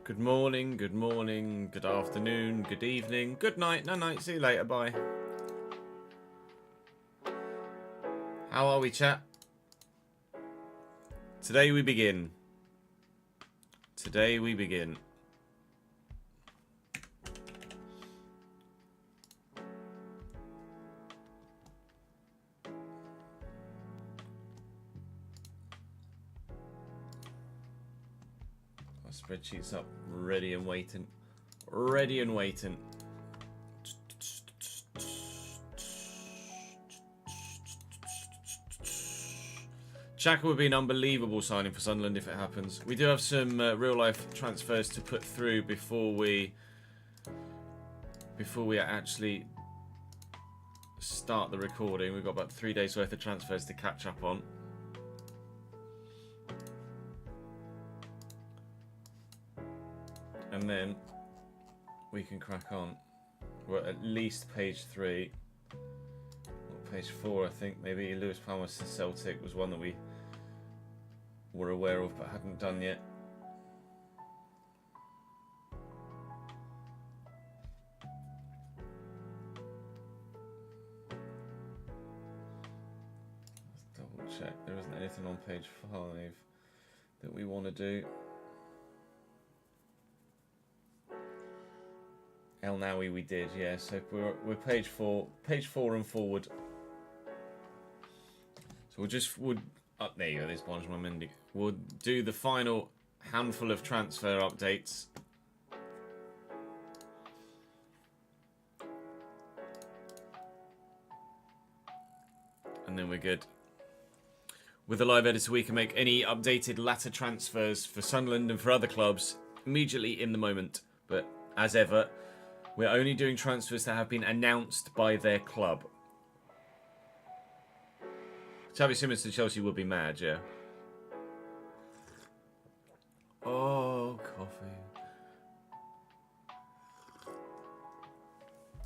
Good morning, good afternoon, good evening, good night, no night, see you later, bye. How are we, chat? Today we begin. Today we begin. Our spreadsheet's up, ready and waiting. Ready and waiting. Xhaka would be an unbelievable signing for Sunderland if it happens. We do have some real-life transfers to put through before we actually start the recording. We've got about 3 days worth of transfers to catch up on. And then we can crack on. We're at least page 3. Or page 4, I think. Maybe Lewis Palmer's to Celtic was one that we were aware of but hadn't done yet. Let's double check. There isn't anything on page 5 that we want to do. El Nawi we did, yeah. So we're page 4 and forward. So we'll up there you go. There's Bonjman Mendy. We'll do the final handful of transfer updates. And then we're good. With the live editor, we can make any updated latter transfers for Sunderland and for other clubs immediately in the moment. But as ever, we're only doing transfers that have been announced by their club. Xavi Simons to Chelsea would be mad, yeah. Oh, coffee.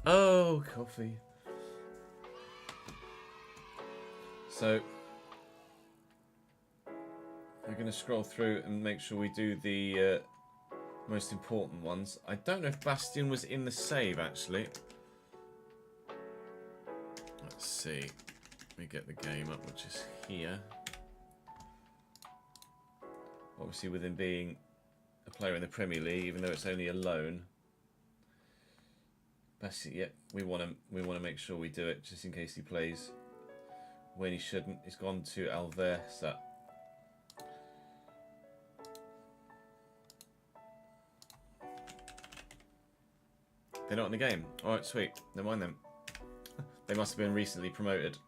Oh, coffee. So, we're going to scroll through and make sure we do the most important ones. I don't know if Bastion was in the save, actually. Let's see. Let me get the game up, which is here. Obviously, with him being a player in the Premier League, even though it's only a loan. Bastion, yeah, we want to make sure we do it, just in case he plays when he shouldn't. He's gone to Alversa. They're not in the game. Alright, sweet. Never mind them. They must have been recently promoted.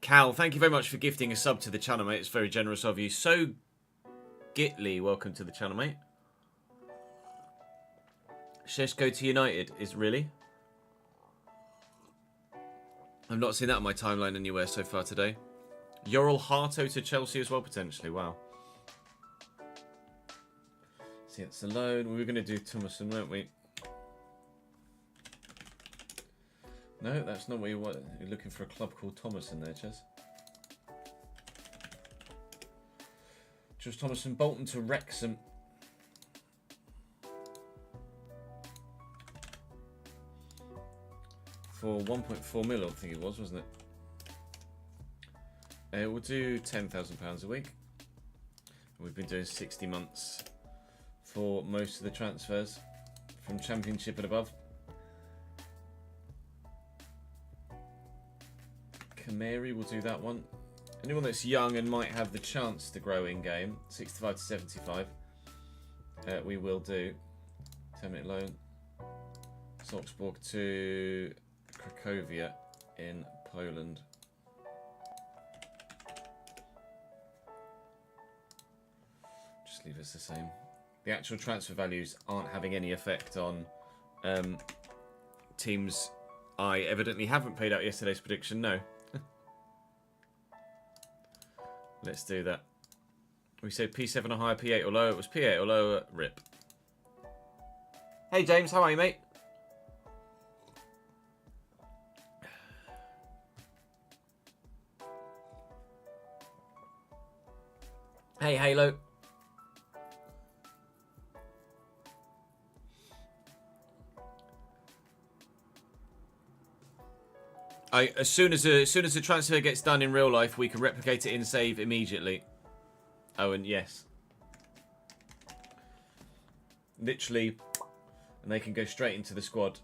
Cal, thank you very much for gifting a sub to the channel, mate. It's very generous of you. So Gitley, welcome to the channel, mate. Sheshko to United is really? I've not seen that on my timeline anywhere so far today. Yoral Harto to Chelsea as well, potentially. Wow. See, it's a loan. We were going to do Thomason, weren't we? No, that's not what you want. You're looking for a club called Thomason there, Ches. Just Thomason, Bolton to Wrexham. For 1.4 mil, I think it was, wasn't it? We'll do £10,000 a week. We've been doing 60 months for most of the transfers from Championship and above. Kamari will do that one. Anyone that's young and might have the chance to grow in game, 65 to 75, we will do. 10-minute loan. Salzburg to Cracovia in Poland. Just leave us the same. The actual transfer values aren't having any effect on teams I evidently haven't paid out yesterday's prediction, no. Let's do that. We said P7 or higher, P8 or lower. It was P8 or lower, rip. Hey James, how are you, mate? Hey Halo. As soon as the transfer gets done in real life, we can replicate it in save immediately. Oh, and yes, literally, and they can go straight into the squad.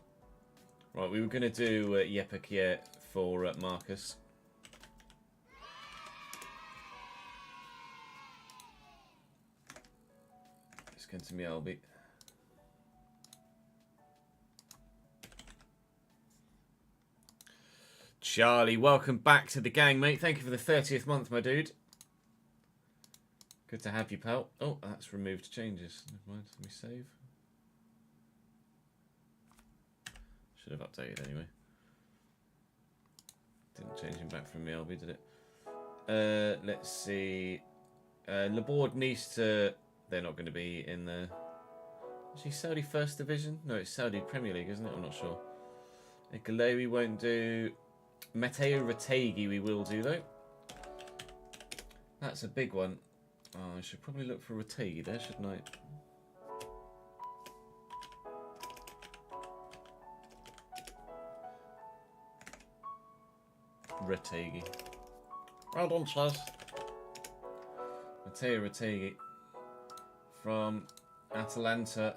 Right, we were going to do Yepakier for Marcus. Let's go to Mjällby. Charlie, welcome back to the gang, mate. Thank you for the 30th month, my dude. Good to have you, pal. Oh, that's removed changes. Never mind. Let me save. Should have updated anyway. Didn't change him back from Mjällby, did it? Let's see. Laborde needs to... They're not going to be in the... Actually, Saudi First Division? No, it's Saudi Premier League, isn't it? I'm not sure. Ikalewi won't do... Matteo Retegui we will do, though. That's a big one. Oh, I should probably look for Retegui there, shouldn't I? Retegui. Well done, Chaz. Matteo Retegui. From Atalanta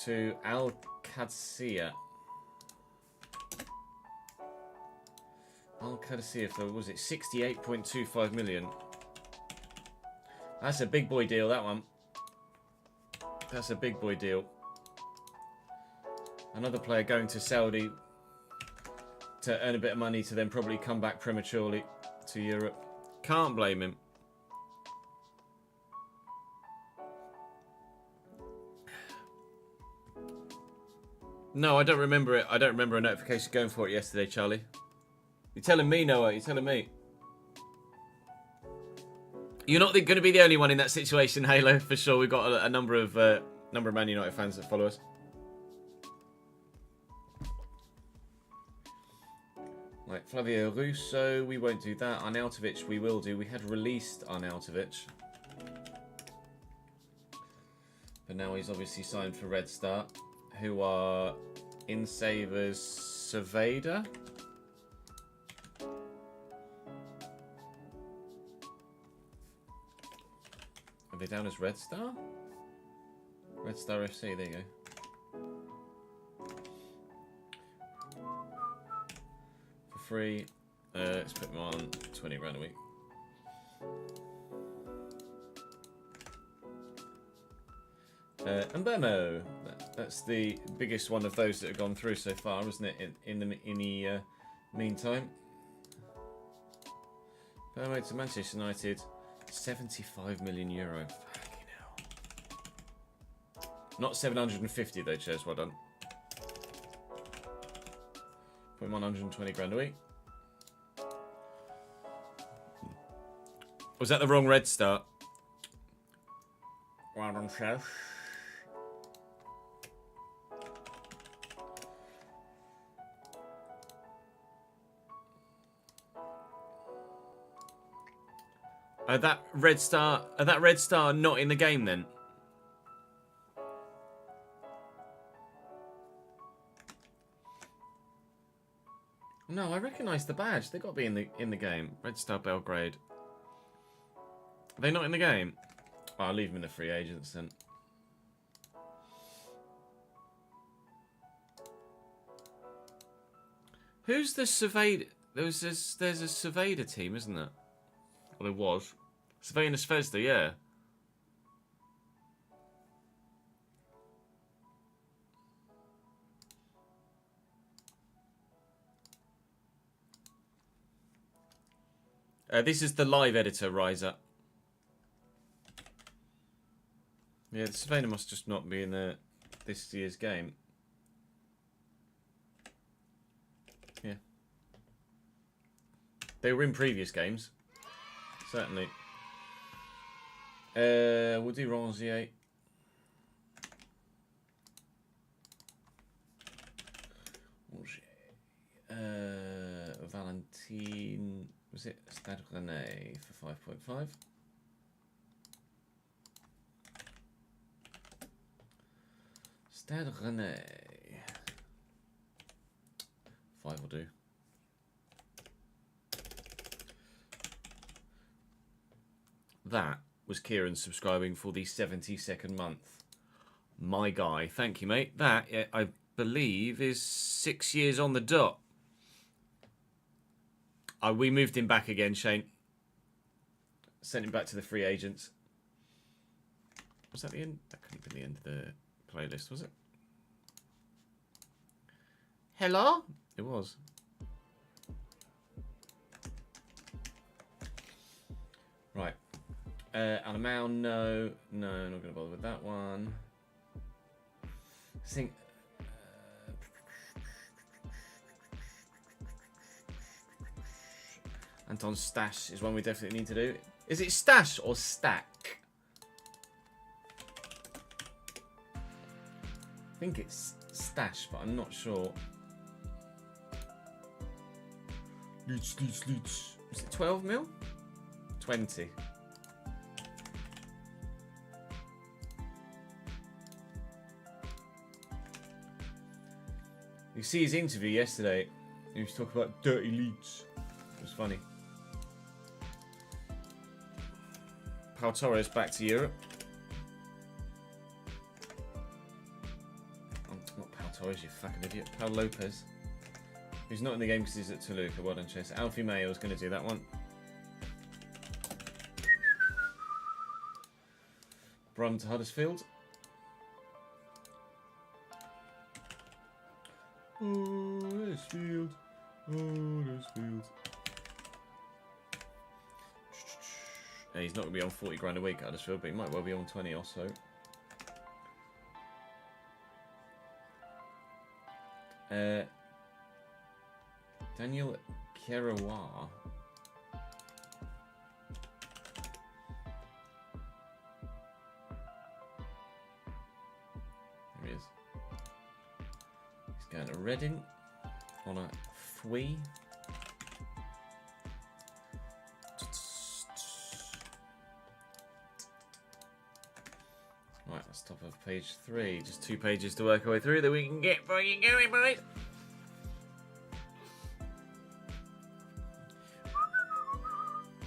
to Al Qadsiya. Al Qadsiya for, was it 68.25 million? That's a big boy deal, that one. That's a big boy deal. Another player going to Saudi to earn a bit of money to then probably come back prematurely to Europe. Can't blame him. No, I don't remember it. I don't remember a notification going for it yesterday, Charlie. You're telling me, Noah. You're telling me. You're not going to be the only one in that situation, Halo, for sure. We've got a number of Man United fans that follow us. Right, Flavio Russo, we won't do that. Arnautovic, we will do. We had released Arnautovic. But now he's obviously signed for Red Star, who are in Savers Cerveda. Are they down as Red Star? Red Star FC, there you go. For free. Let's put them on 20 grand a week. And Bemo. That's the biggest one of those that have gone through so far, isn't it? In the meantime. Bemo to Manchester United. 75 million euro. Fucking hell. Not 750 though, Ches. Well done. Put him on 120 grand a week. Was that the wrong Red Star? Well done, Ches. That Red Star not in the game then? No, I recognise the badge. They got to be in the game. Red Star Belgrade. Are they not in the game? Oh, I'll leave them in the free agents then. Who's the Cerveda? There's a Cerveda team, isn't there? Well, there was. Cerveda Zvezda, yeah. This is the live editor, Riser. Yeah, the Cerveda must just not be in this year's game. Yeah. They were in previous games. Certainly. We'll do Ronzier. Valentine. Was it Stade Rennais for 5.5? Stade Rennais. 5 will do. that was Kieran subscribing for the 72nd month. My guy. Thank you, mate. That, I believe, is 6 years on the dot. We moved him back again, Shane. Sent him back to the free agents. Was that the end? That couldn't be the end of the playlist, was it? Hello? It was. Right. Alamau, no. No, not going to bother with that one. I think... Anton's stash is one we definitely need to do. Is it stash or stack? I think it's stash, but I'm not sure. Leech. Is it 12 mil? 20. You see his interview yesterday. He was talking about dirty Leeds. It was funny. Pau Torres back to Europe. Not Pau Torres, you fucking idiot. Pau Lopez. Who's not in the game because he's at Toluca. Well done, Chase. Alfie May was going to do that one. Brum to Huddersfield. Huddersfield. He's not going to be on 40 grand a week at Huddersfield, but he might well be on 20 or so. Daniel Kerawa. There he is. He's going to Reading on a free. Right, that's top of page 3. Just 2 pages to work our way through that we can get fucking going, boys.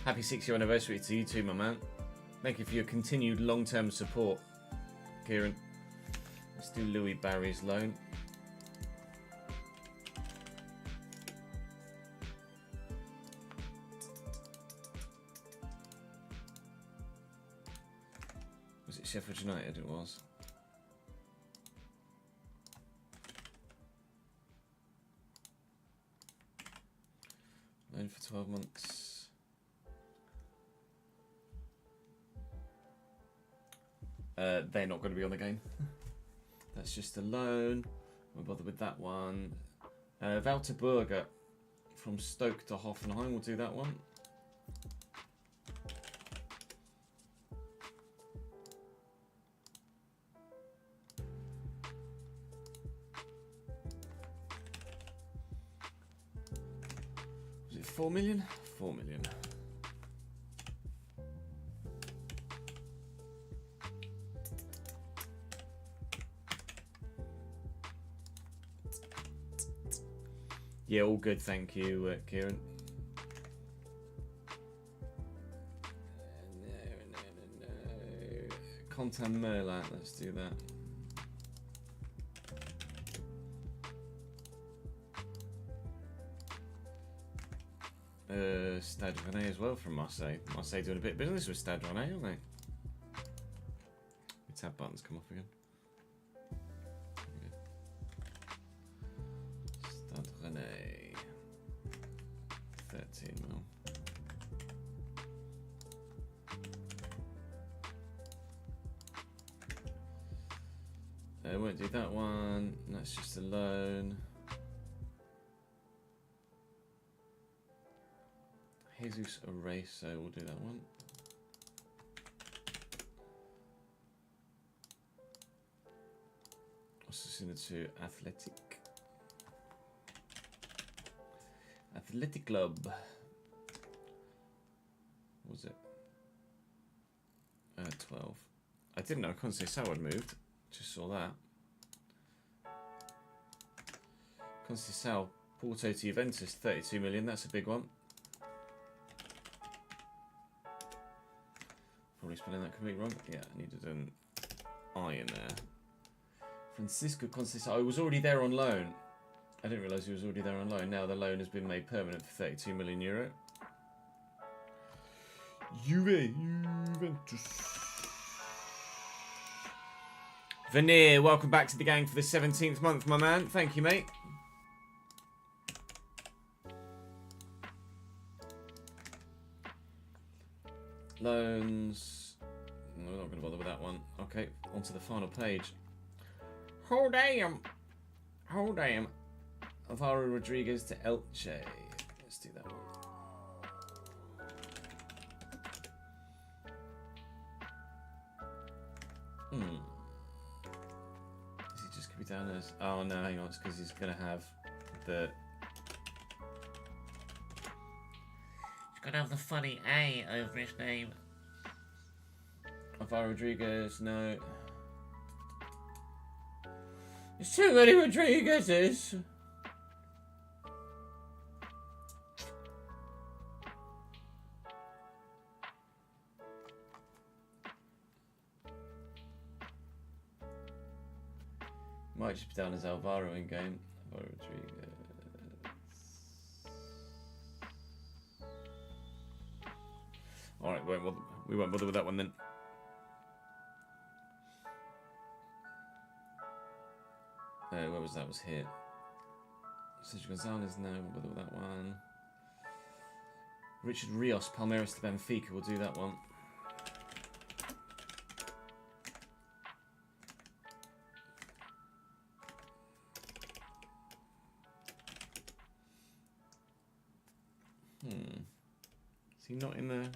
Happy 6-year anniversary to you too, my man. Thank you for your continued long-term support, Kieran. Let's do Louis Barry's loan. Was it Sheffield United? It was. Loan for 12 months. They're not going to be on the game. That's just a loan. We'll bother with that one. Walter Burger from Stoke to Hoffenheim. We'll do that one. Was it 4 million? 4 million. Yeah, all good, thank you, Kieran. No. Contan Merlat, let's do that. Stade Rennais as well from Marseille. Marseille doing a bit of business with Stade Rennais, aren't they? The tab buttons come off again. Stade Rennais. 13 mil. Won't do that one. That's just a loan. Jesus Eraso, we'll do that one. What's this in the two? Athletic. Athletic Club. What was it? 12. I didn't know Conceição had moved. Just saw that. Conceição, Porto to Juventus, 32 million. That's a big one. Probably spelling that completely wrong. Yeah, I needed an I in there. Francisco Conceição. I was already there on loan. I didn't realise he was already there on loan. Now the loan has been made permanent for 32 million euro. Juventus. Veneer, welcome back to the gang for the 17th month, my man. Thank you, mate. Loans. No, we're not going to bother with that one. Okay, on to the final page. Oh, damn. Oh, damn. Alvaro Rodriguez to Elche. Let's do that one. Is he just going to be down as... Oh, no, hang on. It's because he's going to have the... He's going to have the funny A over his name. Alvaro Rodriguez, no. There's too many Rodriguez's. Might just be down as Alvaro in game. Alvaro Rodriguez. Alright, we won't bother with that one then. Where was that? It was here. Sergio Gonzalez, no, we'll bother with that one. Richard Rios, Palmeiras to Benfica, we'll do that one. Is he not in there?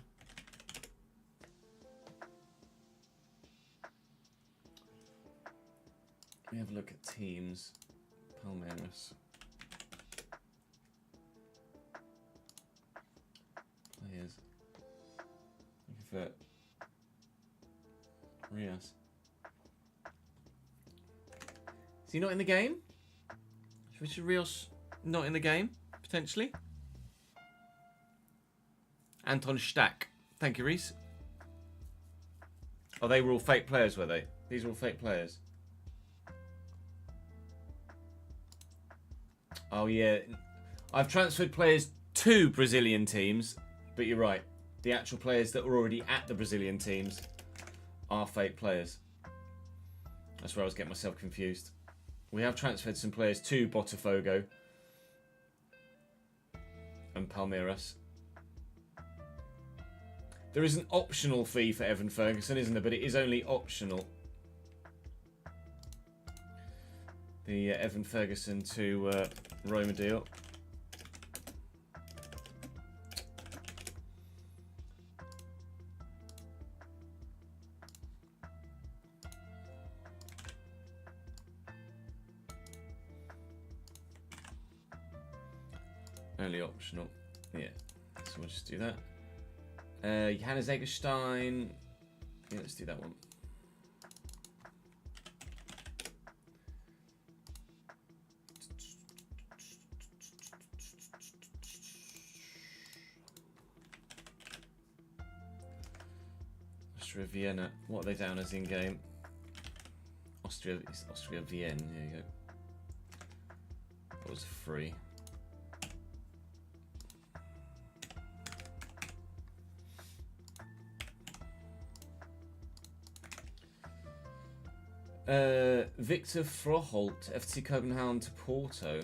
Let me have a look at teams. Palmeiras. Players. Looking for Rios. Is he not in the game? Is Richard Rios not in the game? Potentially? Anton Stack. Thank you, Reese. Oh, they were all fake players, were they? These are all fake players. Oh, yeah. I've transferred players to Brazilian teams, but you're right. The actual players that were already at the Brazilian teams are fake players. That's where I was getting myself confused. We have transferred some players to Botafogo and Palmeiras. There is an optional fee for Evan Ferguson, isn't there? But it is only optional. The Evan Ferguson to Roma deal. Only optional. Yeah. So we'll just do that. Johannes Egerstein. Yeah, let's do that one. Austria Vienna. What are they down as in game? Austria Vienna. There you go. That was free. Victor Froholt, FC Copenhagen to Porto.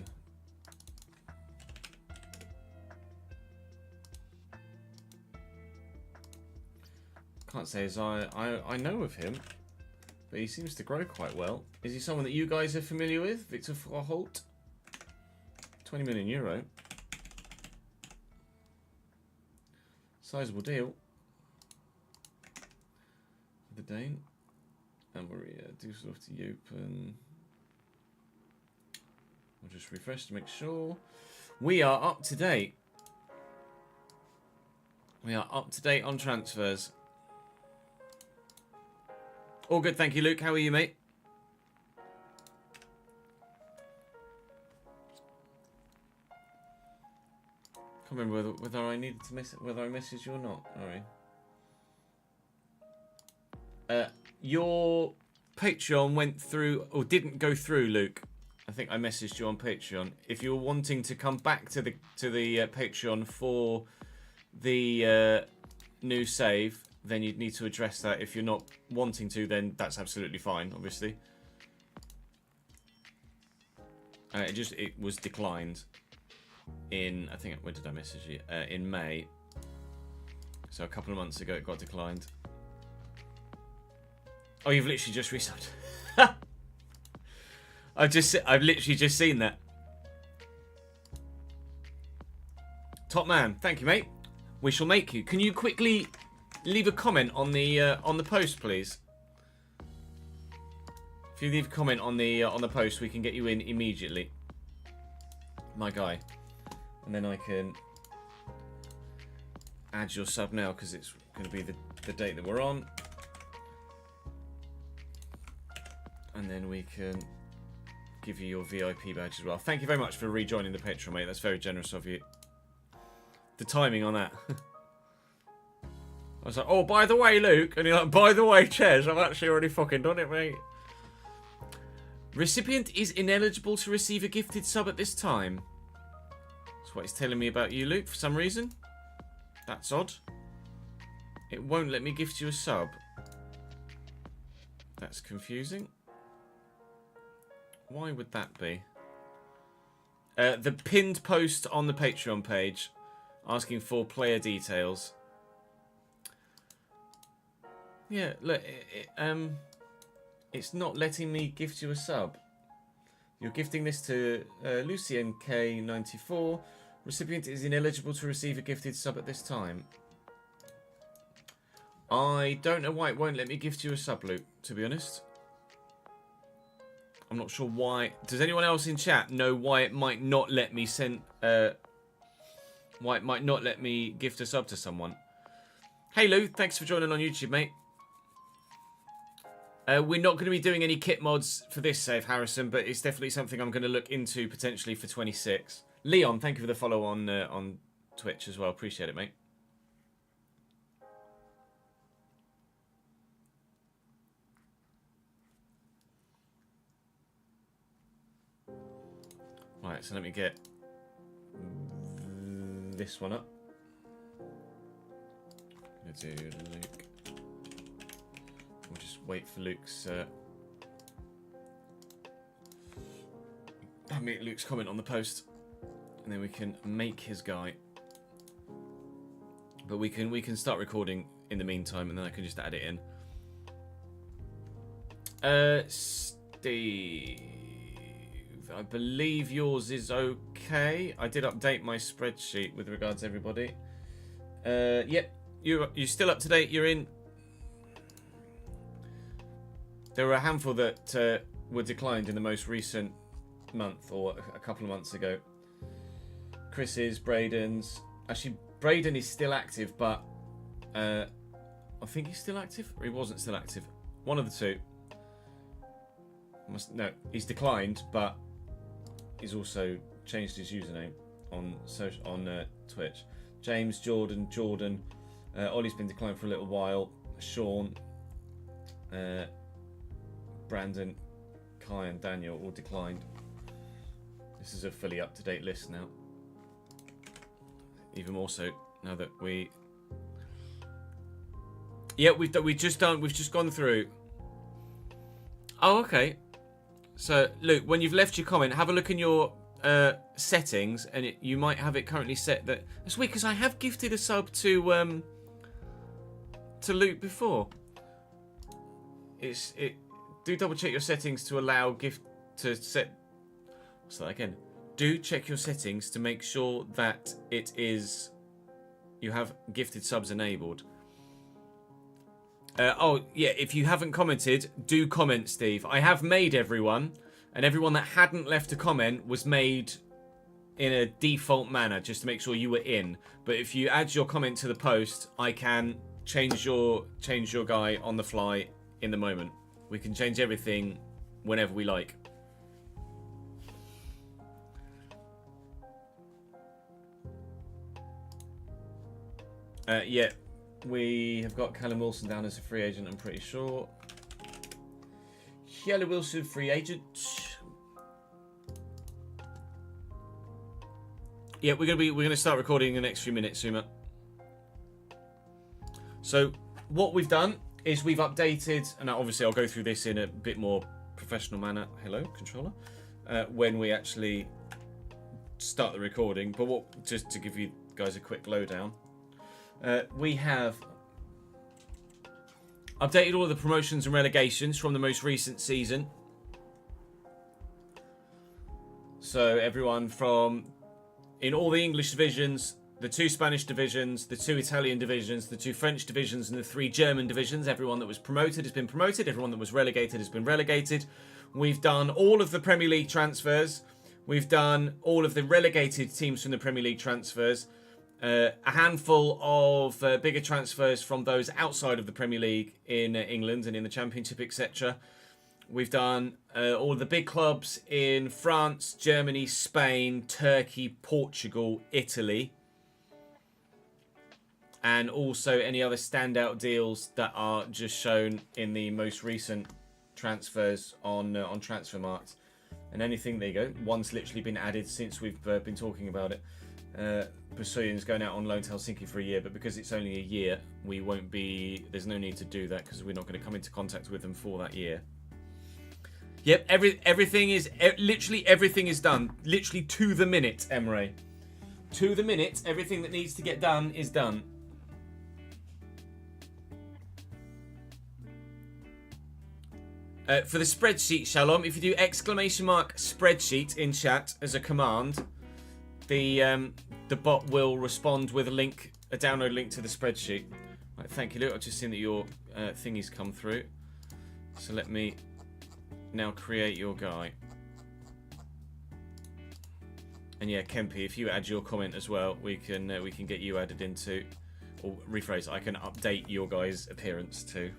Can't say as I know of him, but he seems to grow quite well. Is he someone that you guys are familiar with? Victor Froholt? 20 million euro. Sizable deal. For the Dane. And Maria Dusseldorf to Eupen. We'll just refresh to make sure. We are up to date. We are up to date on transfers. All good, thank you, Luke. How are you, mate? Can't remember whether I needed to whether I messaged you or not. All right. Your Patreon went through, or didn't go through, Luke. I think I messaged you on Patreon. If you're wanting to come back to the Patreon for the new save, then you'd need to address that. If you're not wanting to, then that's absolutely fine, obviously. It was declined in, I think, when did I message you? In May. So a couple of months ago it got declined. Oh, you've literally just resubbed. I've literally just seen that. Top man, thank you, mate. We shall make you. Can you quickly leave a comment on the post, please? If you leave a comment on the post, we can get you in immediately, my guy. And then I can add your sub now because it's going to be the date that we're on. And then we can give you your VIP badge as well. Thank you very much for rejoining the Patreon, mate. That's very generous of you. The timing on that. I was like, oh, by the way, Luke. And you're like, by the way, Ches, I've actually already fucking done it, mate. Recipient is ineligible to receive a gifted sub at this time. That's what it's telling me about you, Luke, for some reason. That's odd. It won't let me gift you a sub. That's confusing. Why would that be? The pinned post on the Patreon page asking for player details. Yeah, look, it's not letting me gift you a sub. You're gifting this to Lucien K94. Recipient is ineligible to receive a gifted sub at this time. I don't know why it won't let me gift you a sub, Luke, to be honest. I'm not sure why. Does anyone else in chat know why it might not let me send... why it might not let me gift a sub to someone? Hey, Lou. Thanks for joining on YouTube, mate. We're not going to be doing any kit mods for this save, Harrison, but it's definitely something I'm going to look into potentially for 26. Leon, thank you for the follow on Twitch as well. Appreciate it, mate. Right, so let me get this one up. I'm going to do Luke. We'll just wait for Luke's... Luke's comment on the post. And then we can make his guy. But we can start recording in the meantime, and then I can just add it in. Steve... I believe yours is okay. I did update my spreadsheet with regards to everybody. Yep, you're still up to date. You're in. There were a handful that were declined in the most recent month or a couple of months ago. Chris's, Braden's. Actually, Braden is still active, but I think he's still active, or he wasn't still active. One of the two. No, he's declined, but he's also changed his username on Twitch. James, Jordan, Ollie's been declined for a little while. Sean, Brandon, Kai and Daniel all declined. This is a fully up-to-date list now. Even more so now that we... Yeah, we've just gone through. Oh, okay. So, Luke, when you've left your comment, have a look in your settings, and you might have it currently set that... That's weird, because I have gifted a sub to Luke before. Do double check your settings to allow gift to set... What's that again? Do check your settings to make sure that it is... You have gifted subs enabled. Oh, yeah, if you haven't commented, do comment, Steve. I have made everyone, and everyone that hadn't left a comment was made in a default manner, just to make sure you were in. But if you add your comment to the post, I can change your guy on the fly in the moment. We can change everything whenever we like. Yeah, We have got Callum Wilson down as a free agent, I'm pretty sure. Callum Wilson, free agent. Yeah, we're gonna start recording in the next few minutes, Suma. So what we've done is we've updated, and obviously I'll go through this in a bit more professional manner. Hello, controller. When we actually start the recording, but just to give you guys a quick lowdown, we have updated all of the promotions and relegations from the most recent season. So everyone from in all the English divisions, the 2 Spanish divisions, the 2 Italian divisions, the 2 French divisions, and the 3 German divisions. Everyone that was promoted has been promoted. Everyone that was relegated has been relegated. We've done all of the Premier League transfers. We've done all of the relegated teams from the Premier League transfers. A handful of bigger transfers from those outside of the Premier League in England and in the Championship, etc. We've done all of the big clubs in France, Germany, Spain, Turkey, Portugal, Italy. And also any other standout deals that are just shown in the most recent transfers on Transfermarkt. And anything, there you go. One's literally been added since we've been talking about it. Pursuyan's going out on loan to Helsinki for a year, but because it's only a year, we won't be. There's no need to do that because we're not going to come into contact with them for that year. Yep, everything is literally everything is done. Literally to the minute, Emre. To the minute, everything that needs to get done is done. For the spreadsheet, Shalom, if you do !spreadsheet in chat as a command, the bot will respond with a download link to the spreadsheet. Right, thank you, Luke. I've just seen that your thingy's come through. So let me now create your guy. And yeah, Kempy, if you add your comment as well, we can get you added into, or rephrase, I can update your guy's appearance too.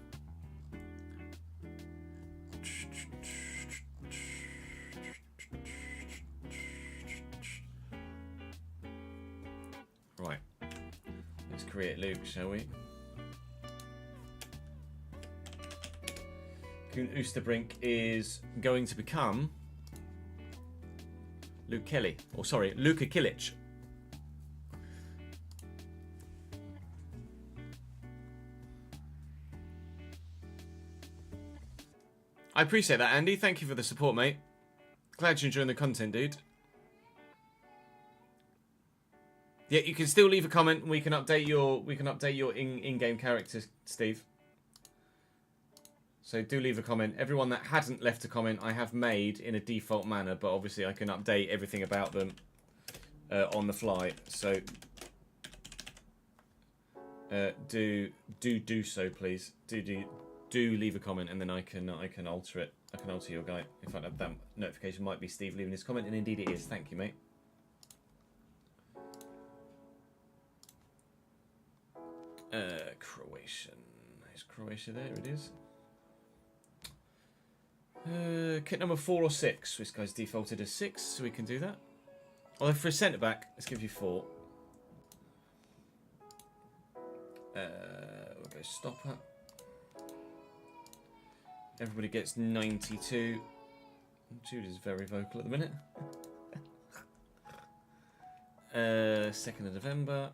Right, let's create Luke, shall we? Koen Oosterbrink is going to become Luke Kelly, or sorry, Luka Kilic. I appreciate that, Andy. Thank you for the support, mate. Glad you're enjoying the content, dude. Yeah, you can still leave a comment and we can update your in-game character, Steve. So do leave a comment. Everyone that hadn't left a comment I have made in a default manner, but obviously I can update everything about them on the fly. So do so, please. Do leave a comment and then I can alter it. I can alter your guy. In fact, that notification might be Steve leaving his comment, and indeed it is. Thank you, mate. Croatian. Is Croatia there? It is. Kit number 4 or 6. This guy's defaulted as 6, so we can do that. Although for a centre back, let's give you 4. We'll go stopper. Everybody gets 92. Jude is very vocal at the minute. 2nd of November.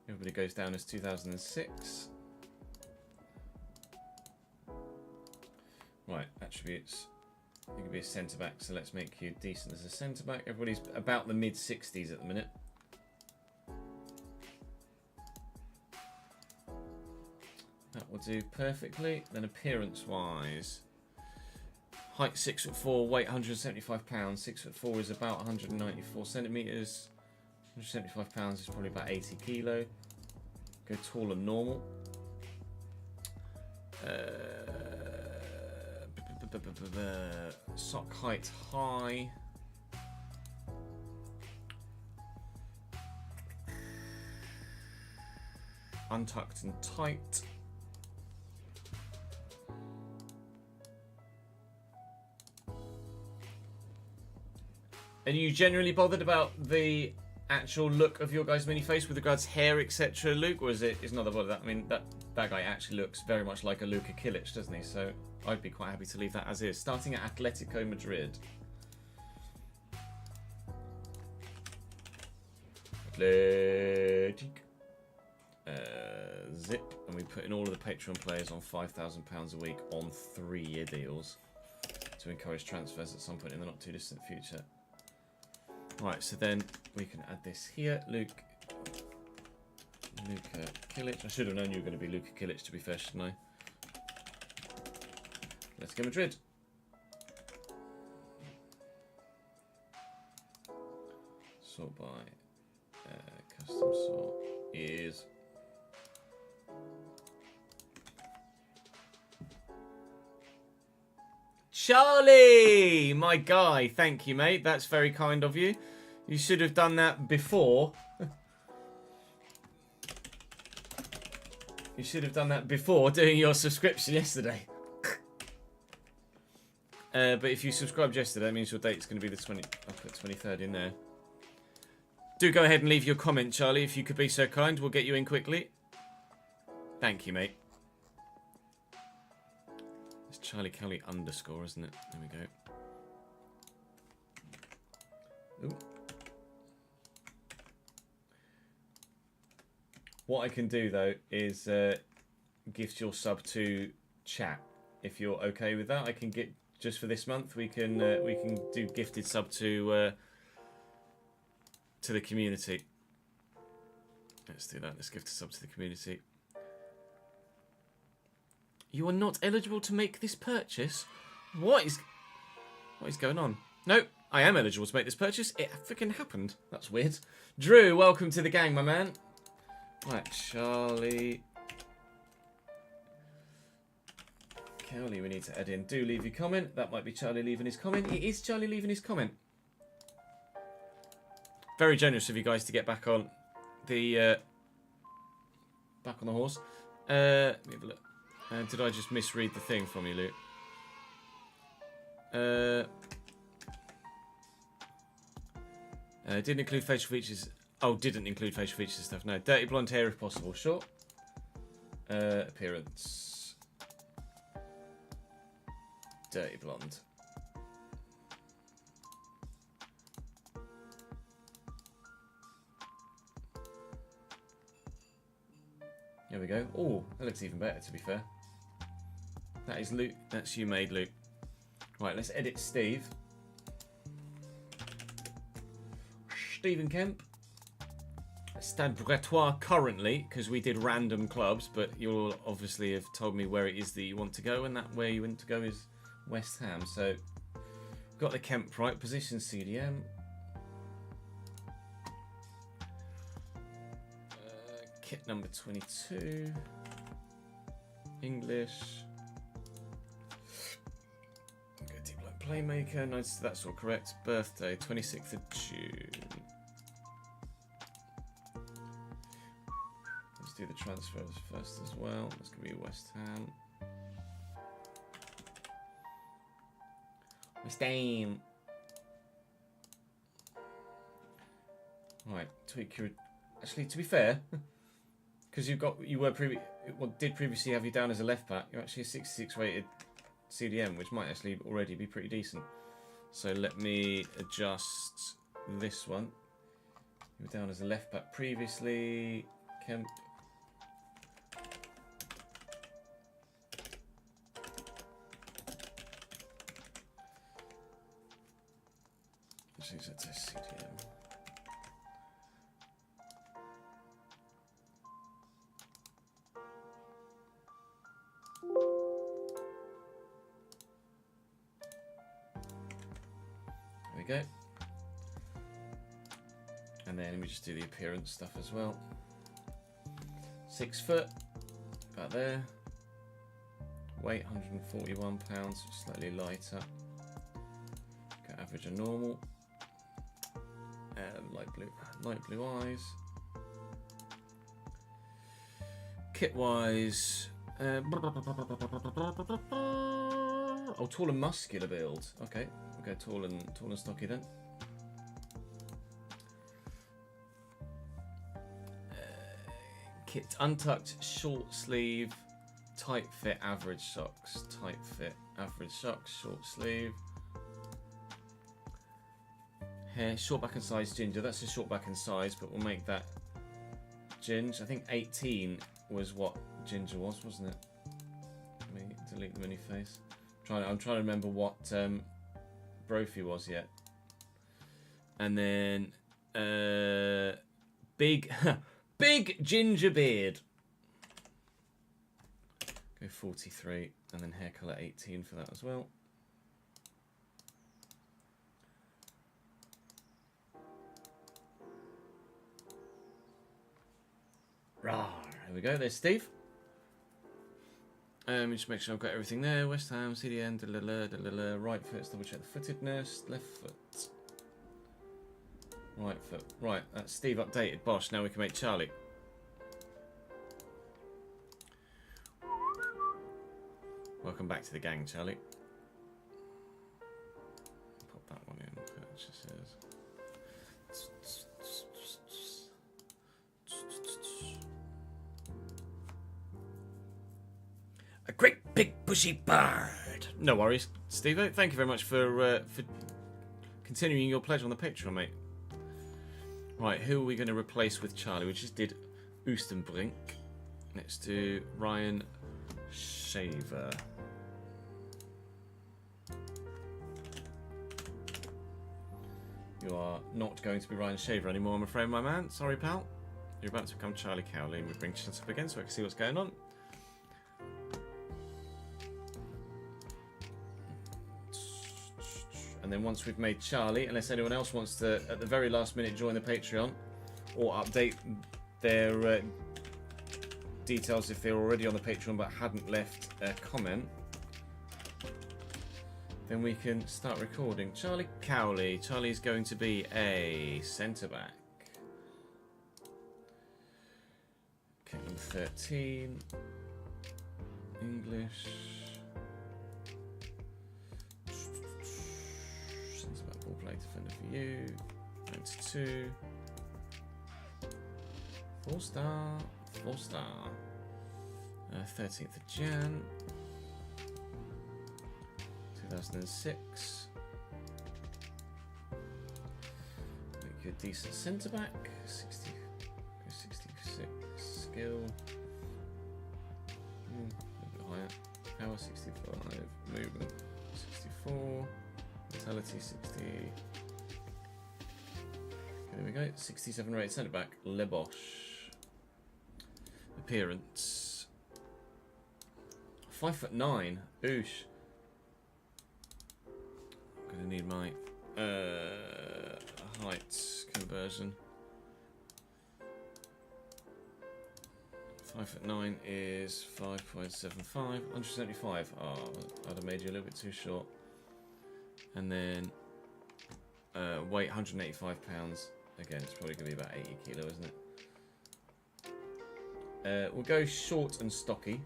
Everybody goes down as 2006. Right, attributes. You can be a centre back, so let's make you decent as a centre back. Everybody's about the mid 60s at the minute. That will do perfectly. Then appearance wise, height 6'4", weight 175 pounds. 6'4" is about 194 centimeters. 175 pounds is probably about 80 kilo. Go tall and normal. Sock height high. Untucked and tight. Are you generally bothered about the actual look of your guy's mini face with regards hair, etc., Luke, or is not the bother that? I mean, that guy actually looks very much like a Luka Kilic, doesn't he? So I'd be quite happy to leave that as is. Starting at Atletico Madrid. Athletic. Zip, and we put in all of the Patreon players on £5,000 a week on 3-year deals to encourage transfers at some point in the not too distant future. Right, so then we can add this here. Luka Kilic. I should have known you were going to be Luka Kilic, to be fair, shouldn't I? Let's go Madrid. Sort by custom sort is Charlie, my guy. Thank you, mate. That's very kind of you. You should have done that before. You should have done that before doing your subscription yesterday. But if you subscribed yesterday, that means your date's going to be the 20. I'll put 23rd in there. Do go ahead and leave your comment, Charlie, if you could be so kind. We'll get you in quickly. Thank you, mate. It's Charlie Kelly _ isn't it? There we go. Ooh. What I can do though is gift your sub to chat if you're okay with that. I can get just for this month. We can do gifted sub to the community. Let's do that. Let's gift a sub to the community. You are not eligible to make this purchase. What is going on? No, I am eligible to make this purchase. It freaking happened. That's weird. Drew, welcome to the gang, my man. Right, Charlie Kelly, we need to add in. Do leave your comment. That might be Charlie leaving his comment. It is Charlie leaving his comment. Very generous of you guys to get back on the horse. Let me have a look. Did I just misread the thing from you, Luke? Didn't include facial features. Oh, didn't include facial features and stuff. No, dirty blonde hair if possible. Sure. Appearance. Dirty blonde. There we go. Oh, that looks even better, to be fair. That is Luke. That's you made, Luke. Right, let's edit Steve. Stephen Kemp. Stade Bretois currently, because we did random clubs, but you'll obviously have told me where it is that you want to go, and that where you want to go is West Ham. So, got the Kemp right. Position CDM. Kit number 22. English. Okay, deep like playmaker. Nice, that's all correct. Birthday, 26th of June. Let's do the transfers first as well. That's going to be West Ham. West Ham. Right, tweak your... Actually, to be fair... Because did previously have you down as a left back. You're actually a 66 rated CDM, which might actually already be pretty decent. So let me adjust this one. You were down as a left back previously. Kemp. Actually, that's a CDM. Go. And then we just do the appearance stuff as well. 6 foot, about there. Weight 141 pounds, slightly lighter. Got average and normal. Light blue eyes. Kit wise, oh, tall and muscular build. Okay, we'll go tall and stocky then. kit, untucked, short sleeve, tight fit, average socks. Tight fit, average socks, short sleeve. Hair, short back and size ginger. That's a short back and size, but we'll make that ginger. I think 18 was what ginger was, wasn't it? Let me delete the mini face. I'm trying to remember what Brophy was yet. And then big big ginger beard. Go 43, and then hair colour 18 for that as well. Rawr, there we go, there's Steve. Just make sure I've got everything there. West Ham, CDN, right foot, let's double check the footedness, left foot. Right foot, right, that's Steve updated. Bosh, now we can make Charlie. Welcome back to the gang, Charlie. Pop that one in, purchases. A great big bushy bird. No worries, Steve. Thank you very much for continuing your pledge on the Patreon, mate. Right, who are we going to replace with Charlie? We just did Oostenbrink. Let's do Ryan Shaver. You are not going to be Ryan Shaver anymore, I'm afraid, my man. Sorry, pal. You're about to become Charlie Cowley, and we bring chance up again so I can see what's going on. And then once we've made Charlie, unless anyone else wants to, at the very last minute, join the Patreon or update their details if they're already on the Patreon but hadn't left a comment, then we can start recording. Charlie Cowley. Charlie's going to be a centre-back. Okay, number 13. English. Centre-back ball play defender for you. 92. 4-star. 4-star. 13th of Jan. 2006. Make you a decent centre back. 66 skill. A little bit higher. Power 65. Movement 64. Mentality 60. Okay, there we go. 67 rated centre back. Lebosh. Appearance. 5'9". Oosh. Gonna need my height conversion. 5'9" is 5.75. 175. Oh, I'd have made you a little bit too short. And then weight 185 pounds. Again, it's probably gonna be about 80 kilo, isn't it? We'll go short and stocky.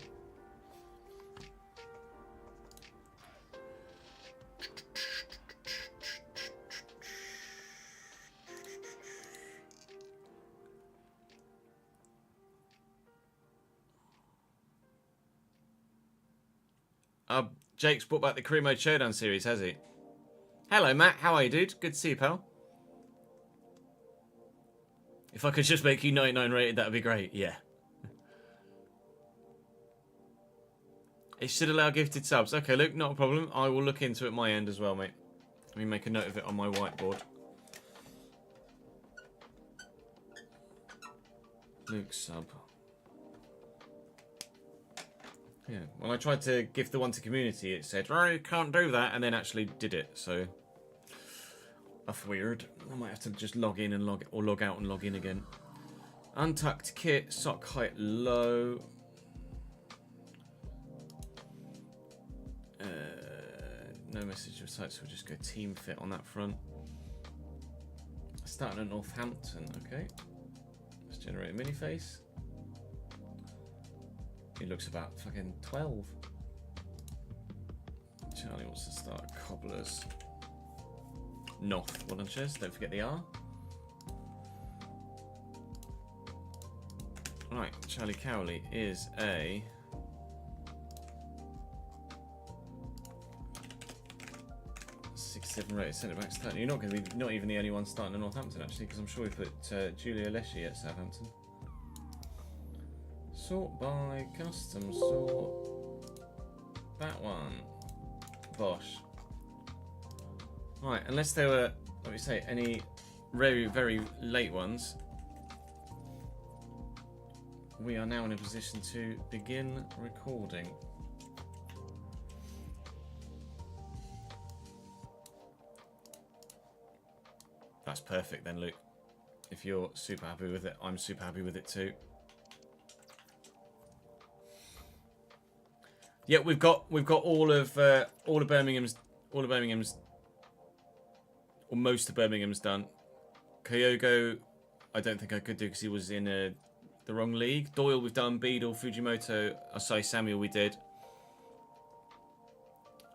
Jake's brought back the Career Mode Showdown series, has he? Hello, Matt. How are you, dude? Good to see you, pal. If I could just make you 99 rated, that would be great. Yeah. It should allow gifted subs. Okay, Luke, not a problem. I will look into it at my end as well, mate. Let me make a note of it on my whiteboard. Luke sub. Yeah, when I tried to gift the one to community, it said, oh, you can't do that, and then actually did it, so that's weird. I might have to just log in and log out and log in again. Untucked kit, sock height low. No message of site, so we'll just go team fit on that front. Starting at Northampton, okay. Let's generate a mini face. He looks about fucking 12. Charlie wants to start Cobblers. North, Wallenchurch, don't forget the R. Right, Charlie Cowley is a... Seven rated centre back starting. You're not going to be not even the only one starting at Northampton actually, because I'm sure we put Julia Leshy at Southampton. Sort by custom sort. That one. Bosh. Right, unless there were, let me say, any very, very late ones, we are now in a position to begin recording. That's perfect then, Luke. If you're super happy with it, I'm super happy with it too. Yeah, we've got all of Birmingham's, or most of Birmingham's done. Kyogo, I don't think I could do because he was in the wrong league. Doyle we've done. Beadle, Fujimoto, Asai Samuel we did.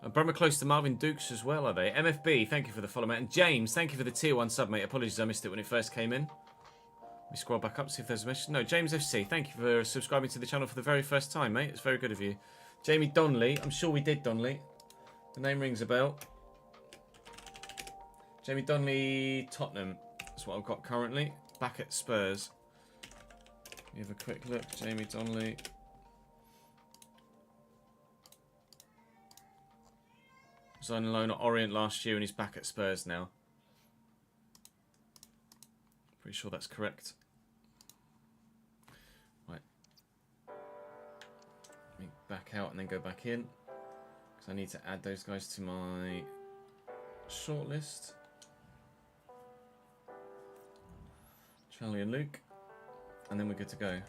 Brummer close to Marvin Dukes as well, are they? MFB, thank you for the follow, mate. And James, thank you for the tier 1 sub, mate. Apologies I missed it when it first came in. Let me scroll back up, see if there's a message. No, James FC, thank you for subscribing to the channel for the very first time, mate. It's very good of you. Jamie Donnelly, I'm sure we did Donnelly. The name rings a bell. Jamie Donnelly, Tottenham. That's what I've got currently. Back at Spurs. Let me have a quick look. Jamie Donnelly. Was on loan at Orient last year and he's back at Spurs now. Pretty sure that's correct. Right. Let me back out and then go back in, because I need to add those guys to my shortlist. Charlie and Luke. And then we're good to go.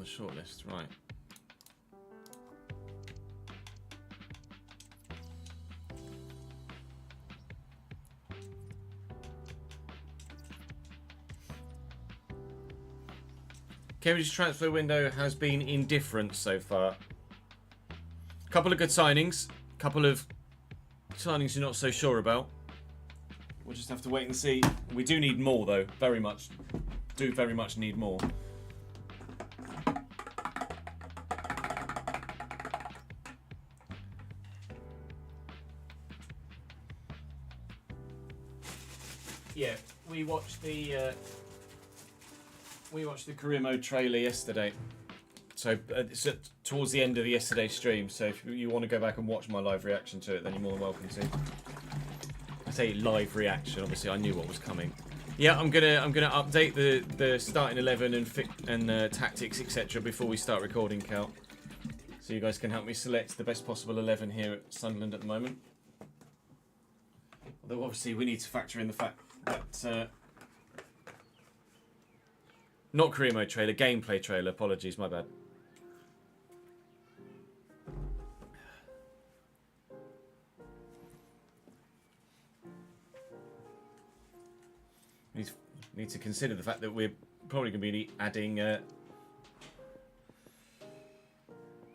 Shortlist, right. Cambridge's transfer window has been indifferent so far. Couple of good signings, couple of signings you're not so sure about. We'll just have to wait and see. We do need more though, very much need more. Yeah, we watched the career mode trailer yesterday. So it's towards the end of yesterday's stream. So if you want to go back and watch my live reaction to it, then you're more than welcome to. I say live reaction. Obviously, I knew what was coming. Yeah, I'm gonna update the starting 11 and tactics etc. before we start recording, Cal. So you guys can help me select the best possible 11 here at Sunderland at the moment. Although obviously we need to factor in the fact that not career mode trailer, gameplay trailer. Apologies, my bad. Need to consider the fact that we're probably going to be adding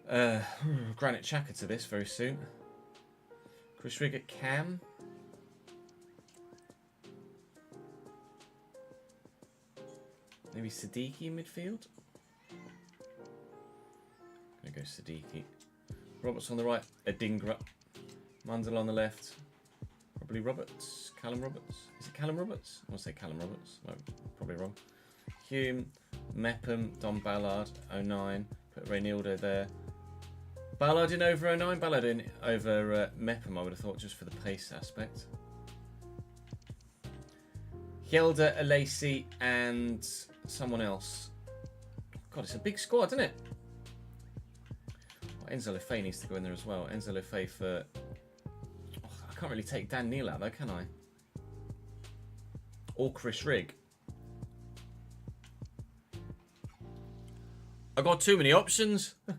Granit Xhaka to this very soon. Chris Rigg at Cam. Maybe Siddiqui in midfield. Gonna go Siddiqui. Roberts on the right. Adingra. Mandel on the left. Probably Roberts. Callum Roberts. Is it Callum Roberts? I want to say Callum Roberts. No, probably wrong. Hume. Mepham. Don Ballard. 09. Put Reynildo there. Ballard in over 09. Ballard in over Mepham, I would have thought, just for the pace aspect. Hjelder, Alesi, and someone else. God, it's a big squad, isn't it? Oh, Enzo Lefebvre needs to go in there as well. Enzo Lefebvre for... Oh, I can't really take Dan Neal out though, can I? Or Chris Rigg. I got too many options. It's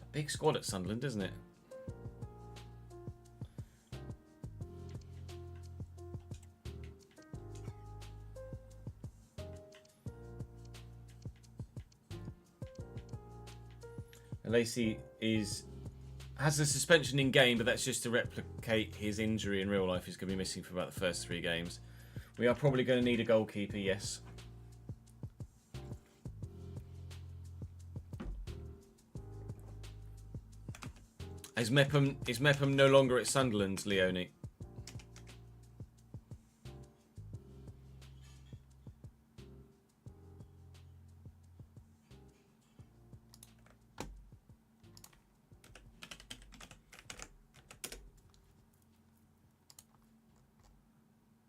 a big big squad at Sunderland, isn't it? Lacey has a suspension in game, but that's just to replicate his injury in real life. He's going to be missing for about the first 3 games. We are probably going to need a goalkeeper, yes. Is Mepham no longer at Sunderland, Leone?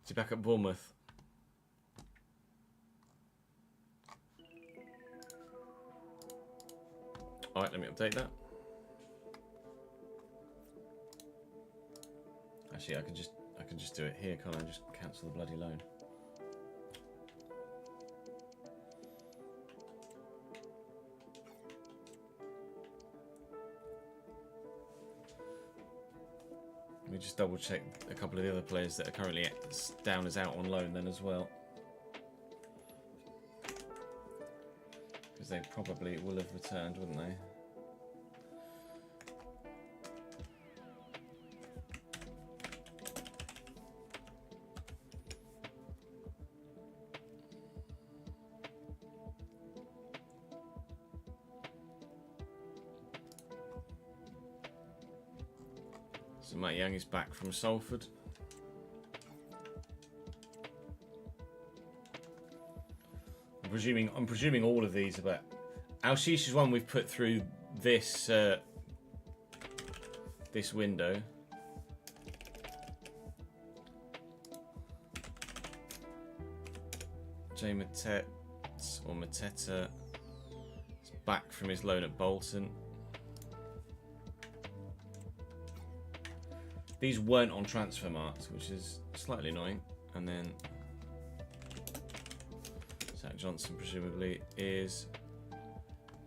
Is he back at Bournemouth? All right, let me update that. Actually, I can just do it here, can't I? Just cancel the bloody loan. Let me just double check a couple of the other players that are currently down as out on loan then as well. Because they probably will have returned, wouldn't they? So Matt Young is back from Salford. I'm presuming all of these are back. Al-Shish is one we've put through this this window. Jay Matete or Mateta is back from his loan at Bolton. These weren't on transfer marks, which is slightly annoying. And then Zach Johnson presumably is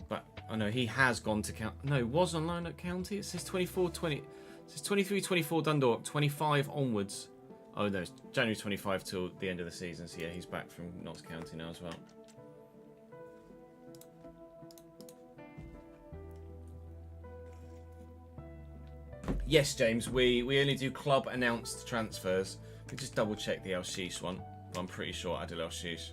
back. Oh no, he has gone to County. No, was on loan at County. It says 24-20. It says 23-24 Dundalk, 25 onwards. Oh no, it's January 25 till the end of the season. So yeah, he's back from Notts County now as well. Yes, James, we only do club announced transfers. We just double check the Al-Shish one. I'm pretty sure Adil Al-Shish.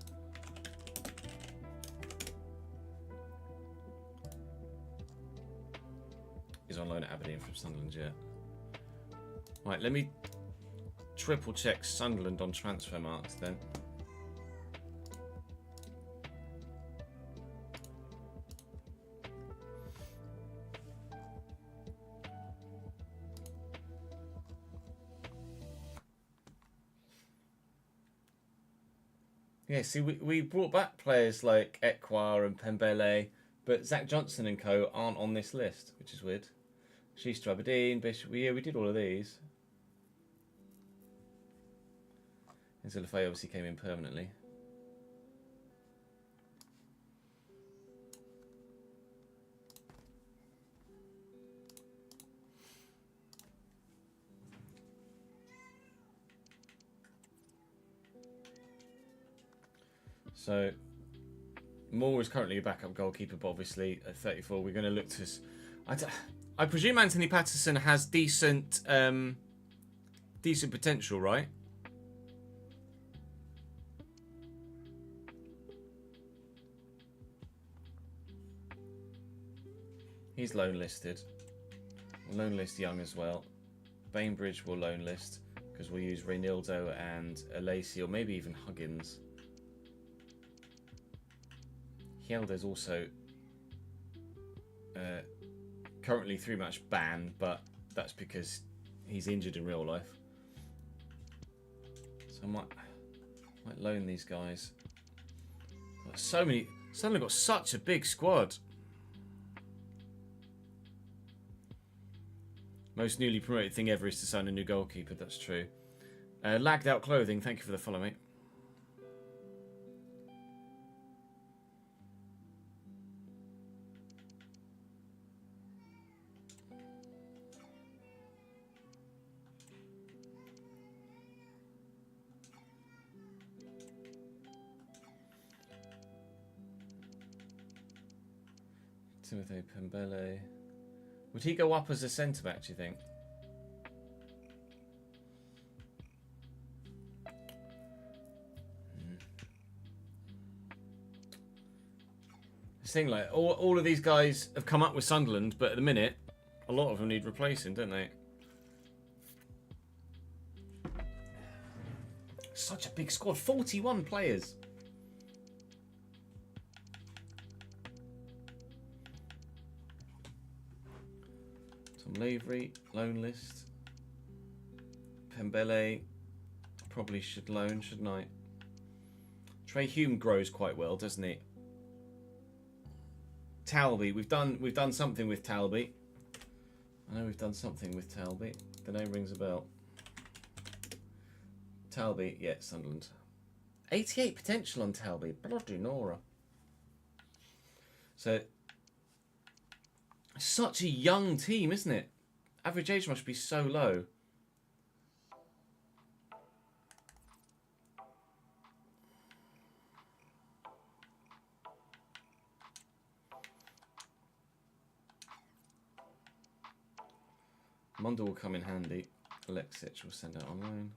He's on loan at Aberdeen from Sunderland, yeah. Right, let me triple check Sunderland on transfer marks then. Yeah, see, we brought back players like Ekwa and Pembele, but Zach Johnson and co aren't on this list, which is weird. She's to Aberdeen, Bishop. Yeah, we did all of these. And Zilafay obviously came in permanently. So, Moore is currently a backup goalkeeper, but obviously at 34, we're going to look to... I presume Anthony Patterson has decent potential, right? He's loan listed. We'll loan list Young as well. Bainbridge will loan list because we'll use Reynildo and Alacy, or maybe even Huggins. Hjelde's also currently 3-match ban, but that's because he's injured in real life. So I might loan these guys. So many. Suddenly got such a big squad. Most newly promoted thing ever is to sign a new goalkeeper. That's true. Lagged out clothing. Thank you for the follow, mate. Timothy Pembele. Would he go up as a centre back, do you think? This thing, like, all of these guys have come up with Sunderland, but at the minute, a lot of them need replacing, don't they? Such a big squad. 41 players. Tom Lavery, loan list. Pembele, probably should loan, shouldn't I? Trey Hume grows quite well, doesn't he? Talby, we've done something with Talby. I know we've done something with Talby. The name rings a bell. Talby, yeah, Sunderland. 88 potential on Talby. Bloody Nora. So, such a young team, isn't it? Average age must be so low. Munda will come in handy. Alexic will send out on loan.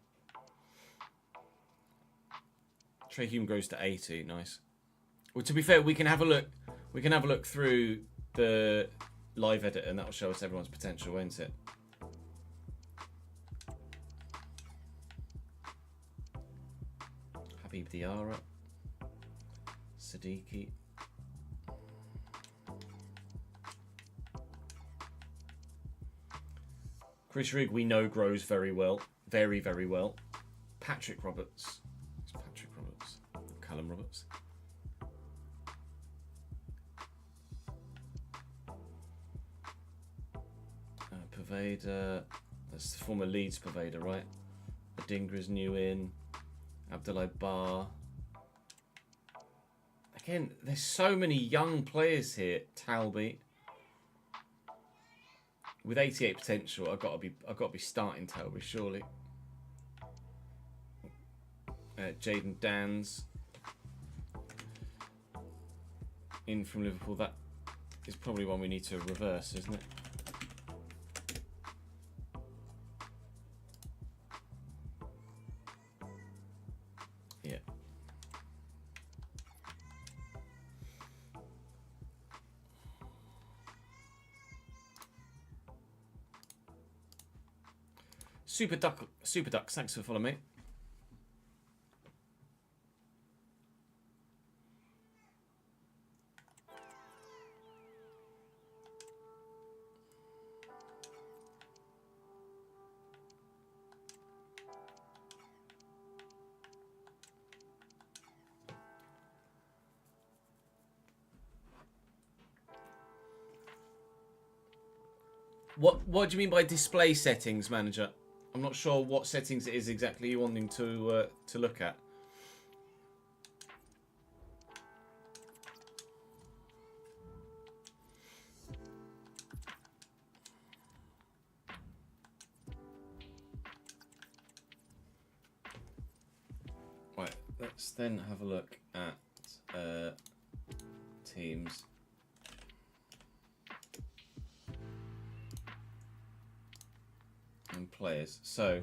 Trey Hume goes to 80. Nice. Well, to be fair, we can have a look. We can have a look through the live editor, and that will show us everyone's potential, won't it? Habib Diarra, Siddiqui. Chris Rigg, we know, grows very well. Very, very well. Patrick Roberts. It's Patrick Roberts. Callum Roberts. Paveda. That's the former Leeds Paveda, right? Adingra's new in. Abdoulaye Bar. Again, there's so many young players here. Talby. With 88 potential, I've got to be starting Talby, surely. Jaden Dans in from Liverpool. That is probably one we need to reverse, isn't it? Yeah. Super Ducks, thanks for following me. What do you mean by display settings, manager? I'm not sure what settings it is exactly you're wanting to look at. Right, let's then have a look at teams. And players. So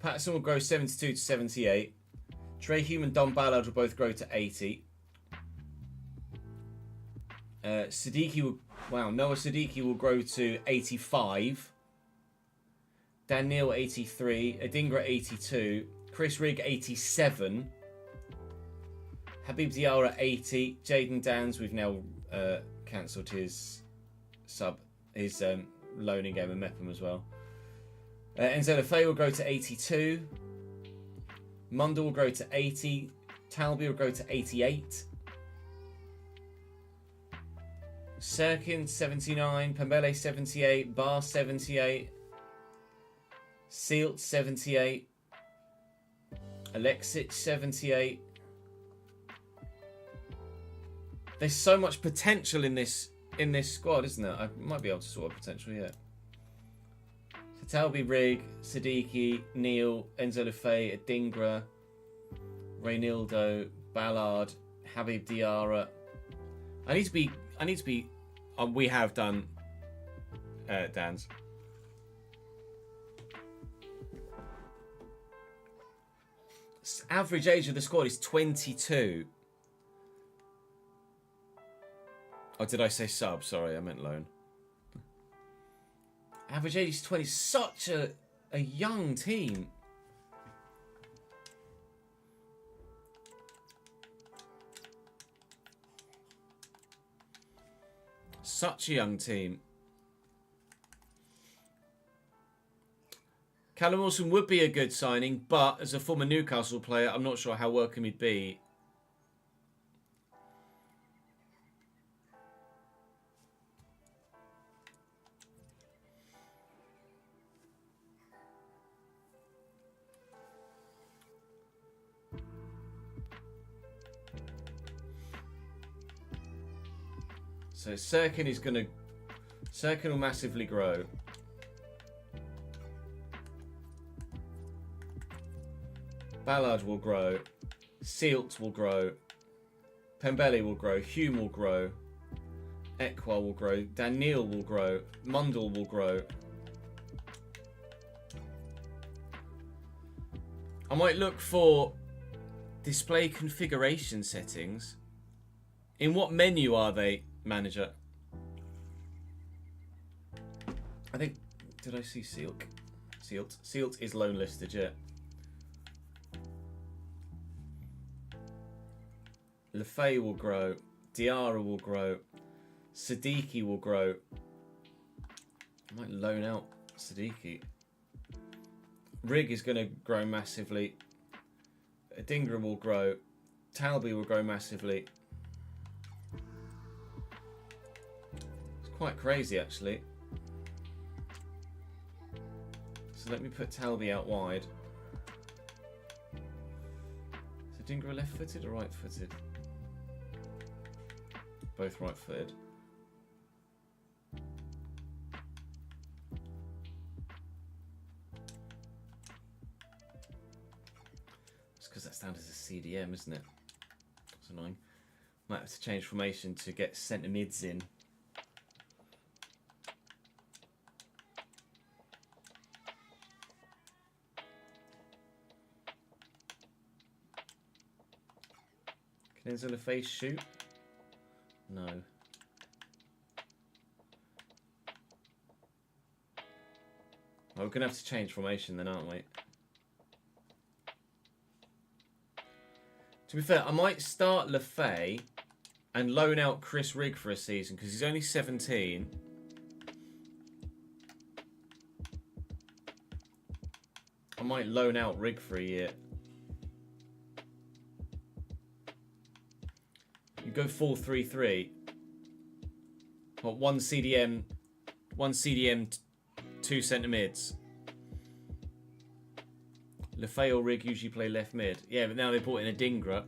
Patterson will grow 72 to 78. Trey Hume and Don Ballard will both grow to 80. Siddiqui will, Noah Siddiqui will grow to 85. Dan Neal 83. Adingra 82. Chris Rigg 87. Habib Diarra 80. Jaden Dans, we've now cancelled his loaning game and Mepham as well. Enzo Lefebvre will grow to 82. Munda will grow to 80. Talby will grow to 88. Sirkin 79. Pembele 78. Bar 78. Sealt 78. Alexic 78. There's so much potential in this squad, isn't there? I might be able to sort of potential here. So Talby, Rigg, Siddiqui, Neal, Enzo Lefebvre, Adingra, Reynildo, Ballard, Habib Diarra. I I need to be. We have done Dan's. Average age of the squad is 22. Oh, did I say sub? Sorry, I meant loan. Average age is 20. Such a young team. Such a young team. Callum Wilson would be a good signing, but as a former Newcastle player, I'm not sure how welcome he'd be. So Serkin will massively grow. Ballard will grow. Sealt will grow. Pembele will grow. Hume will grow. Ekwal will grow. Daniel will grow. Mundell will grow. I might look for display configuration settings. In what menu are they, manager? I think, did I see Sealt? Sealt is loan listed, yeah. Lefay will grow. Diarra will grow. Siddiqui will grow. I might loan out Siddiqui. Rig is going to grow massively. Adingra will grow. Talby will grow massively. It's quite crazy, actually. So let me put Talby out wide. Is Adingra left-footed or right-footed? Both right-footed. It's because that's down as a CDM, isn't it? That's annoying. Might have to change formation to get centre mids in. Can Enzo face shoot? No. Well, we're going to have to change formation then, aren't we? To be fair, I might start Lefay and loan out Chris Rigg for a season because he's only 17. I might loan out Rigg for a year. You go 4-3-3. What, one CDM, two centre mids. Lefay or Rigg usually play left mid. Yeah, but now they brought in Adingra.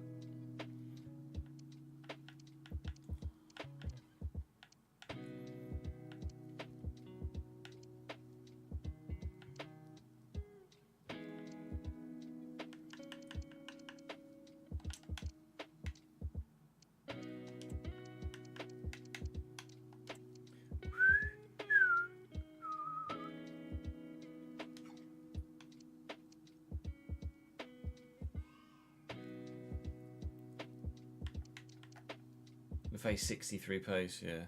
Lefay 63 pace, yeah.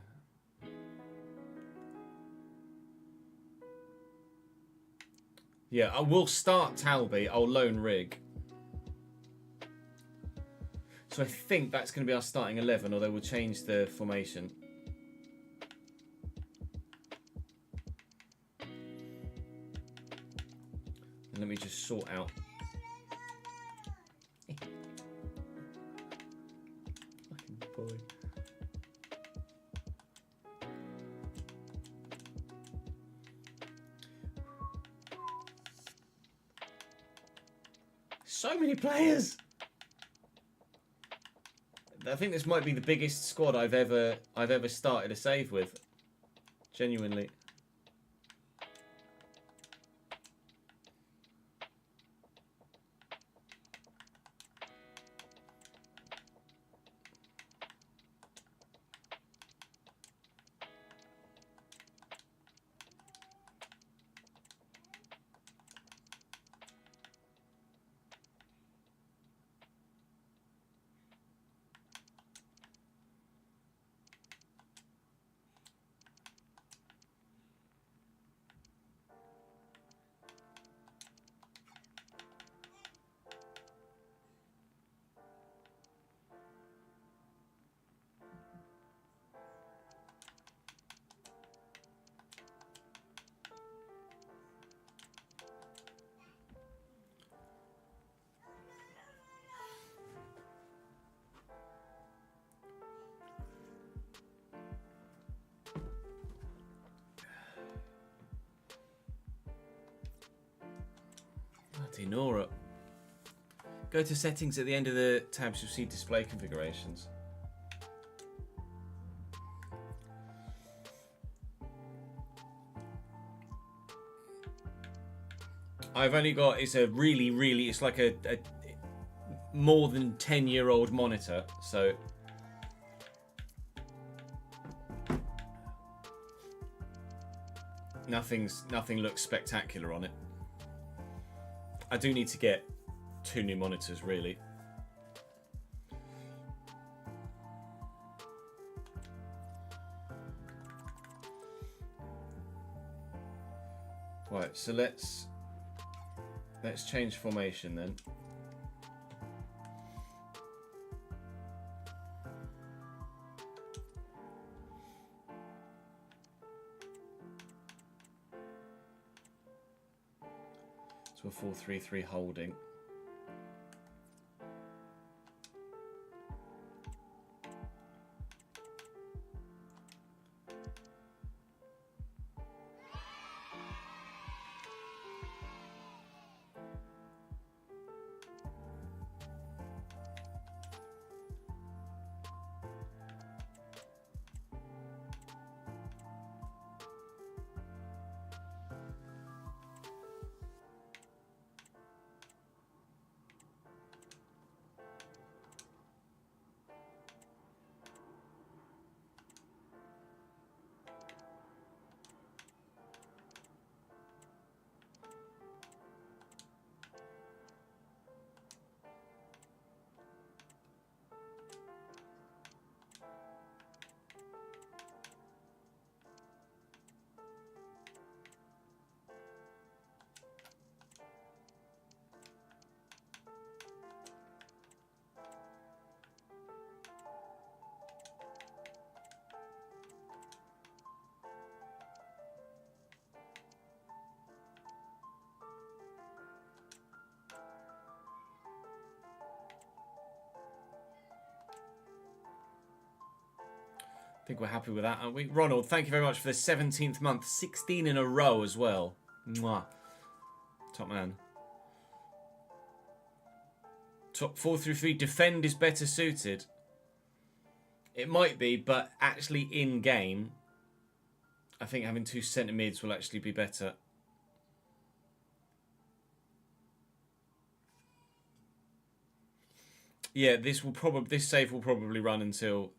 Yeah, I will start Talby. I'll loan Rigg. So I think that's going to be our starting 11, although we'll change the formation. And let me just sort out. Fucking boy. So many players. I think this might be the biggest squad I've ever started a save with. Genuinely. Bloody Nora. Go to settings at the end of the tabs, you'll see display configurations. I've only got, it's a really, it's like a more than 10-year-old monitor, so nothing looks spectacular on it. I do need to get 2 new monitors, really. Right, so let's change formation then. So a 4-3-3 holding. I think we're happy with that, aren't we? Ronald, thank you very much for the 17th month. 16 in a row as well. Mwah. Top man. Top 4-3 defend is better suited. It might be, but actually in game, I think having 2 centre mids will actually be better. Yeah, this save will probably run until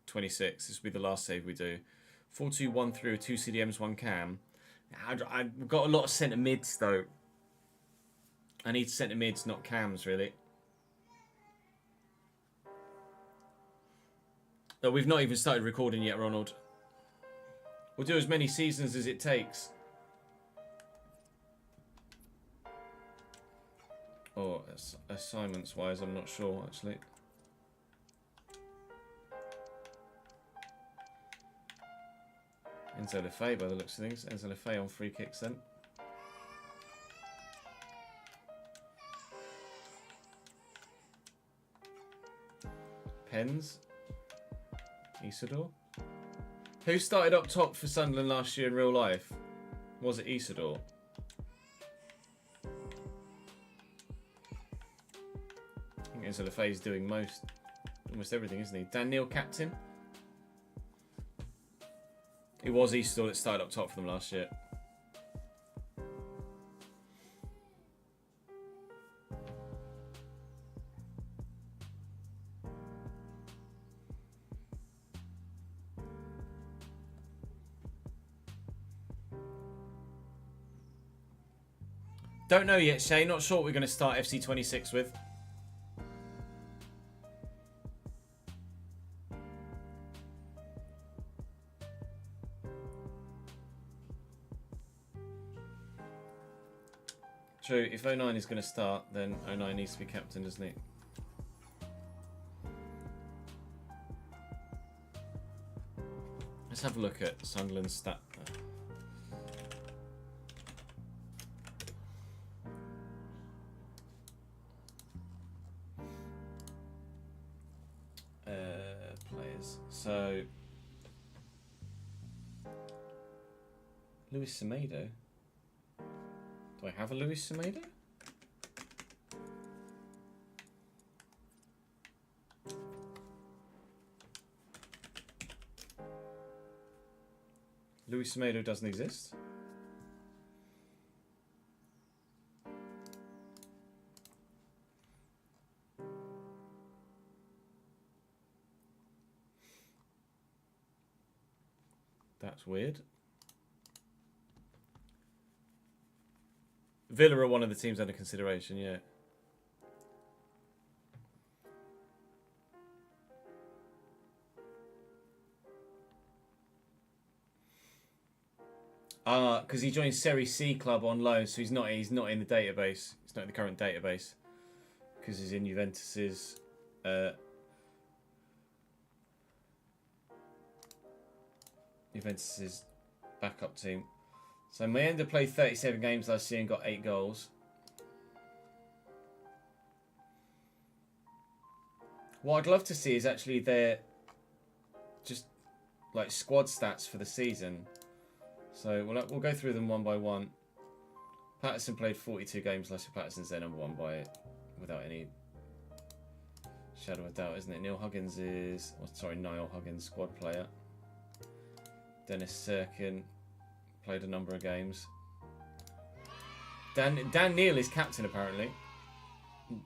26. This will be the last save we do. 4-2-1 through 2 CDMs, 1 cam. I've got a lot of centre mids though. I need centre mids, not cams, really. No, we've not even started recording yet, Ronald. We'll do as many seasons as it takes. Or assignments-wise, I'm not sure, actually. Enzo Lefebvre by the looks of things. Enzo Lefebvre on free kicks then. Pens. Isidore. Who started up top for Sunderland last year in real life? Was it Isidore? I think Enzo Lefebvre is doing almost everything, isn't he? Dan Neil, captain. It was Isidore that started up top for them last year. Don't know yet, Shay. Not sure what we're going to start FC26 with. True, if 09 is going to start, then 09 needs to be captain, doesn't he? Let's have a look at Sunderland's stat. Players. So, Luis Semedo. Do I have a Luis Semedo? Luis Semedo doesn't exist. That's weird. Villa are one of the teams under consideration, yeah. Because he joined Serie C club on loan, so he's not in the database. He's not in the current database because he's in Juventus's backup team. So Mayenda played 37 games last year and got 8 goals. What I'd love to see is actually their just like squad stats for the season. So we'll go through them one by one. Patterson played 42 games last year. Patterson's their number one by without any shadow of doubt, isn't it? Niall Huggins, squad player. Dennis Sirkin played a number of games. Dan Neal is captain apparently.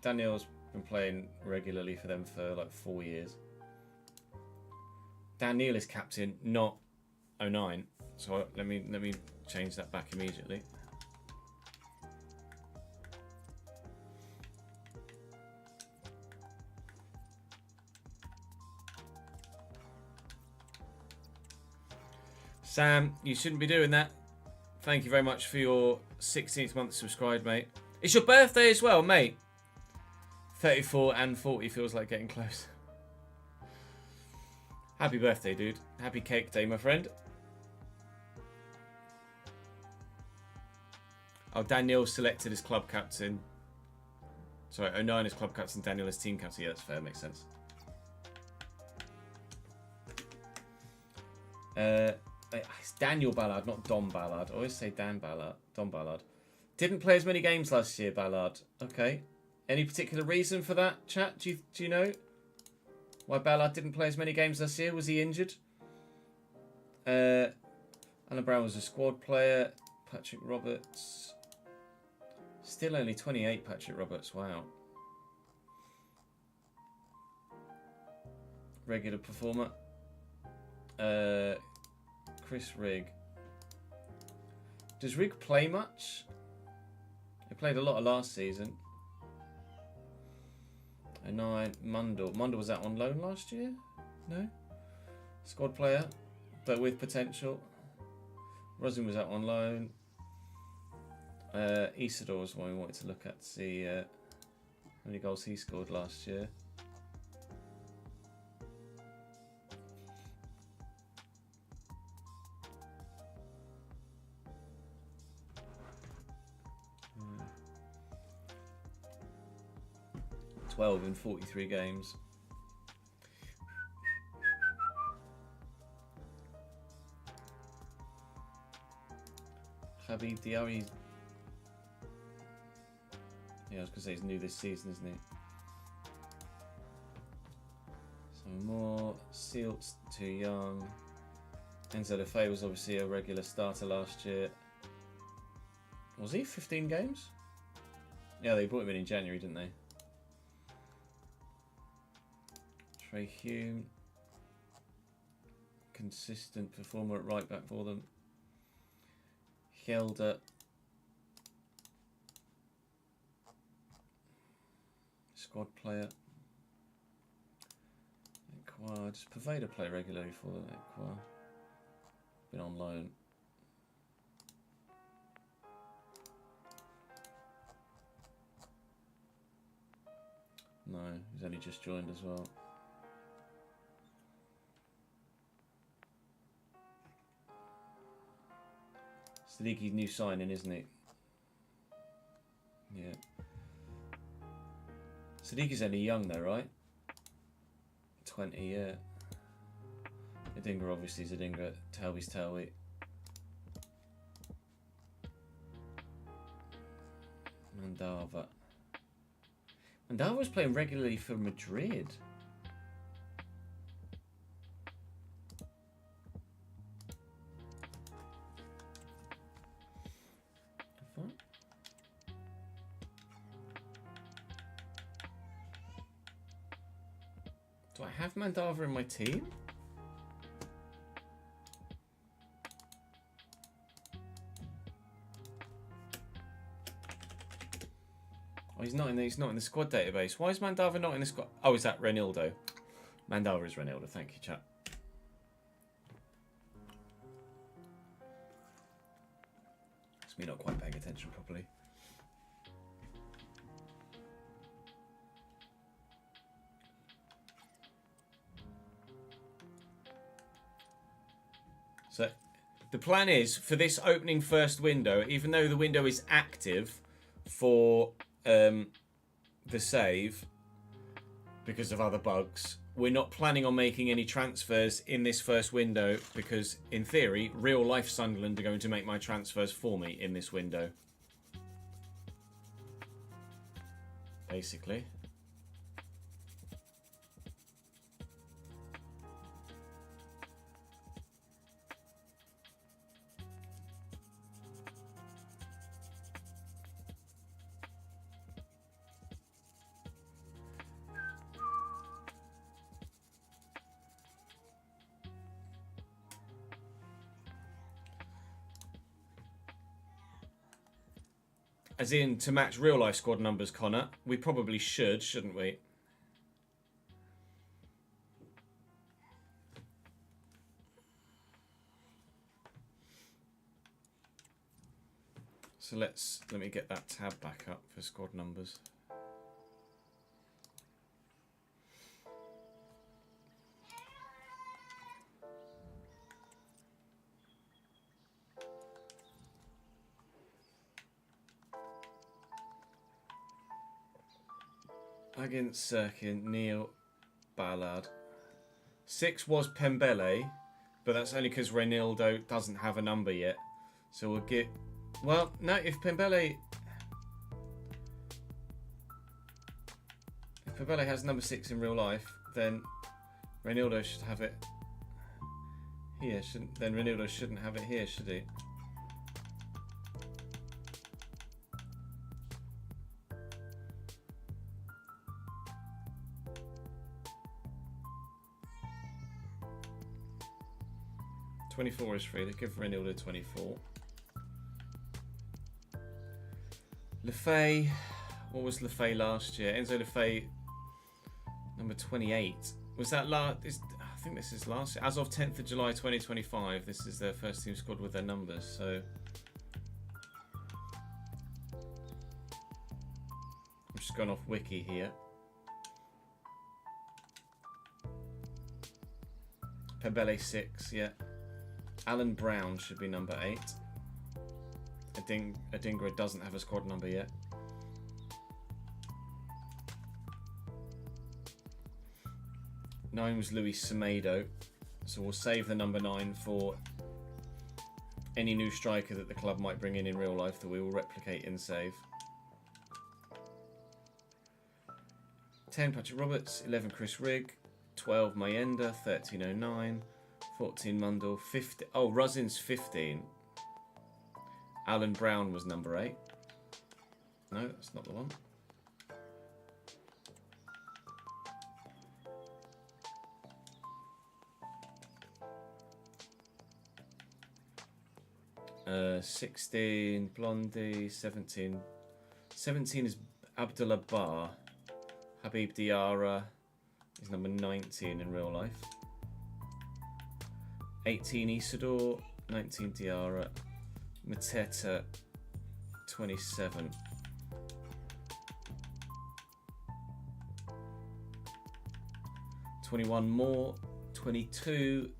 Dan Neal's been playing regularly for them for like 4 years. Dan Neal is captain, not 09. So let me change that back immediately. Sam, you shouldn't be doing that. Thank you very much for your 16th month subscribed, mate. It's your birthday as well, mate. 34 and 40 feels like getting close. Happy birthday, dude. Happy cake day, my friend. Oh, Daniel selected as club captain. Sorry, 09 is club captain, Daniel is team captain. Yeah, that's fair, makes sense. It's Daniel Ballard, not Dom Ballard. I always say Dom Ballard. Didn't play as many games last year, Ballard. Okay. Any particular reason for that, chat? Do you know why Ballard didn't play as many games last year? Was he injured? Alan Brown was a squad player. Patrick Roberts. Still only 28, Patrick Roberts. Wow. Regular performer. Chris Rigg. Does Rigg play much? He played a lot of last season. 09, Mundell. Mundell was that on loan last year? No? Squad player, but with potential. Rosin was out on loan. Isidore was one we wanted to look at to see how many goals he scored last year. Hmm. 12 in 43 games. Habib Diarry. Yeah, I was going to say he's new this season, isn't he? Some more. Sealt's too young. Enzo Lefebvre was obviously a regular starter last year. Was he 15 games? Yeah, they brought him in January, didn't they? Trey Hume. Consistent performer at right back for them. Helder. Squad player. Equa. Does Paveda play regularly for them? Equa. Been on loan. No, he's only just joined as well. Sadiqi's new signing, isn't it? Yeah. Sadiqi's only young though, right? 20, yeah. Adingra obviously is Adingra. Talby's Talby. Mandava. Mandava was playing regularly for Madrid. Do I have Mandava in my team? Oh, he's not in the squad database. Why is Mandava not in the squad? Oh, is that Renildo? Mandava is Renildo. Thank you, chat. It's me not quite paying attention properly. So the plan is for this opening first window, even though the window is active for the save because of other bugs, we're not planning on making any transfers in this first window because, in theory, real life Sunderland are going to make my transfers for me in this window. Basically. As in, to match real life squad numbers, Connor. We probably should, shouldn't we? So let me get that tab back up for squad numbers. Against Sirkin, Neil, Ballard. 6 was Pembele, but that's only because Renildo doesn't have a number yet. So we'll get... Well, no, if Pembele has number 6 in real life, then Renildo should have it here, shouldn't? Then Renildo shouldn't have it here, should he? $24 is free. Let's give Renildo 24. Lefay, what was Lefay last year? Enzo Lefay, number 28. Was that last? I think this is last year. As of 10th of July 2025, this is their first team squad with their numbers. So I'm just going off Wiki here. Pembele 6, yeah. Alan Brown should be number 8. Adingra doesn't have a squad number yet. Nine was Luis Semedo, so we'll save the number 9 for any new striker that the club might bring in real life that we will replicate in save. 10 Patrick Roberts, 11 Chris Rigg, 12 Mayenda, 1309, 14 Mundell, 15. Oh, Ruzin's 15. Alan Brown was number 8. No, that's not the one. Uh, 16 Blondie, 17. 17 is Abdullah Bar. Habib Diarra is number 19 in real life. 18 Isidore, 19 Diarra. Mateta, 27. $21 more. 22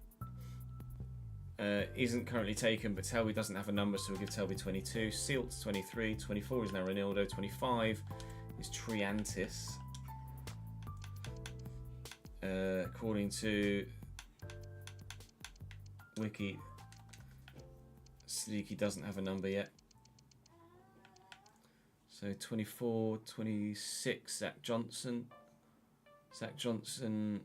isn't currently taken, but Telby doesn't have a number, so we'll give Telby 22. Sealt 23. 24 is now Renildo. 25 is Triantis. According to Wiki, Sleeky doesn't have a number yet. So 24, 26, Zach Johnson. Zach Johnson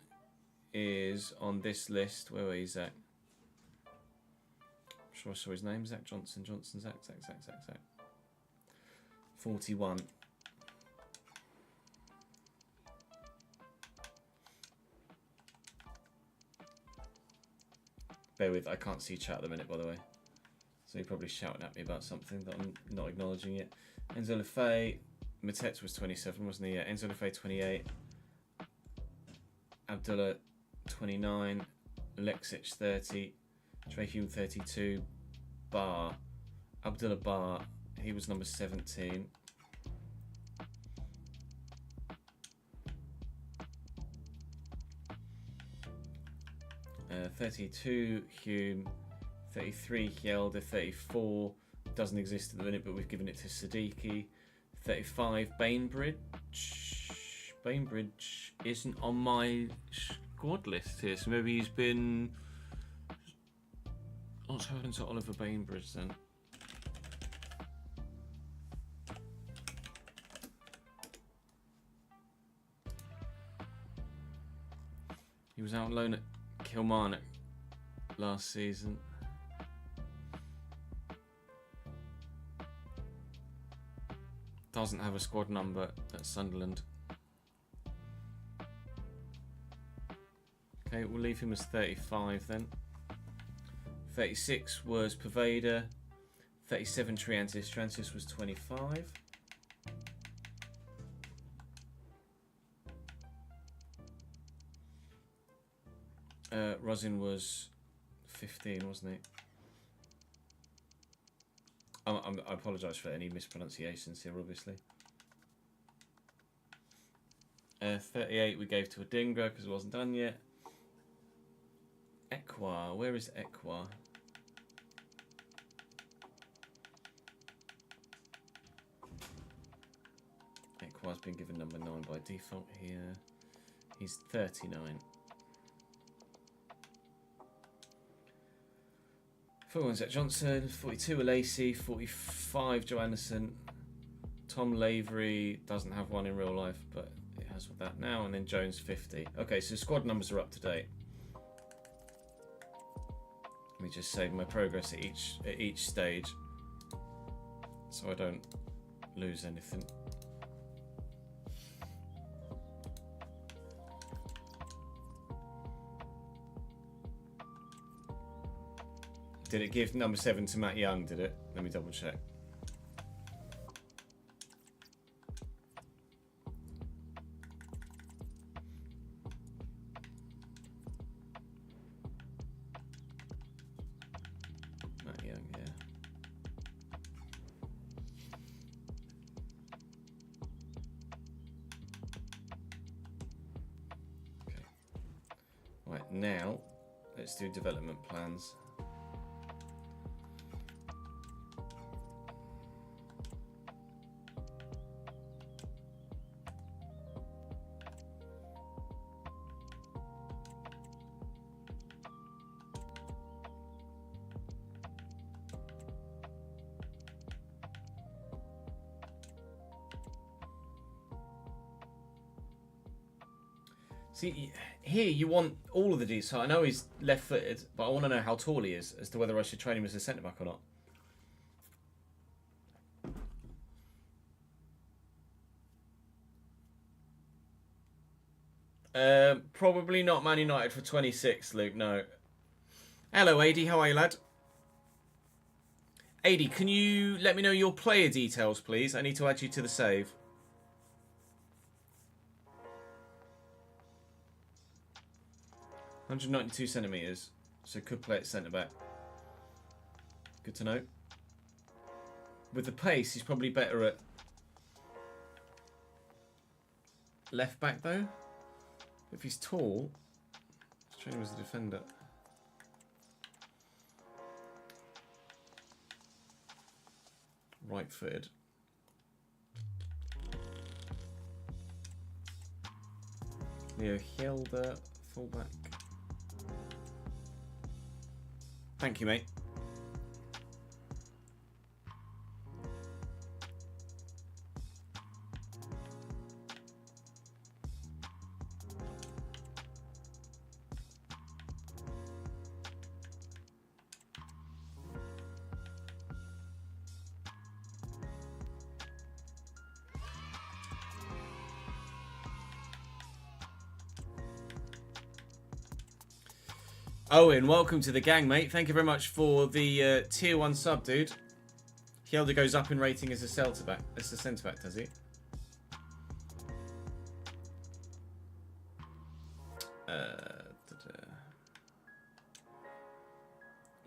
is on this list. Where is Zach? I'm sure I saw his name. Zach Johnson, Zach. 41. Bear with, I can't see chat at the minute, by the way. So you're probably shouting at me about something that I'm not acknowledging yet. Enzo Lefebvre, Matets was 27, wasn't he? Yeah, Enzo Lefebvre 28. Abdullah 29. Lexic 30. Trayhume 32. Bar. Abdullah Bar, he was number 17. Uh, 32 Hume. 33 Hjelder. 34 doesn't exist at the minute, but we've given it to Siddiqui. 35 Bainbridge. Bainbridge isn't on my squad list here, so maybe he's been... What's happened to Oliver Bainbridge then? He was out on loan at Kilmarnock last season. Doesn't have a squad number at Sunderland. Okay, we'll leave him as 35 then. 36 was Paveda. 37 Triantis. Triantis was 25. Rosin was 15, wasn't he? I apologise for any mispronunciations here, obviously. 38 we gave to Adingra because it wasn't done yet. Equa, where is Equa? Equa's been given number 9 by default here. He's 39. 41 Zach Johnson, 42 Alesi, 45 Johannesson. Tom Lavery doesn't have one in real life, but it has with that now. And then Jones 50. Okay, so squad numbers are up to date. Let me just save my progress at each stage, so I don't lose anything. Did it give number 7 to Matt Young, did it? Let me double check. Matt Young, yeah. Okay. Right, now let's do development plans. See, here you want all of the details. I know he's left-footed, but I want to know how tall he is as to whether I should train him as a centre-back or not. Probably not Man United for 26, Luke, no. Hello, AD, how are you, lad? AD, can you let me know your player details, please? I need to add you to the save. (192 centimetres), so could play at centre-back. Good to know. With the pace, he's probably better at left-back, though. If he's tall, let's train him as a defender. Right-footed. Leo Hjelder, full-back. Thank you, mate. Owen, welcome to the gang, mate. Thank you very much for the tier 1 sub, dude. Hjelder goes up in rating as a centre back. As a centre back, does he?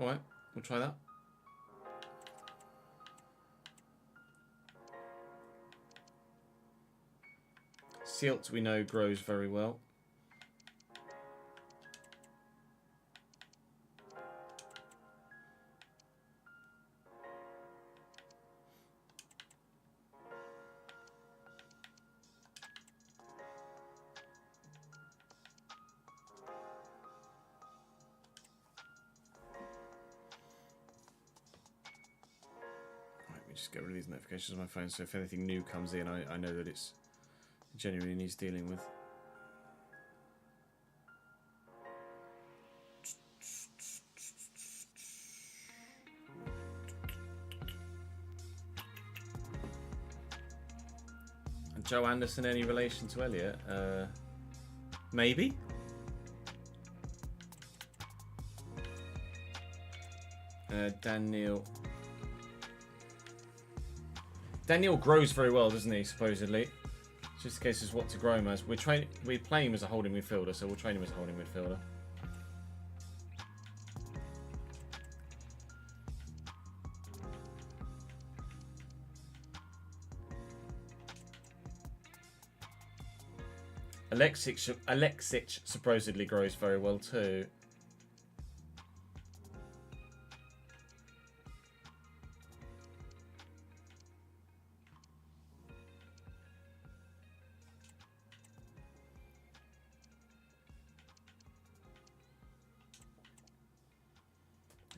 Alright, we'll try that. Silt, we know, grows very well. Just get rid of these notifications on my phone, so if anything new comes in, I know that it's genuinely needs dealing with. And Joe Anderson, any relation to Elliot? Maybe. Daniel grows very well, doesn't he, supposedly? It's just a case of what to grow him as. We're playing him as a holding midfielder, so we'll train him as a holding midfielder. Alexic supposedly grows very well too.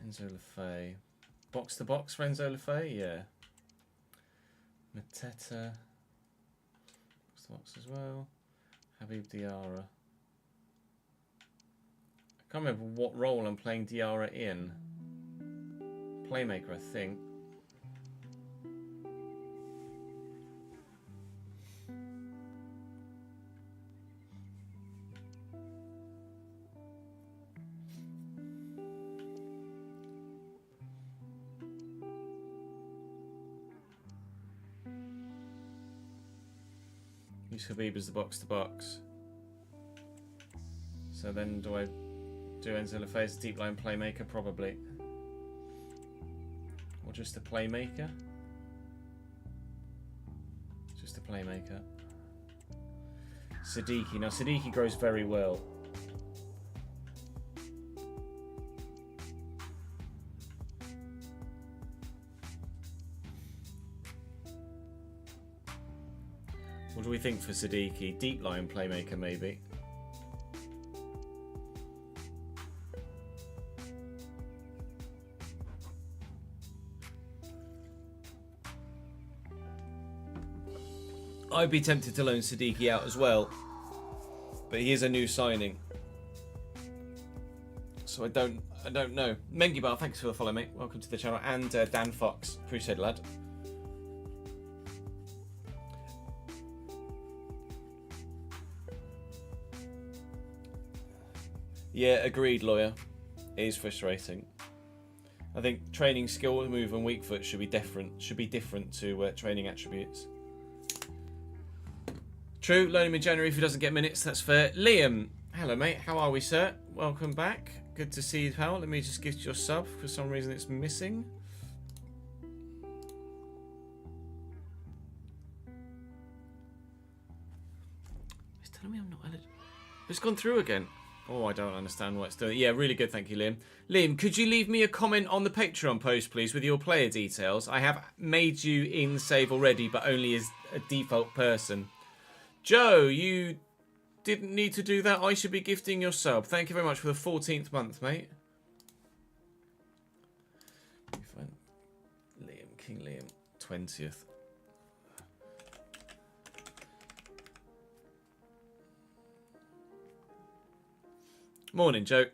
Renzo Lefebvre. Box to box, Renzo Lefebvre? Yeah. Mateta. Box to box as well. Habib Diarra. I can't remember what role I'm playing Diarra in. Playmaker, I think. Use Habib as the box to box. So then do I do Enzo Lefebvre as a deep line playmaker? Probably. Or just a playmaker? Just a playmaker. Siddiqui. Now Siddiqui grows very well. What do we think for Siddiqui? Deep line playmaker, maybe. I'd be tempted to loan Siddiqui out as well, but he is a new signing, so I don't know. Mengi Bar, thanks for the follow, mate. Welcome to the channel, and Dan Fox, appreciate it, lad. Yeah, agreed, lawyer. It is frustrating. I think training skill, move, and weak foot should be different. To training attributes. True. Loan him in January if he doesn't get minutes. That's fair. Liam, hello, mate. How are we, sir? Welcome back. Good to see you, pal. Let me just gift your sub. For some reason, it's missing. It's telling me I'm not eligible. It's gone through again. Oh, I don't understand what it's doing. Yeah, really good. Thank you, Liam. Liam, could you leave me a comment on the Patreon post, please, with your player details? I have made you in Save already, but only as a default person. Joe, you didn't need to do that. I should be gifting your sub. Thank you very much for the 14th month, mate. Liam, King Liam, 20th. Morning, Joe.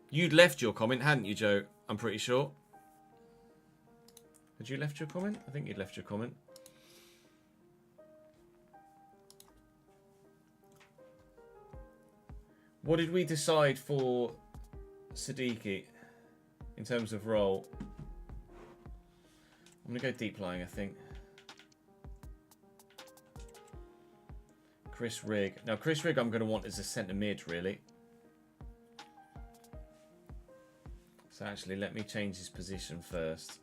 You'd left your comment, hadn't you, Joe? I'm pretty sure. Had you left your comment? I think you'd left your comment. What did we decide for Siddiqui in terms of role? I'm going to go deep lying, I think. Chris Rigg. Now, Chris Rigg I'm going to want as a centre mid, really. So actually, let me change his position first.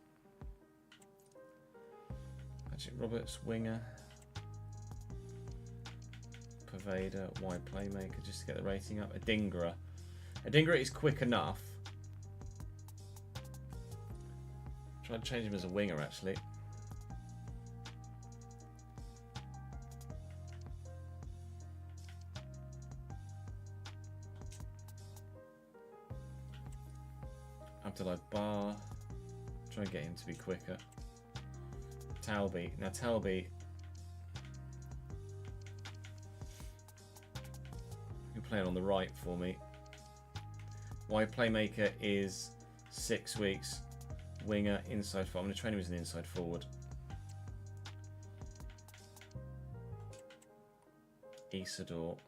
Patrick Roberts, winger. Pervader, wide playmaker, just to get the rating up. Adingra. Adingra is quick enough. Try to change him as a winger, actually. Abdullah Bar. Try and get him to be quicker. Talby. Now Talby. You're playing on the right for me. Wide playmaker is 6 weeks. Winger, inside forward. I'm going to train him as an inside forward. Isidore.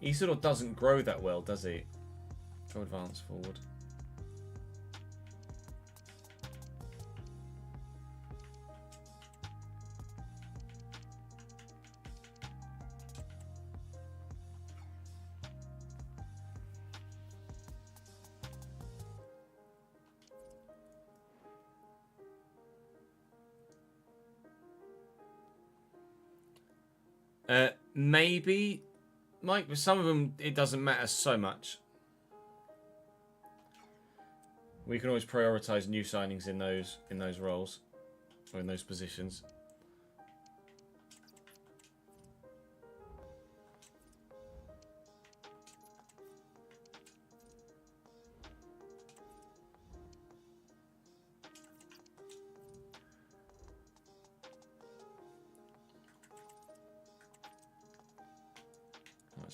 Isidore doesn't grow that well, does he? Go advance forward. Maybe, Mike, with some of them it doesn't matter so much. We can always prioritise new signings in those roles or in those positions.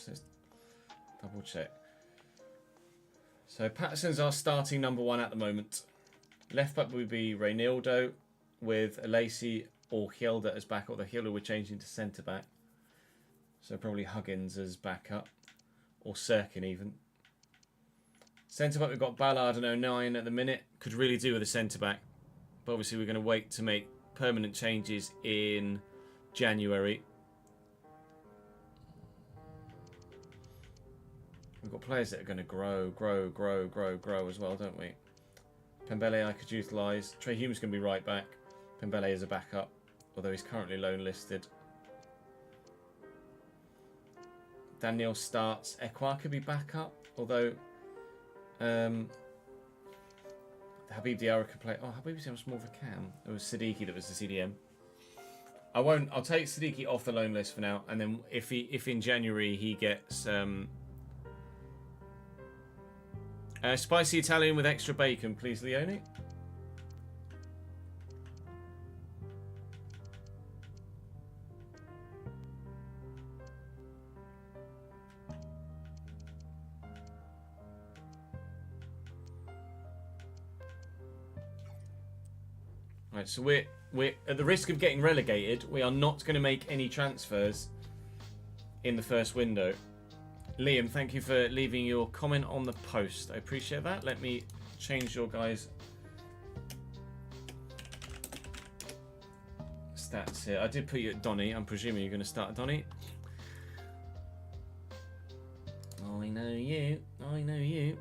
Let's double check. So Patterson's our starting number 1 at the moment. Left back would be Reynaldo with Lacey or Hilda as backup. The Hilda we're changing to centre back. So probably Huggins as backup. Or Sirkin even. Centre back we've got Ballard and 09 at the minute. Could really do with a centre back. But obviously we're going to wait to make permanent changes in January. We've got players that are going to grow as well, don't we? Pembele I could utilise. Trey Hume's going to be right back. Pembele is a backup, although he's currently loan listed. Daniel starts. Ekwa could be backup, although Habib Diarra could play. Oh, Habib Diarra was more of a cam. It was Siddiqui that was the CDM. I'll take Siddiqui off the loan list for now, and then if in January he gets spicy Italian with extra bacon, please, Leone. Right, so we're at the risk of getting relegated. We are not going to make any transfers in the first window. Liam, thank you for leaving your comment on the post. I appreciate that. Let me change your guys' stats here. I did put you at Donny. I'm presuming you're going to start at Donny. I know you. I know you.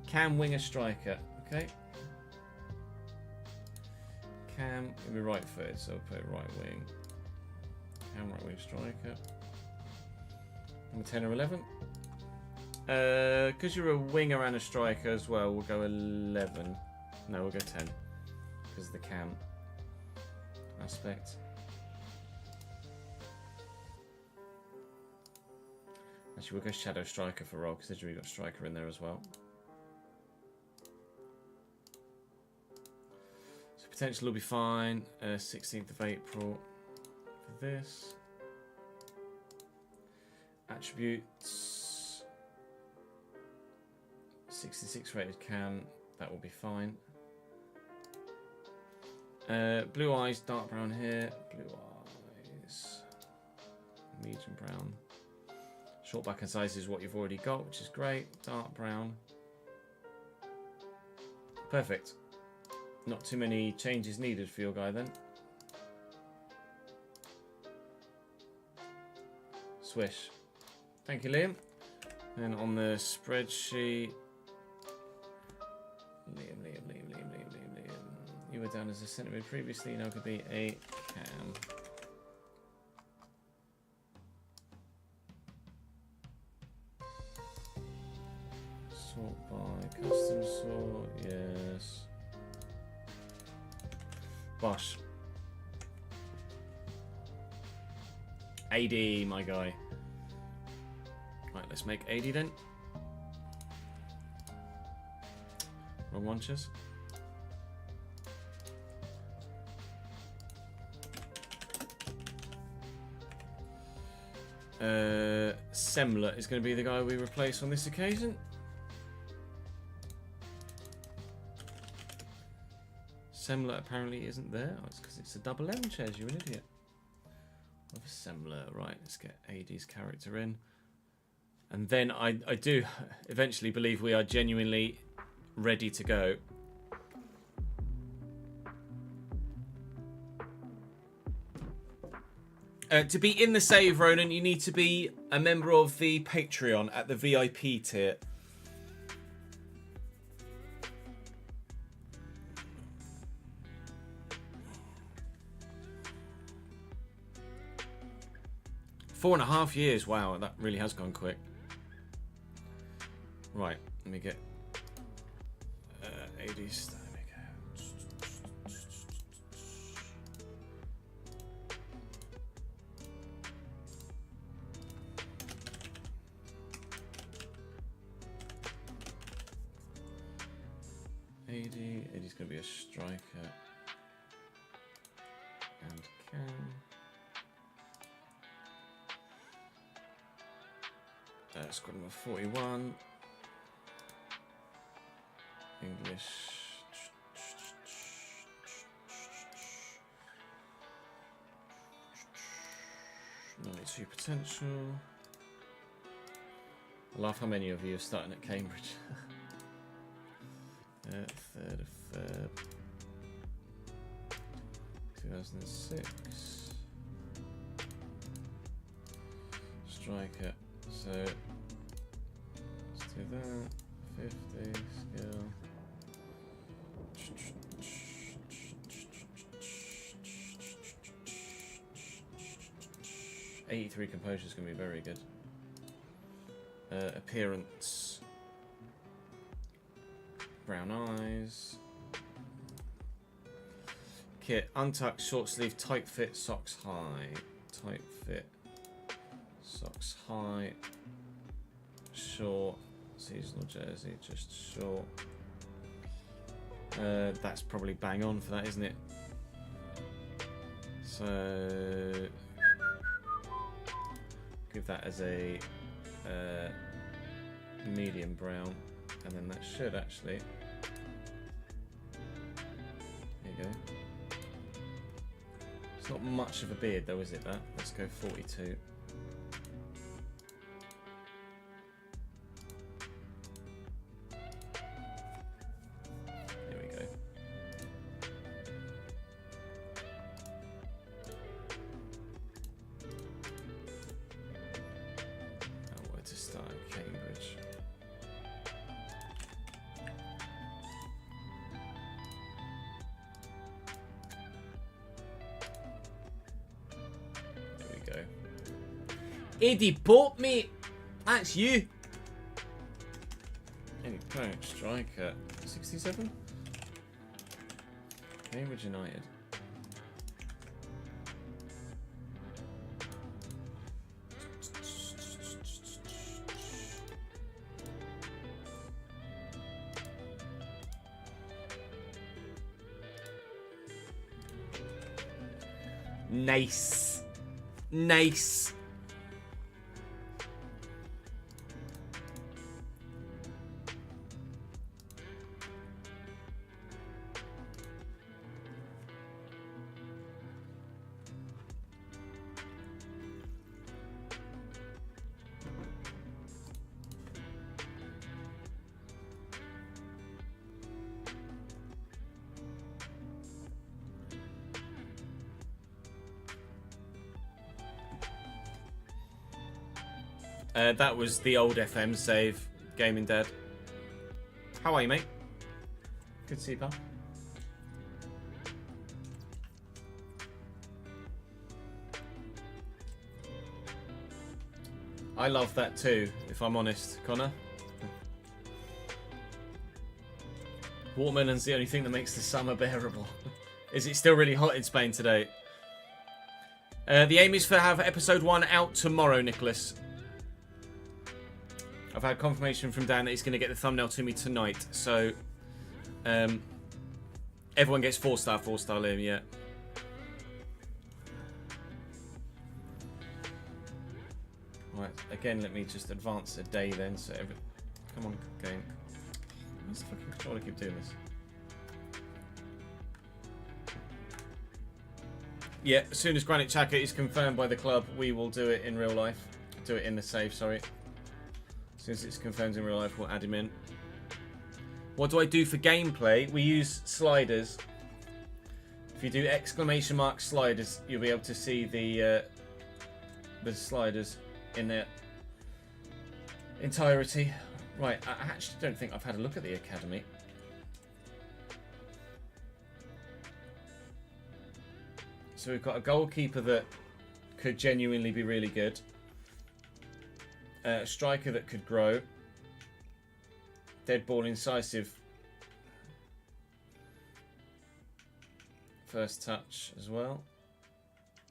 Cam, winger, striker. Okay. Cam, it'll be right footed, so I'll put right wing. Cam, right wing, striker. Number 10 or 11. Because you're a winger and a striker as well, we'll go 11. No, we'll go 10. Because of the cam aspect. Actually, we'll go shadow striker for role, considering we've got striker in there as well. So potential will be fine. 16th of April for this. Attributes 66 rated cam, that will be fine. Blue eyes, dark brown hair, blue eyes, medium brown. Short back and size is what you've already got, which is great. Dark brown. Perfect. Not too many changes needed for your guy then. Swish. Thank you, Liam. And on the spreadsheet, Liam. You were down as a centre mid previously, now could be a cam. Sort by custom sort, yes. Bosh. AD, my guy. Right, let's make AD then. Wrong one, Chess. Semler is going to be the guy we replace on this occasion. Semler apparently isn't there. Oh, it's because it's a double M, Chez. You're an idiot. Of Semler. Right, let's get AD's character in. And then I do eventually believe we are genuinely ready to go. To be in the save, Ronan, you need to be a member of the Patreon at the VIP tier. Four and a half years. Wow, that really has gone quick. Right, let me get AD stat. AD's going to be a striker and can. Squad number 41. English. 92 potential. I love how many of you are starting at Cambridge. 3rd of Feb 2006. Striker. So let's do that. 50 skill. 83 composure is going to be very good. Appearance. Brown eyes. Kit. Untucked, short sleeve, tight fit, socks high. Tight fit, socks high. Short. Seasonal jersey, just short. That's probably bang on for that, isn't it? So give that as a medium brown, and then that should actually. There you go. It's not much of a beard though, is it? That. Let's go 42. Eddie Pope, mate. That's you. Any point striker 67. Cambridge United. Nice. Nice. That was the old FM save, Gaming Dad. How are you, mate? Good to see you, pal. I love that too, if I'm honest, Connor. Watermelon's the only thing that makes the summer bearable. Is it still really hot in Spain today? The aim is to have episode 1 out tomorrow, Nicholas. I've had confirmation from Dan that he's going to get the thumbnail to me tonight. So, everyone gets 4-star Liam, yeah. Right, again, let me just advance a day then. So, come on, game. Where's the fucking controller keep doing this? Yeah, as soon as Granit Xhaka is confirmed by the club, we will do it in real life. Do it in the save, sorry. As soon as it's confirmed in real life, we'll add him in. What do I do for gameplay? We use sliders. If you do exclamation mark sliders, you'll be able to see the sliders in their entirety. Right, I actually don't think I've had a look at the academy. So we've got a goalkeeper that could genuinely be really good. A striker that could grow. Dead ball incisive. First touch as well.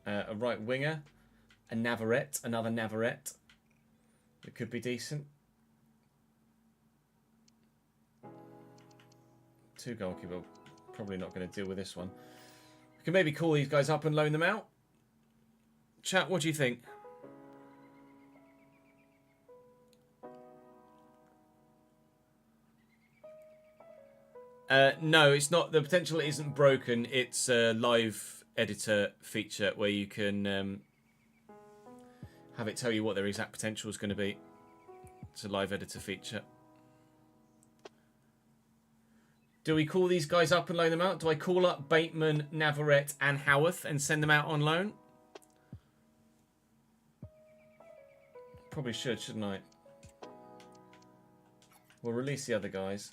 A right winger. A Navarrete. Another Navarrete. That could be decent. 2 goalkeeper. Probably not going to deal with this one. We can maybe call these guys up and loan them out. Chat, what do you think? No, it's not. The potential isn't broken. It's a live editor feature where you can have it tell you what their exact potential is going to be. It's a live editor feature. Do we call these guys up and loan them out? Do I call up Bateman, Navarrete and Howarth and send them out on loan? Probably should, shouldn't I? We'll release the other guys.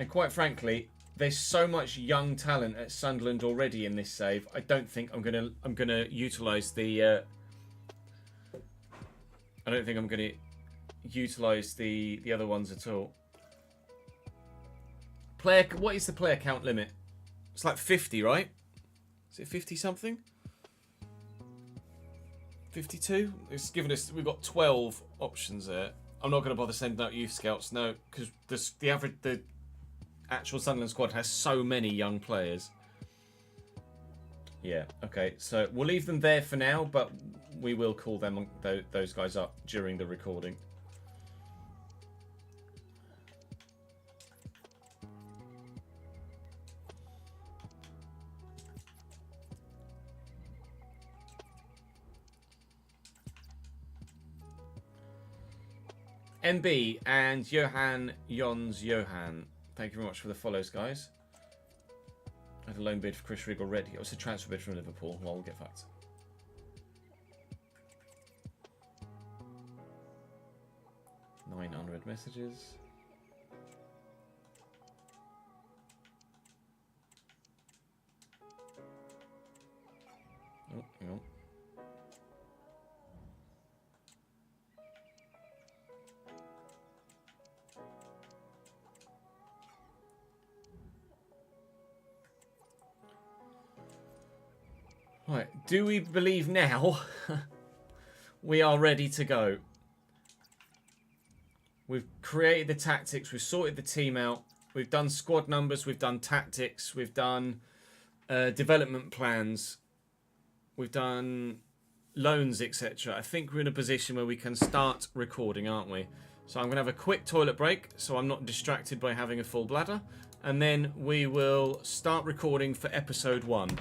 And quite frankly, there's so much young talent at Sunderland already in this save. I don't think I'm gonna utilise the. I don't think I'm gonna utilise the other ones at all. What is the player count limit? It's like 50, right? Is it 50 something? 52? It's given us. We've got 12 options there. I'm not going to bother sending out youth scouts, no, because the actual Sunderland squad has so many young players. Yeah, okay, so we'll leave them there for now, but we will call them those guys up during the recording. MB and Johan Johan. Thank you very much for the follows, guys. I had a loan bid for Chris Rigg already. It was a transfer bid from Liverpool. Well, we'll get that. 900 messages. Oh, hang on. Right, do we believe now we are ready to go? We've created the tactics, we've sorted the team out, we've done squad numbers, we've done tactics, we've done development plans, we've done loans, etc. I think we're in a position where we can start recording, aren't we? So I'm going to have a quick toilet break so I'm not distracted by having a full bladder. And then we will start recording for episode 1.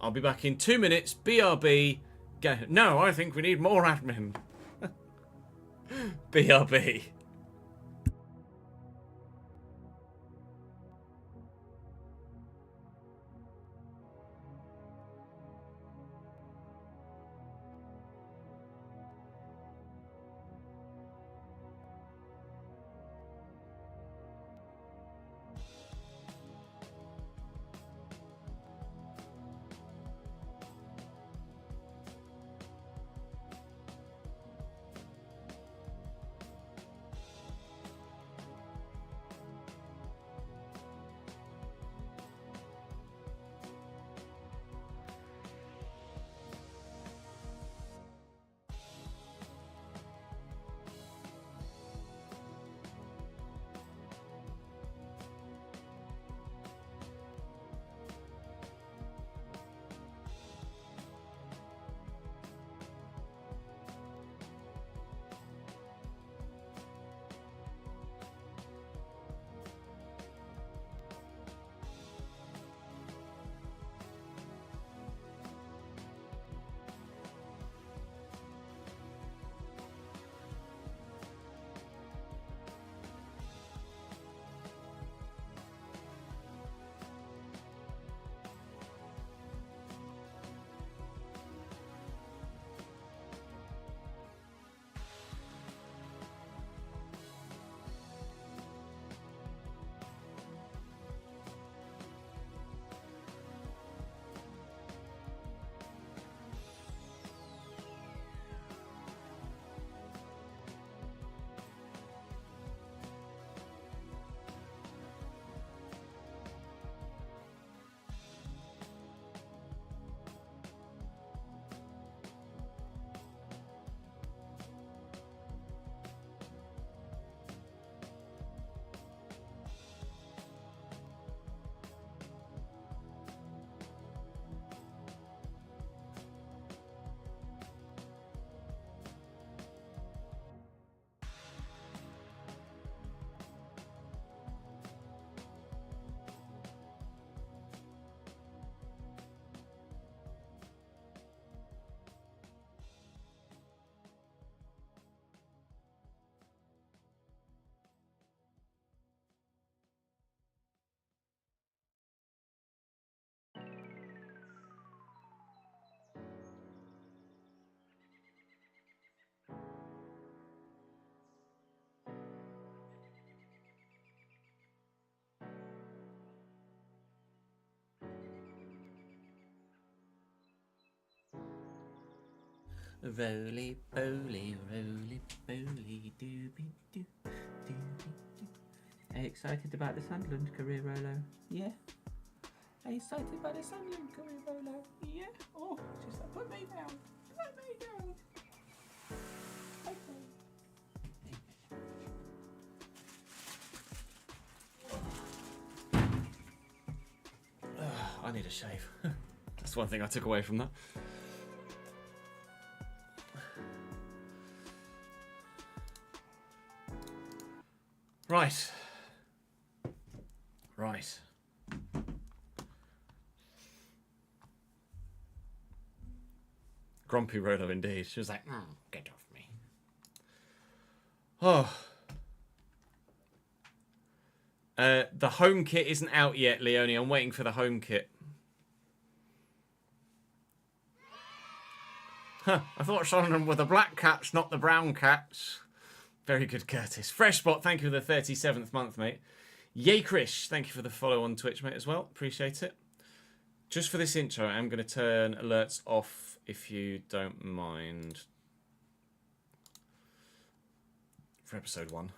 I'll be back in 2 minutes. BRB. No, I think we need more admin. BRB. Roly poly, roly poly, doobie doo, doobie doo. Are you excited about the Sunderland career, Rolo? Yeah. Are you excited about the Sunderland career, Rolo? Yeah. Oh, just like, put me down. Put me down. Okay. I need a shave. That's one thing I took away from that. Right. Right. Grumpy Rolo indeed. She was like, get off me. Oh. The home kit isn't out yet, Leonie. I'm waiting for the home kit. Huh, I thought Sunderland were the black cats, not the brown cats. Very good, Curtis. Fresh Spot, thank you for the 37th month, mate. Yay, Krish, thank you for the follow on Twitch, mate, as well. Appreciate it. Just for this intro, I'm going to turn alerts off if you don't mind. For episode 1.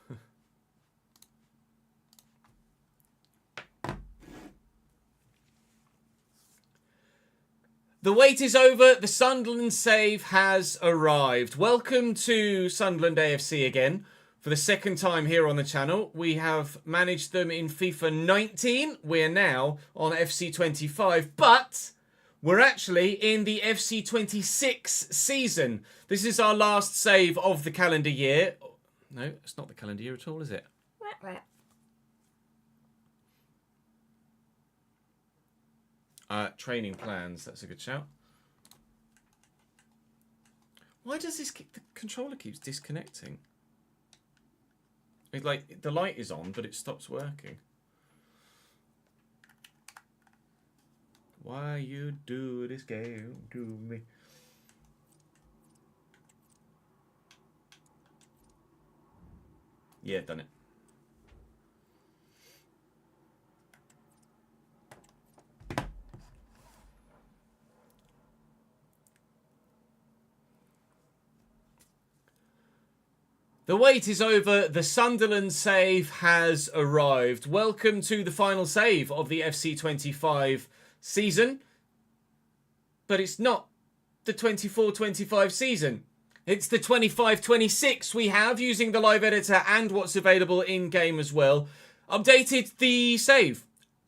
The wait is over. The Sunderland Save has arrived. Welcome to Sunderland AFC again. For the second time here on the channel. We have managed them in FIFA 19. We're now on FC25. But we're actually in the FC26 season. This is our last save of the calendar year. No, it's not the calendar year at all, is it? Training plans, that's a good shout. Why does this the controller keeps disconnecting? It, like, the light is on, but it stops working. Why you do this game to me? Yeah, done it. The wait is over. The Sunderland Save has arrived. Welcome to the final save of the FC25 season. But it's not the 24-25 season. It's the 25-26 we have using the live editor and what's available in-game as well. Updated the save.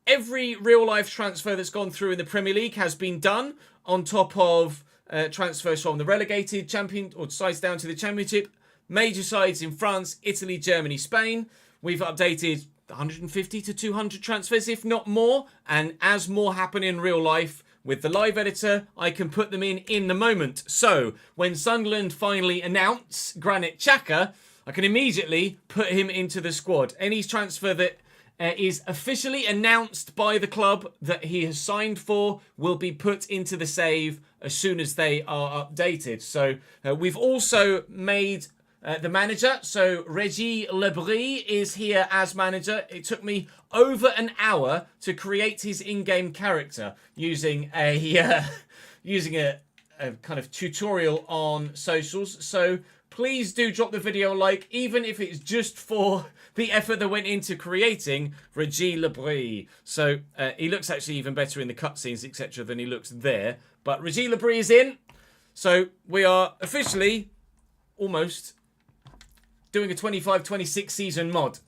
Every real-life transfer that's gone through in the Premier League has been done on top of transfers from the relegated champion or sides down to the Championship. Major sides in France, Italy, Germany, Spain. We've updated 150 to 200 transfers, if not more. And as more happen in real life, with the live editor, I can put them in the moment. So, when Sunderland finally announce Granit Xhaka, I can immediately put him into the squad. Any transfer that is officially announced by the club that he has signed for will be put into the save as soon as they are updated. So, we've also made... the manager, so Régis Lebris is here as manager. It took me over an hour to create his in-game character using a kind of tutorial on socials. So please do drop the video a like, even if it's just for the effort that went into creating Régis Lebris. So he looks actually even better in the cutscenes, etc., than he looks there. But Régis Lebris is in, so we are officially almost doing a 25-26 season mod.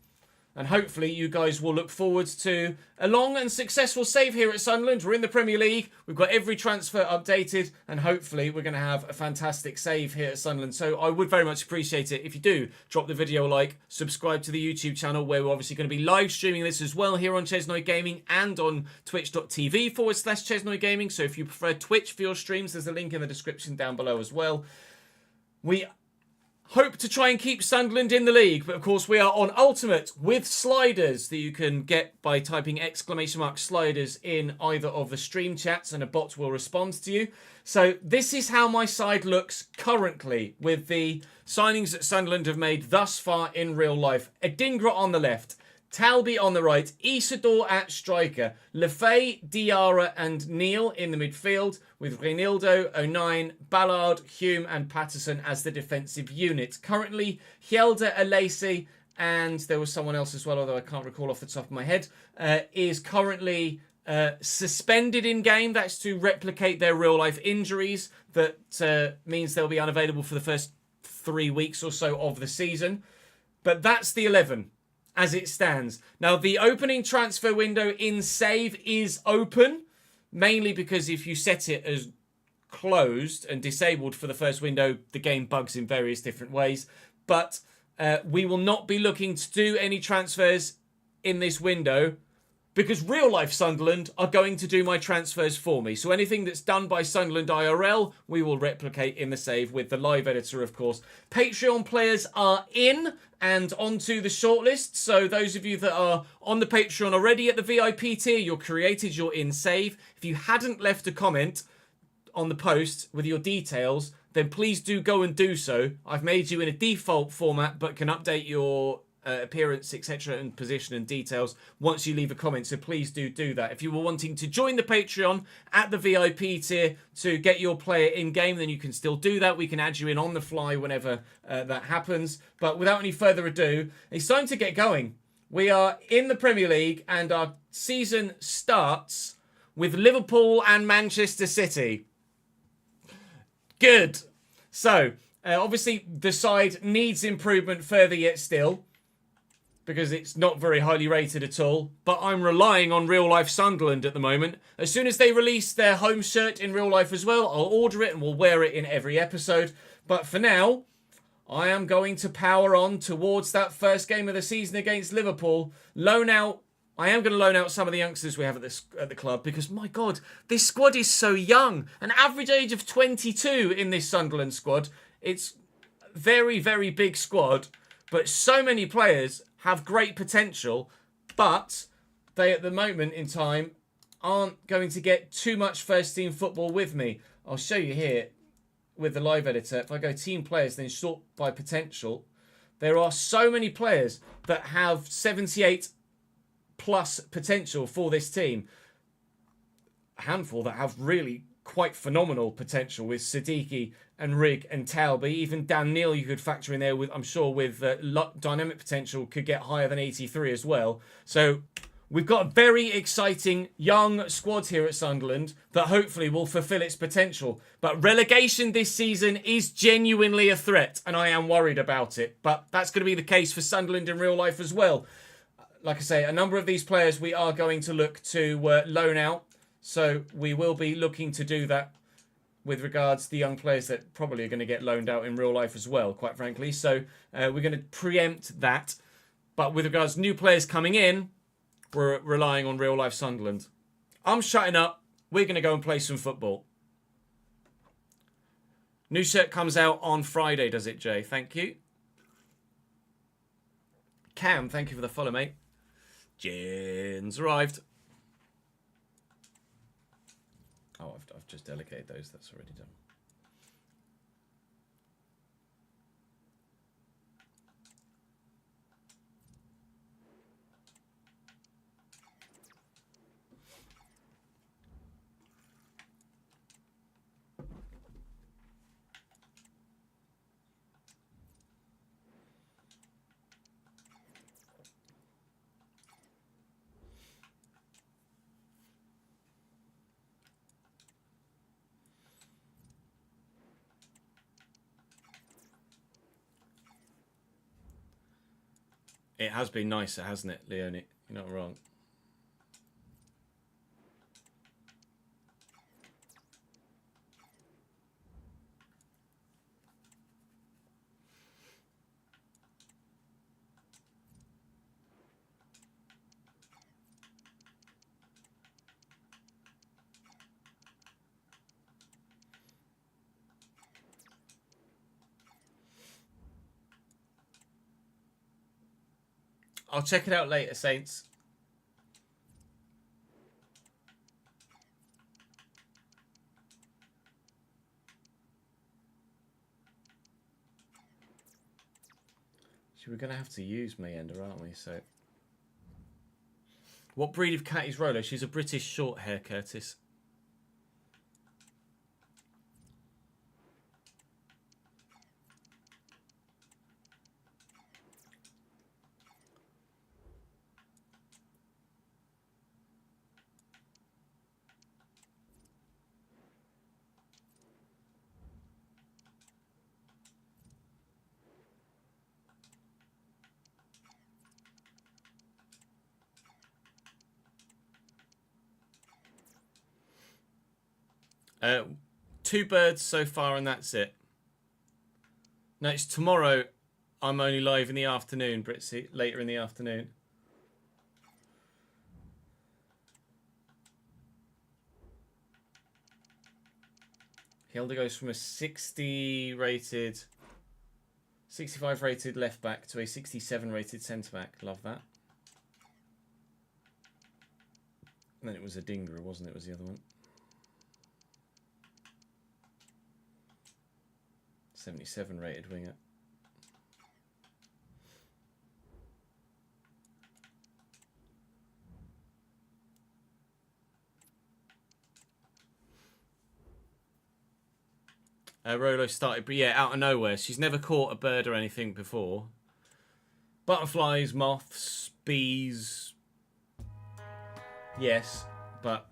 And hopefully you guys will look forward to a long and successful save here at Sunderland. We're in the Premier League. We've got every transfer updated. And hopefully we're going to have a fantastic save here at Sunderland. So I would very much appreciate it if you do drop the video a like, subscribe to the YouTube channel where we're obviously going to be live streaming this as well here on Chesnoy Gaming and on twitch.tv/Chesnoy Gaming. So if you prefer Twitch for your streams, there's a link in the description down below as well. We hope to try and keep Sunderland in the league, but of course we are on Ultimate with sliders that you can get by typing !sliders in either of the stream chats and a bot will respond to you. So this is how my side looks currently with the signings that Sunderland have made thus far in real life. Adingra on the left, Talby on the right, Isidore at striker, Lefay, Diarra and Neil in the midfield, with Reinildo, O'Nien, Ballard, Hume and Patterson as the defensive unit. Currently, Hjelde, Alesi, and there was someone else as well, although I can't recall off the top of my head, is currently suspended in game. That's to replicate their real-life injuries. That means they'll be unavailable for the first 3 weeks or so of the season. But that's the 11 as it stands. Now, the opening transfer window in Save is open, mainly because if you set it as closed and disabled for the first window, the game bugs in various different ways. But we will not be looking to do any transfers in this window because real life Sunderland are going to do my transfers for me. So anything that's done by Sunderland IRL, we will replicate in the Save with the live editor, of course. Patreon players are in and onto the shortlist. So those of you that are on the Patreon already at the VIP tier, you're created, you're in Save. If you hadn't left a comment on the post with your details, then please do go and do so. I've made you in a default format, but can update your appearance, etc. and position and details once you leave a comment. So please do that. If you were wanting to join the Patreon at the VIP tier to get your player in game, then you can still do that. We can add you in on the fly whenever that happens. But without any further ado, it's time to get going. We are in the Premier League and our season starts with Liverpool and Manchester City. Good. So, obviously, the side needs improvement further yet still, because it's not very highly rated at all. But I'm relying on Real Life Sunderland at the moment. As soon as they release their home shirt in real life as well, I'll order it and we'll wear it in every episode. But for now, I am going to power on towards that first game of the season against Liverpool. I am going to loan out some of the youngsters we have at the club because, my God, this squad is so young. An average age of 22 in this Sunderland squad. It's a very, very big squad, but so many players have great potential, but they, at the moment in time, aren't going to get too much first-team football with me. I'll show you here with the live editor. If I go team players, then sort by potential, there are so many players that have 78 plus potential for this team. A handful that have really quite phenomenal potential with Siddiqui and Rig and Talby. Even Dan Neil you could factor in there with, I'm sure, with dynamic potential could get higher than 83 as well. So we've got a very exciting young squad here at Sunderland that hopefully will fulfill its potential. But relegation this season is genuinely a threat and I am worried about it. But that's going to be the case for Sunderland in real life as well. Like I say, a number of these players we are going to look to loan out. So we will be looking to do that with regards to the young players that probably are going to get loaned out in real life as well, quite frankly. So we're going to preempt that. But with regards to new players coming in, we're relying on real life Sunderland. I'm shutting up. We're going to go and play some football. New shirt comes out on Friday, does it, Jay? Thank you. Cam, thank you for the follow, mate. Jin's arrived. Oh, I've just delegated those. That's already done. It has been nicer, hasn't it, Leonie? You're not wrong. I'll check it out later, Saints. We're going to have to use Mayender, aren't we? So What breed of cat is Rolo? She's a British short hair, Curtis. Two birds so far and that's it. No, it's tomorrow. I'm only live in the afternoon, Britsy. Later in the afternoon. Hilda goes from a 65 rated left back to a 67 rated centre back. Love that. And then it was a Dingra, wasn't it? Was the other one. 77 rated winger. Rolo started, but yeah, out of nowhere. She's never caught a bird or anything before. Butterflies, moths, bees. Yes, but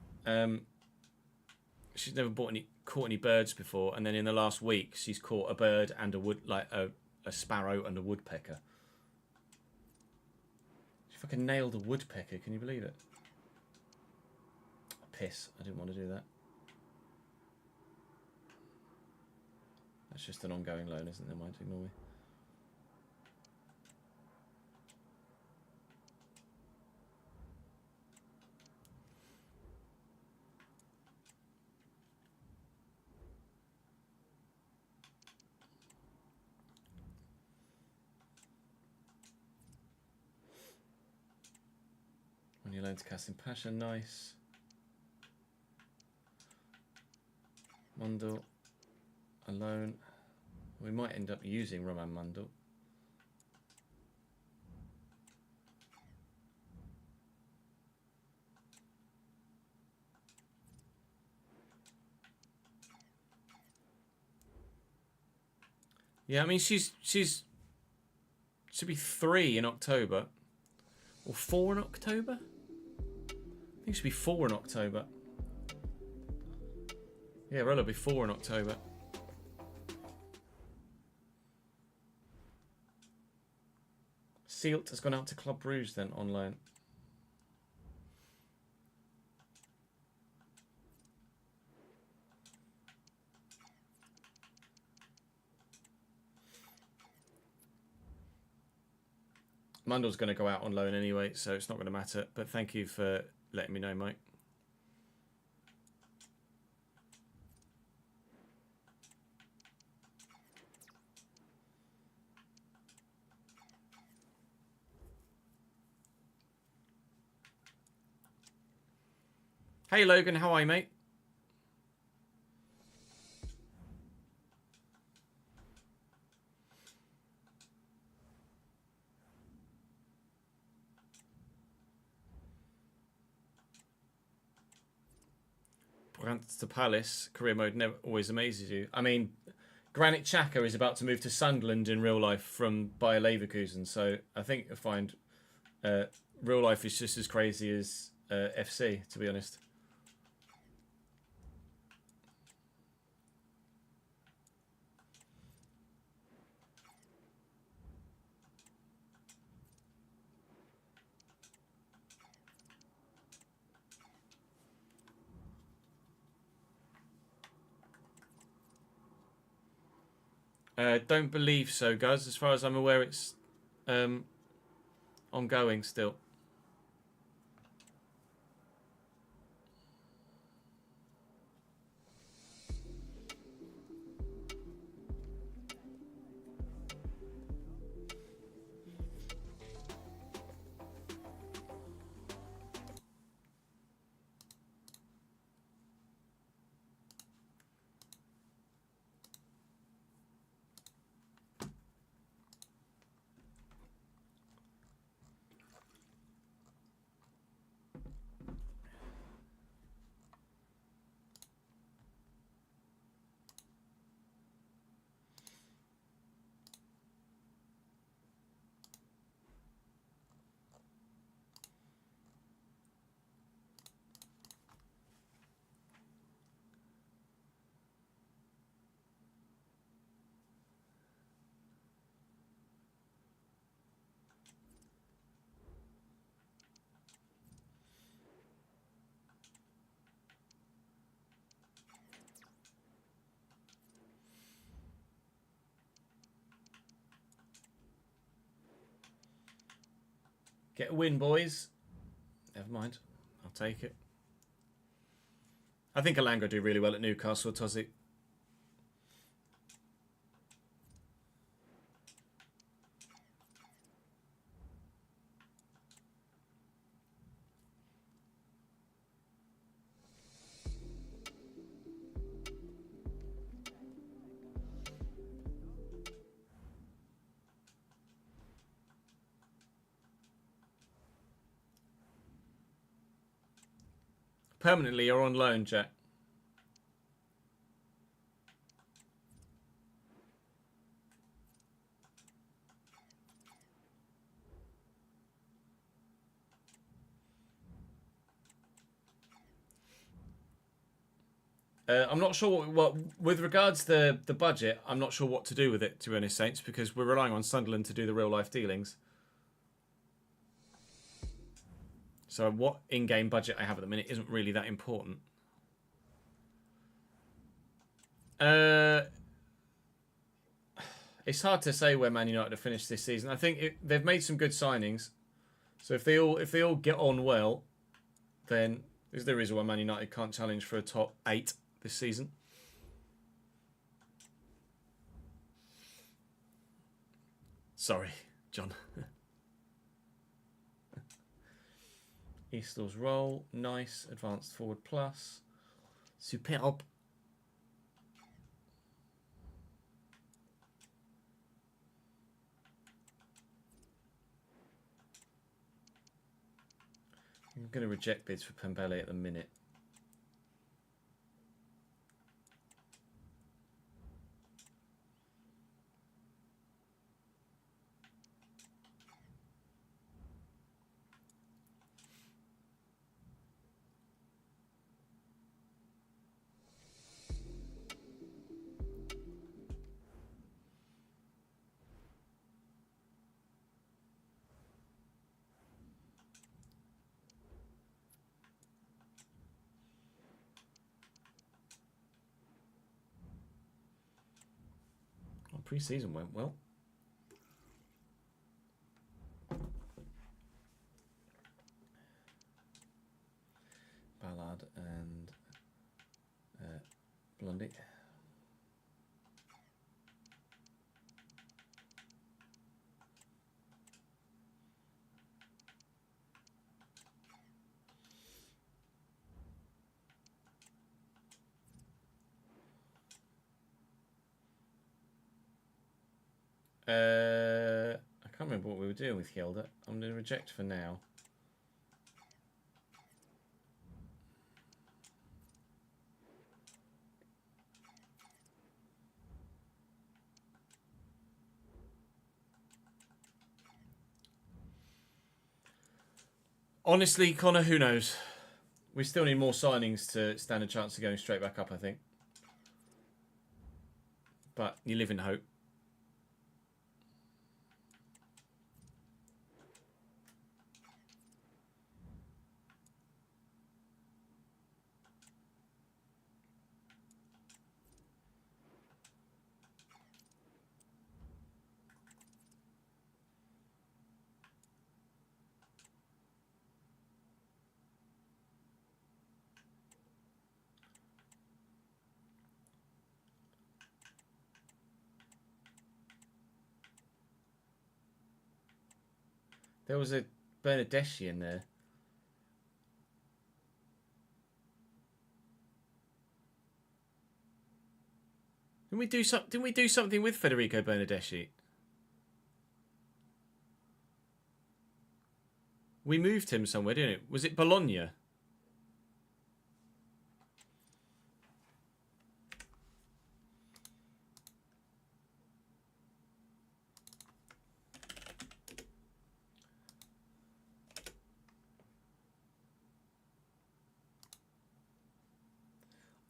she's never caught any birds before. And then in the last week, she's caught a bird and a sparrow and a woodpecker. She fucking nailed a woodpecker. Can you believe it? Oh, piss! I didn't want to do that. That's just an ongoing loan, isn't it? Mind, ignore me. When you learn to cast in passion, nice. Mundle. Alone. We might end up using Roman Mundle. Yeah, I mean she's should be 3 in October. Or 4 in October? I think it should be 4 in October. Yeah, Rolo will be 4 in October. Sealt has gone out to Club Brugge then online. Mundle's going to go out on loan anyway, so it's not going to matter. But thank you for letting me know, Mike. Hey Logan, how are you, mate? Brant to Palace, career mode never always amazes you. I mean, Granit Xhaka is about to move to Sunderland in real life from Bayer Leverkusen, so I think you'll find real life is just as crazy as FC, to be honest. Don't believe so, guys. As far as I'm aware, it's ongoing still. Get a win, boys. Never mind. I'll take it. I think Alanga do really well at Newcastle, Tozzy. Permanently, you're on loan, Jack. I'm not sure what with regards to the budget, I'm not sure what to do with it, to be honest, Saints, because we're relying on Sunderland to do the real life dealings. So what in-game budget I have at the minute isn't really that important. It's hard to say where Man United have finished this season. I think they've made some good signings. So if they all get on well, then there's the reason why Man United can't challenge for a top 8 this season. Sorry, John. Eastl's roll, nice. Advanced forward plus. Superb. I'm going to reject bids for Pembele at the minute. Pre-season went well. Ballard and Blundy. I can't remember what we were doing with Hilda. I'm going to reject for now. Honestly, Connor, who knows? We still need more signings to stand a chance of going straight back up, I think. But you live in hope. There was a Bernadeschi in there. Didn't we do something with Federico Bernadeschi? We moved him somewhere, didn't it? Was it Bologna?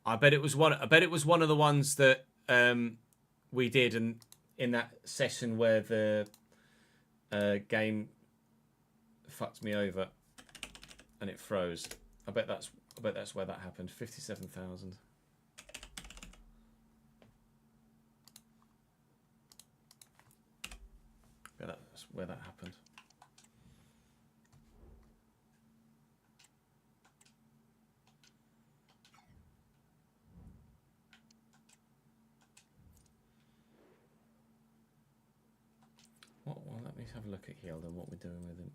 I bet it was one of the ones that we did, and in that session where the game fucked me over and it froze. I bet that's where that happened. 57,000. I bet that's where that happened. Let's have a look at Hjelde and what we're doing with him.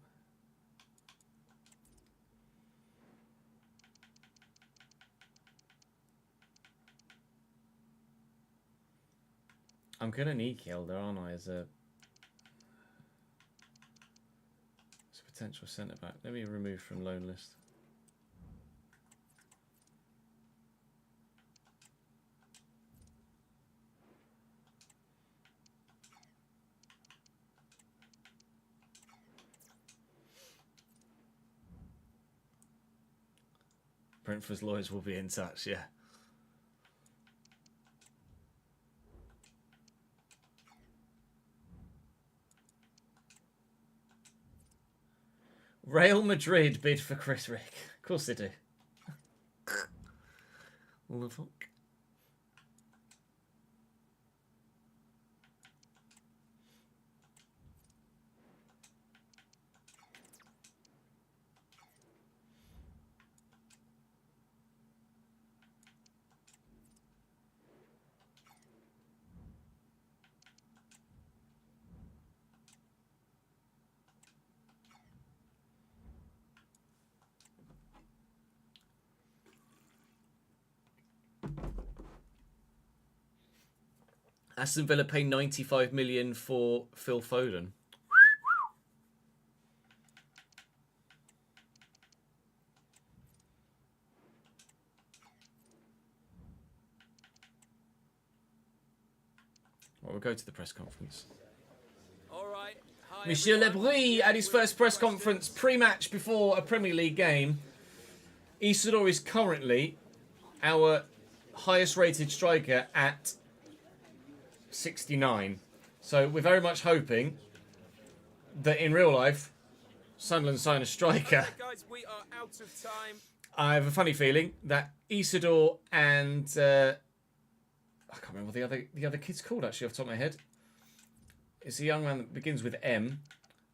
I'm going to need Hjelde, aren't I, as a potential centre-back. Let me remove from loan list. Brentford's lawyers will be in touch, yeah. Real Madrid bid for Chris Rick. Of course they do. All the fuck. Aston Villa pay 95 million for Phil Foden. Well, we'll go to the press conference. All right. Hi, Monsieur Lebris at his first press conference pre-match before a Premier League game. Isidore is currently our highest rated striker at 69. So we're very much hoping that in real life, Sunderland sign a striker. guys, we are out of time. I have a funny feeling that Isidore and I can't remember what the other kid's called actually off the top of my head. It's a young man that begins with M.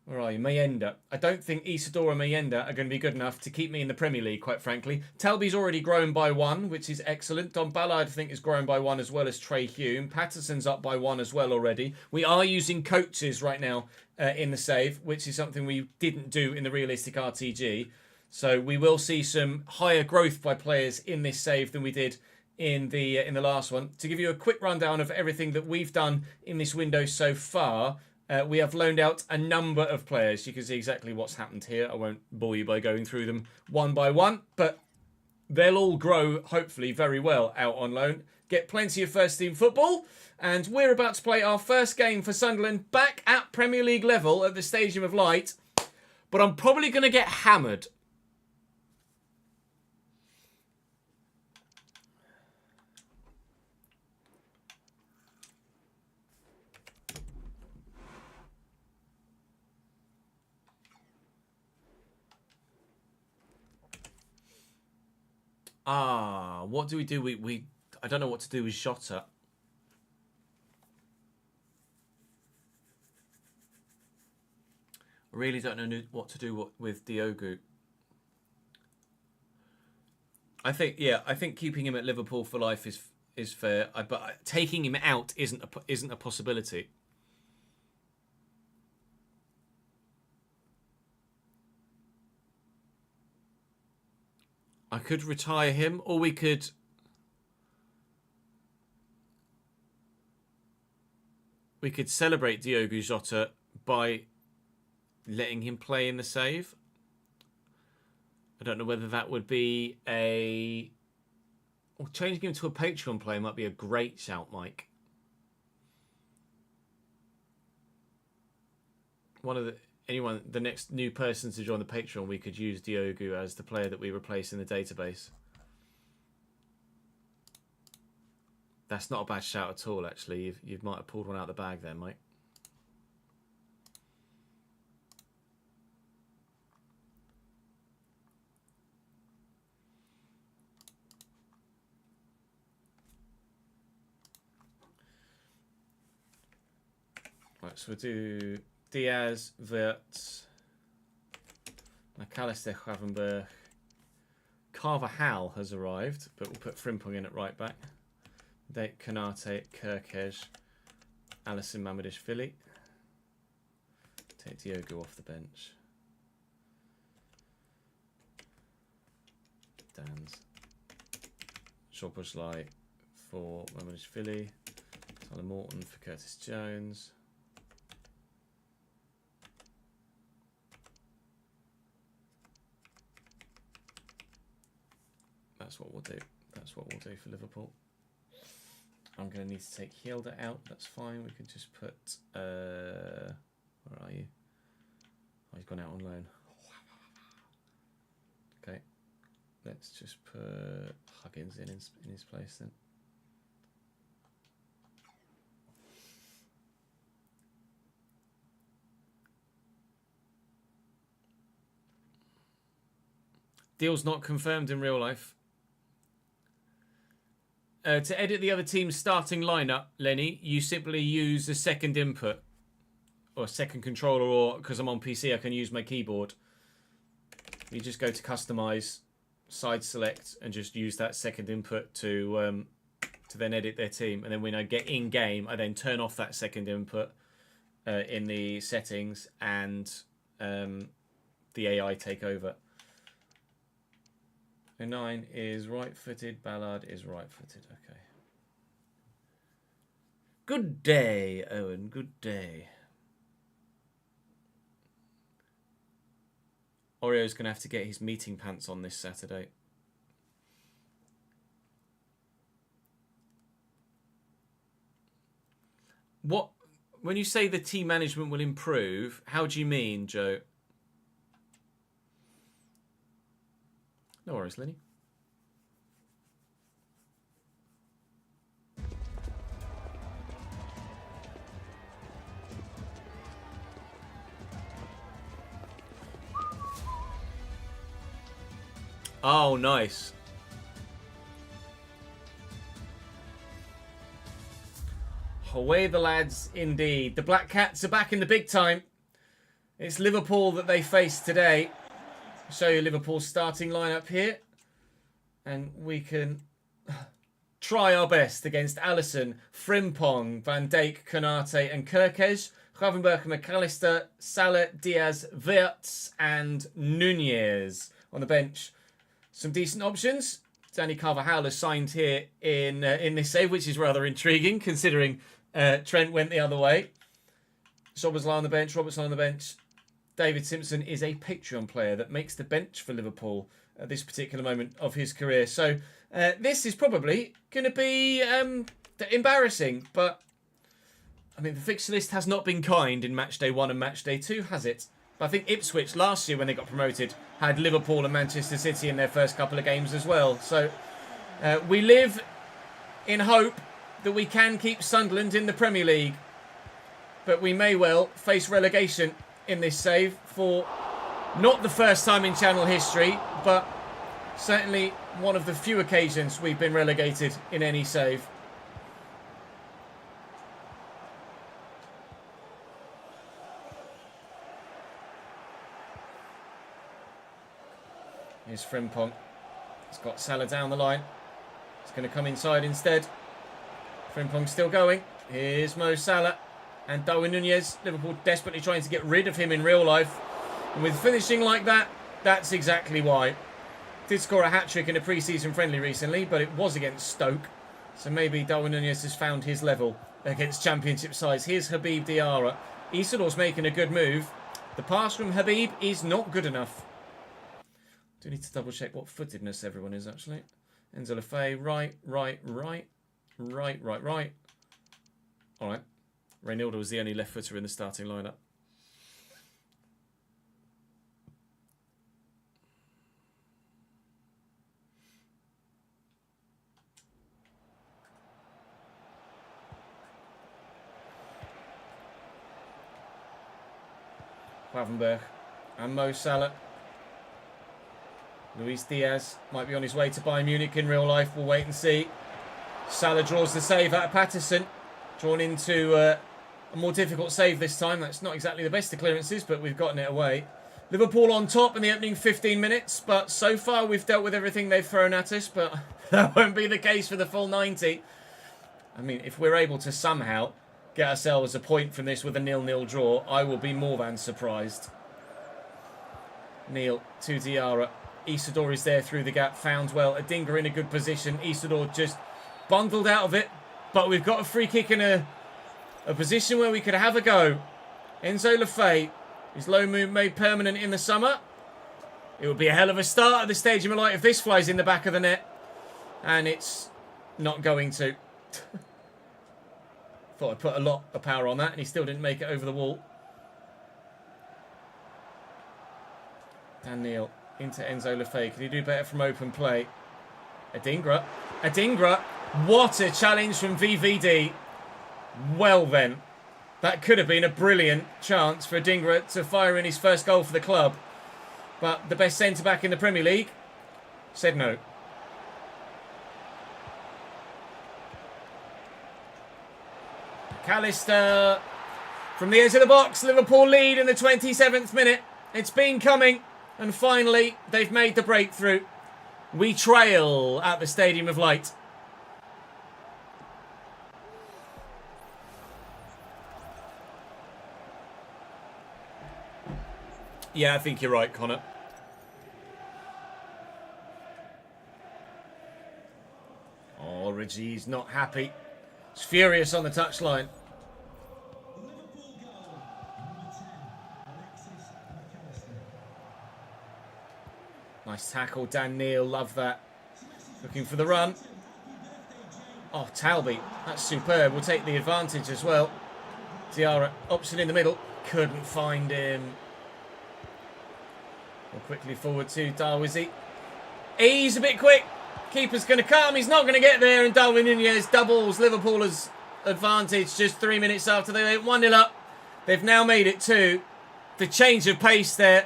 Where are you? Mayenda. I don't think Isidore and Mayenda are going to be good enough to keep me in the Premier League, quite frankly. Talby's already grown by 1, which is excellent. Don Ballard, I think, has grown by 1 as well as Trey Hume. Patterson's up by 1 as well already. We are using coaches right now in the save, which is something we didn't do in the realistic RTG. So we will see some higher growth by players in this save than we did in the last one. To give you a quick rundown of everything that we've done in this window so far, we have loaned out a number of players. You can see exactly what's happened here. I won't bore you by going through them one by one, but they'll all grow, hopefully, very well out on loan. Get plenty of first-team football, and we're about to play our first game for Sunderland back at Premier League level at the Stadium of Light, but I'm probably going to get hammered. What do we do? I don't know what to do with Jota. I really don't know what to do with Diogo. I think keeping him at Liverpool for life is fair, but taking him out isn't a possibility. I could retire him, or we could celebrate Diogo Jota by letting him play in the save. I don't know whether that would be or changing him to a Patreon player might be a great shout, Mike. The next new person to join the Patreon, we could use Diogo as the player that we replace in the database. That's not a bad shout at all, actually. You might have pulled one out of the bag there, mate. Right, so we'll do Diaz, Wirtz, McAllister, Gravenberg. Carvajal has arrived, but we'll put Frimpong in at right back. Date Konate, Kirkej, Alisson Mamadishvili. Take Diogo off the bench. Dan's. Szoboszlai for Philly. Tyler Morton for Curtis Jones. That's what we'll do. That's what we'll do for Liverpool. I'm going to need to take Hilda out. That's fine. We can just put... where are you? Oh, he's gone out on loan. Okay. Let's just put Huggins in his place then. Deal's not confirmed in real life. To edit the other team's starting lineup, Lenny, you simply use a second input or a second controller, or because I'm on PC, I can use my keyboard. You just go to customize, side select, and just use that second input to then edit their team. And then when I get in game, I then turn off that second input in the settings, and the AI take over. 9 is right-footed. Ballard is right-footed. Okay. Good day, Owen. Good day. Oreo's going to have to get his meeting pants on this Saturday. What? When you say the team management will improve, how do you mean, Joe? No worries, Lenny. Oh, nice. Away the lads, indeed. The Black Cats are back in the big time. It's Liverpool that they face today. Show you Liverpool's starting lineup here, and we can try our best against Alisson, Frimpong, Van Dijk, Konate and Kirkes, Gravenberch, McAllister, Salah, Diaz, Wirtz and Nunez on the bench. Some decent options. Danny Carvajal has signed here in this save, which is rather intriguing considering Trent went the other way. Szoboszlai on the bench, Robertson on the bench. David Simpson is a Patreon player that makes the bench for Liverpool at this particular moment of his career. So this is probably going to be embarrassing. But, I mean, the fixture list has not been kind in match day 1 and match day 2, has it? But I think Ipswich last year when they got promoted had Liverpool and Manchester City in their first couple of games as well. So we live in hope that we can keep Sunderland in the Premier League. But we may well face relegation in this save for not the first time in channel history, but certainly one of the few occasions we've been relegated in any save. Here's Frimpong. He's got Salah down the line. He's going to come inside instead. Frimpong still going. Here's Mo Salah. And Darwin Nunez, Liverpool desperately trying to get rid of him in real life. And with finishing like that, that's exactly why. Did score a hat-trick in a pre-season friendly recently, but it was against Stoke. So maybe Darwin Nunez has found his level against championship sides. Here's Habib Diarra. Isidor's making a good move. The pass from Habib is not good enough. Do need to double check what footedness everyone is actually. Enzo Lefebvre, right. All right. Reynilda was the only left footer in the starting lineup. Gravenberch and Mo Salah. Luis Diaz might be on his way to Bayern Munich in real life. We'll wait and see. Salah draws the save out of Patterson. Drawn into a more difficult save this time. That's not exactly the best of clearances, but we've gotten it away. Liverpool on top in the opening 15 minutes, but so far we've dealt with everything they've thrown at us, but that won't be the case for the full 90. I mean, if we're able to somehow get ourselves a point from this with a 0-0 draw, I will be more than surprised. Neil to Diarra. Isidore is there through the gap, found well. Adingra in a good position. Isidore just bundled out of it. But we've got a free kick in a position where we could have a go. Enzo Lefebvre, his loan move made permanent in the summer. It would be a hell of a start at the Stadium of Light if this flies in the back of the net. And it's not going to. Thought I'd put a lot of power on that, and he still didn't make it over the wall. Dan Neil into Enzo Lefebvre. Can he do better from open play? Adingra. Adingra. What a challenge from VVD. Well then. That could have been a brilliant chance for Adingra to fire in his first goal for the club. But the best centre-back in the Premier League said no. McAllister from the edge of the box. Liverpool lead in the 27th minute. It's been coming. And finally, they've made the breakthrough. We trail at the Stadium of Light. Yeah, I think you're right, Connor. Oh, Reggie's not happy. He's furious on the touchline. Nice tackle, Dan Neil. Love that. Looking for the run. Oh, Talby. That's superb. We'll take the advantage as well. Diarra, option in the middle. Couldn't find him. We'll quickly forward to Darwizi. He's a bit quick. Keeper's going to come. He's not going to get there. And Darwin Nunez doubles Liverpool's advantage just 3 minutes after they went 1-0 up. They've now made it 2. The change of pace there.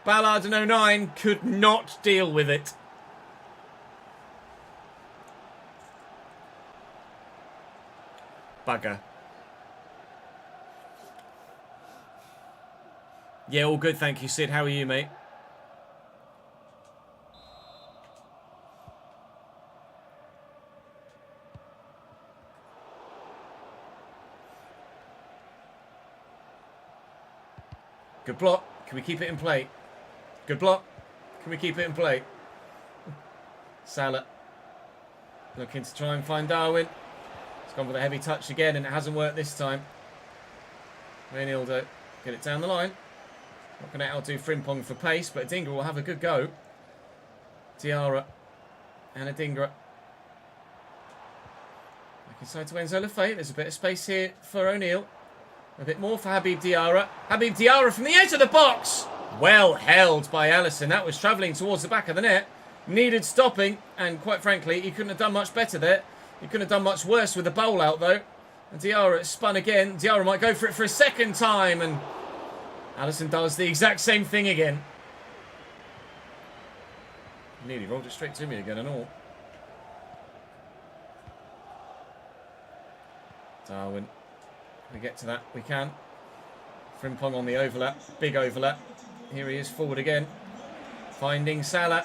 Ballard and 09 could not deal with it. Bugger. Yeah, all good, thank you, Sid. How are you, mate? Good block. Can we keep it in play? Good block. Can we keep it in play? Salah. Looking to try and find Darwin. He's gone with a heavy touch again, and it hasn't worked this time. Reynildo. Get it down the line. Not going to outdo Frimpong for pace, but Adingra will have a good go. Diarra. And Adingra. Back inside to Enzo Lefebvre. There's a bit of space here for O'Neill. A bit more for Habib Diarra. Habib Diarra from the edge of the box. Well held by Alisson. That was travelling towards the back of the net. Needed stopping. And quite frankly, he couldn't have done much better there. He couldn't have done much worse with the bowl out, though. And Diarra spun again. Diarra might go for it for a second time. And Alisson does the exact same thing again. Nearly rolled it straight to me again and all. Darwin. We get to that, we can. Frimpong on the overlap, big overlap. Here he is, forward again. Finding Salah.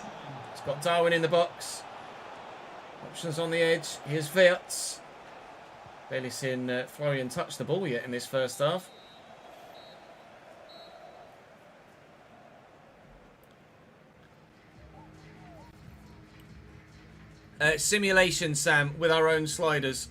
He's got Darwin in the box. Options on the edge. Here's Wirtz. Barely seen Florian touch the ball yet in this first half. Simulation, Sam, with our own sliders.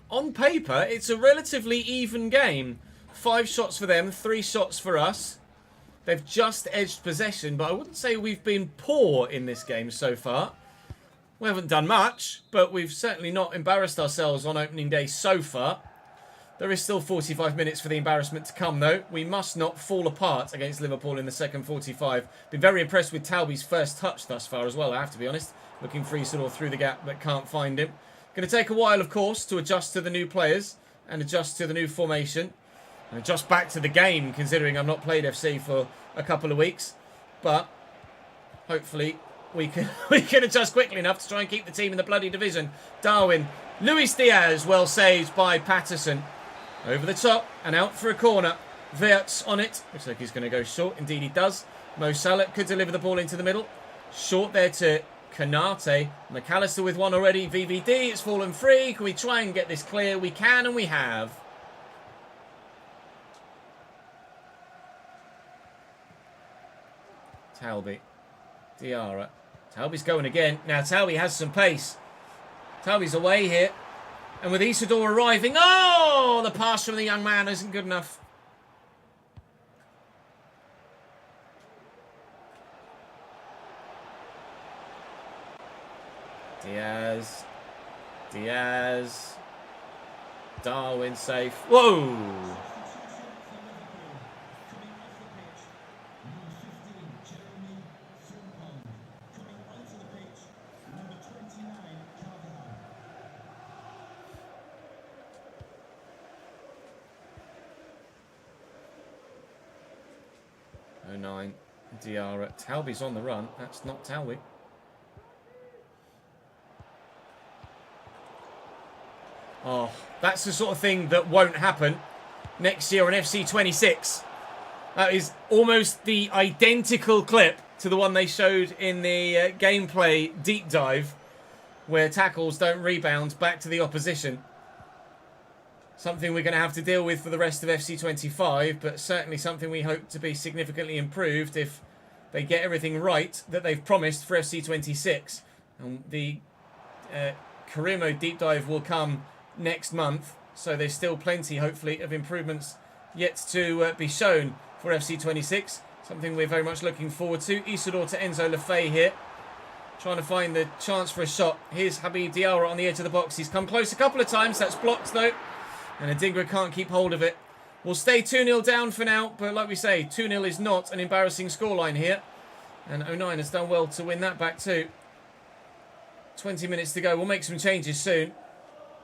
On paper, it's a relatively even game. 5 shots for them, 3 shots for us. They've just edged possession, but I wouldn't say we've been poor in this game so far. We haven't done much, but we've certainly not embarrassed ourselves on opening day so far. There is still 45 minutes for the embarrassment to come, though. We must not fall apart against Liverpool in the second 45. Been very impressed with Talby's first touch thus far as well, I have to be honest. Looking for Isidore through the gap, but can't find him. Going to take a while, of course, to adjust to the new players and adjust to the new formation. And adjust back to the game, considering I've not played FC for a couple of weeks. But hopefully we can adjust quickly enough to try and keep the team in the bloody division. Darwin. Luis Diaz, well saved by Patterson. Over the top and out for a corner. Wirtz on it. Looks like he's going to go short. Indeed he does. Mo Salah could deliver the ball into the middle. Short there to Kanate. McAllister with one already. VVD, it's fallen free. Can we try and get this clear? We can, and we have. Talby. Diarra. Talby's going again. Now Talby has some pace. Talby's away here. And with Isidore arriving, oh, the pass from the young man isn't good enough. Diaz. Darwin safe. Whoa! Oh, 09. Diarra. Talby's on the run. That's not Talby. Oh, that's the sort of thing that won't happen next year on FC26. That is almost the identical clip to the one they showed in the gameplay deep dive, where tackles don't rebound back to the opposition. Something we're going to have to deal with for the rest of FC25, but certainly something we hope to be significantly improved if they get everything right that they've promised for FC26. And the career mode deep dive will come next month, so there's still plenty, hopefully, of improvements yet to be shown for FC26. Something we're very much looking forward to. Isidore to Enzo Lefebvre here, trying to find the chance for a shot. Here's Habib Diarra on the edge of the box. He's come close a couple of times. That's blocked, though. And Adingra can't keep hold of it. We'll stay 2-0 down for now, but like we say, 2-0 is not an embarrassing scoreline here. And 09 has done well to win that back too. 20 minutes to go. We'll make some changes soon.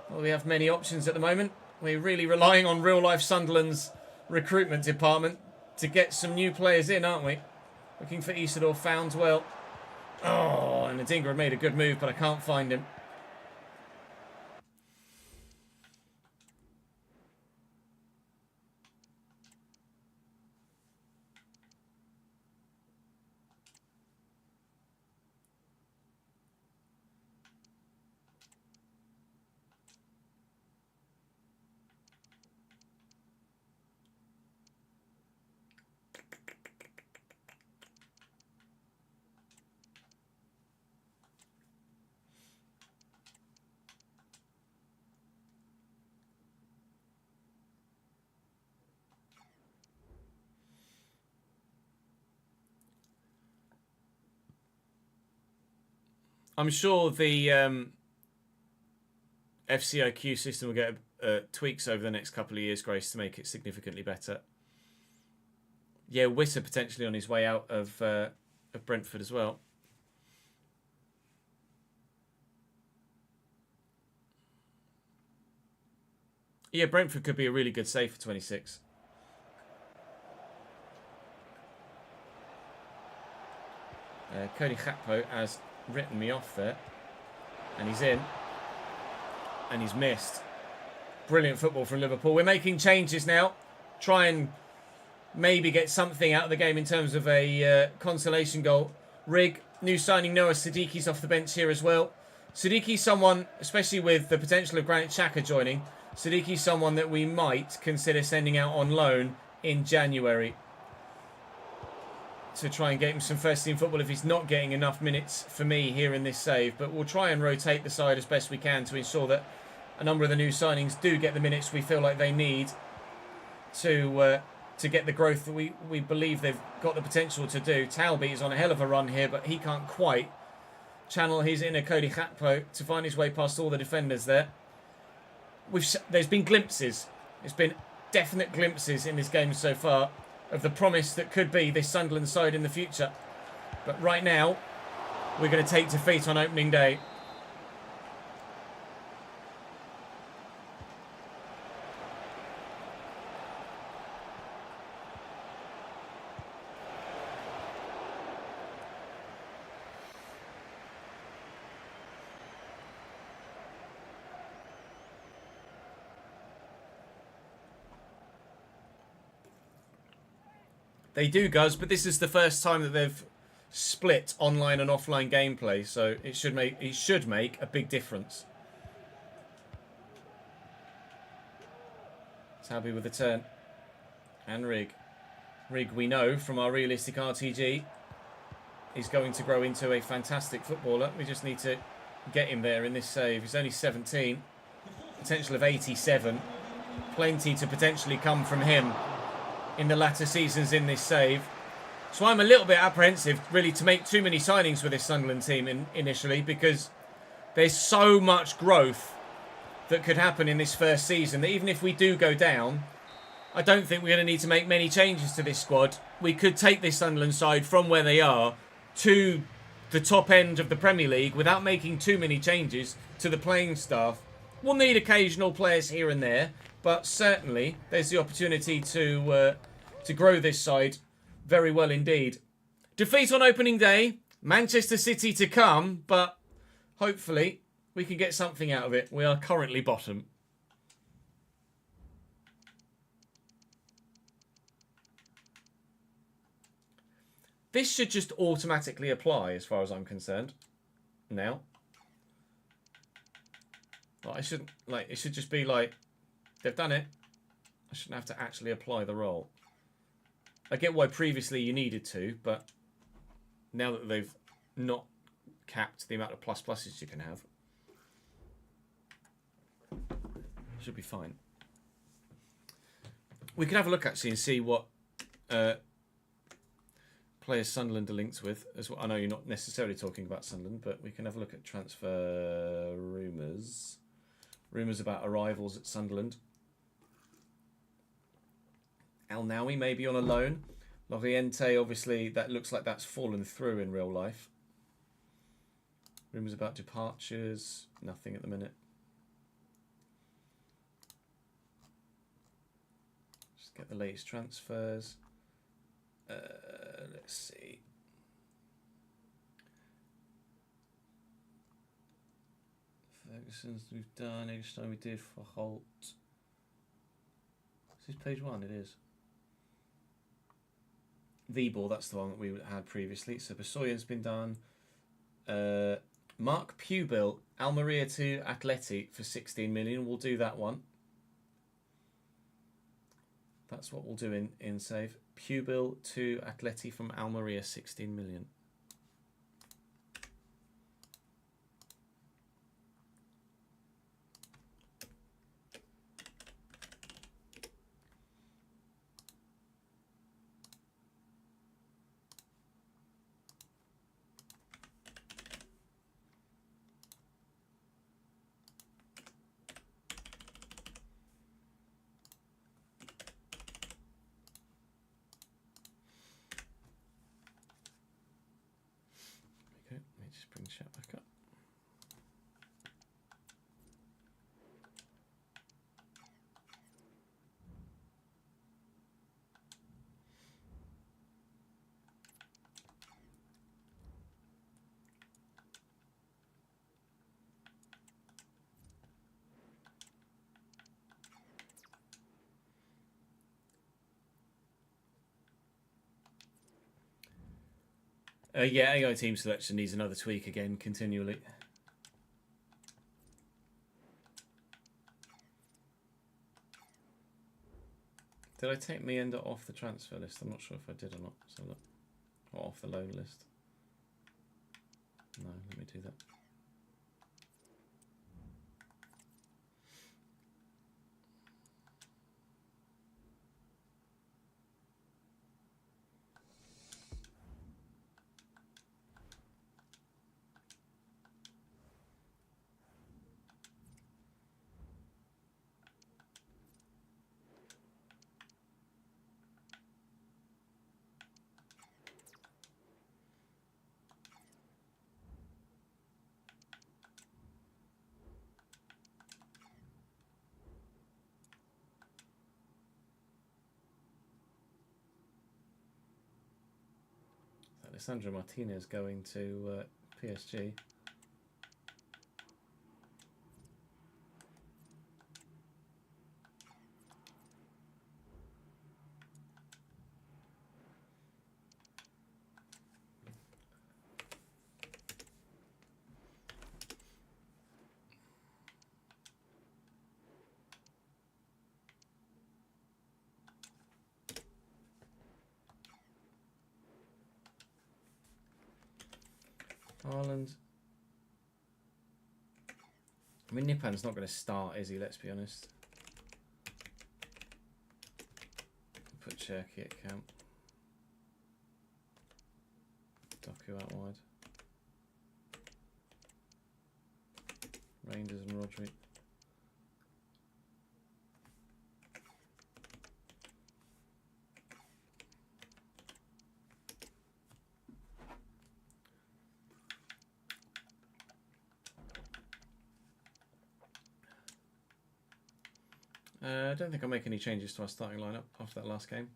Well, we have many options at the moment. We're really relying on real-life Sunderland's recruitment department to get some new players in, aren't we? Looking for Isidore, found well. Oh, and Adingra made a good move, but I can't find him. I'm sure the FCIQ system will get tweaks over the next couple of years, Grace, to make it significantly better. Yeah, Witter potentially on his way out of Brentford as well. Yeah, Brentford could be a really good save for 26. Cody Gakpo has written me off there. And he's in. And he's missed. Brilliant football from Liverpool. We're making changes now. Try and maybe get something out of the game in terms of a consolation goal. Rig, new signing Noah Siddiqui's off the bench here as well. Siddiqui's someone, especially with the potential of Granit Xhaka joining, Siddiqui's someone that we might consider sending out on loan in January to try and get him some first team football if he's not getting enough minutes for me here in this save. But we'll try and rotate the side as best we can to ensure that a number of the new signings do get the minutes we feel like they need to get the growth that we believe they've got the potential to do. Talby is on a hell of a run here, but he can't quite channel his inner Cody Gakpo to find his way past all the defenders there. There's been glimpses. There's been definite glimpses in this game so far of the promise that could be this Sunderland side in the future. But right now, we're going to take defeat on opening day. They do, Guz, but this is the first time that they've split online and offline gameplay, so it should make a big difference. Tabby with the turn. And Rig. Rig, we know from our realistic RTG, is going to grow into a fantastic footballer. We just need to get him there in this save. He's only 17. Potential of 87. Plenty to potentially come from him in the latter seasons in this save. So I'm a little bit apprehensive, really, to make too many signings with this Sunderland team initially, because there's so much growth that could happen in this first season that even if we do go down, I don't think we're going to need to make many changes to this squad. We could take this Sunderland side from where they are to the top end of the Premier League without making too many changes to the playing staff. We'll need occasional players here and there, but certainly there's the opportunity to grow this side very well indeed. Defeat on opening day, Manchester City to come, but hopefully we can get something out of it. We are currently bottom. This should just automatically apply as far as I'm concerned. Now. Like, it should just be like, they've done it. I shouldn't have to actually apply the role. I get why previously you needed to, but now that they've not capped the amount of pluses you can have, should be fine. We can have a look actually and see what players Sunderland are linked with. As well. I know you're not necessarily talking about Sunderland, but we can have a look at transfer rumours. Rumours about arrivals at Sunderland. El Nawi maybe on a loan. Loriente, obviously, that looks like that's fallen through in real life. Rumours about departures. Nothing at the minute. Just get the latest transfers. Let's see. Ferguson's we've done. Each time we did for Holt. Is this page 1? It is. V-Ball, that's the one that we had previously. So Besoyan's been done. Mark Pubil, Almeria to Atleti for 16 million. We'll do that one. That's what we'll do in save. Pubil to Atleti from Almeria, 16 million. Just bring the chat back up. Yeah, AI team selection needs another tweak again continually. Did I take Meander off the transfer list? I'm not sure if I did or not. So look, or off the loan list. No, let me do that. Alessandro Martinez going to PSG. Haaland. I mean, Nipan's not going to start, is he? Let's be honest. Put Cherky at camp. Doku out wide. Rangers and Rodri. I don't think I'll make any changes to our starting lineup after that last game.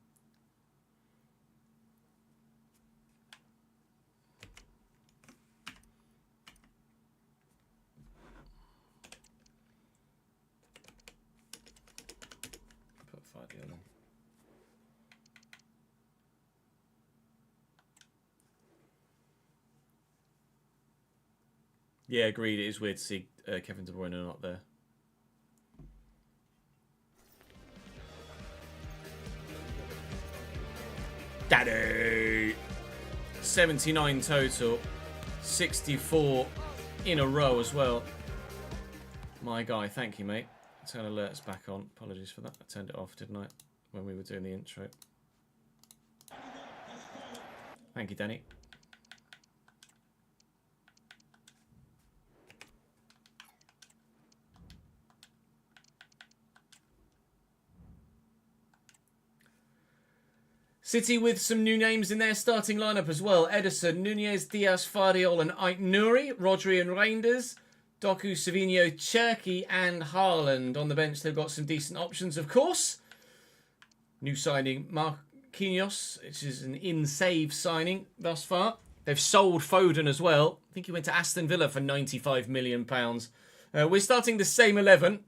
Put Fadiol in. Yeah, agreed. It is weird to see Kevin De Bruyne not there. Daddy! 79 total. 64 in a row as well. My guy, thank you, mate. Turn alerts back on. Apologies for that. I turned it off, didn't I? When we were doing the intro. Thank you, Danny. City with some new names in their starting lineup as well. Ederson, Nunez, Diaz, Fadiol and Ait-Nouri. Rodri and Reinders. Doku, Savinho, Cherky and Haaland. On the bench, they've got some decent options, of course. New signing, Marquinhos, which is an in-save signing thus far. They've sold Foden as well. I think he went to Aston Villa for £95 million. We're starting the same 11.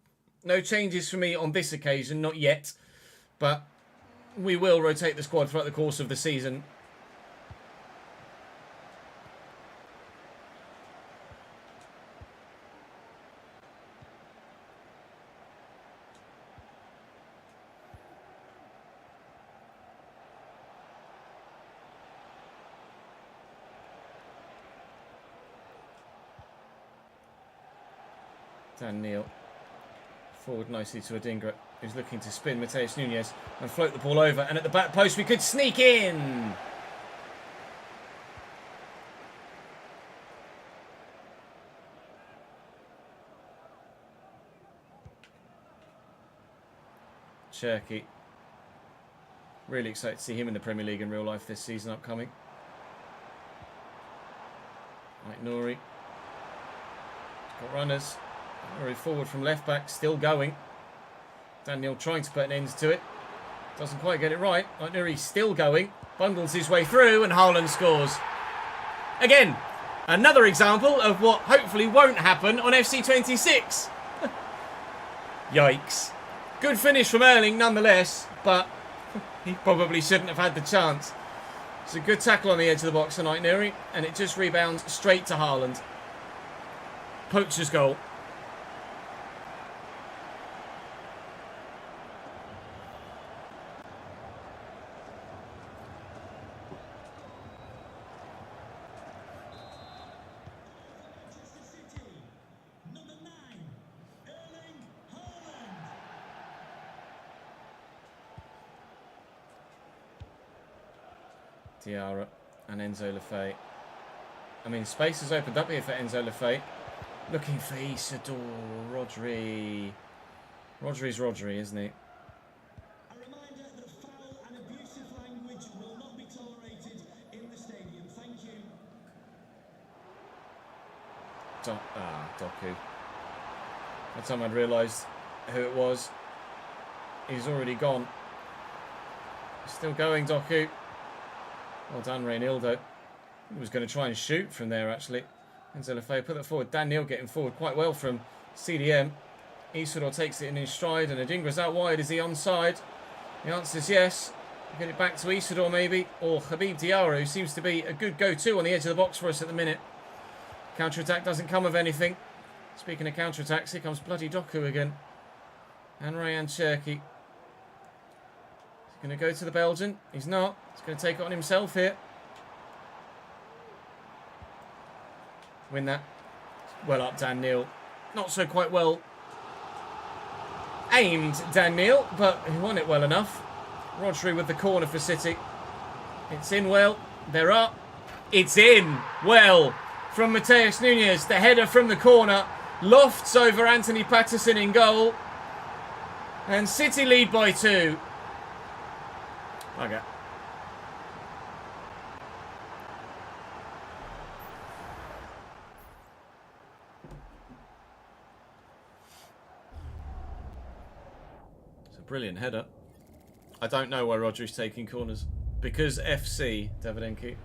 No changes for me on this occasion, not yet. But we will rotate the squad throughout the course of the season. Dan Neil. Forward nicely to Adingra, who's looking to spin Mateus Nunez and float the ball over. And at the back post, we could sneak in. Cherky. Really excited to see him in the Premier League in real life this season upcoming. Ait-Nouri. Got runners. Very forward from left back, still going. Daniel trying to put an end to it. Doesn't quite get it right. Ait-Nouri still going. Bundles his way through and Haaland scores. Again, another example of what hopefully won't happen on FC26. Yikes. Good finish from Erling nonetheless, but he probably shouldn't have had the chance. It's a good tackle on the edge of the box on Ait-Nouri, and it just rebounds straight to Haaland. Poacher's goal. Diarra and Enzo Lefebvre. I mean, space has opened up here for Enzo Lefebvre. Looking for Isidore Rodri. Rodri's Rodri, isn't he? A reminder that foul and abusive language will not be tolerated in the stadium. Thank you. Doku. By the time I'd realised who it was, he's already gone. Still going, Doku. Well done, Reynildo. He was going to try and shoot from there, actually. Enzo Lefebvre put that forward. Dan Neil getting forward quite well from CDM. Isidore takes it in his stride, and Adingra's out wide. Is he onside? The answer is yes. Get it back to Isidore, maybe. Or Habib Diarra, who seems to be a good go-to on the edge of the box for us at the minute. Counter-attack doesn't come of anything. Speaking of counter-attacks, here comes bloody Doku again. And Rayan Cherky. Going to go to the Belgian. He's not. He's going to take it on himself here. Win that. Well up, Dan Neil. Not so quite well aimed, Dan Neil, but he won it well enough. Rodri with the corner for City. It's in well. They're up. It's in well from Mateus Nunes. The header from the corner. Lofts over Anthony Patterson in goal. And City lead by 2. Okay. It's a brilliant header. I don't know why Rodri's taking corners. Because FC, Davidenko.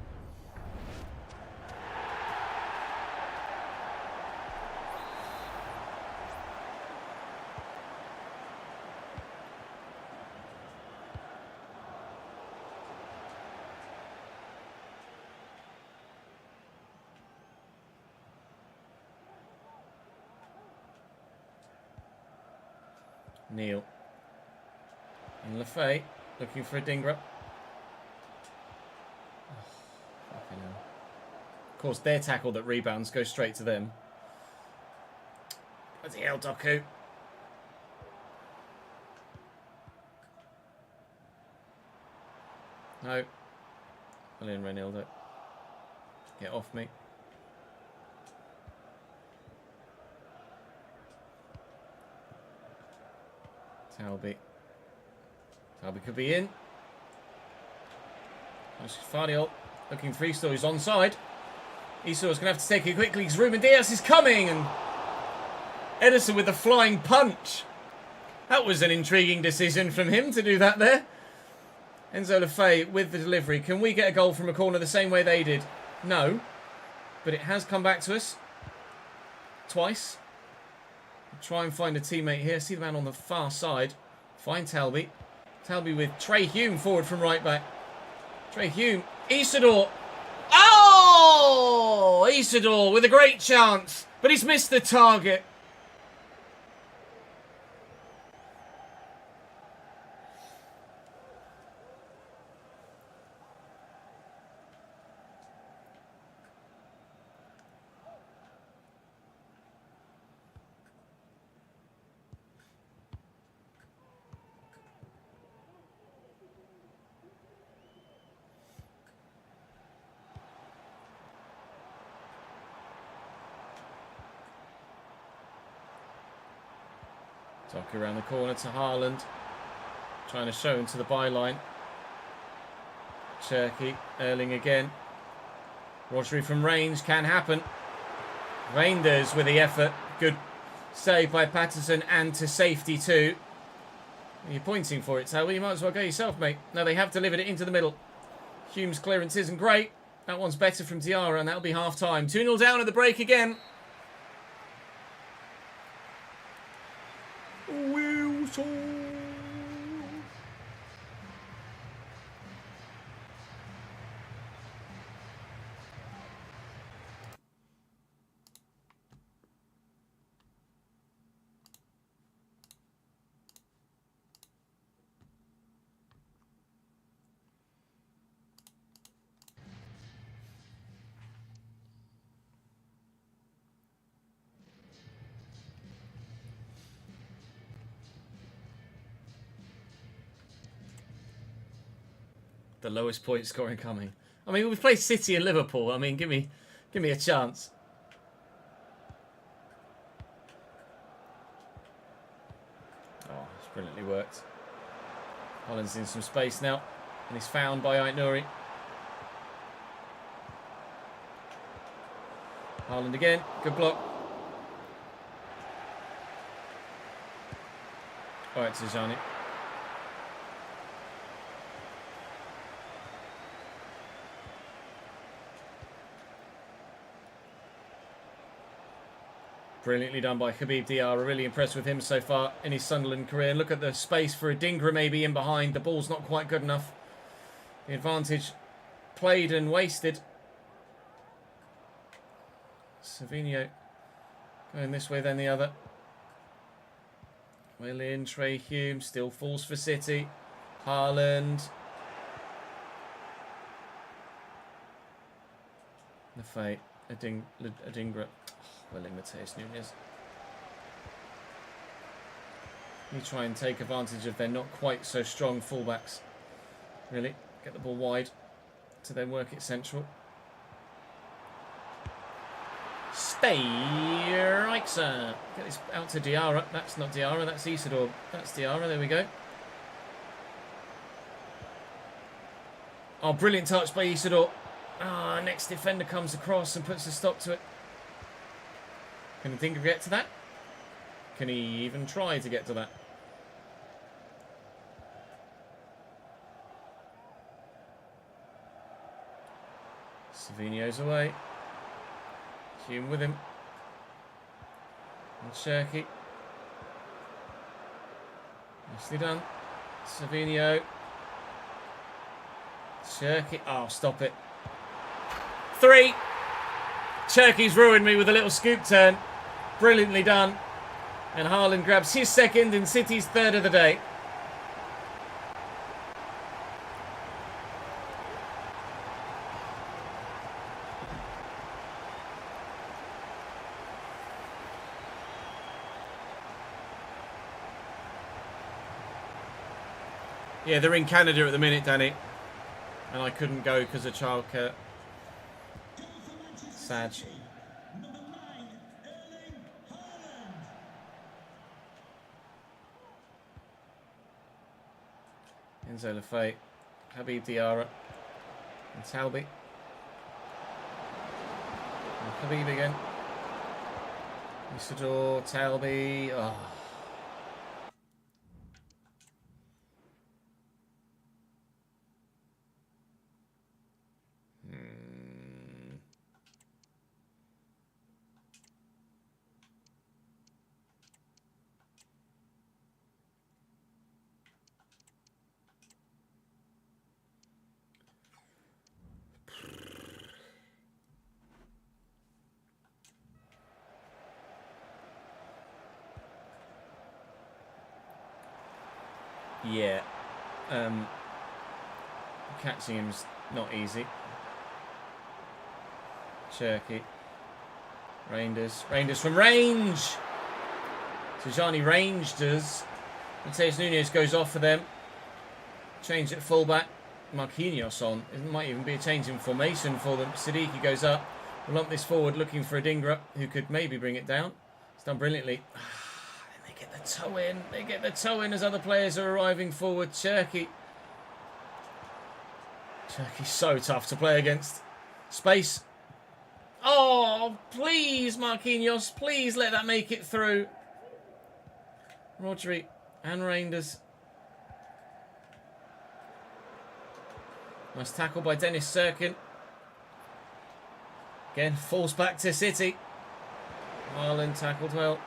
Neil. And Lefay looking for a Dingra. Of course, their tackle that rebounds goes straight to them. Bloody hell, Doku. No. William Reynolds. Get off me. Talby. Talby could be in. Fardiol looking for Easter. He's onside. Easter's going to have to take it quickly because Ruben Diaz is coming. And Ederson with the flying punch. That was an intriguing decision from him to do that there. Enzo Lefay with the delivery. Can we get a goal from a corner the same way they did? No. But it has come back to us. Twice. Try and find a teammate here. See the man on the far side. Find Talby. Talby with Trey Hume forward from right back. Trey Hume. Isidore. Oh! Isidore with a great chance. But he's missed the target. Tucker around the corner to Haaland. Trying to show him to the byline. Cherky, Erling again. Rodri from range, can happen. Reinders with the effort. Good save by Patterson and to safety too. You're pointing for it, Toby. You might as well go yourself, mate. No, they have delivered it into the middle. Hume's clearance isn't great. That one's better from Diarra and that'll be half time. 2-0 down at the break again. The lowest point scoring coming. I mean, we've played City and Liverpool. I mean, give me a chance. Oh, it's brilliantly worked. Holland's in some space now, and he's found by Ait Nouri. Haaland again. Good block. All right, Tijani. Brilliantly done by Khabib Diarra. Really impressed with him so far in his Sunderland career. Look at the space for a Dingra maybe in behind. The ball's not quite good enough. The advantage played and wasted. Savinho going this way then the other. Well in. Trey Hume still falls for City. Haaland. Lefay. Adingra. Willing Mateus Nunes. You try and take advantage of their not quite so strong fullbacks. Really, get the ball wide to then work it central. Stayriker. Get this out to Diarra. That's not Diarra, that's Isidore. That's Diarra, there we go. Oh, brilliant touch by Isidore. Ah, next defender comes across and puts a stop to it. Can Adingra get to that? Can he even try to get to that? Savinio's away. Hume with him. And Cherky. Nicely done. Savinio. Cherky. Oh, stop it. 3. Cherky's ruined me with a little scoop turn. Brilliantly done. And Haaland grabs his second and City's third of the day. Yeah, they're in Canada at the minute, Danny. And I couldn't go because of childcare. Sad. Number 9, Erling Haaland. Enzo Lafay, Habib Diarra, and Talby. And Habib again. Isidore, Talby. Oh. Yeah. Catching him's not easy. Cherky. Reinders. Reinders from range! Tijani ranged us. Mateus Nunes goes off for them. Change at fullback. Marquinhos on. It might even be a change in formation for them. Siddiqui goes up. We'll lump this forward looking for Adingra, who could maybe bring it down. It's done brilliantly. They get the toe in. They get the toe in as other players are arriving forward. Cherky. Cherky's so tough to play against. Space. Oh, please, Marquinhos. Please let that make it through. Rodri and Reinders. Nice tackle by Dennis Serkin. Again, falls back to City. Haaland tackled well.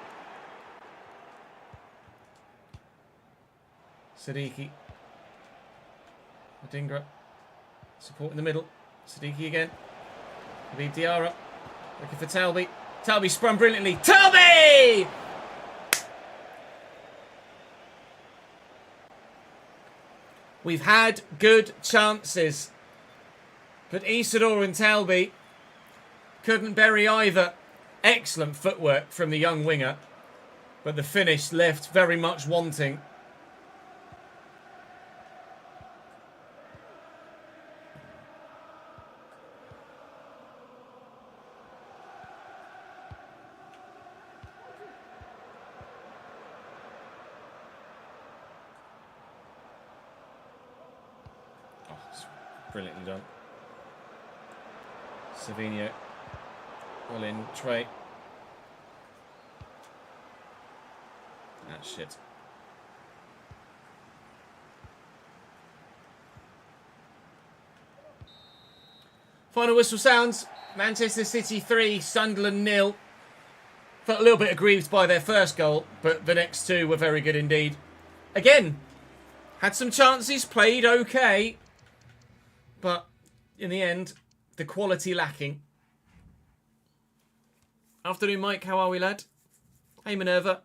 Siddiqui. Adingra. Support in the middle. Siddiqui again. Habib Diarra. Looking for Talby. Talby sprung brilliantly. Talby! We've had good chances. But Isidore and Talby couldn't bury either. Excellent footwork from the young winger. But the finish left very much wanting. Brilliantly done. Savinio. Well in. Trey. That's shit. Final whistle sounds. Manchester City 3, Sunderland 0. Felt a little bit aggrieved by their first goal, but the next two were very good indeed. Again, had some chances, played okay. But in the end, the quality lacking. Afternoon, Mike. How are we, lad? Hey, Minerva.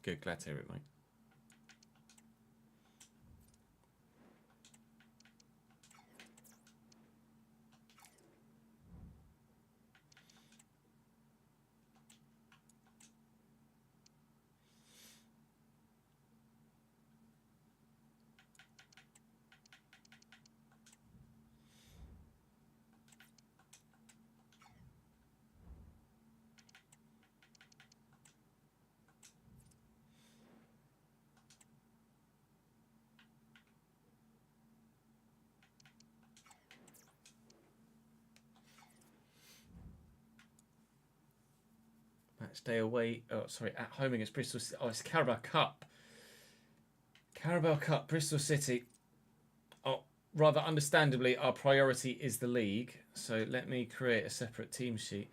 Good, glad to hear it, mate. Stay away. Oh, sorry, at home against Bristol City. Oh, it's Carabao Cup. Carabao Cup, Bristol City. Oh, rather understandably, our priority is the league. So let me create a separate team sheet.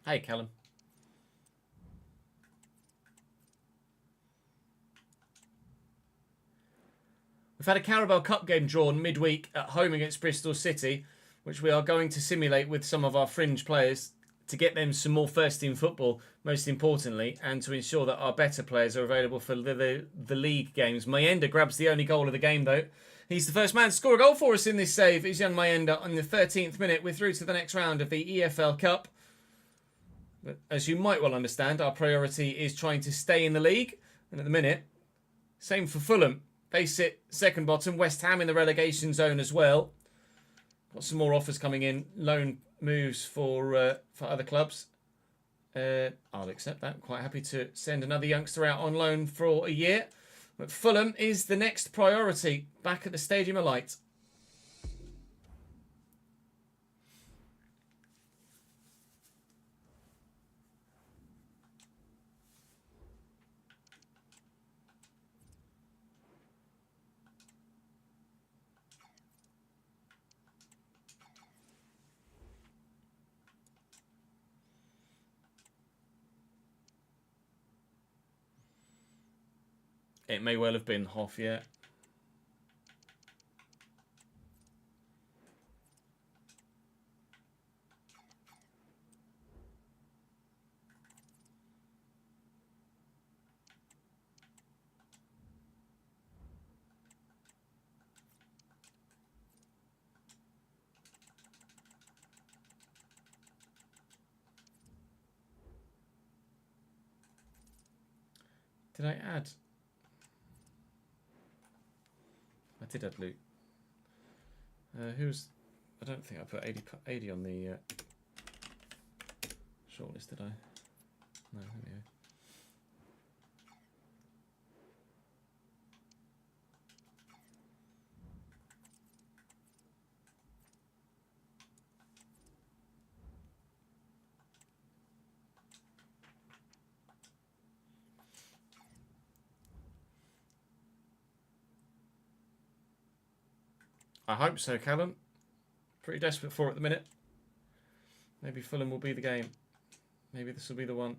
Hey, Callum. We've had a Carabao Cup game drawn midweek at home against Bristol City, which we are going to simulate with some of our fringe players to get them some more first-team football, most importantly, and to ensure that our better players are available for the league games. Mayenda grabs the only goal of the game, though. He's the first man to score a goal for us in this save. It's young Mayenda on the 13th minute. We're through to the next round of the EFL Cup. But as you might well understand, our priority is trying to stay in the league. And at the minute, same for Fulham. They sit second bottom. West Ham in the relegation zone as well. Got some more offers coming in. Loan moves for other clubs. I'll accept that. Quite happy to send another youngster out on loan for a year. But Fulham is the next priority. Back at the Stadium of Light. It may well have been Hoff, yeah. Did I add? I did add Luke. Who's... I don't think I put 80 on the shortlist, did I? No, there we go. I hope so, Callum. Pretty desperate for it at the minute. Maybe Fulham will be the game. Maybe this will be the one.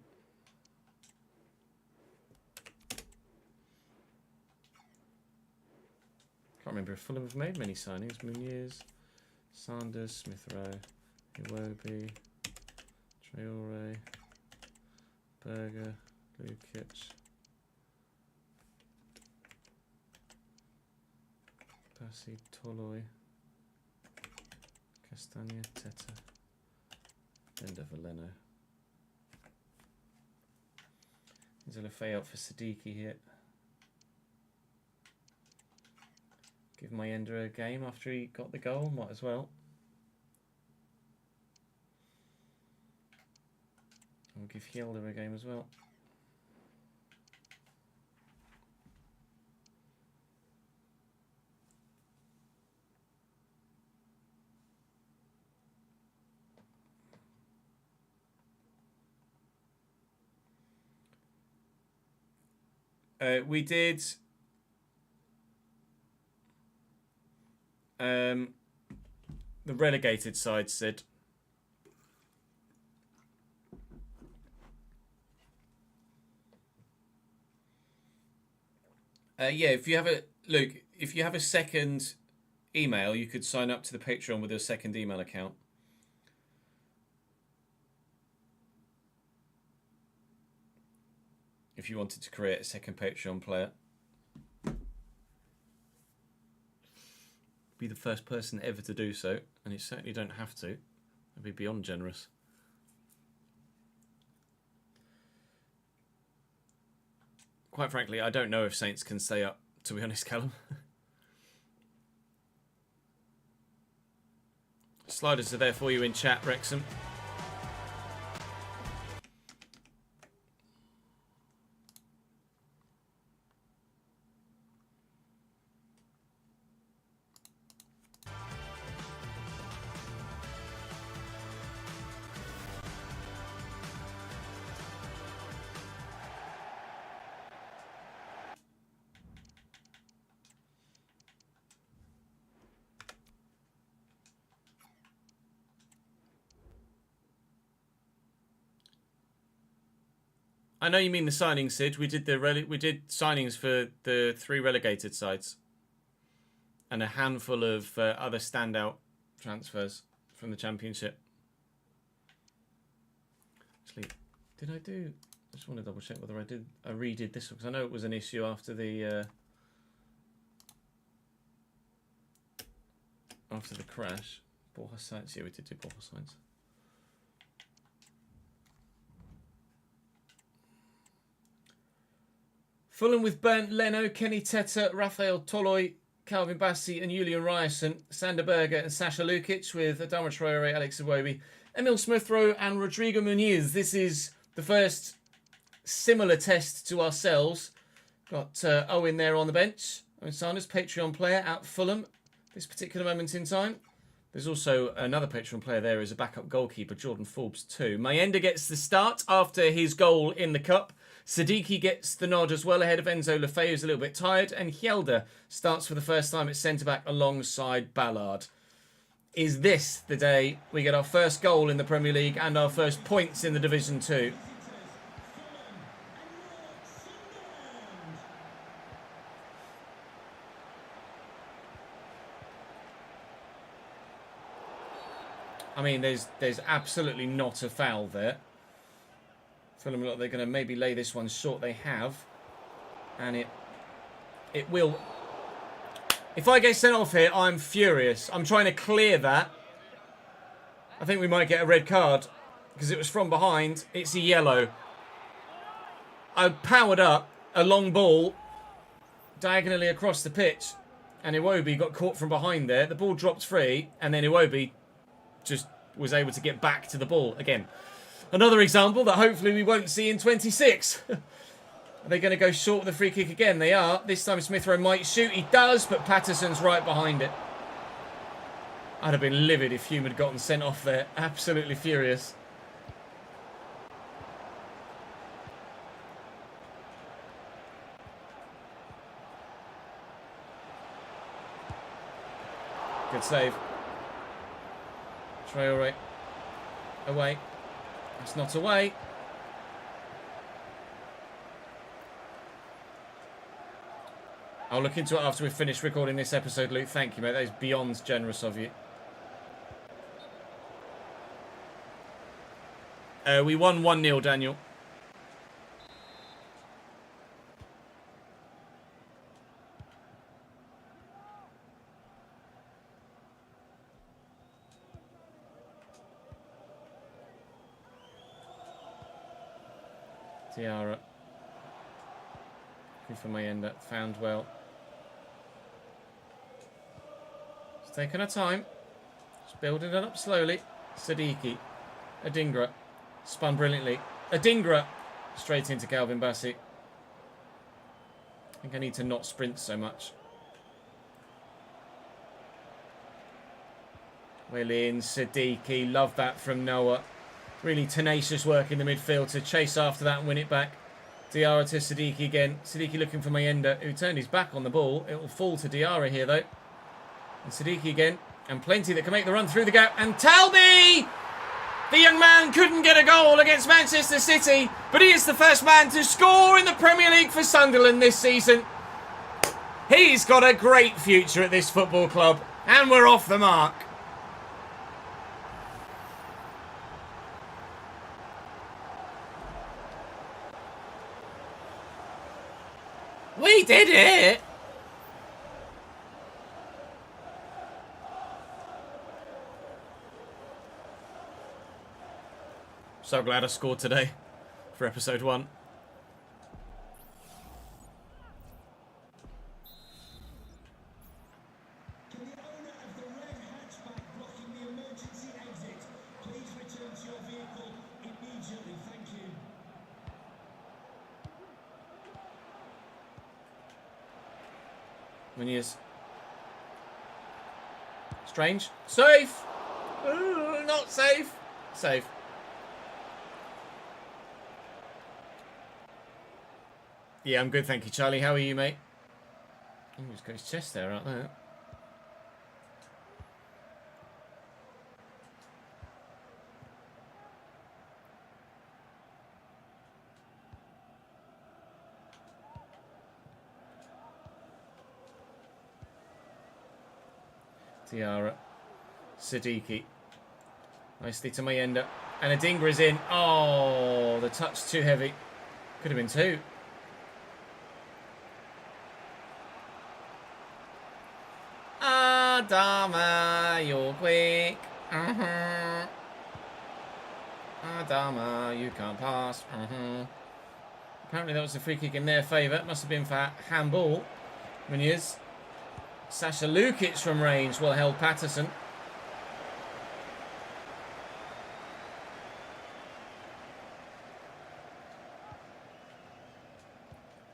Can't remember if Fulham have made many signings. Muniz, Sanders, Smith Rowe, Iwobi, Traore, Berger, Lukic, Bassi, Toloi, Castagna, Teta, Ender Valeno. There's a Lafay out for Siddiqui here. Give Mayenda a game after he got the goal. Might as well. We'll give Hjelde a game as well. We did the relegated side, Sid. Yeah, if you have a Luke, if you have a second email, you could sign up to the Patreon with a second email account. If you wanted to create a second Patreon player. Be the first person ever to do so, and you certainly don't have to. I'd be beyond generous. Quite frankly, I don't know if Saints can stay up, to be honest, Callum. Sliders are there for you in chat, Wrexham. I know you mean the signings, Sid. We did signings for the 3 relegated sides, and a handful of other standout transfers from the Championship. Actually, did I do? I just want to double check whether I redid this one, because I know it was an issue after the crash. Borja Sainz, yeah, we did do Borja Sainz. Fulham with Bernd Leno, Kenny Teta, Rafael Toloi, Calvin Bassey and Julian Ryerson, Sander Berger and Sasha Lukic with Adama Traore, Alex Iwobi, Emil Smith-Rowe and Rodrigo Muniz. This is the first similar test to ourselves. Got Owen there on the bench. Owen Sanders, Patreon player at Fulham this particular moment in time. There's also another Patreon player there as a backup goalkeeper, Jordan Forbes too. Mayenda gets the start after his goal in the Cup. Siddiqui gets the nod as well ahead of Enzo Lefebvre, who's a little bit tired. And Hjelde starts for the first time at centre-back alongside Ballard. Is this the day we get our first goal in the Premier League and our first points in the Division 2? I mean, there's absolutely not a foul there. Fulham look, they're going to maybe lay this one short. They have. And it will. If I get sent off here, I'm furious. I'm trying to clear that. I think we might get a red card because it was from behind. It's a yellow. I powered up a long ball diagonally across the pitch, and Iwobi got caught from behind there. The ball dropped free, and then Iwobi just was able to get back to the ball again. Another example that hopefully we won't see in 26. Are they going to go short with the free kick again? They are. This time Smith-Rowe might shoot. He does, but Patterson's right behind it. I'd have been livid if Hume had gotten sent off there. Absolutely furious. Good save. Traore. Away. It's not away. I'll look into it after we've finished recording this episode, Luke. Thank you, mate. That is beyond generous of you. We won 1-0, Daniel. Tiara. Good for Mayenda. Found well. taking her time. Just building it up slowly. Siddiqui. Adingra. Spun brilliantly. Adingra. Straight into Calvin Bassey. I think I need to not sprint so much. Well in, Siddiqui. Love that from Noah. Really tenacious work in the midfield to chase after that and win it back. Diarra to Siddiqui again. Siddiqui looking for Mayenda, who turned his back on the ball. It will fall to Diarra here, though. And Siddiqui again. And plenty that can make the run through the gap. And Talby! The young man couldn't get a goal against Manchester City, but he is the first man to score in the Premier League for Sunderland this season. He's got a great future at this football club. And we're off the mark. We did it! So glad I scored today for episode 1. Can the owner of the red hatchback blocking the emergency exit please return to your vehicle immediately? Thank you. Meunier. Strange. Safe! Ooh, not safe. Safe. Yeah, I'm good, thank you, Charlie. How are you, mate? Oh, he's got his chest there, right there. Diarra. Siddiqui. Nicely to Mayenda. And Adingra is in. Oh, the touch too heavy. Could have been 2. Adama, you're quick. Adama, you can't pass. Apparently that was a free kick in their favour. Must have been for handball. Meunier. Sasha Lukic from range. Well held, Patterson.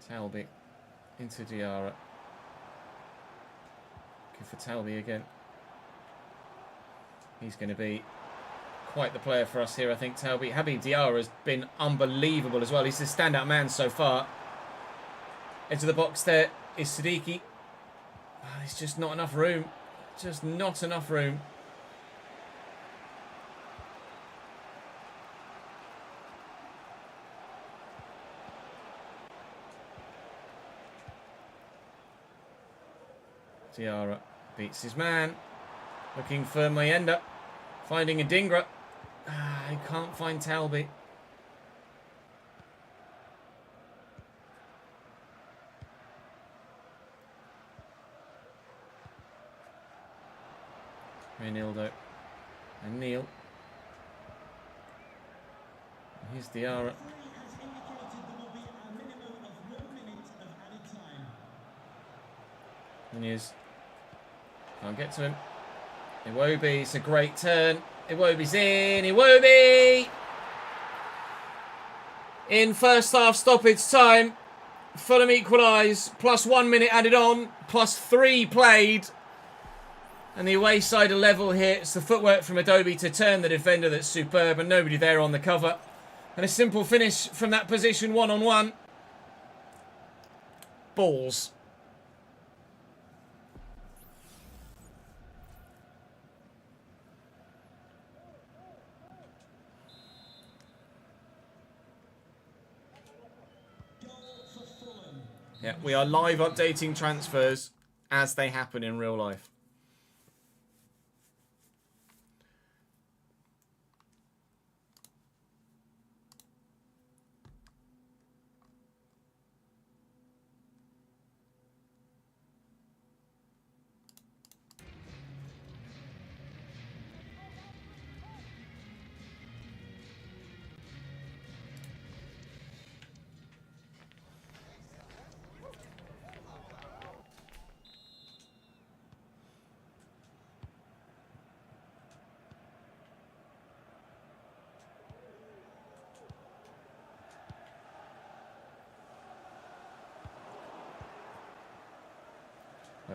Talby into Diarra. For Talby again. He's going to be quite the player for us here, I think, Talby. Habib Diarra has been unbelievable as well. He's the standout man so far. Into the box there is Siddiqui. Oh, there's just not enough room. Just not enough room. Diarra beats his man. Looking for Mayenda. Finding Adingra. He can't find Talby. Reynildo. And Neil. Here's Diarra. Meunier. Can't get to him. Iwobi, it's a great turn. Iwobi's in. Iwobi! In first half stoppage time. Fulham equalise. Plus 1 minute added on. Plus 3 played. And the away side are level here. It's the footwork from Adobe to turn the defender that's superb. And nobody there on the cover. And a simple finish from that position, 1-on-1. Balls. Yeah, we are live updating transfers as they happen in real life.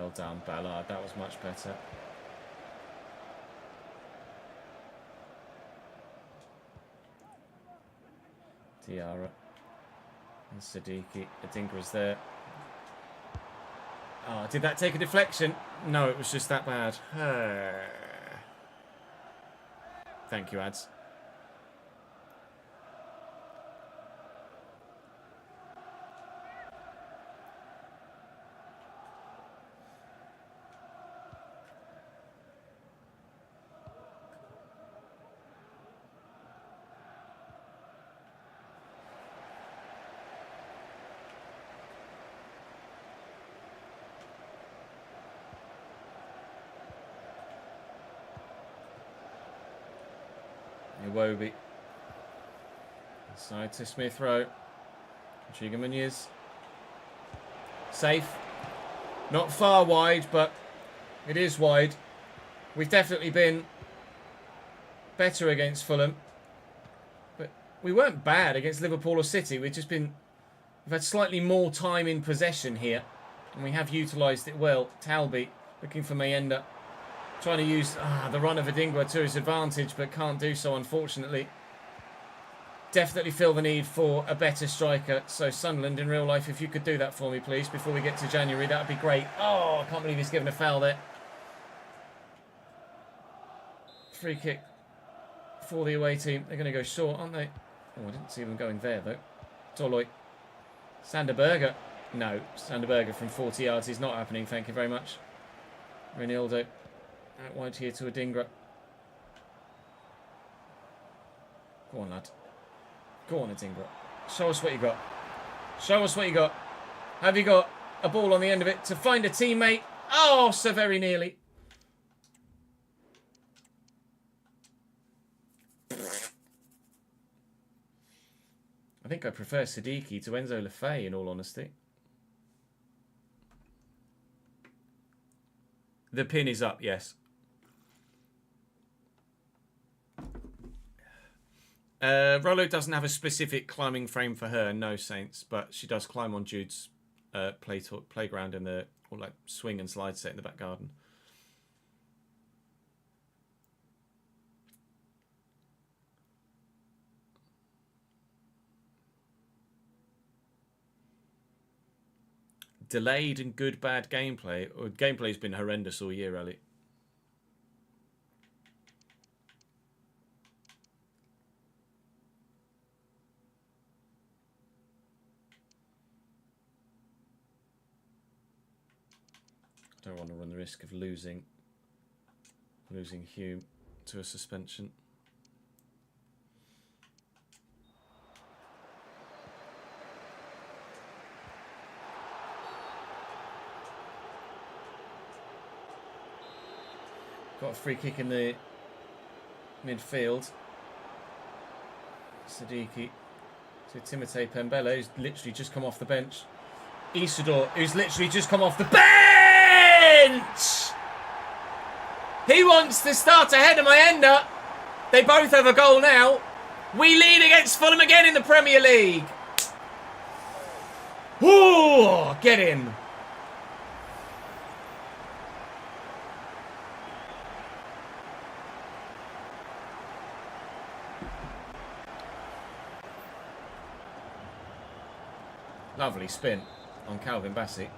Well done, Ballard. That was much better. Diarra. And Siddiqui. Adingra's there. Oh, did that take a deflection? No, it was just that bad. Thank you, Ads. Iwobi. Side to Smith Rowe. Chiga Munoz. Safe. Not far wide, but it is wide. We've definitely been better against Fulham. But we weren't bad against Liverpool or City. We've had slightly more time in possession here. And we have utilised it well. Talby looking for Mayenda. Trying to use the run of Adingra to his advantage, but can't do so, unfortunately. Definitely feel the need for a better striker. So, Sunderland, in real life, if you could do that for me, please, before we get to January, that would be great. Oh, I can't believe he's given a foul there. Free kick for the away team. They're going to go short, aren't they? Oh, I didn't see them going there, though. Toloi. Sanderberger. No, Sanderberger from 40 yards is not happening. Thank you very much. Reinildo. Out wide here to Adingra. Go on, lad. Go on, Adingra. Show us what you got. Show us what you got. Have you got a ball on the end of it to find a teammate? Oh, so very nearly. I think I prefer Siddiqui to Enzo Lefebvre, in all honesty. The pin is up, yes. Rollo doesn't have a specific climbing frame for her, no, Saints, but she does climb on Jude's playground in the swing and slide set in the back garden. Delayed and good bad gameplay. Or gameplay's been horrendous all year, Ali. I don't want to run the risk of losing Hume to a suspension. Got a free kick in the midfield. Siddiqui to Timothée Pembele, who's literally just come off the bench. Isidore, who's literally just come off the bench! He wants to start ahead of Mayenda. They both have a goal now. We lead against Fulham again in the Premier League. Ooh, get in. Lovely spin on Calvin Bassey.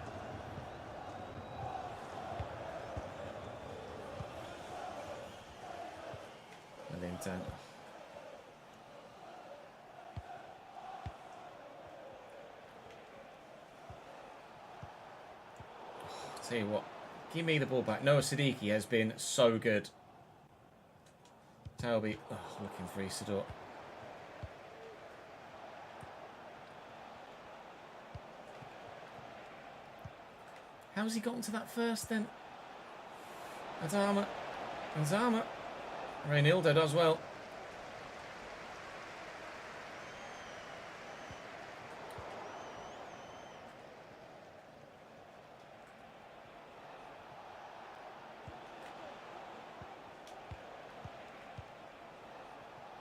And tell you what, give me the ball back. Noah Siddiqui has been so good. Talby, looking for Isidore. How's he gotten to that first then? Adama. Reinildo does well.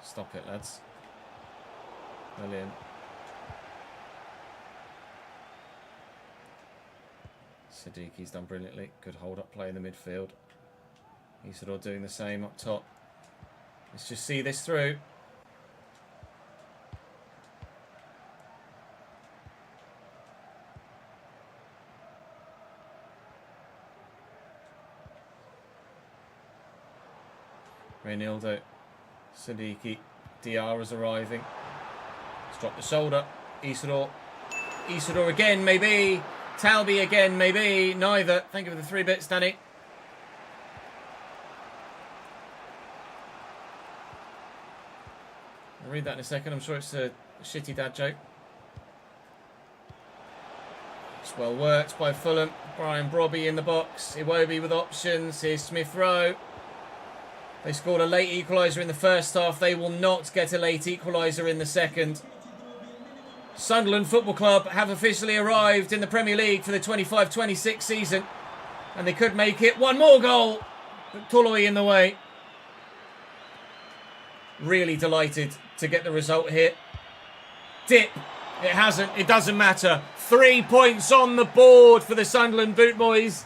Stop it, lads. Brilliant. Sadiqi's done brilliantly. Good hold-up play in the midfield. Isidore doing the same up top. Let's just see this through. Reynildo, Sadiqi, Diarra's arriving. Let's drop the shoulder. Isidore. Isidore again, maybe. Talby again, maybe. Neither. Thank you for the 3 bits, Danny. I'll read that in a second. I'm sure it's a shitty dad joke. It's well worked by Fulham. Brian Brobby in the box. Iwobi with options. Here's Smith Rowe. They scored a late equaliser in the first half. They will not get a late equaliser in the second. Sunderland Football Club have officially arrived in the Premier League for the 25-26 season. And they could make it one more goal. But Toloi in the way. Really delighted to get the result here. Dip. It hasn't. It doesn't matter. 3 points on the board for the Sunderland Boot Boys.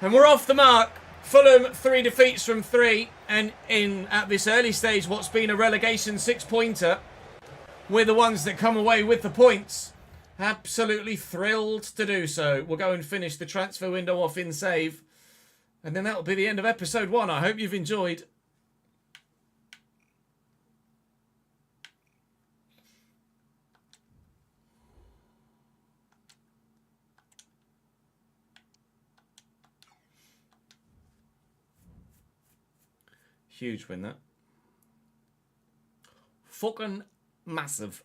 And we're off the mark. Fulham, 3 defeats from 3. And at this early stage, what's been a relegation 6-pointer, we're the ones that come away with the points. Absolutely thrilled to do so. We'll go and finish the transfer window off in save. And then that'll be the end of episode 1. I hope you've enjoyed. Huge win, that. Fucking massive.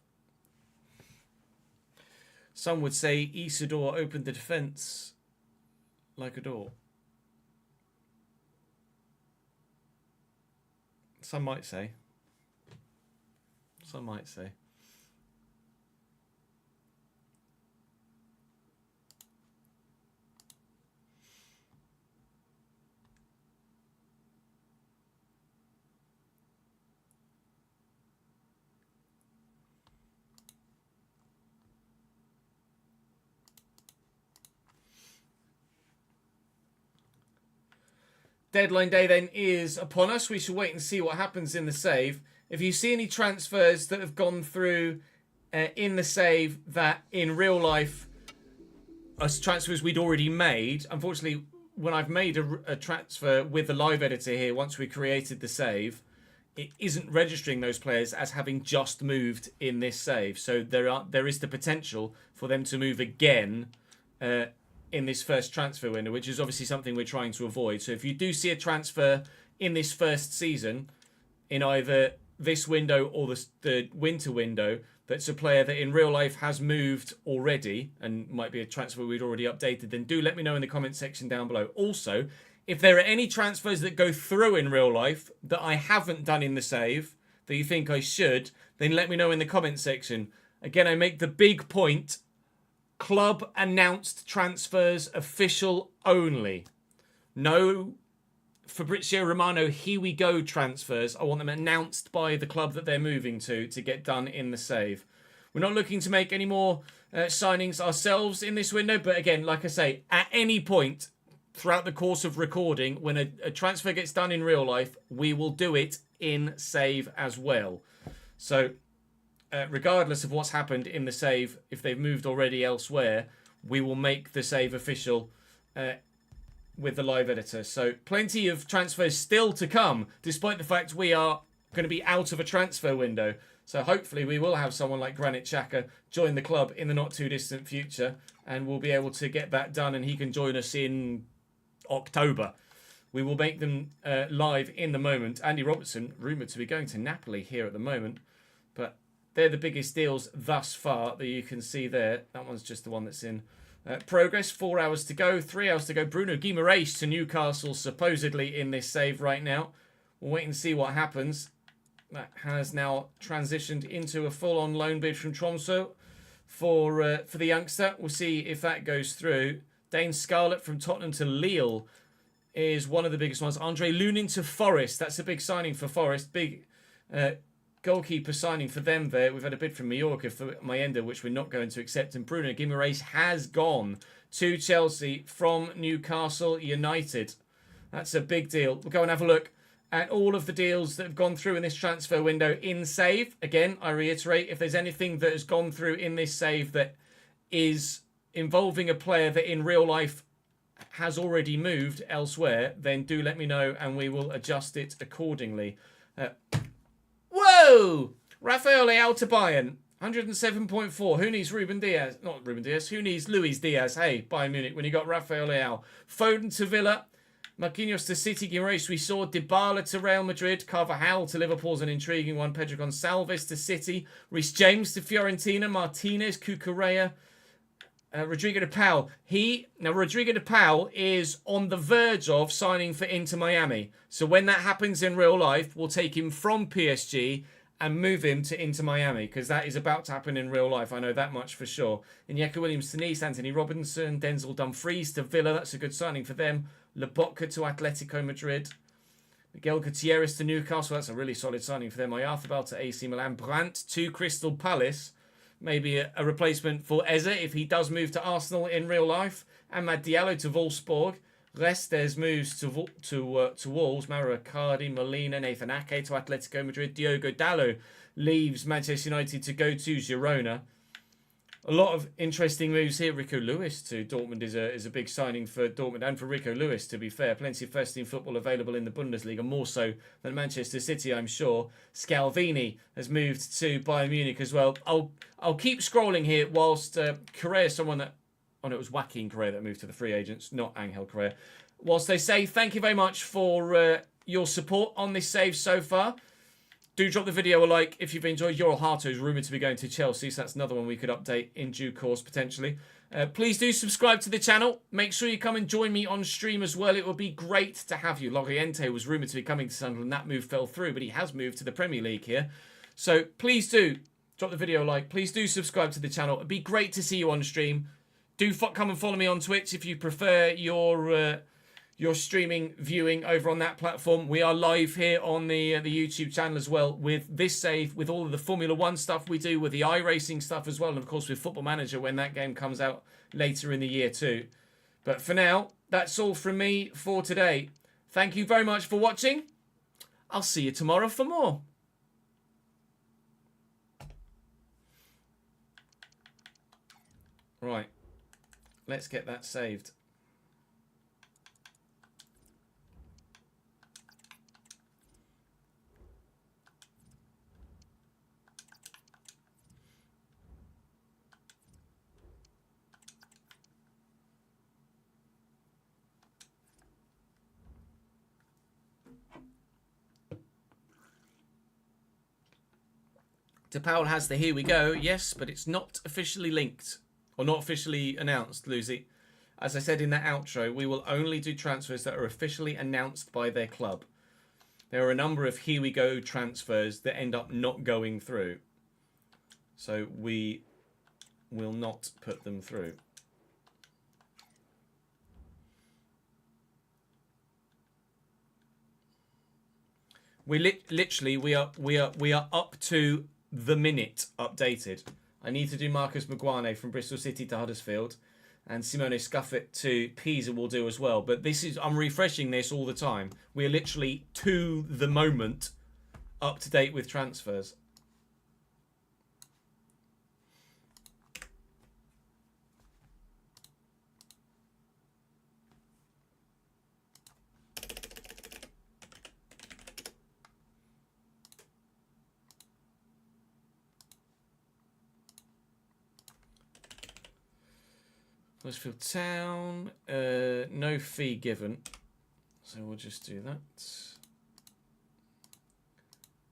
Some would say Isidore opened the defence like a door. Some might say. Some might say. Deadline day then is upon us. We shall wait and see what happens in the save. If you see any transfers that have gone through in the save that in real life are transfers we'd already made, unfortunately, when I've made a transfer with the live editor here, once we created the save, it isn't registering those players as having just moved in this save. So there is the potential for them to move again in this first transfer window, which is obviously something we're trying to avoid. So if you do see a transfer in this first season, in either this window or the winter window, that's a player that in real life has moved already and might be a transfer we'd already updated, then do let me know in the comment section down below. Also, if there are any transfers that go through in real life that I haven't done in the save, that you think I should, then let me know in the comment section. Again, I make the big point: club announced transfers official only. No Fabrizio Romano here we go transfers. I want them announced by the club that they're moving to get done in the save. We're not looking to make any more signings ourselves in this window, but again, like I say, at any point throughout the course of recording, when a transfer gets done in real life, we will do it in save as well. So regardless of what's happened in the save, if they've moved already elsewhere, we will make the save official with the live editor. So plenty of transfers still to come, despite the fact we are going to be out of a transfer window. So hopefully we will have someone like Granit Xhaka join the club in the not too distant future, and we'll be able to get that done, and he can join us in October. We will make them live in the moment. Andy Robertson, rumoured to be going to Napoli here at the moment, but they're the biggest deals thus far that you can see there. That one's just the one that's in progress. 4 hours to go, 3 hours to go. Bruno Guimaraes to Newcastle, supposedly in this save right now. We'll wait and see what happens. That has now transitioned into a full-on loan bid from Tromsø for the youngster. We'll see if that goes through. Dane Scarlett from Tottenham to Lille is one of the biggest ones. Andre Lunin to Forest. That's a big signing for Forest. Big goalkeeper signing for them there. We've had a bid from Mallorca for Mayenda, which we're not going to accept. And Bruno Guimaraes has gone to Chelsea from Newcastle United. That's a big deal. We'll go and have a look at all of the deals that have gone through in this transfer window in Save. Again, I reiterate, if there's anything that has gone through in this Save that is involving a player that in real life has already moved elsewhere, then do let me know and we will adjust it accordingly. Whoa! Rafael Leao to Bayern. 107.4. Who needs Ruben Diaz? Not Ruben Diaz. Who needs Luis Diaz? Hey, Bayern Munich, when you got Rafael Leao. Foden to Villa. Marquinhos to City. Guimaraes we saw. Dybala to Real Madrid. Carvajal to Liverpool's an intriguing one. Pedro Gonçalves to City. Reece James to Fiorentina. Martinez, Cucurella. Rodrigo de Paul. Rodrigo de Paul is on the verge of signing for Inter Miami. So when that happens in real life, we'll take him from PSG and move him to Inter Miami, because that is about to happen in real life. I know that much for sure. Iñaki Williams to Nice, Anthony Robinson, Denzel Dumfries to Villa. That's a good signing for them. Lobotka to Atletico Madrid. Miguel Gutierrez to Newcastle. That's a really solid signing for them. Oyarzabal to AC Milan. Brandt to Crystal Palace. Maybe a replacement for Eze if he does move to Arsenal in real life. Amad Diallo to Wolfsburg. Restes moves to Wolves. Mauro Icardi, Molina, Nathan Ake to Atletico Madrid. Diogo Dalot leaves Manchester United to go to Girona. A lot of interesting moves here. Rico Lewis to Dortmund is a big signing for Dortmund and for Rico Lewis, to be fair. Plenty of first-team football available in the Bundesliga, more so than Manchester City, I'm sure. Scalvini has moved to Bayern Munich as well. I'll keep scrolling here whilst Correa, someone that... Oh, no, it was Joaquin Correa that moved to the free agents, not Angel Correa. Whilst they say thank you very much for your support on this save so far. Do drop the video a like if you've enjoyed. Yoel Harto is rumoured to be going to Chelsea, so that's another one we could update in due course, potentially. Please do subscribe to the channel. Make sure you come and join me on stream as well. It would be great to have you. Loriente was rumoured to be coming to Sunderland. That move fell through, but he has moved to the Premier League here. So please do drop the video a like. Please do subscribe to the channel. It'd be great to see you on stream. Do come and follow me on Twitch if you prefer your streaming viewing over on that platform. We are live here on the YouTube channel as well with this save, with all of the Formula 1 stuff we do, with the iRacing stuff as well, and of course with Football Manager when that game comes out later in the year too. But for now, that's all from me for today. Thank you very much for watching. I'll see you tomorrow for more. Right, let's get that saved. DePaul has the here we go, yes, but it's not officially linked or not officially announced, Lucy. As I said in that outro, we will only do transfers that are officially announced by their club. There are a number of here we go transfers that end up not going through. So we will not put them through. We are up to the minute updated. I need to do Marcus Maguire from Bristol City to Huddersfield, and Simone Scuffet to Pisa will do as well. But this is, I'm refreshing this all the time. We are literally to the moment up to date with transfers. Huddersfield Town, no fee given, so we'll just do that.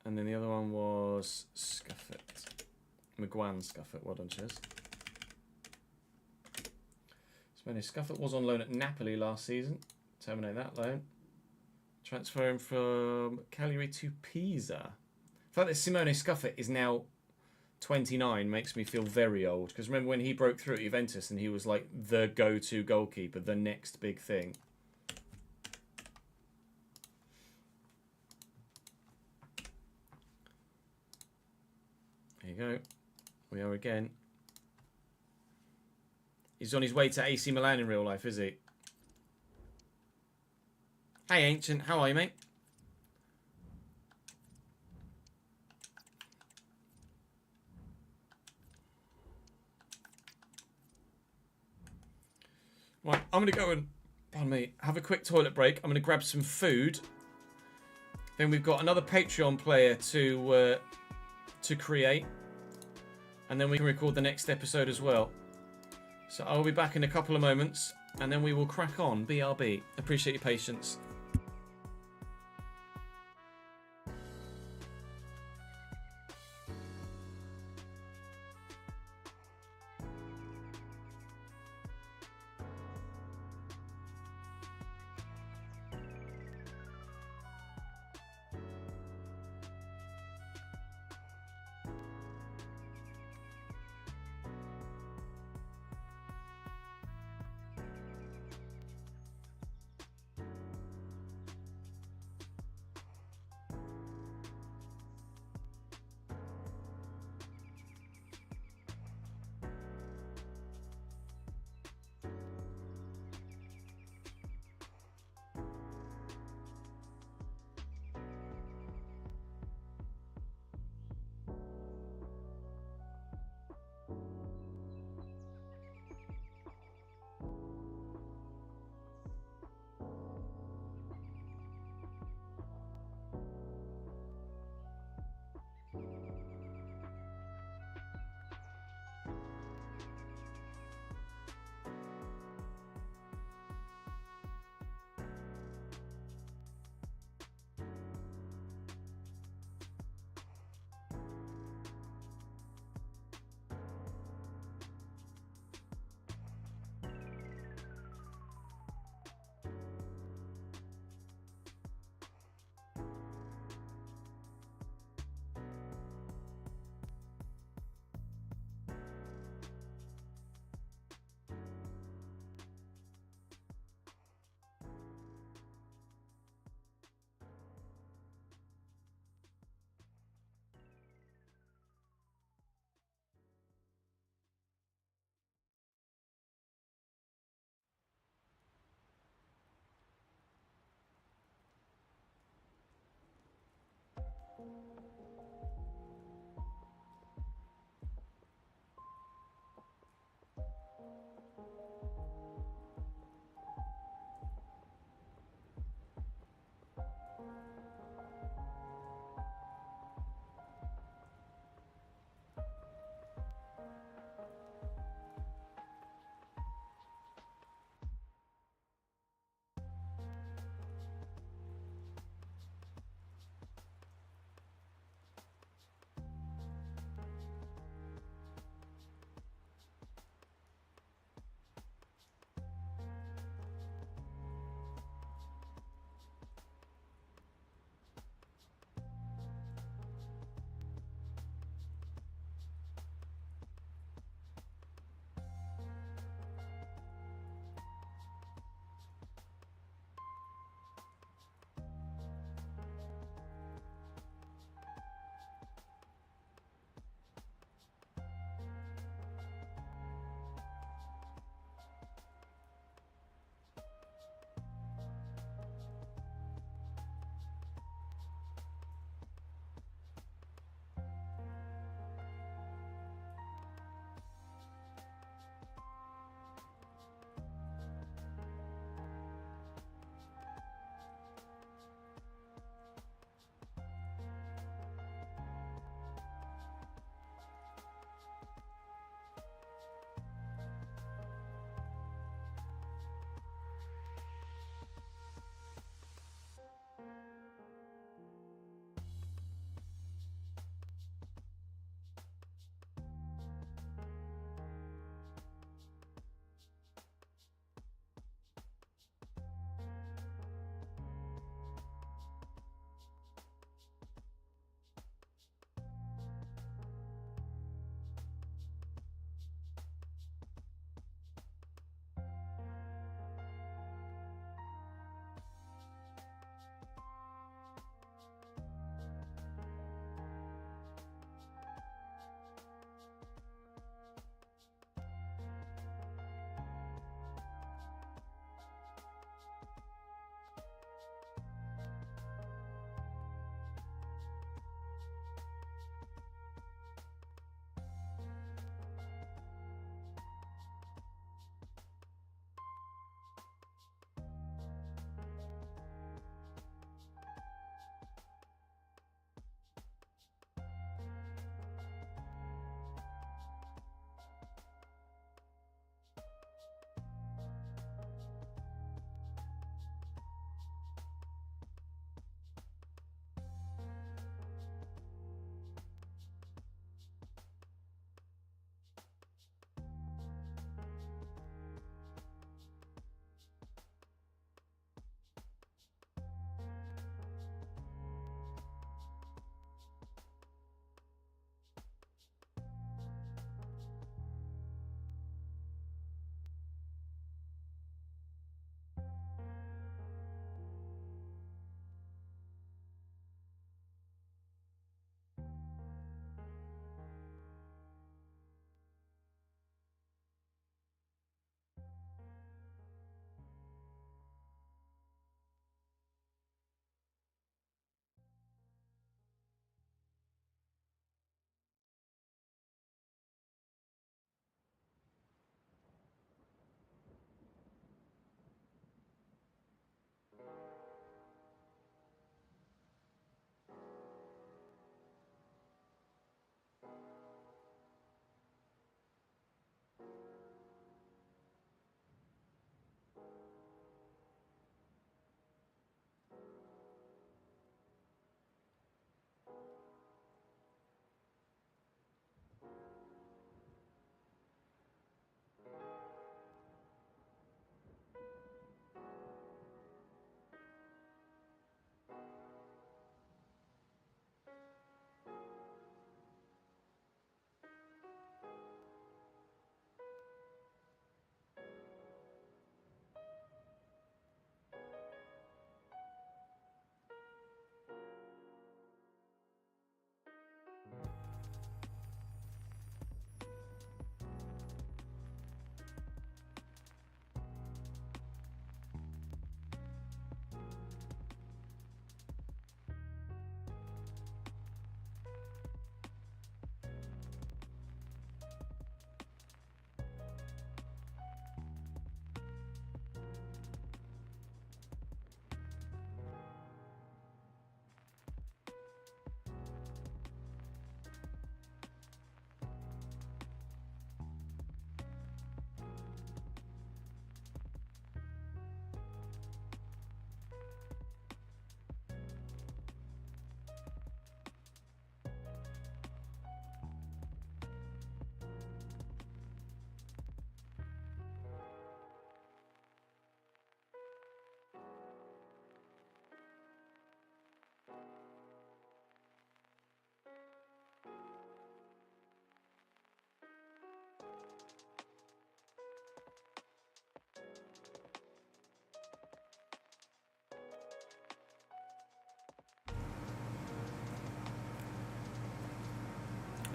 And then the other one was Scuffet, McGuan Scuffet. Well done, cheers. Simone Scuffet was on loan at Napoli last season. Terminate that loan. Transfer him from Cagliari to Pisa. The fact that Simone Scuffet is now 29 makes me feel very old, because remember when he broke through at Juventus and he was like the go-to goalkeeper, the next big thing. you go. We are again. He's on his way to AC Milan in real life, is he? Hey, Ancient. How are you, mate? Right, I'm going to go and, pardon me, have a quick toilet break. I'm going to grab some food. Then we've got another Patreon player to create. And then we can record the next episode as well. So I'll be back in a couple of moments. And then we will crack on. BRB. Appreciate your patience.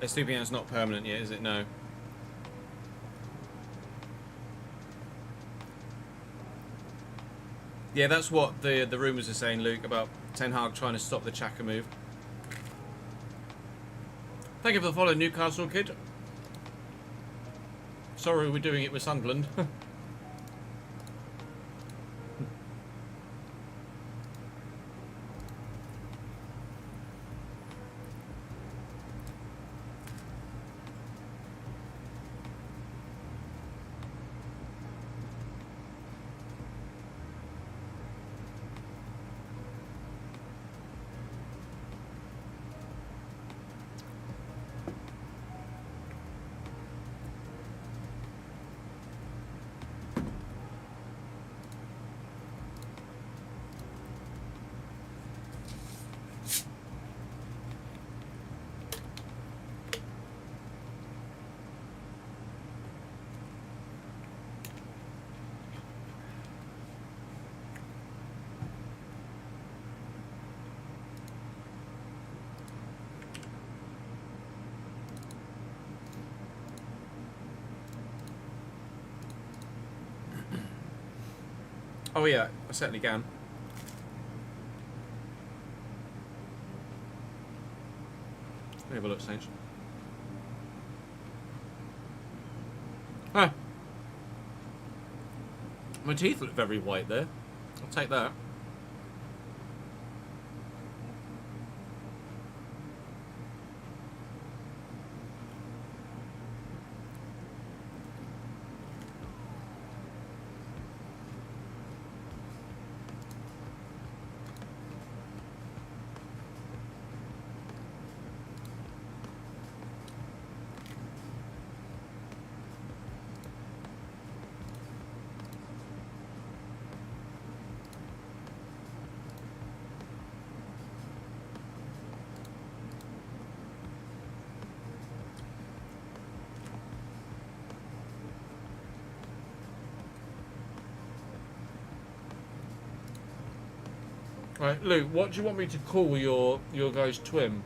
Estupiñán's not permanent yet, is it? No. Yeah, that's what the rumours are saying, Luke, about Ten Hag trying to stop the Xhaka move. Thank you for the follow, Newcastle kid. Sorry we're doing it with Sunderland. Oh yeah, I certainly can. Let me have a look, Sage. Ah. My teeth look very white there. I'll take that. Right, Luke, what do you want me to call your guy's twin?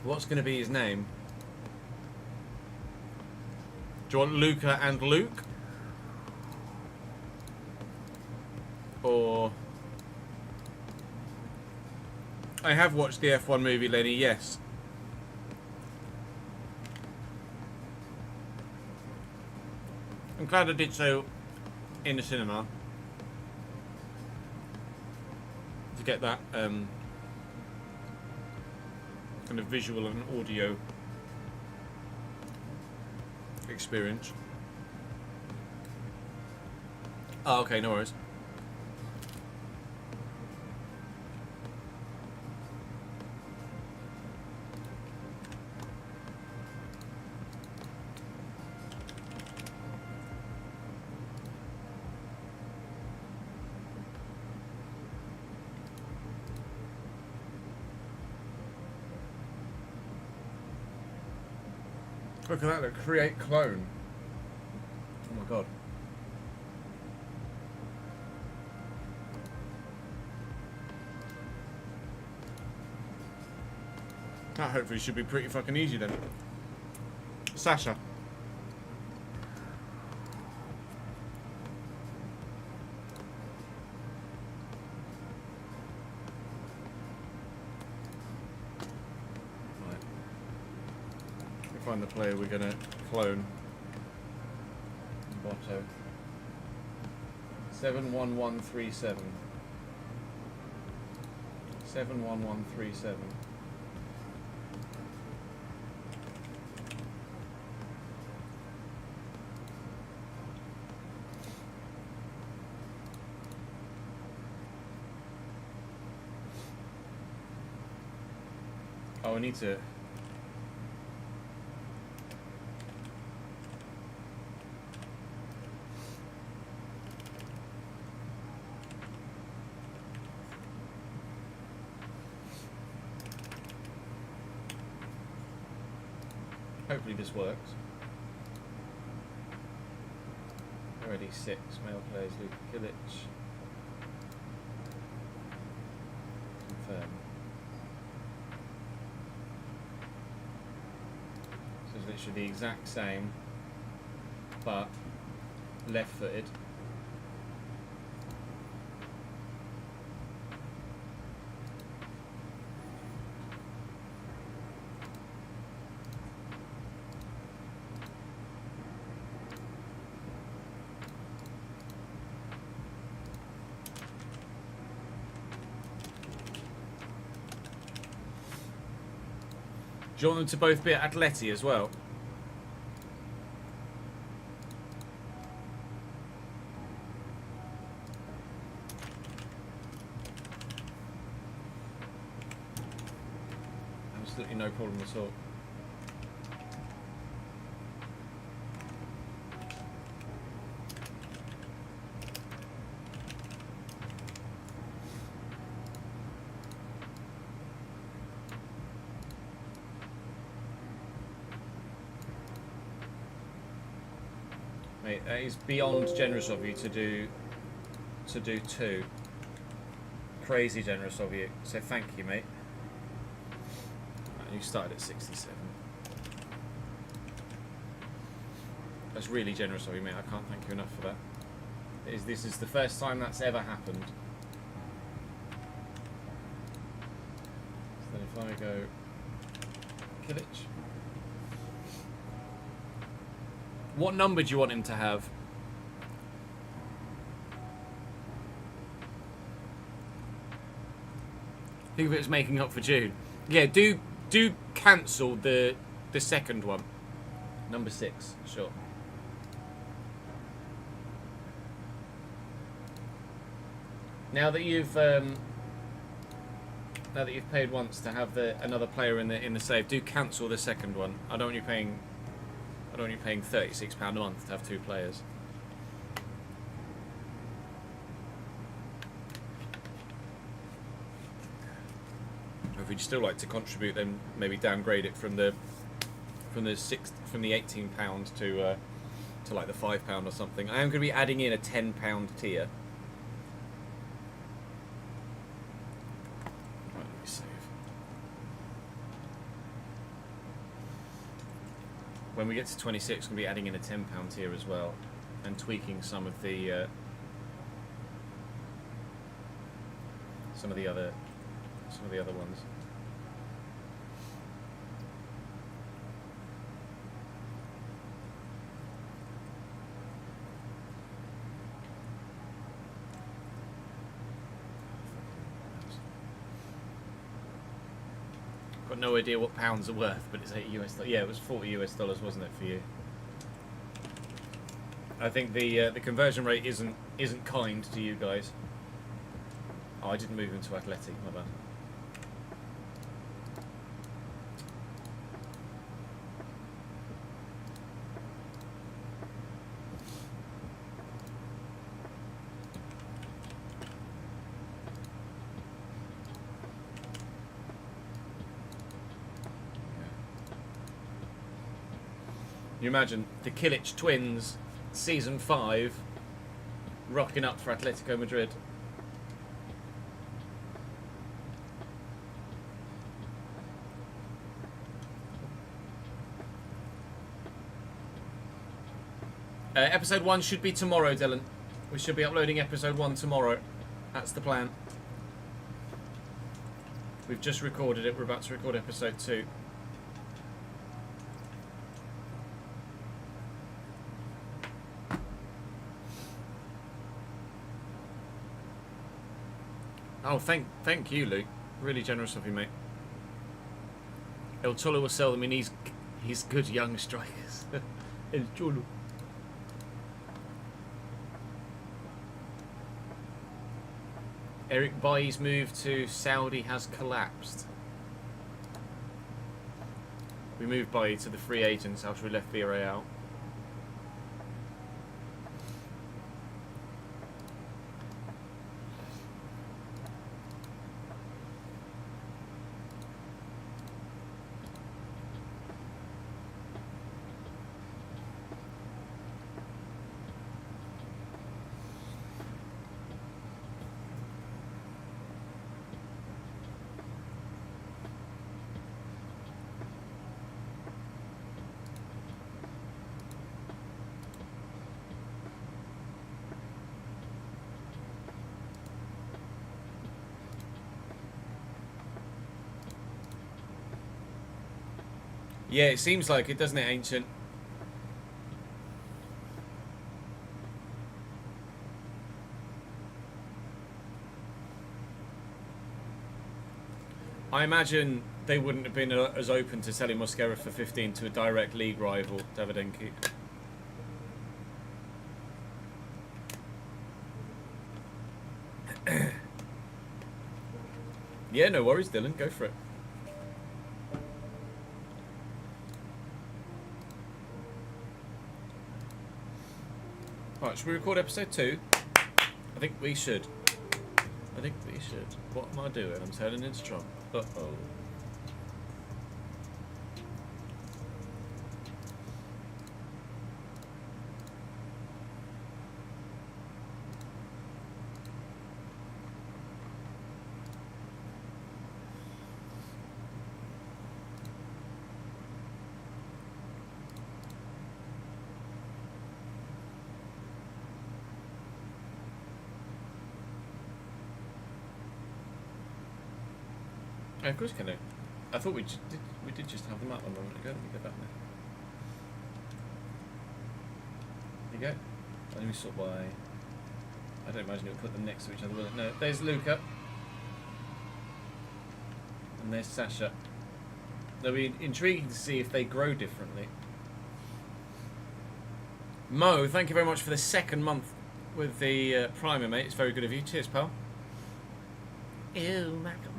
What's going to be his name? Do you want Luca and Luke? Or... I have watched the F1 movie, Lenny, yes. I'm glad I did so in the cinema. To get that kind of visual and audio experience. Oh, okay, no worries. Look at that, look, create clone. Oh my god. That hopefully should be pretty fucking easy then. Sasha. Find the player we're gonna clone. Botto. 71137. 71137. Oh, I need to. Hopefully this works. Already 6 male players, Luka Kilic. literally the exact same, but left-footed. Do you want them to both be at Atleti as well? Absolutely no problem at all. Mate, that is beyond generous of you to do two. Crazy generous of you. So thank you, mate. Right, you started at 67. That's really generous of you, mate. I can't thank you enough for that. This is the first time that's ever happened. So then if I go Kilic. What number do you want him to have? Think of it as making up for June. Yeah, do cancel the second one. Number 6, sure. Now that you've paid once to have another player in the save, do cancel the second one. I don't want you paying £36 a month to have 2 players. Or if you'd still like to contribute, then maybe downgrade it from the £18 to like the £5 or something. I am going to be adding in a £10 tier. Right, let me save. When we get to 26, we'll be adding in a £10 tier as well, and tweaking some of the other ones. Got no idea what pounds are worth, but it's $80 US. Yeah, it was $40 US, wasn't it, for you? I think the conversion rate isn't kind to you guys. Oh, I didn't move him to Athletic, my bad. You imagine the Kilic twins, season 5, rocking up for Atletico Madrid. Episode 1 should be tomorrow, Dylan. We should be uploading episode 1 tomorrow. That's the plan. We've just recorded it. We're about to record episode 2. Oh, thank you, Luke. Really generous of you, mate. El Cholo will sell them in he's good young strikers. El Cholo. Eric Bailly's move to Saudi has collapsed. We moved Bailly to the free agents after we left Villarreal. Yeah, it seems like it, doesn't it, Ancient? I imagine they wouldn't have been as open to selling Mosquera for 15 to a direct league rival, Davidenki. Yeah, no worries, Dylan. Go for it. Alright, should we record episode 2? I think we should. I think we should. What am I doing? I'm turning into Trump. Uh-oh. Oh, of course you can do. I thought we did just have them up a moment ago. Let me go back there. There you go. Let me sort by... I don't imagine it would put them next to each other, will it? No. There's Luca. And there's Sasha. They'll be intriguing to see if they grow differently. Mo, thank you very much for the 2nd month with the primer, mate. It's very good of you. Cheers, pal. Ew, Malcolm.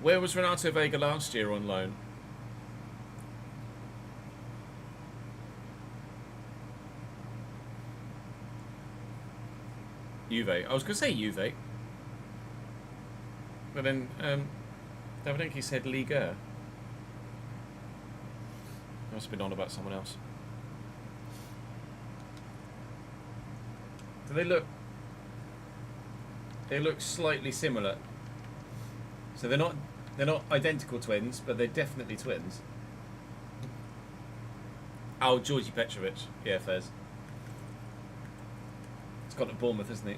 Where was Renato Vega last year on loan? Juve. I was going to say Juve. But then Davidenki said Liga. I must have been on about someone else. Do they look... They look slightly similar. So they're not identical twins, but they're definitely twins. Oh, Georgie Petrovic. Yeah, Fez. He's gone to Bournemouth, isn't he?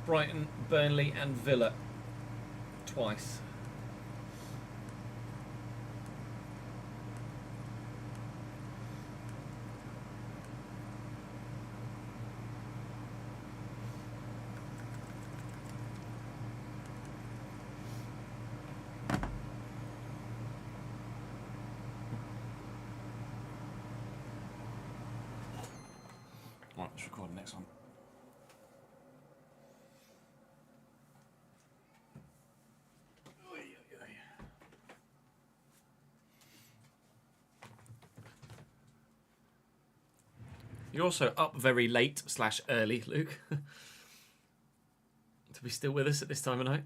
Brighton, Burnley and Villa. Twice. Right, let's record the next one. You're also up very late / early, Luke. To be still with us at this time of night.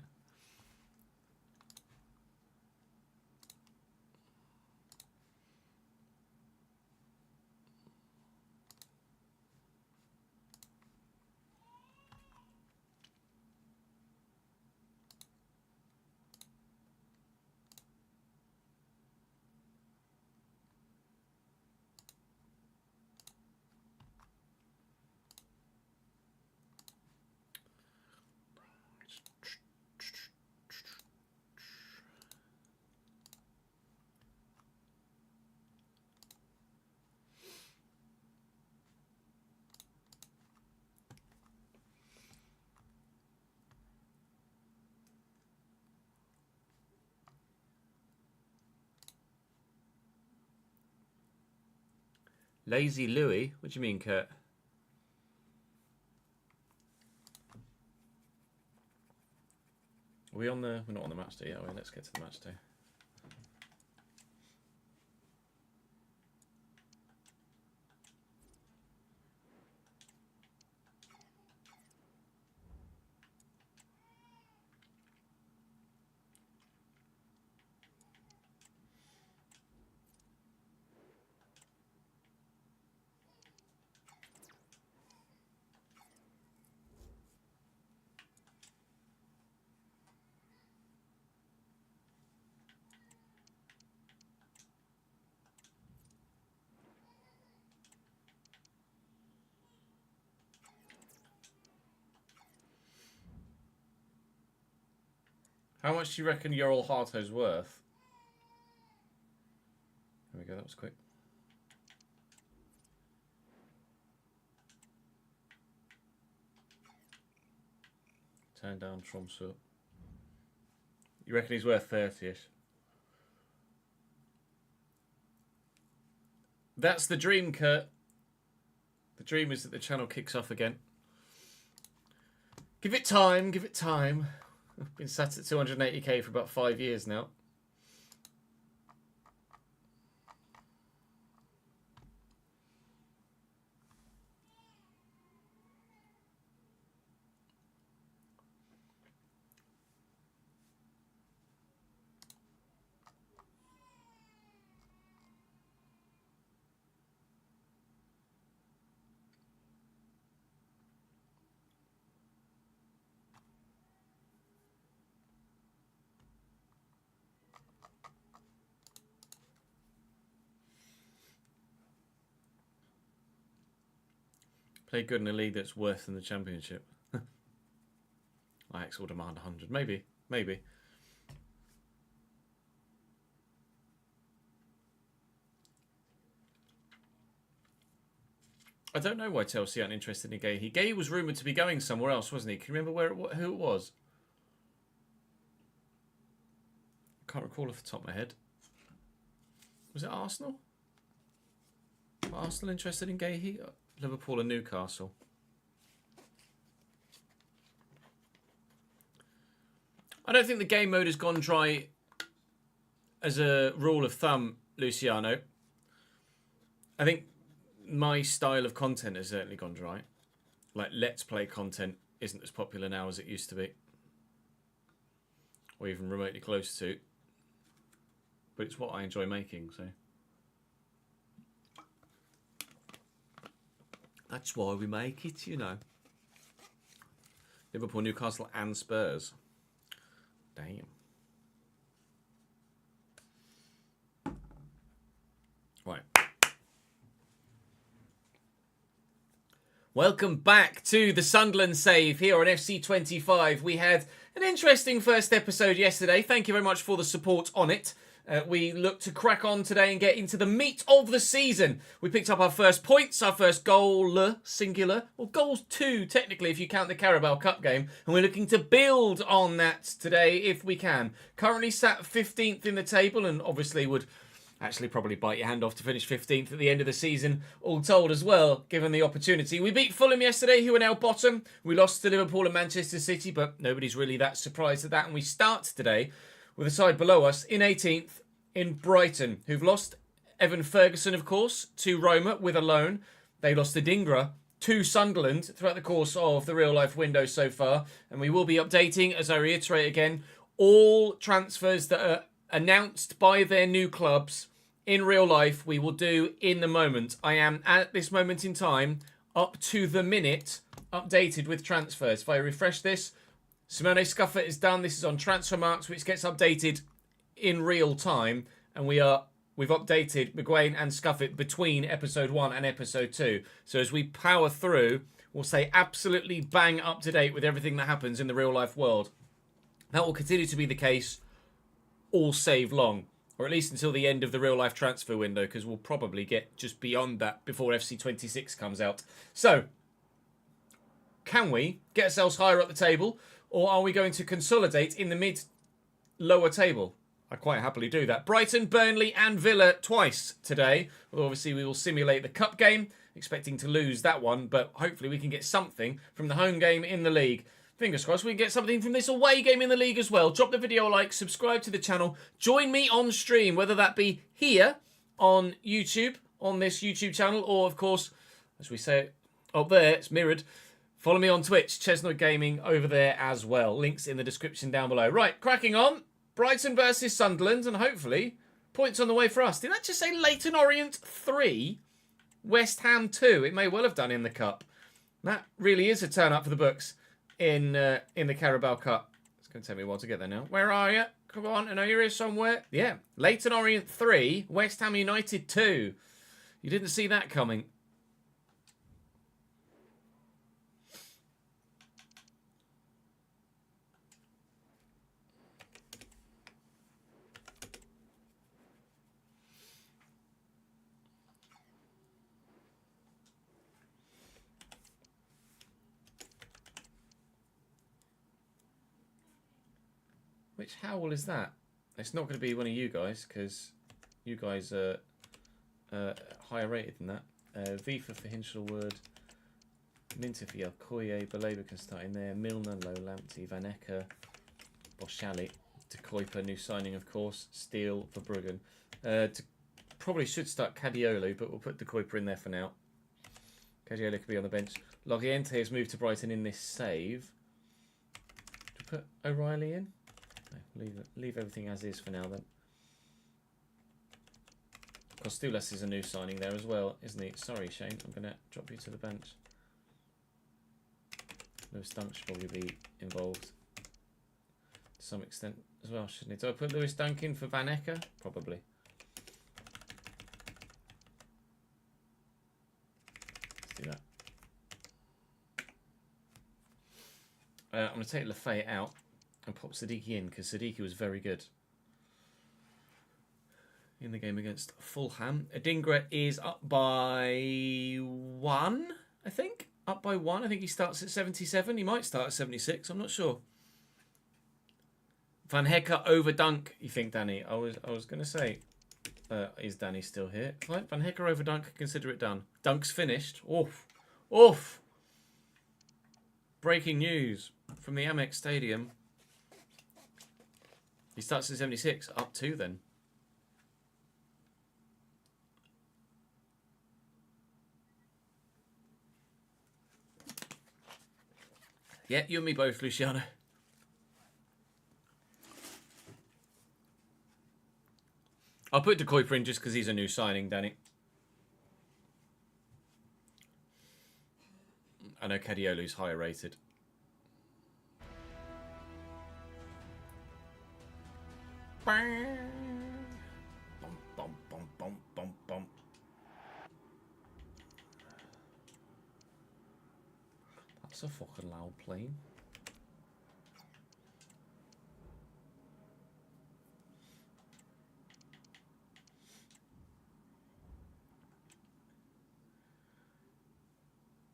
Lazy Louis? What do you mean, Kurt? Are we on the... We're not on the match day yet, are we? Let's get to the match day. How much do you reckon Yoel Harto's worth? There we go, that was quick. Turn down Tromsø. You reckon he's worth 30-ish? That's the dream, Kurt. The dream is that the channel kicks off again. Give it time, give it time. I've been sat at 280k for about 5 years now. Play good in a league that's worse than the Championship. Ajax will demand 100. Maybe. Maybe. I don't know why Chelsea aren't interested in Gay. Gay was rumoured to be going somewhere else, wasn't he? Can you remember who it was? I can't recall off the top of my head. Was it Arsenal? Were Arsenal interested in Gay? Liverpool and Newcastle. I don't think the game mode has gone dry as a rule of thumb, Luciano. I think my style of content has certainly gone dry. Like, let's play content isn't as popular now as it used to be. Or even remotely close to. But it's what I enjoy making, so. That's why we make it, you know. Liverpool, Newcastle and Spurs. Damn. Right. Welcome back to the Sunderland Save here on FC25. We had an interesting first episode yesterday. Thank you very much for the support on it. We look to crack on today and get into the meat of the season. We picked up our first points, our first goal, singular, or goals 2 technically if you count the Carabao Cup game. And we're looking to build on that today if we can. Currently sat 15th in the table and obviously would actually probably bite your hand off to finish 15th at the end of the season, all told as well, given the opportunity. We beat Fulham yesterday, who are now bottom. We lost to Liverpool and Manchester City, but nobody's really that surprised at that. And we start today with a side below us in 18th in Brighton, who've lost Evan Ferguson, of course, to Roma with a loan. They lost Adingra to Sunderland throughout the course of the real-life window so far. And we will be updating, as I reiterate again, all transfers that are announced by their new clubs in real life, we will do in the moment. I am, at this moment in time, up to the minute, updated with transfers. If I refresh this, Simone Scuffert is done. This is on Transfer Marks, which gets updated in real time. And we've updated McGuane and Scuffert between episode 1 and episode 2. So as we power through, we'll stay absolutely bang up to date with everything that happens in the real life world. That will continue to be the case all save long, or at least until the end of the real life transfer window, because we'll probably get just beyond that before FC26 comes out. So, can we get ourselves higher up the table, or are we going to consolidate in the mid-lower table? I quite happily do that. Brighton, Burnley and Villa twice today. Well, obviously we will simulate the cup game, expecting to lose that one, but hopefully we can get something from the home game in the league. Fingers crossed we can get something from this away game in the league as well. Drop the video a like, subscribe to the channel, join me on stream, whether that be here on YouTube, on this YouTube channel, or of course, as we say up there, it's mirrored. Follow me on Twitch, Chesnoid Gaming over there as well. Links in the description down below. Right, cracking on. Brighton versus Sunderland, and hopefully points on the way for us. Did that just say Leyton Orient 3, West Ham 2? It may well have done in the Cup. That really is a turn up for the books in the Carabao Cup. It's going to take me a while to get there now. Where are you? Come on, I know you're here somewhere. Yeah, Leyton Orient 3, West Ham United 2. You didn't see that coming. Which Howell is that? It's not going to be one of you guys, because you guys are higher rated than that. Vifa for Hinchelwood, Minter for Yalkoye, Baleba can start in there, Milner, Low Lamptey, Van Ecker, Boschali, De Kuiper, new signing of course, Steele for Bruggen. Probably should start Cadiolo, but we'll put De Kuiper in there for now. Cadiolo could be on the bench. Loriente has moved to Brighton in this save. Do we put O'Reilly in? No, leave everything as is for now then. Costulas is a new signing there as well, isn't he? Sorry, Shane, I'm going to drop you to the bench. Lewis Dunk should probably be involved to some extent as well, shouldn't he? Do I put Lewis Dunk in for Van Ecker? Probably. Let's do that. I'm going to take Lafayette out and pop Siddiqui in, because Siddiqui was very good in the game against Fulham. Adingra is up by 1, I think. Up by 1. I think he starts at 77. He might start at 76. I'm not sure. Van Hecker over Dunk, you think, Danny? I was going to say, is Danny still here? Right, Van Hecker over Dunk, consider it done. Dunk's finished. Oof. Oof. Breaking news from the Amex Stadium. He starts at 76. Up 2 then. Yeah, you and me both, Luciano. I'll put De Kuiper in just because he's a new signing, Danny. I know Cadiolo's higher rated. Bum, bum, bum, bum, bum, bum. That's a fucking loud plane.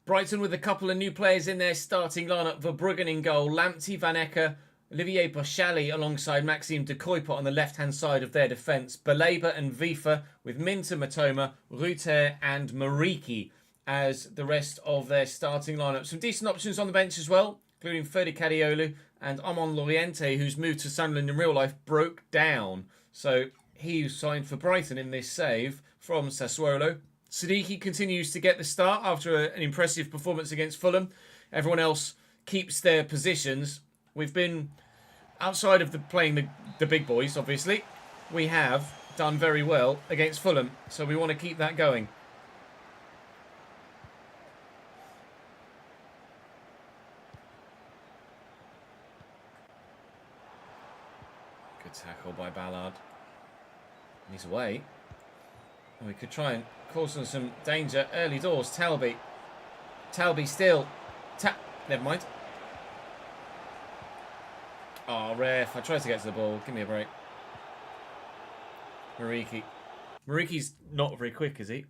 Brighton with a couple of new players in their starting lineup. Verbruggen in goal, Lamptey, Van Ecker, Olivier Boschali alongside Maxime De Kuiper on the left-hand side of their defence. Baleba and Vifa with Minter, Matoma, Ruter and Mariki as the rest of their starting lineup. Some decent options on the bench as well, including Ferdi Cadiolo and Amon Loriente, who's moved to Sunderland in real life, broke down. So he signed for Brighton in this save from Sassuolo. Siddiqui continues to get the start after an impressive performance against Fulham. Everyone else keeps their positions. We've been, outside of playing the big boys, obviously, we have done very well against Fulham. So we want to keep that going. Good tackle by Ballard. He's away. And we could try and cause them some danger early doors. Talby still. Never mind. Oh, ref. I tried to get to the ball. Give me a break. Mariki. Mariki's not very quick, is he?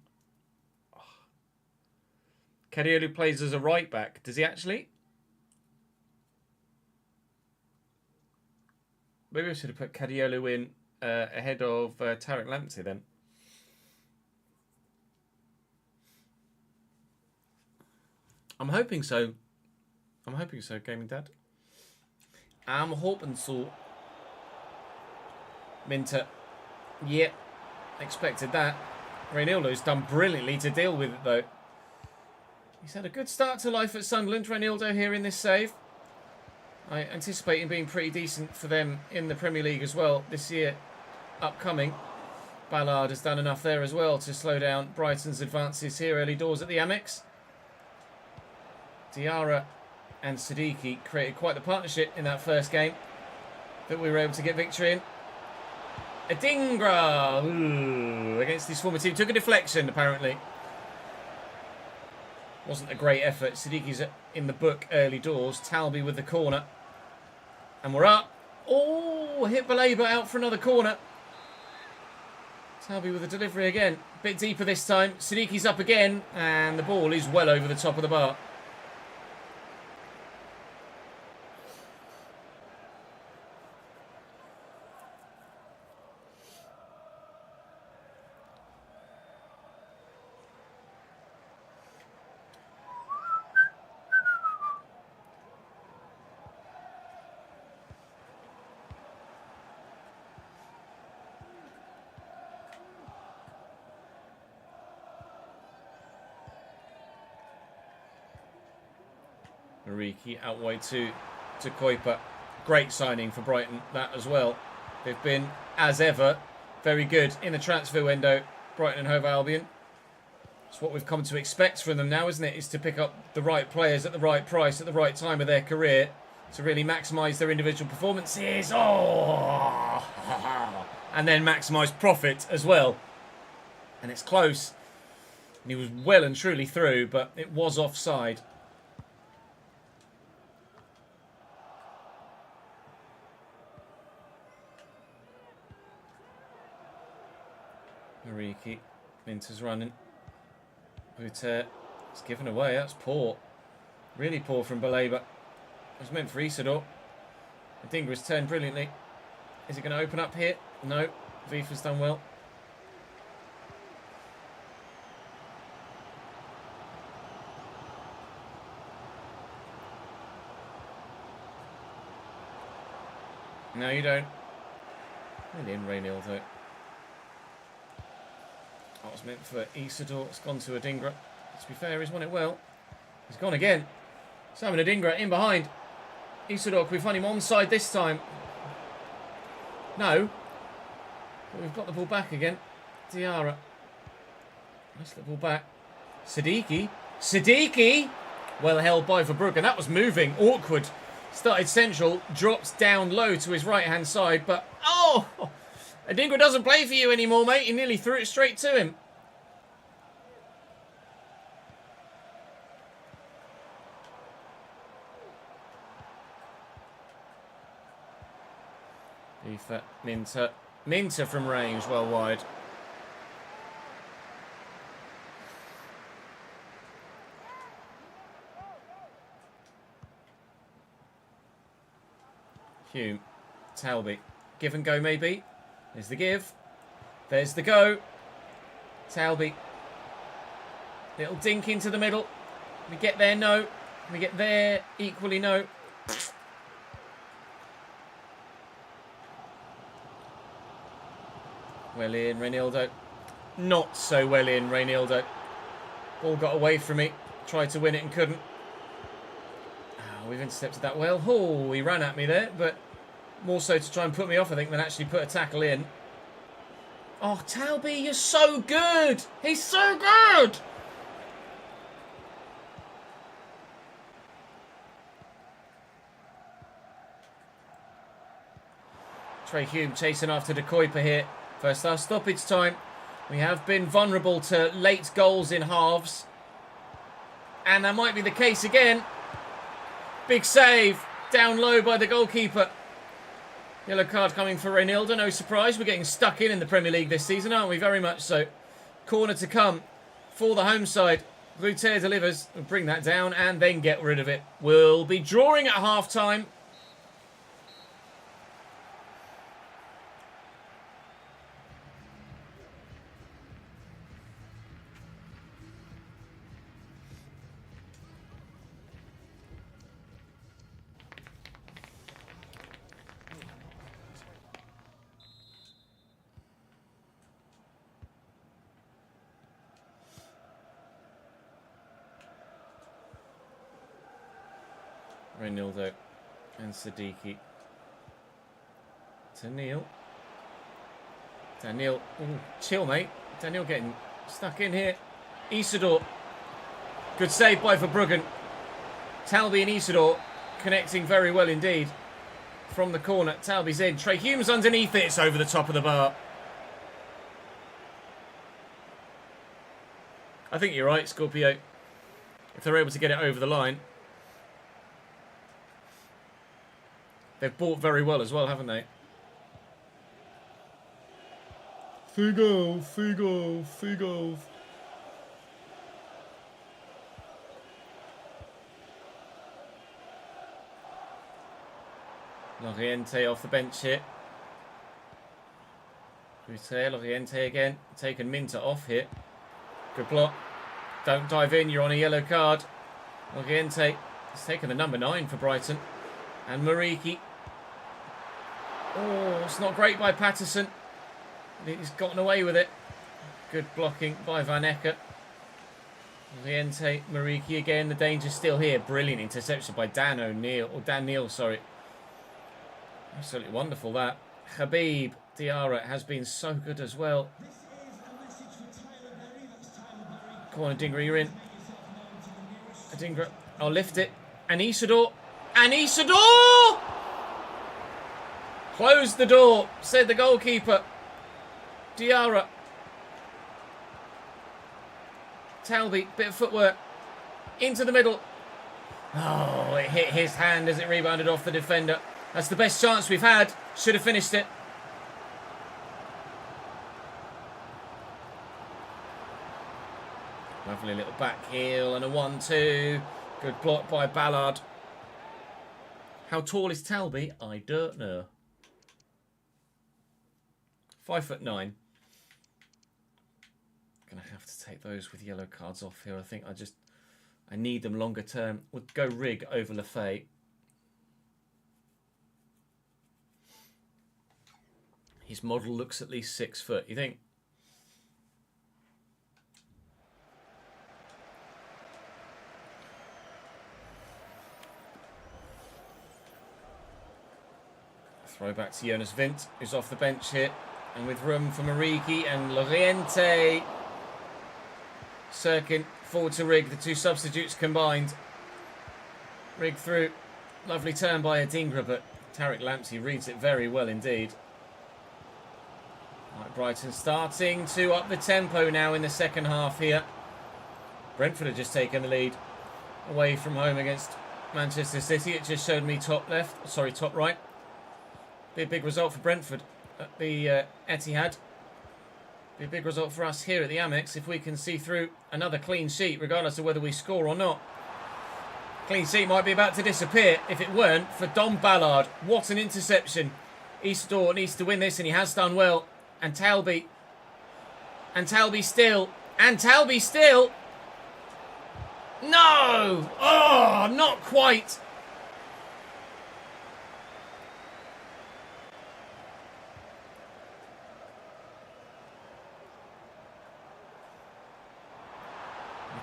Oh. Cadiolo plays as a right back. Does he actually? Maybe I should have put Cadiolo in ahead of Tarek Lamptey then. I'm hoping so. I'm hoping so, Gaming Dad. I'm hoping so. Minter. Yep. Expected that. Reinildo's done brilliantly to deal with it, though. He's had a good start to life at Sunderland, Reinildo, here in this save. I anticipate him being pretty decent for them in the Premier League as well this year upcoming. Ballard has done enough there as well to slow down Brighton's advances here early doors at the Amex. Diarra and Siddiqui created quite the partnership in that first game that we were able to get victory in. Adingra against his former team. Took a deflection, apparently. Wasn't a great effort. Siddiqui's in the book early doors. Talby with the corner. And we're up. Oh, hit Baleba out for another corner. Talby with the delivery again. Bit deeper this time. Siddiqui's up again. And the ball is well over the top of the bar. Origi out wide to Kuiper. Great signing for Brighton, that as well. They've been, as ever, very good in the transfer window. Brighton and Hove Albion. It's what we've come to expect from them now, isn't it? Is to pick up the right players at the right price at the right time of their career to really maximise their individual performances. Oh! And then maximise profit as well. And it's close. And he was well and truly through, but it was offside. Origi. Minter's running. Buter. It's given away. That's poor. Really poor from Baleba. It was meant for Isidore. Adingra's turned brilliantly. Is it going to open up here? No. Vifa's done well. No, you don't. Really in Reynildo. That was meant for Isidore. It's gone to Adingra. To be fair, he's won it well. He's gone again. Simon Adingra in behind. Isidore, can we find him onside this time? No. But we've got the ball back again. Diarra. Nice little ball back. Siddiqui. Siddiqui! Well held by Verbruggen. That was moving. Awkward. Started central. Drops down low to his right-hand side. But, oh! Adingra doesn't play for you anymore, mate. He nearly threw it straight to him. Ether, Minter. Minter from range, well wide. Hume. Talby. Give and go, maybe. There's the give. There's the go. Talby. Little dink into the middle. Can we get there? No. Can we get there? Equally no. Well in, Reynildo. Not so well in, Reynildo. Ball got away from me. Tried to win it and couldn't. Oh, we've intercepted that well. Oh, he ran at me there, but more so to try and put me off, I think, than actually put a tackle in. Oh, Talby, you're so good! He's so good! Trey Hume chasing after De Kuiper here. First half stoppage time. We have been vulnerable to late goals in halves. And that might be the case again. Big save. Down low by the goalkeeper. Yellow card coming for Reynildo. No surprise. We're getting stuck in the Premier League this season, aren't we? Very much so. Corner to come for the home side. Buter delivers. We'll bring that down and then get rid of it. We'll be drawing at half-time. Reynildo and Siddiqui. To Neil. Daniel. Ooh, chill, mate. Daniel getting stuck in here. Isidore. Good save by Verbruggen. Talby and Isidore connecting very well indeed. From the corner. Talby's in. Trey Hume's underneath it. It's over the top of the bar. I think you're right, Scorpio. If they're able to get it over the line. They've bought very well as well, haven't they? Figo, Figo, Figo. Loriente off the bench here. Buter, Loriente again. Taking Minter off here. Good block. Don't dive in, you're on a yellow card. Loriente has taken the number 9 for Brighton. And Mariki. Oh, it's not great by Patterson. He's gotten away with it. Good blocking by Van Ecke. Liente, Mariki again. The danger's still here. Brilliant interception by Dan Neal, sorry. Absolutely wonderful, that. Habib Diarra has been so good as well. Come on, Adingra, you're in. Adingra, I'll lift it. And Isidore. And Isidore! Close the door, said the goalkeeper. Diarra. Talby, bit of footwork. Into the middle. Oh, it hit his hand as it rebounded off the defender. That's the best chance we've had. Should have finished it. Lovely little back heel and a 1-2. Good block by Ballard. How tall is Talby? I don't know. 5'9". Gonna have to take those with yellow cards off here. I think I need them longer term. We'll go Rig over Lafay. His model looks at least 6 foot. You think? Throw back to Jonas Vint, who's off the bench here. And with room for Mariki and Loriente. Sirkin forward to Rig. The two substitutes combined. Rig through. Lovely turn by Adingra, but Tariq Lampsey reads it very well indeed. Right, Brighton starting to up the tempo now in the second half here. Brentford have just taken the lead away from home against Manchester City. It just showed me top right. Be a big result for Brentford at the Etihad. Be a big result for us here at the Amex if we can see through another clean sheet, regardless of whether we score or not. Clean sheet might be about to disappear if it weren't for Dom Ballard. What an interception. Isidore needs to win this, and he has done well. And Talby. And Talby still. And Talby still. No! Oh, not quite.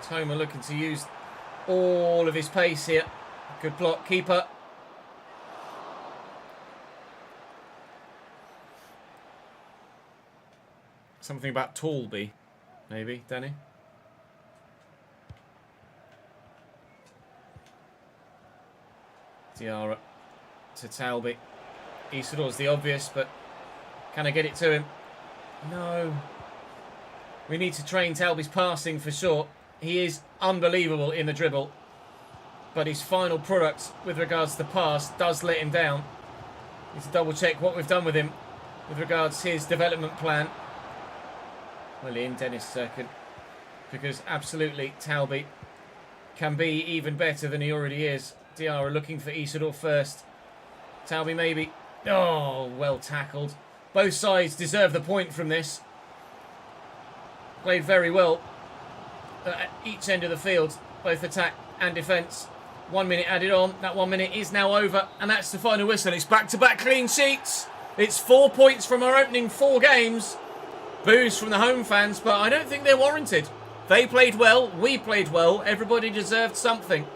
Toma looking to use all of his pace here. Good block, keeper. Something about Talby, maybe, Danny? Diarra to Talby. Isidore's the obvious, but can I get it to him? No. We need to train Talby's passing for sure. He is unbelievable in the dribble, but his final product with regards to the pass does let him down. Need to double check what we've done with him with regards to his development plan. Well, in Dennis Sirkin, because absolutely Talby can be even better than he already is. Diarra looking for Isidore first. Talby maybe. Oh, well tackled. Both sides deserve the point from this. Played very well at each end of the field, both attack and defence. 1 minute added on. That 1 minute is now over, and that's the final whistle. It's back-to-back clean sheets. It's 4 points from our opening 4 games. Boos from the home fans, but I don't think they're warranted. They played well, we played well, everybody deserved something.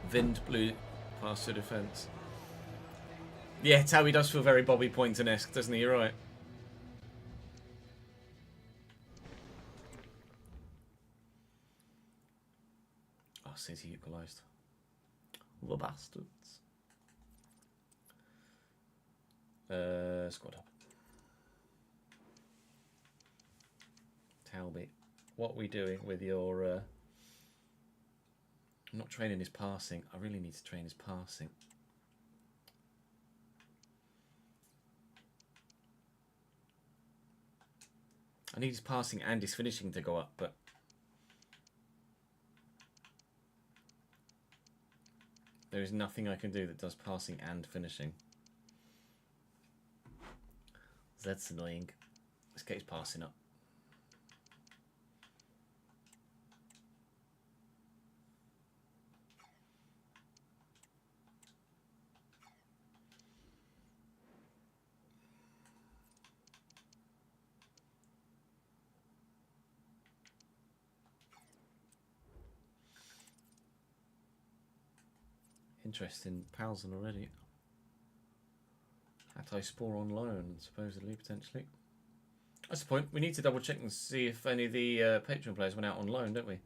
Vind blew past the defence. Yeah, Towie does feel very Bobby Poynton-esque, doesn't he? You're right. Oh, City equalised. The bastards. Squad up. Talby, what are we doing with your... I'm not training his passing. I really need to train his passing. I need his passing and his finishing to go up, but... there is nothing I can do that does passing and finishing. That's annoying. Let's get his passing up. Interesting Palsson already. Hatayspor on loan, supposedly, potentially. That's the point. We need to double check and see if any of the Patreon players went out on loan, don't we?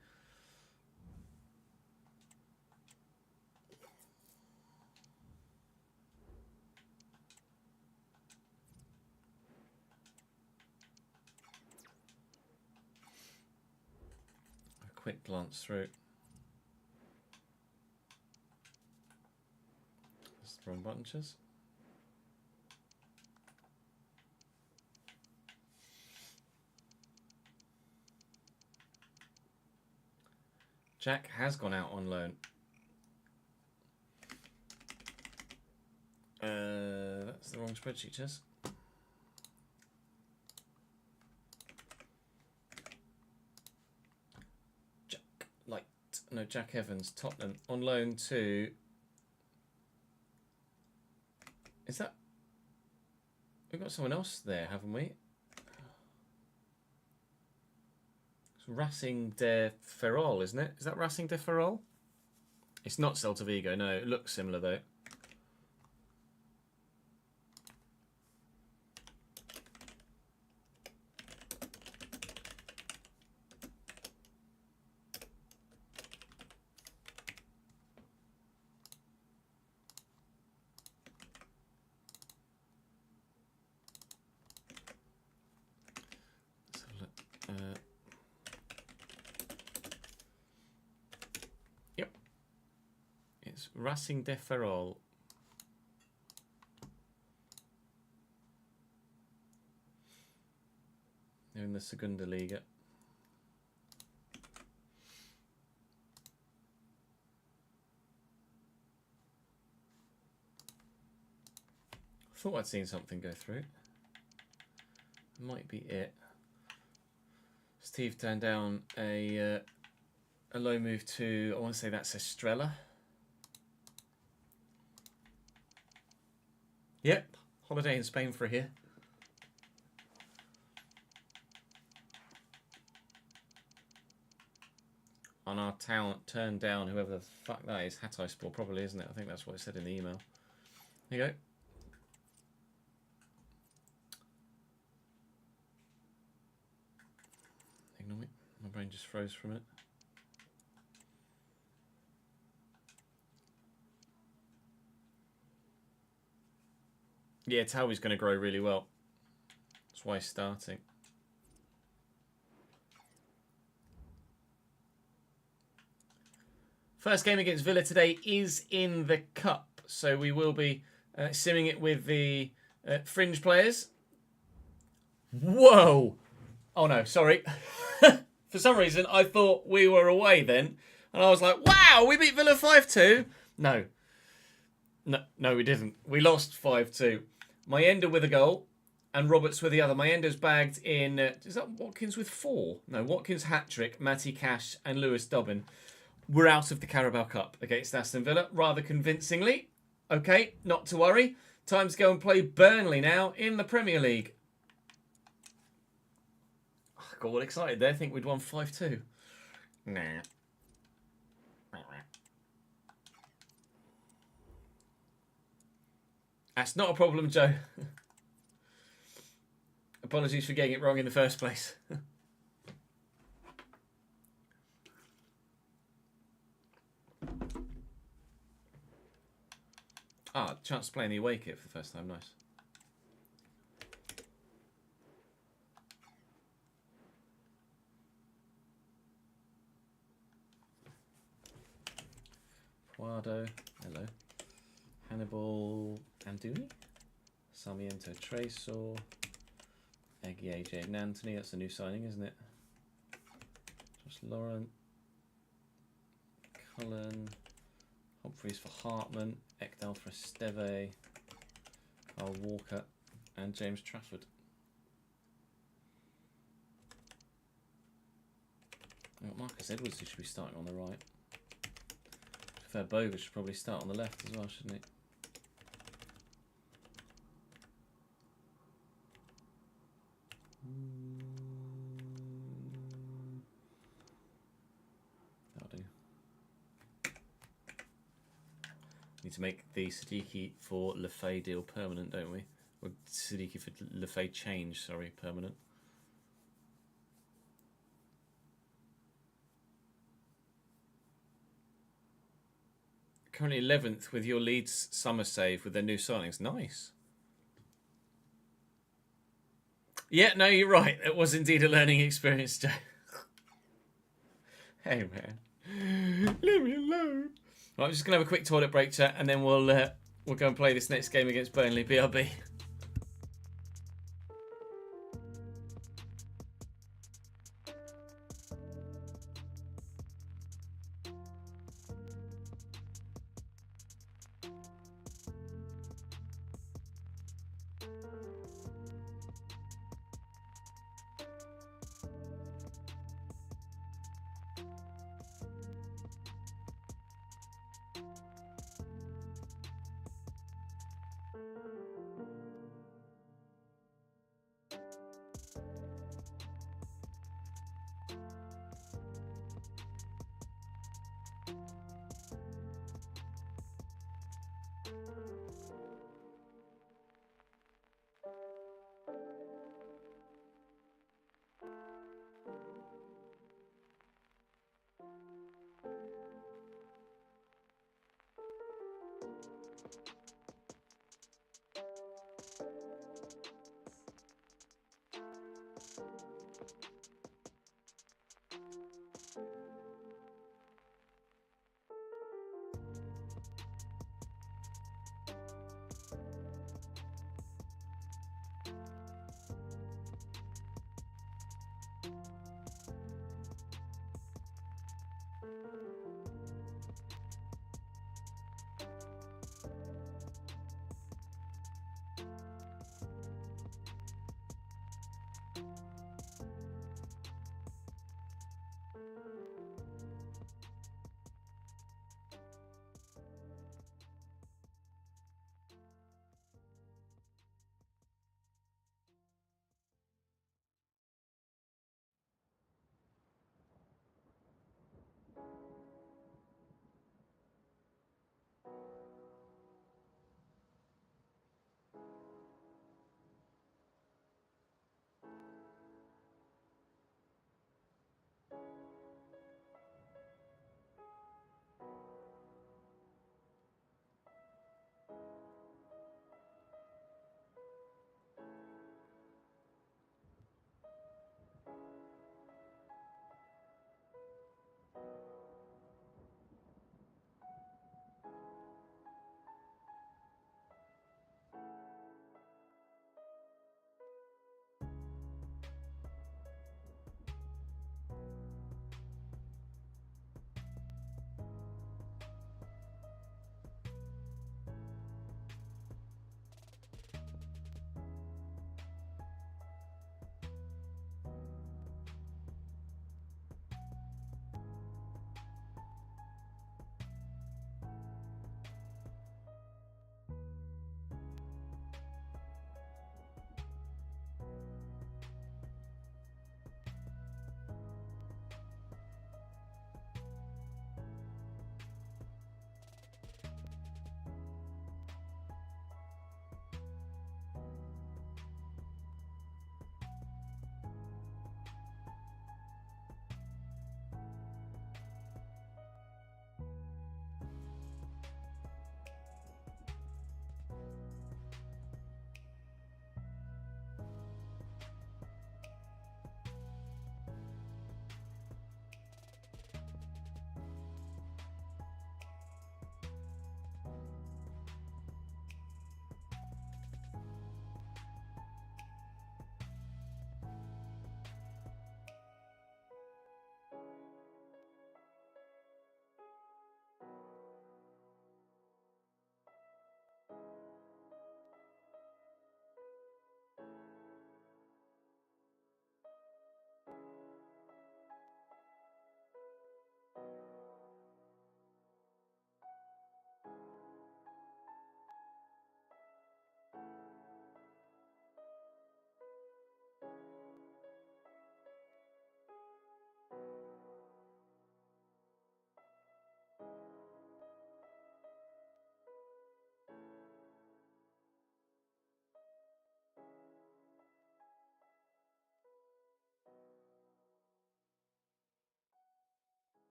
A quick glance through. That's the wrong bunches. Jack has gone out on loan. That's the wrong spreadsheet, Jess. Jack Evans, Tottenham, on loan to... Is that... We've got someone else there, haven't we? It's Racing de Ferrol, isn't it? Is that Racing de Ferrol? It's not Celta Vigo, no. It looks similar, though. Yep. It's Racing de Ferrol. They're in the Segunda Liga. Thought I'd seen something go through. Might be it. Steve turned down a low move to, I want to say that's Estrella. Yep, holiday in Spain for a year. On our talent turned down whoever the fuck that is, Hatayspor probably, isn't it? I think that's what it said in the email. There you go. Ignore me. My brain just froze for a minute. Yeah, Taui's going to grow really well. That's why he's starting. First game against Villa today is in the Cup. So we will be simming it with the fringe players. Whoa! Oh no, sorry. For some reason, I thought we were away then. And I was like, wow, we beat Villa 5-2. No. No, we didn't. We lost 5-2. Mayenda with a goal and Roberts with the other. Mayenda's bagged in... is that Watkins with 4? No, Watkins hat-trick, Matty Cash and Lewis Dobbin. We're out of the Carabao Cup against Aston Villa, rather convincingly. Okay, not to worry. Time to go and play Burnley now in the Premier League. I got all excited there, think we'd won 5-2. Nah. That's not a problem, Joe. Apologies for getting it wrong in the first place. Chance to play in the away kit for the first time. Nice. Guado, hello. Hannibal Anduni, Sarmiento Tresor, Egie Jaden Anthony, that's a new signing, isn't it? Josh Laurent, Cullen, Humphreys for Hartman, Ekdal for Esteve, Carl Walker, and James Trafford. Marcus Edwards should be starting on the right. Fair Boga should probably start on the left as well, shouldn't he? That'll do. Need to make the Siddiqui for Lefay deal permanent, don't we? Or Siddiqui for Lefay change, sorry, permanent. Currently 11th with your Leeds summer save with their new signings. Nice. Yeah, no, you're right. It was indeed a learning experience, Joe. Hey, man. Leave me alone. Right, I'm just going to have a quick toilet break, chat, and then we'll go and play this next game against Burnley. BRB.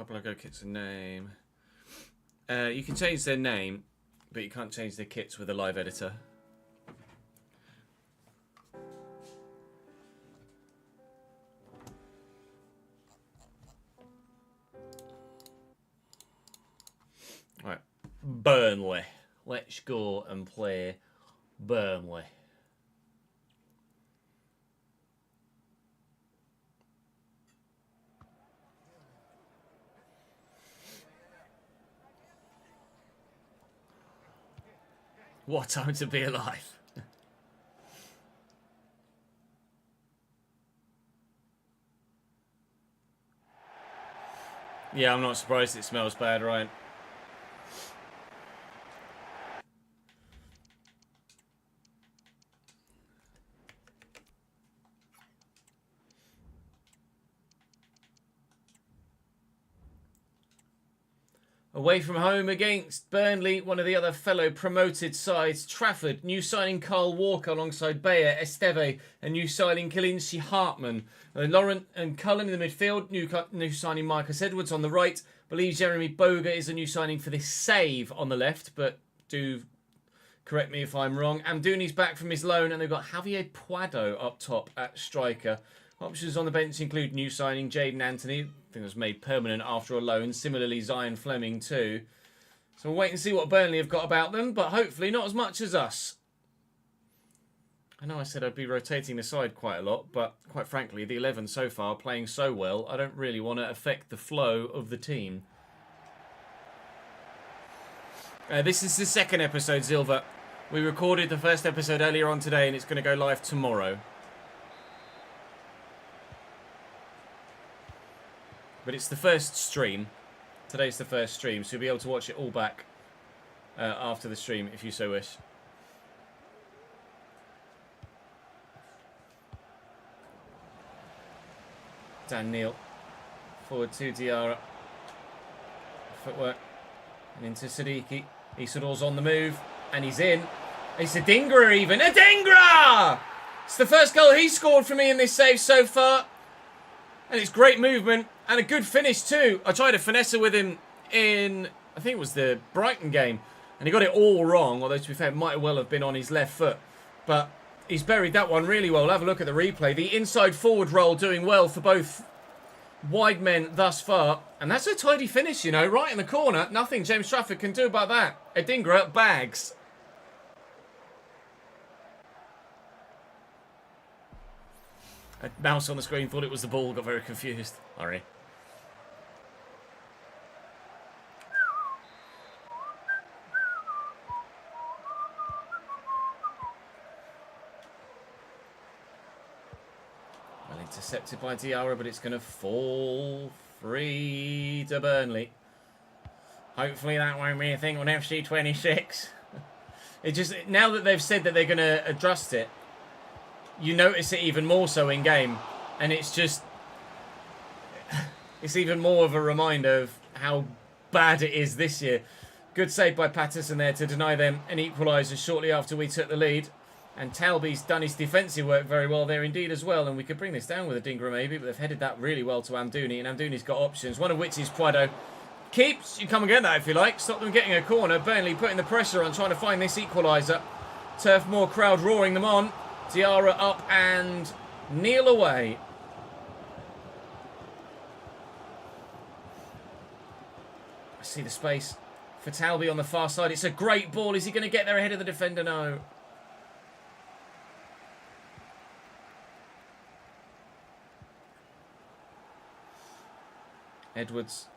Couple of Go kits a name. You can change their name, but you can't change their kits with a live editor. Right, Burnley. Let's go and play Burnley. What time to be alive. Yeah, I'm not surprised it smells bad, Ryan. Away from home against Burnley, one of the other fellow promoted sides, Trafford. New signing Carl Walker alongside Bayer, Esteve, and new signing Kalinci Hartman. Laurent and Cullen in the midfield, new signing Marcus Edwards on the right. Believe Jeremy Boga is a new signing for this Save on the left, but do correct me if I'm wrong. Amdouni's back from his loan, and they've got Javier Puado up top at striker. Options on the bench include new signing Jaden Anthony, I think it was made permanent after a loan. Similarly, Zion Fleming too. So we'll wait and see what Burnley have got about them, but hopefully not as much as us. I know I said I'd be rotating the side quite a lot, but quite frankly, the 11 so far playing so well, I don't really want to affect the flow of the team. This is the second episode, Silva. We recorded the first episode earlier on today, and it's going to go live tomorrow. But it's the first stream. Today's the first stream, so you'll be able to watch it all back after the stream, if you so wish. Dan Neal. Forward to Diarra. Footwork. And into Siddiqui. Isidor's on the move. And he's in. It's Adingra even. Adingra! It's the first goal he scored for me in this save so far. And it's great movement. And a good finish too. I tried to finesse with him in, I think it was the Brighton game. And he got it all wrong. Although, to be fair, it might well have been on his left foot. But he's buried that one really well. We'll have a look at the replay. The inside forward role doing well for both wide men thus far. And that's a tidy finish, you know. Right in the corner. Nothing James Trafford can do about that. Adingra bags. A mouse on the screen thought it was the ball. Got very confused. Sorry. Well intercepted by Diarra, but it's going to fall free to Burnley. Hopefully that won't be a thing on FC26. It just, now that they've said that they're going to adjust it, you notice it even more so in game, and it's just, it's even more of a reminder of how bad it is this year. Good save by Patterson there to deny them an equaliser shortly after we took the lead. And Talby's done his defensive work very well there indeed as well. And we could bring this down with a Adingra maybe, but they've headed that really well to Amdouni. And Amdouni's got options, one of which is Puado. Keeps, you come and get that if you like. Stop them getting a corner. Burnley putting the pressure on, trying to find this equaliser. Turf Moor crowd roaring them on. Diarra up and Neal away. I see the space for Talby on the far side. It's a great ball. Is he going to get there ahead of the defender? No. Edwards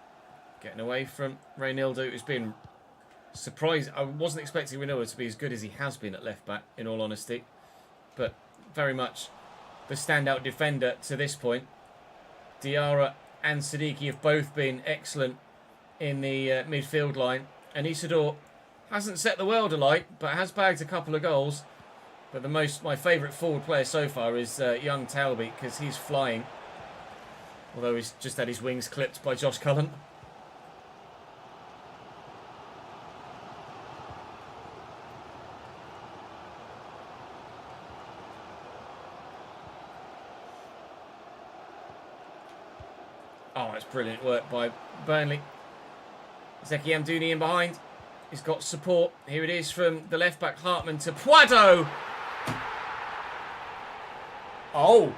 getting away from Reynildo, who's been surprised. I wasn't expecting Reynildo to be as good as he has been at left back, in all honesty. But very much the standout defender to this point. Diarra and Siddiqui have both been excellent in the midfield line. And Isidore hasn't set the world alight, but has bagged a couple of goals. But my favourite forward player so far is young Talby, because he's flying. Although he's just had his wings clipped by Josh Cullen. Oh, that's brilliant work by Burnley. Zeki Amdouni in behind. He's got support. Here it is from the left back Hartman to Puado. Oh.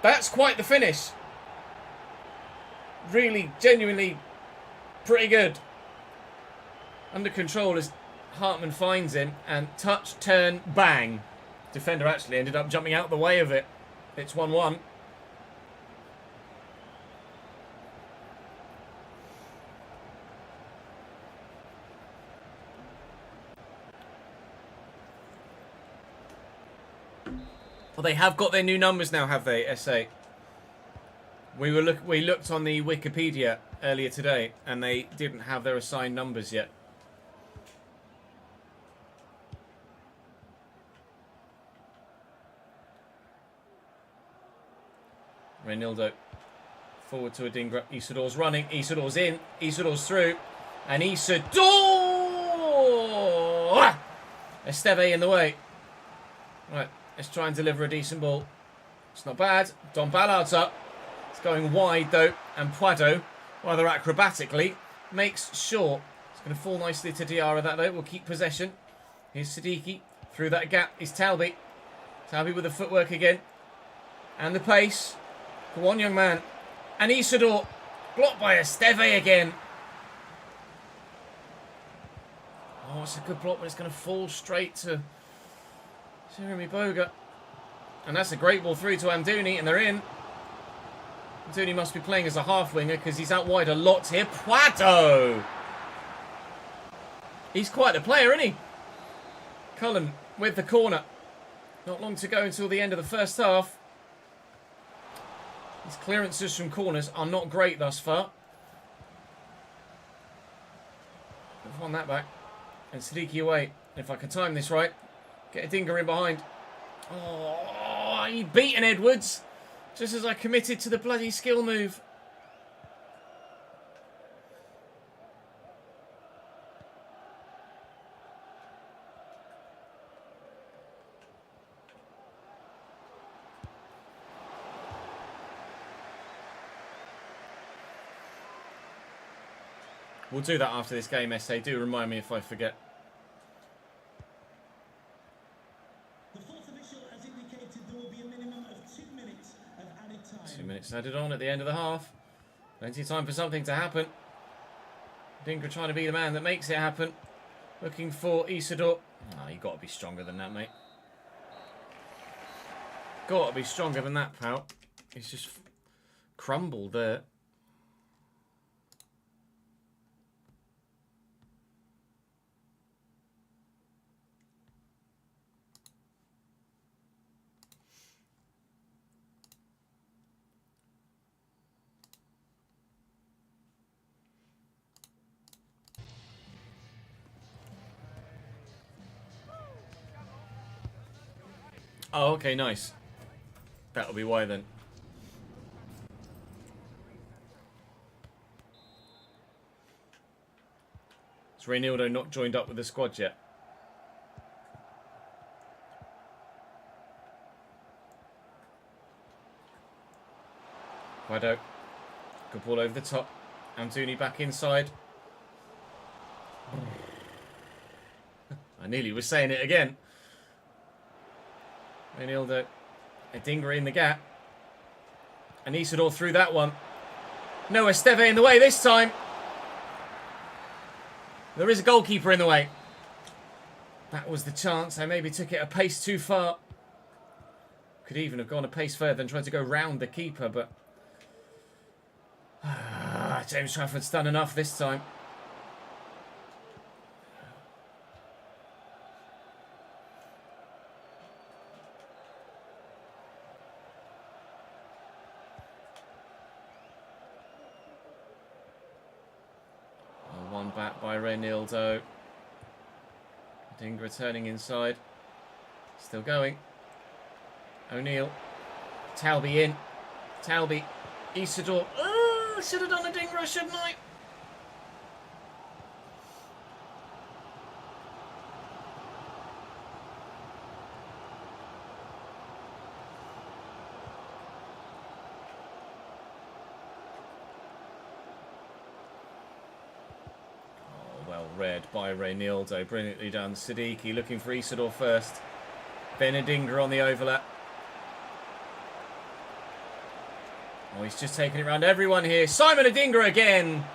That's quite the finish. Really, genuinely pretty good. Under control as Hartman finds him. And touch, turn, bang. Defender actually ended up jumping out the way of it. It's 1-1. Well, they have got their new numbers now, have they, SA? We looked on the Wikipedia earlier today, and they didn't have their assigned numbers yet. Reynildo forward to Adingra. Isidor's running. Isidor's in. Isidor's through. And Isidor! Esteve in the way. Right, let's try and deliver a decent ball. It's not bad. Don Ballard's up. It's going wide, though. And Puado, rather acrobatically, makes short. It's going to fall nicely to Diarra, that, though. We'll keep possession. Here's Siddiqui. Through that gap is Talby. Talby with the footwork again. And the pace. Go on, young man. And Isidor. Blocked by Esteve again. Oh, it's a good block, but it's going to fall straight to Jeremy Boga. And that's a great ball through to Amdouni, and they're in. Amdouni must be playing as a half-winger because he's out wide a lot here. Puado! He's quite a player, isn't he? Cullen with the corner. Not long to go until the end of the first half. His clearances from corners are not great thus far. We've won that back. And Siddiqui away. If I can time this right, get a dinger in behind. Oh, he beaten Edwards. Just as I committed to the bloody skill move. We'll do that after this game, SA. Do remind me if I forget. The fourth official has indicated there will be a minimum of 2 minutes of added time. 2 minutes added on at the end of the half. Plenty of time for something to happen. Dingra trying to be the man that makes it happen. Looking for Isidor. Oh, you got to be stronger than that, mate. Got to be stronger than that, pal. He's just crumbled there. Oh, okay, nice. That'll be why then. Is Reynildo not joined up with the squad yet? Guido. Good ball over the top. Amdouni back inside. I nearly was saying it again. Reynildo. Adingra in the gap. And Isidor through that one. No, Esteve in the way this time. There is a goalkeeper in the way. That was the chance. I maybe took it a pace too far. Could even have gone a pace further and tried to go round the keeper, but James Trafford's done enough this time. One back by Reynildo. Dingra turning inside. Still going. O'Neill. Talby in. Talby. Isidor. Oh, should have done a Dingra, shouldn't I? well read by Reynildo. Brilliantly done. Siddiqui looking for Isidore first. Then Adingra on the overlap. Oh, he's just taking it around everyone here. Simon Adingra again.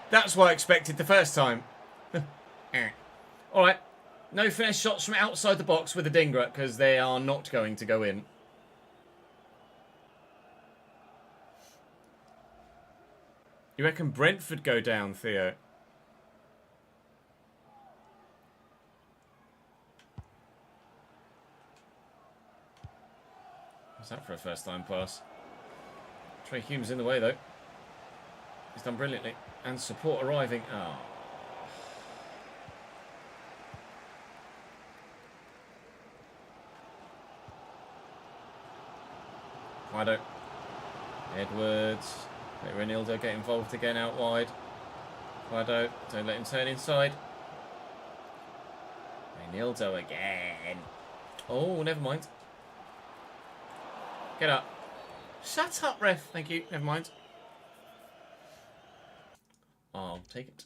That's what I expected the first time. All right. No finesse shots from outside the box with Adingra because they are not going to go in. You reckon Brentford go down, Theo? What's that for a first-time pass? Trey Hume's in the way, though. He's done brilliantly. And support arriving. Oh. Fido. Edwards. Let Reynildo get involved again out wide. Fido. Don't let him turn inside. Reynildo again. Oh, never mind. Get up. Shut up, ref. Thank you. Never mind. I'll take it.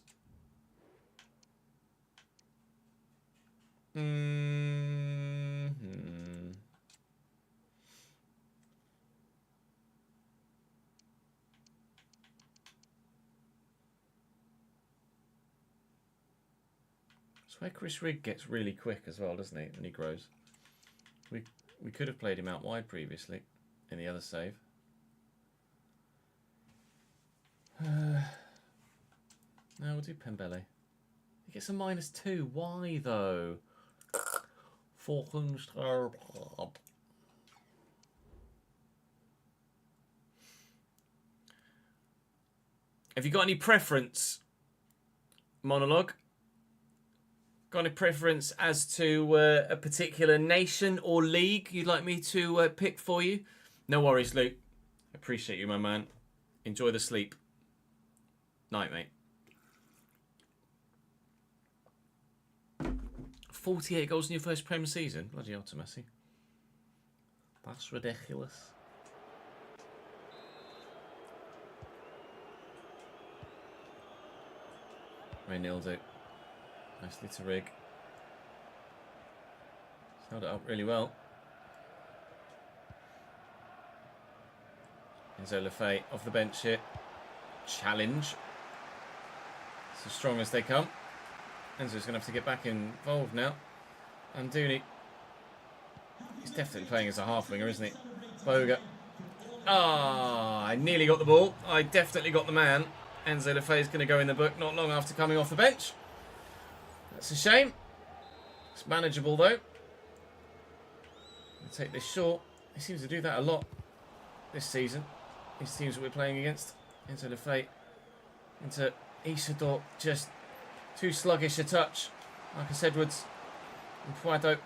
It's where Chris Rigg gets really quick as well, doesn't he, when he grows? We could have played him out wide previously in the other save. No, we'll do Pembele. He gets a -2. Why, though? Have you got any preference, Monologue? Got any preference as to a particular nation or league you'd like me to pick for you? No worries, Luke. Appreciate you, my man. Enjoy the sleep. Night, mate. 48 goals in your first Prem season? Bloody hell, Tomasi. That's ridiculous. Reynildo. Nicely to Rigg. He's held it up really well. Enzo Lefebvre off the bench here. Challenge. It's as strong as they come. Enzo's going to have to get back involved now. And Dooney. He's definitely playing as a half winger, isn't he? Boga. Ah, I nearly got the ball. I definitely got the man. Enzo Lefebvre is going to go in the book not long after coming off the bench. That's a shame. It's manageable, though. I'll take this short. He seems to do that a lot this season. These teams that we're playing against. Into Lefebvre. Into Isidore. Just too sluggish a touch. Marcus Edwards. And Puado.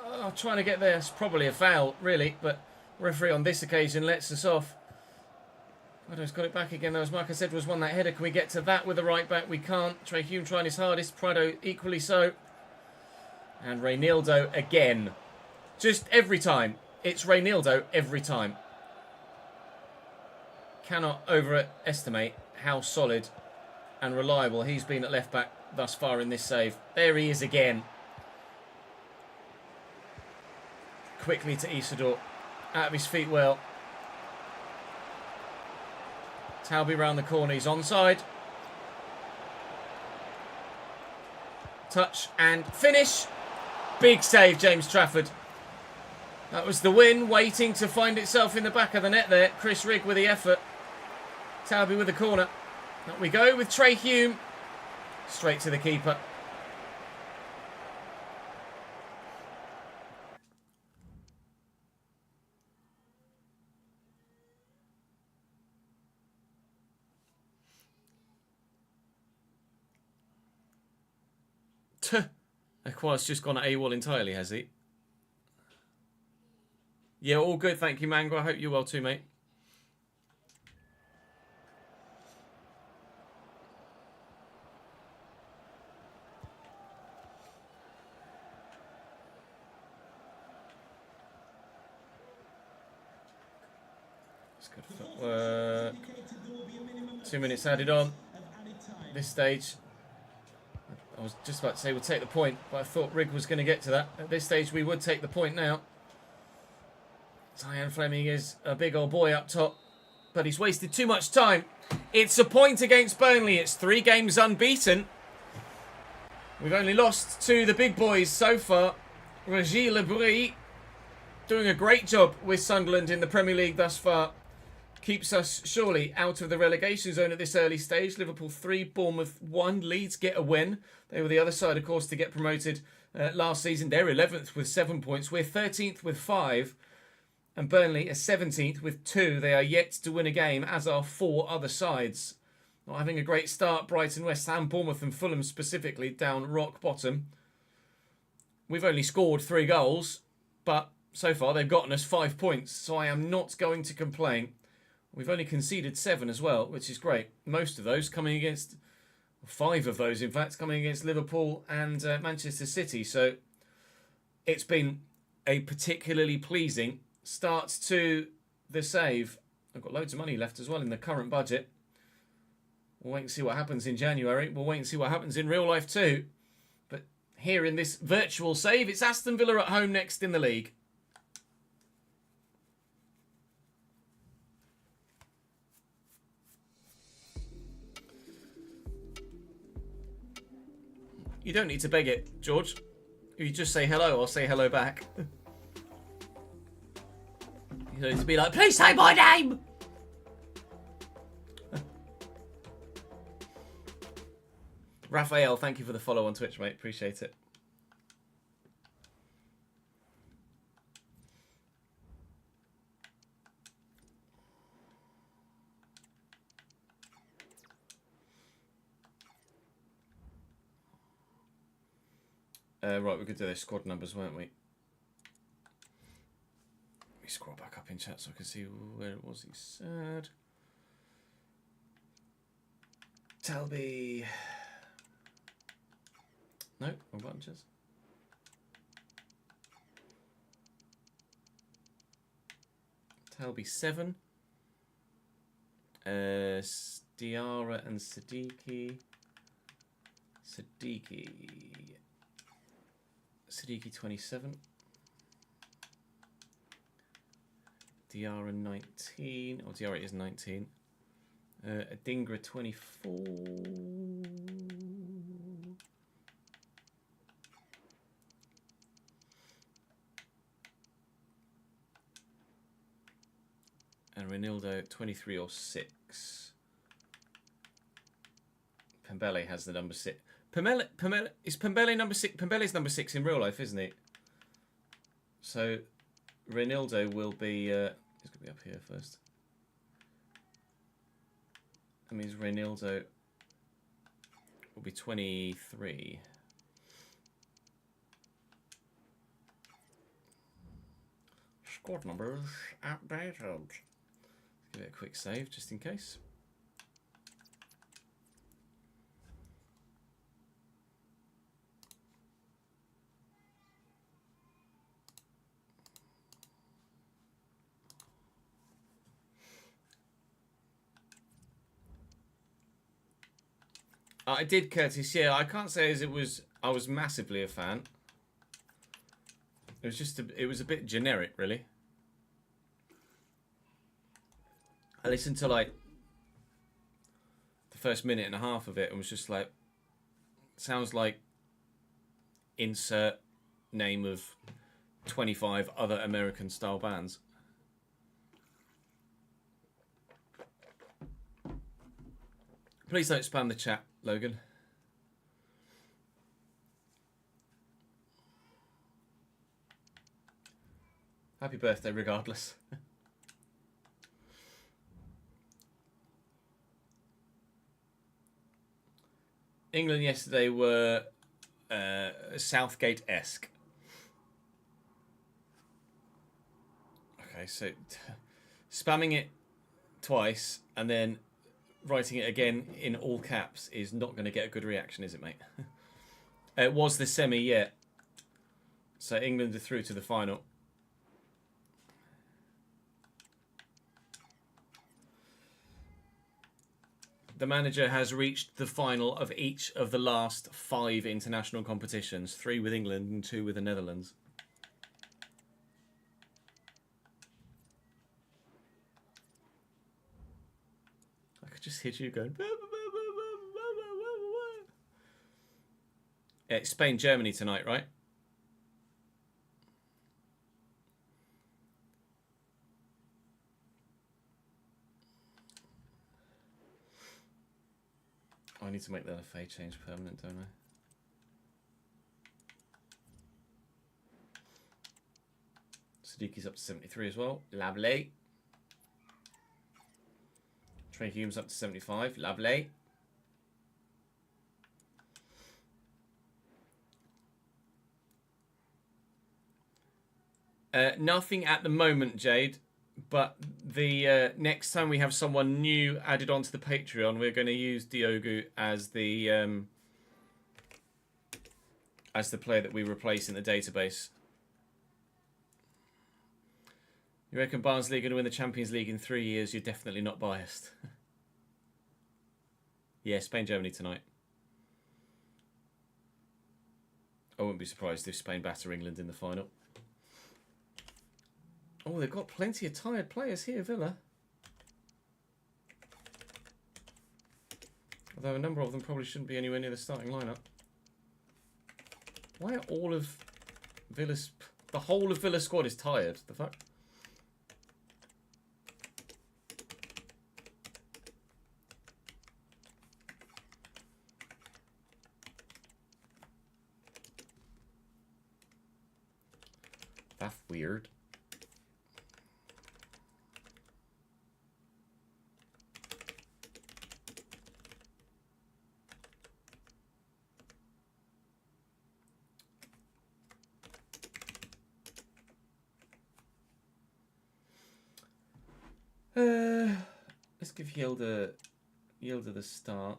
Oh, trying to get there. It's probably a foul, really. But referee on this occasion lets us off. Prado's got it back again, though, as Marcus Edwards won that header. Can we get to that with the right back? We can't. Trey Hume trying his hardest. Prado equally so. And Reynildo again. Just every time. It's Reynildo every time. Cannot overestimate how solid and reliable he's been at left back thus far in this save. There he is again. Quickly to Isidore. Out of his feet well. Talby round the corner. He's onside. Touch and finish. Big save, James Trafford. That was the win, waiting to find itself in the back of the net there. Chris Rigg with the effort. Talby with the corner. Up we go with Trey Hume. Straight to the keeper. Aqua's just gone AWOL entirely, has he? Yeah, all good. Thank you, Mango. I hope you're well too, mate. It's good footwork. 2 minutes added on. This stage, I was just about to say we'll take the point, but I thought Rig was going to get to that. At this stage, we would take the point now. Tyan Fleming is a big old boy up top, but he's wasted too much time. It's a point against Burnley. It's 3 games unbeaten. We've only lost to the big boys so far. Régis Lebris doing a great job with Sunderland in the Premier League thus far. Keeps us surely out of the relegation zone at this early stage. Liverpool 3, Bournemouth 1. Leeds get a win. They were the other side, of course, to get promoted last season. They're 11th with 7 points. We're 13th with 5. And Burnley are 17th with 2. They are yet to win a game, as are 4 other sides. Not having a great start. Brighton, West Ham, Bournemouth and Fulham specifically down rock bottom. We've only scored 3 goals, but so far they've gotten us 5 points. So I am not going to complain. We've only conceded 7 as well, which is great. Most of those coming against, 5 of those in fact, coming against Liverpool and Manchester City. So it's been a particularly pleasing start to the save. I've got loads of money left as well in the current budget. We'll wait and see what happens in January. We'll wait and see what happens in real life too. But here in this virtual save, it's Aston Villa at home next in the league. You don't need to beg it, George. You just say hello, I'll say hello back. You don't need to be like, please say my name! Raphael, thank you for the follow on Twitch, mate. Appreciate it. Right, we could do their squad numbers, weren't we? Let me scroll back up in chat so I can see where it was he said. Talby. No, wrong button, cheers. Talby 7. Stiara and Siddiqui. Siddiqui 27. Diarra 19. Oh, Diarra is 19. Adingra 24. And Ronaldo 23 or 6. Pembele has the number 6. Pembele is Pembele number 6. Pembele's number 6 in real life, isn't he? So Ronaldo will be. He's going to be up here first. That means Ronaldo will be 23. Squad numbers updated. Let's give it a quick save just in case. I did, Curtis. Yeah, I can't say as it was. I was massively a fan. It was just. It was a bit generic, really. I listened to like the first minute and a half of it and was just like, sounds like insert name of 25 other American style bands. Please don't spam the chat, Logan. Happy birthday regardless. England yesterday were Southgate-esque. Okay, so spamming it twice and then writing it again in all caps is not going to get a good reaction, is it, mate? It was the semi, yeah. So England are through to the final. the manager has reached the final of each of the last 5 international competitions, 3 with England and 2 with the Netherlands. I could just hear you going. It's Spain, Germany tonight, right? I need to make that FA change permanent, don't I? Sadiqi's up to 73 as well. Lovely. Trey Hume's up to 75. Lovely. Nothing at the moment, Jade. But the next time we have someone new added onto the Patreon, we're going to use Diogo as the player that we replace in the database. You reckon Barnsley are going to win the Champions League in 3 years? You're definitely not biased. Yeah, Spain, Germany tonight. I wouldn't be surprised if Spain batter England in the final. Oh, they've got plenty of tired players here, Villa. Although a number of them probably shouldn't be anywhere near the starting lineup. Why are all of Villa's... The whole of Villa's squad is tired. The fuck? That's weird. Let's give Yilda the start.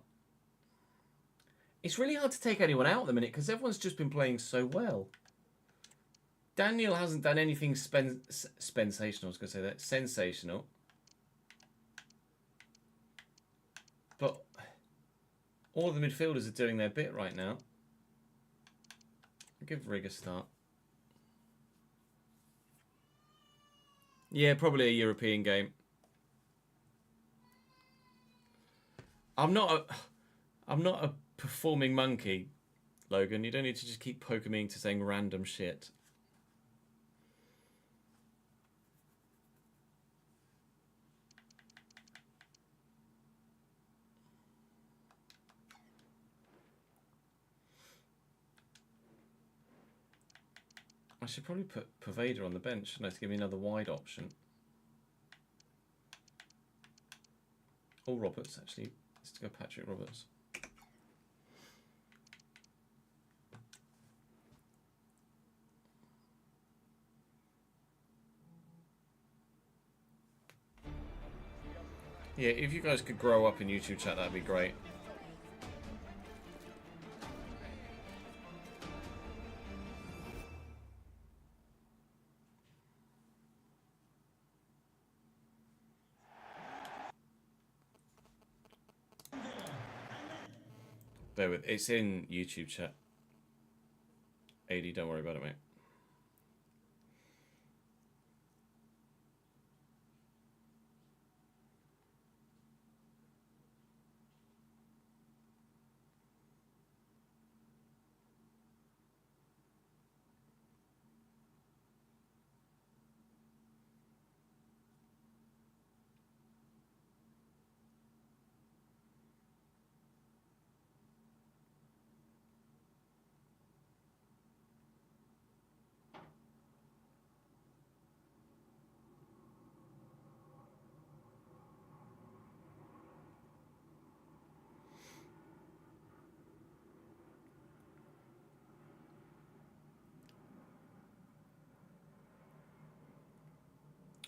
It's really hard to take anyone out at the minute because everyone's just been playing so well. Daniel hasn't done anything sensational. I was going to say that. Sensational. But all of the midfielders are doing their bit right now. I'll give Rig a start. Yeah, probably a European game. I'm not a performing monkey, Logan. You don't need to just keep poking me into saying random shit. I should probably put Pervader on the bench, shouldn't I, to give me another wide option. Or Roberts, actually. Let's go Patrick Roberts. Yeah, if you guys could grow up in YouTube chat, that'd be great. Bear with, it's in YouTube chat. AD, don't worry about it, mate.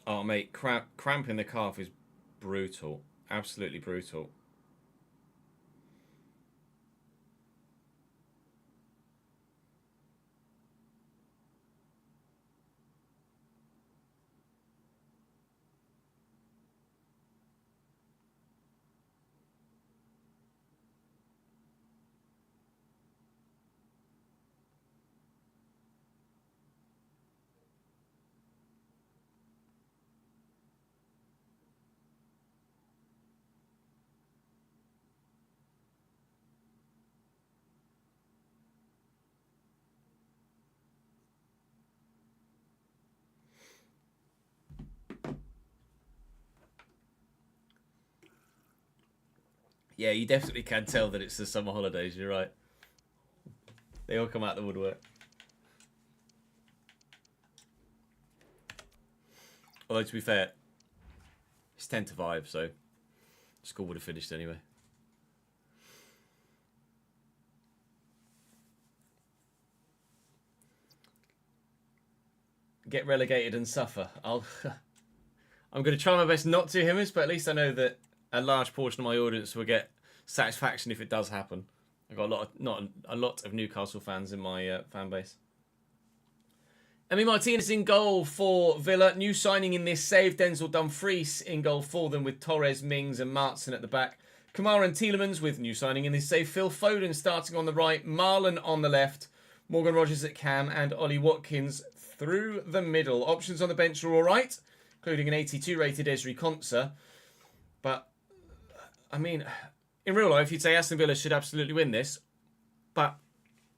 Oh, mate, cramp in the calf is brutal. Absolutely brutal. Yeah, you definitely can tell that it's the summer holidays, you're right. They all come out the woodwork. Although, to be fair, it's 10 to 5, so school would have finished anyway. Get relegated and suffer. I'm going to try my best not to, Himmers, but at least I know that a large portion of my audience will get satisfaction if it does happen. I've got not a lot of Newcastle fans in my fan base. Emi Martinez in goal for Villa. New signing in this save, Denzel Dumfries in goal for them with Torres, Mings and Martson at the back. Kamara and Tielemans with new signing in this save. Phil Foden starting on the right. Marlon on the left. Morgan Rogers at cam and Ollie Watkins through the middle. Options on the bench are all right, including an 82 rated Esri Konsa. But, I mean, in real life, you'd say Aston Villa should absolutely win this. But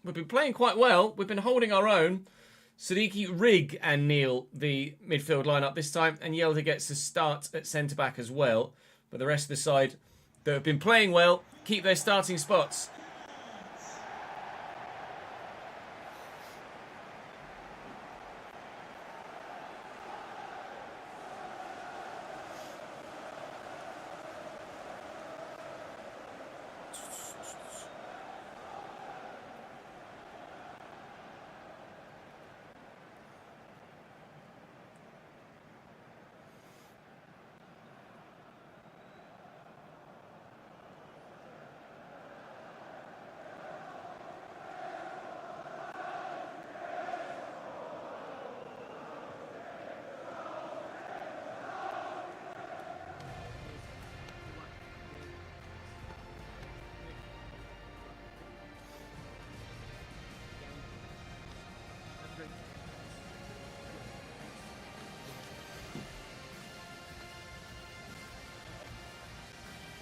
we've been playing quite well. We've been holding our own. Siddiqui, Rigg and Neil, the midfield lineup this time. And Yelda gets a start at centre-back as well. But the rest of the side that have been playing well keep their starting spots.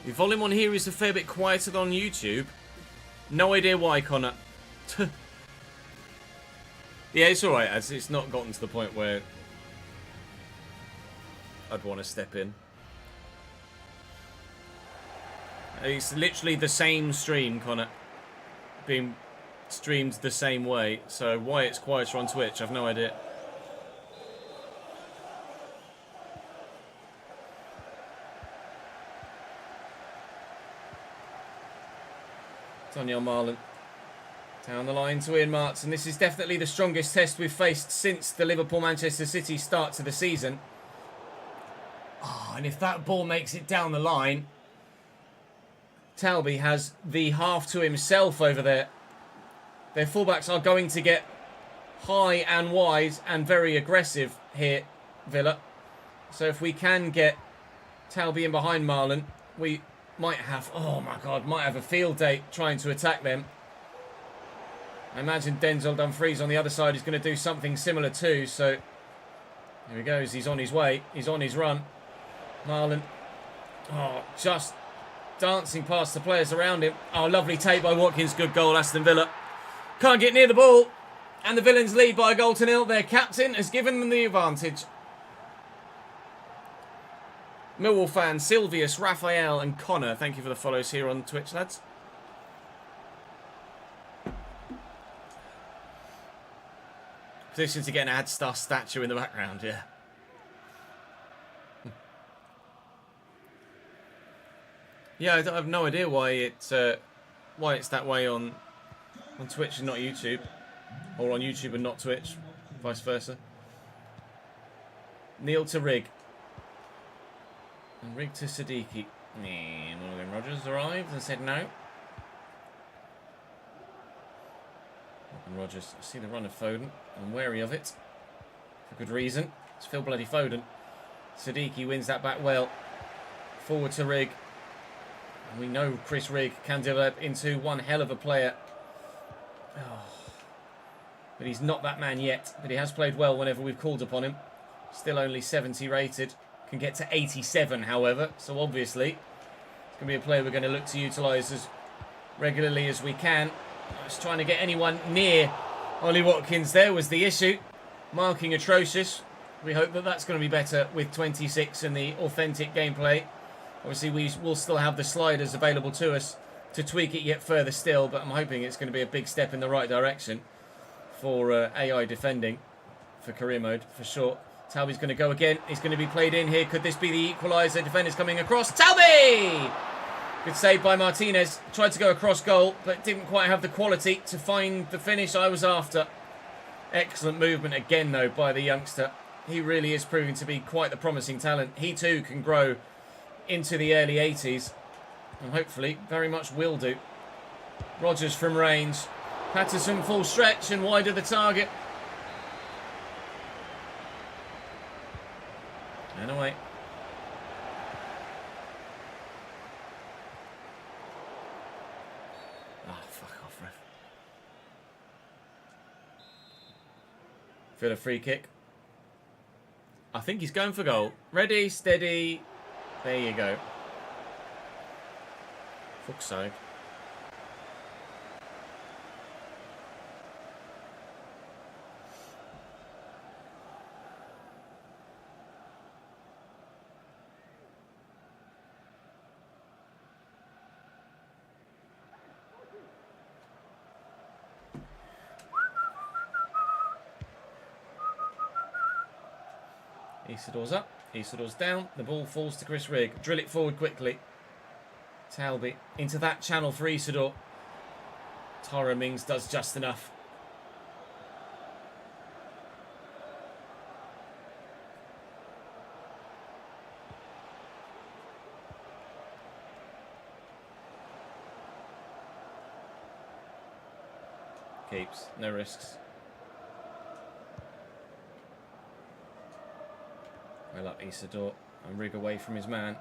The volume on here is a fair bit quieter than on YouTube. No idea why, Connor. Yeah, it's alright, as it's not gotten to the point where I'd want to step in. It's literally the same stream, Connor, being streamed the same way. So why it's quieter on Twitch, I've no idea. Daniel Marlon down the line to Ian Martson. This is definitely the strongest test we've faced since the Liverpool-Manchester City start to the season. Oh, and if that ball makes it down the line, Talby has the half to himself over there. Their fullbacks are going to get high and wide and very aggressive here, Villa. So if we can get Talby in behind Marlon, we might have, oh my God, might have a field day trying to attack them. I imagine Denzel Dumfries on the other side is going to do something similar too. So here he goes. He's on his way. He's on his run. Marlon, oh, just dancing past the players around him. Oh, lovely take by Watkins. Good goal, Aston Villa. Can't get near the ball. And the Villains lead by a goal to nil. Their captain has given them the advantage. Millwall fans, Silvius, Raphael and Connor, thank you for the follows here on Twitch, lads. Position to get an Adstar statue in the background, yeah. Yeah, I have no idea why it's that way on Twitch and not YouTube. Or on YouTube and not Twitch, vice versa. Neil to Rigg. And Rigg to Siddiqui. And Morgan Rogers arrived and said no. Morgan Rogers, I see the run of Foden. I'm wary of it. For good reason. It's Phil bloody Foden. Siddiqui wins that back well. Forward to Rigg. And we know Chris Rigg can develop into one hell of a player. Oh. But he's not that man yet. But he has played well whenever we've called upon him. Still only 70 rated. Can get to 87, however. So obviously, it's going to be a player we're going to look to utilise as regularly as we can. Just trying to get anyone near Ollie Watkins there was the issue. Marking atrocious. We hope that that's going to be better with 26 and the authentic gameplay Obviously, we will still have the sliders available to us to tweak it yet further still, but I'm hoping it's going to be a big step in the right direction for AI defending for career mode, for sure. Talby's going to go again. He's going to be played in here. Could this be the equaliser? Defenders coming across. Talby! Good save by Martinez. Tried to go across goal, but didn't quite have the quality to find the finish I was after. Excellent movement again, though, by the youngster. He really is proving to be quite the promising talent. He, too, can grow into the early 80s. And hopefully, very much will do. Rogers from range. Patterson full stretch and wide of the target. And away. Ah, fuck off, ref. For the free kick. I think he's going for goal. Ready, steady. There you go. Fuck's sake. Isidor's up. Isidor's down. The ball falls to Chris Rigg. Drill it forward quickly. Talby into that channel for Isidor. Tara Mings does just enough. Keeps. No risks. Well up Isidor and Rigg away from his man.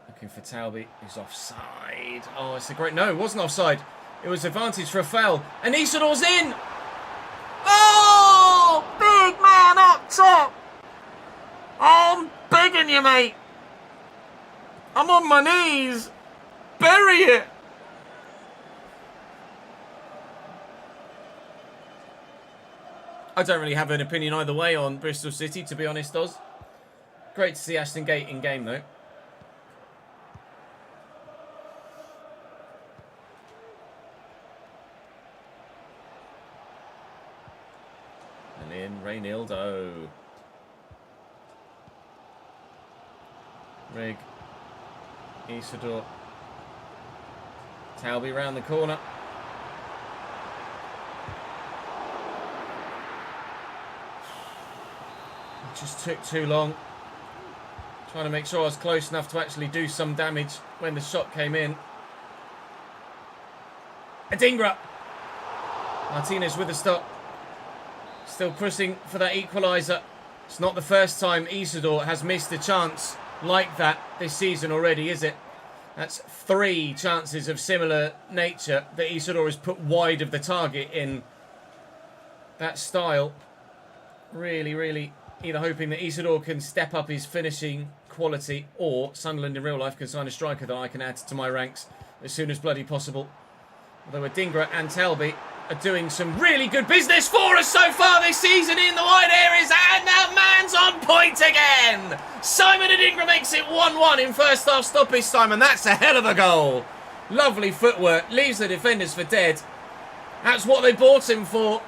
Looking for Talby, who's offside. Oh, it's a great... No, it wasn't offside. It was advantage for a foul. And Isidor's in! Oh! Big man up top! I'm begging you, mate. I'm on my knees. Bury it! I don't really have an opinion either way on Bristol City, to be honest, Oz. Great to see Ashton Gate in game, though. And in Reynildo. Rigg. Isidor. Talby round the corner. It just took too long. Trying to make sure I was close enough to actually do some damage when the shot came in. Adingra. Martinez with a stop. Still pushing for that equaliser. It's not the first time Isidor has missed a chance like that this season already, is it? That's 3 chances of similar nature that Isidor has put wide of the target in that style. Really, really either hoping that Isidor can step up his finishing quality or Sunderland in real life can sign a striker that I can add to my ranks as soon as bloody possible. Although Adingra and Talby are doing some really good business for us so far this season in the wide areas, and that man's on point again! Simon Adingra makes it 1-1 in first half stoppage time, and that's a hell of a goal. Lovely footwork, leaves the defenders for dead. That's what they bought him for.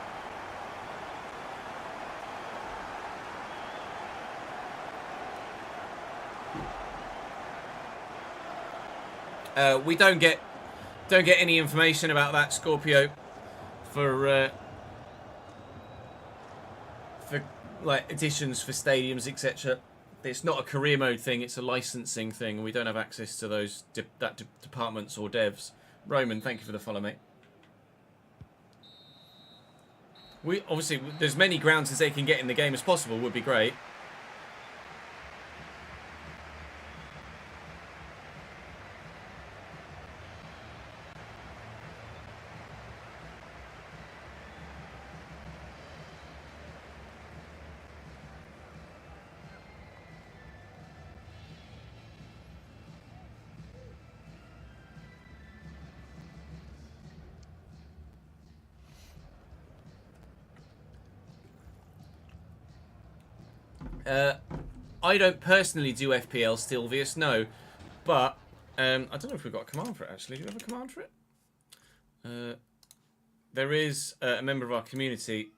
We don't get any information about that, Scorpio, for like additions for stadiums, etc. It's not a career mode thing; it's a licensing thing. We don't have access to those departments or devs. Roman, thank you for the follow, mate. We obviously there's many grounds as they can get in the game as possible would be great. I don't personally do FPL, Stilvius, no. But I don't know if we've got a command for it, actually. Do you have a command for it? There is a member of our community.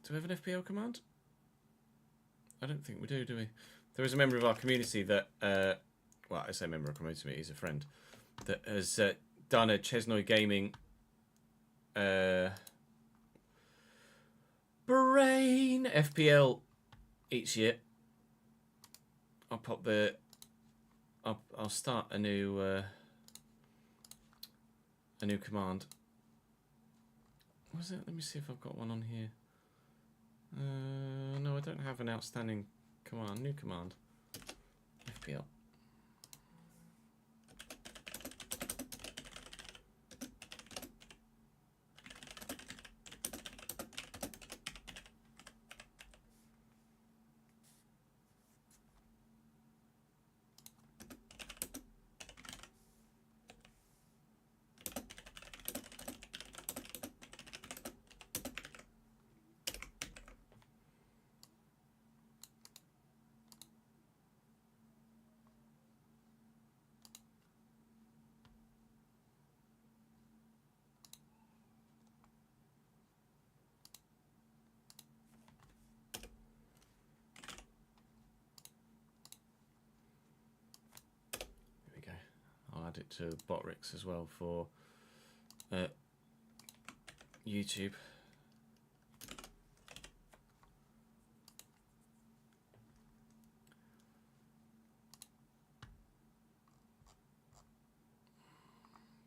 Do we have an FPL command? I don't think we do we? There is a member of our community that, well, I say member of our community, he's a friend, that has done a Chesnoy Gaming brain FPL each year. I'll pop the... I'll start a new command. What was it? Let me see if I've got one on here. No, I don't have an outstanding command. New command. FPL. It to Botrix as well for YouTube.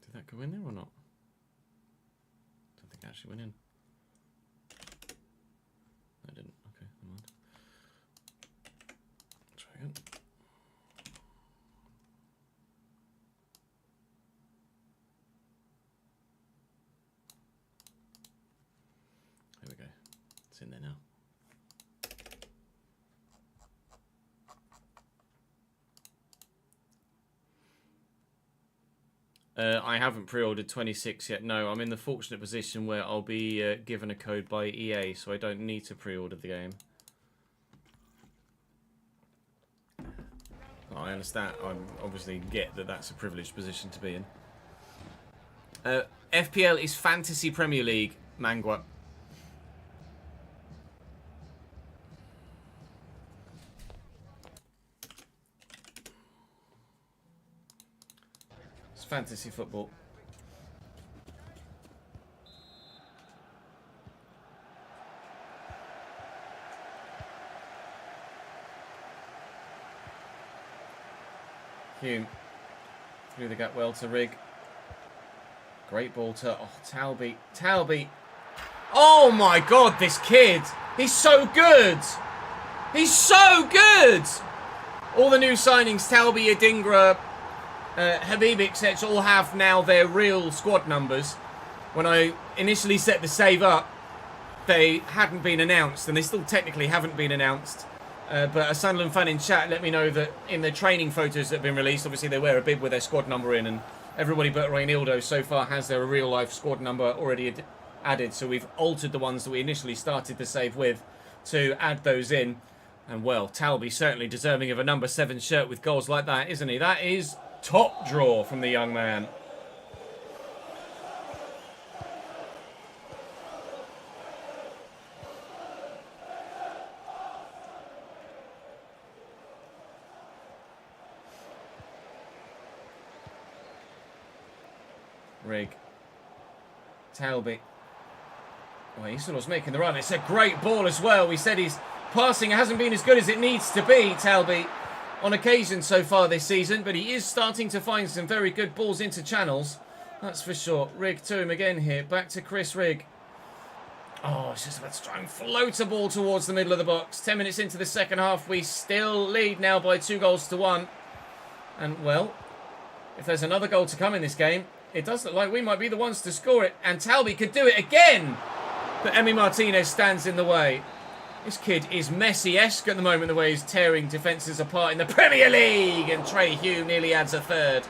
Did that go in there or not? I don't think it actually went in. No, it didn't. Okay, never mind. Try again. There we go. It's in there now. I haven't pre-ordered 26 yet. No, I'm in the fortunate position where I'll be given a code by EA, so I don't need to pre-order the game. I understand. I obviously get that that's a privileged position to be in. FPL is Fantasy Premier League, Mangwa. Fantasy football. Hume through the gap well to Rig. Great ball to Talby. Talby. Oh my God, this kid! He's so good. He's so good. All the new signings, Talby, Adingra, Habib, etc., all have now their real squad numbers. When I initially set the save up, they hadn't been announced, and they still technically haven't been announced. But a Sunderland fan in chat let me know that in the training photos that have been released, obviously they wear a bib with their squad number in, and everybody but Reynildo so far has their real-life squad number already added. So we've altered the ones that we initially started the save with to add those in. And, well, Talby certainly deserving of a number 7 shirt with goals like that, isn't he? That is top draw from the young man. Rig. Talby. Well, he sort of was making the run. It's a great ball as well. We said his passing hasn't been as good as it needs to be, Talby, on occasion so far this season, but he is starting to find some very good balls into channels. That's for sure. Rig to him again here. Back to Chris Rig. Oh, it's just about to try and float a ball towards the middle of the box. 10 minutes into the second half. We still lead now by 2-1. And, well, if there's another goal to come in this game, it does look like we might be the ones to score it. And Talby could do it again. But Emi Martinez stands in the way. This kid is Messi-esque at the moment, the way he's tearing defences apart in the Premier League. And Trey Hume nearly adds a third.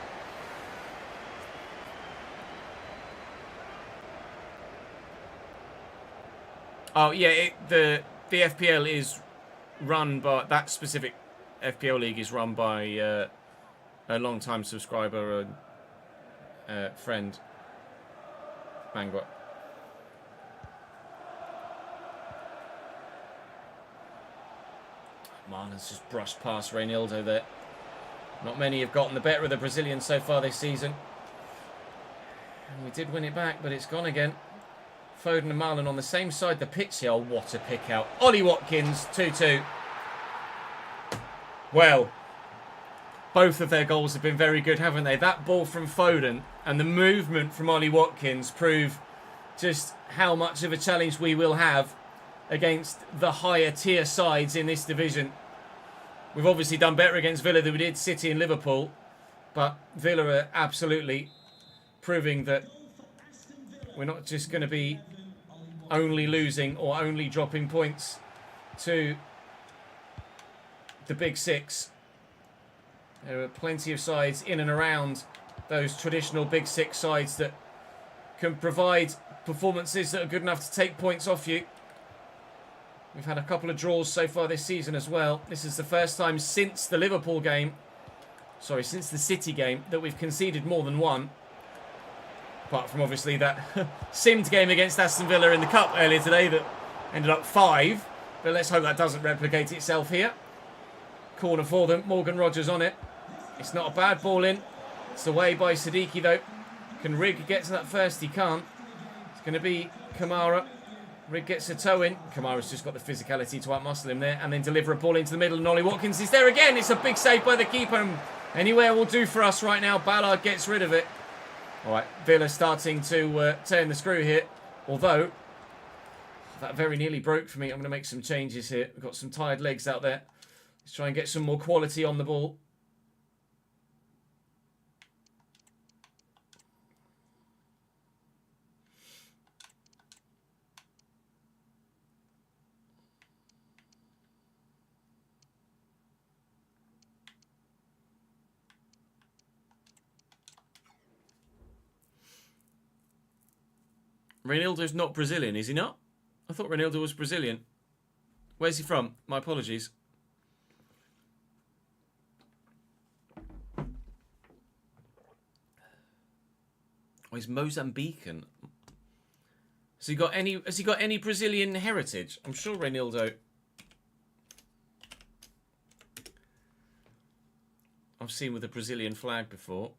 Oh, yeah, the FPL is run by... That specific FPL League is run by a long-time subscriber and friend, Bangor. Marlon's just brushed past Reinildo there. Not many have gotten the better of the Brazilians so far this season. And we did win it back, but it's gone again. Foden and Marlon on the same side of the pitch here. Oh, what a pick out. Ollie Watkins, 2-2. Well, both of their goals have been very good, haven't they? That ball from Foden and the movement from Ollie Watkins prove just how much of a challenge we will have against the higher tier sides in this division. We've obviously done better against Villa than we did City and Liverpool, but Villa are absolutely proving that we're not just going to be only losing or only dropping points to the big six. There are plenty of sides in and around those traditional big six sides that can provide performances that are good enough to take points off you. We've had a couple of draws so far this season as well. This is the first time since the Liverpool game, since the City game, that we've conceded more than one. Apart from obviously that simmed game against Aston Villa in the Cup earlier today that ended up 5. But let's hope that doesn't replicate itself here. Corner for them. Morgan Rogers on it. It's not a bad ball in. It's away by Siddiqui though. Can Rig get to that first? He can't. It's going to be Kamara. Rig gets a toe in. Kamara's just got the physicality to outmuscle him there and then deliver a ball into the middle, and Ollie Watkins is there again. It's a big save by the keeper, and anywhere will do for us right now. Ballard gets rid of it. Alright, Villa starting to turn the screw here, although that very nearly broke for me. I'm going to make some changes here. We've got some tired legs out there. Let's try and get some more quality on the ball. Reinildo's not Brazilian, is he not? I thought Reinildo was Brazilian. Where's he from? My apologies. Oh, he's Mozambican. Has he got any Brazilian heritage? I'm sure Reinildo. I've seen with a Brazilian flag before.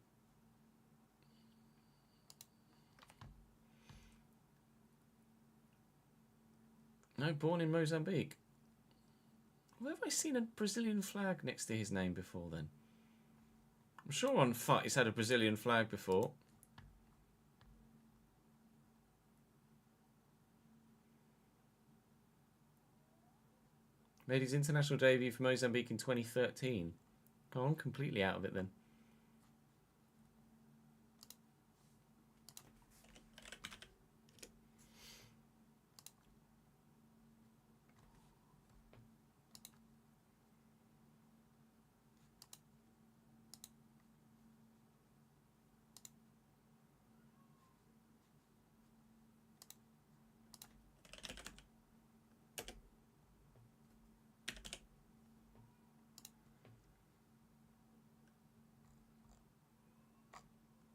No, born in Mozambique. Where have I seen a Brazilian flag next to his name before then? I'm sure on FUT he's had a Brazilian flag before. Made his international debut for Mozambique in 2013. Oh, I'm completely out of it then.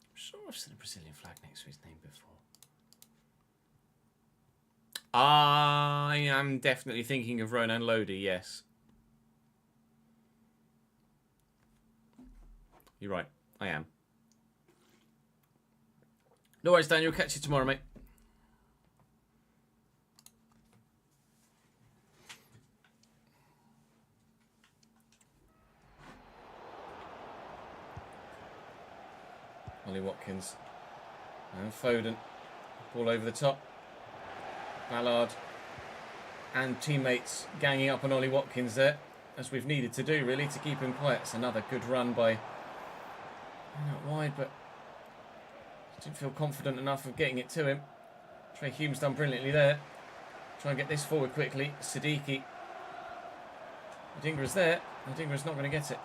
I'm sure I've seen a Brazilian flag next to his name before. I am definitely thinking of Ronan Lodi, yes. You're right, I am. No worries, Daniel. Catch you tomorrow, mate. Ollie Watkins and Foden, ball over the top. Ballard and teammates ganging up on Ollie Watkins there, as we've needed to do really to keep him quiet. It's another good run by, not wide, but didn't feel confident enough of getting it to him. Trey Hume's done brilliantly there. Try and get this forward quickly. Siddiqui. Adingra's there. Adingra's not going to get it.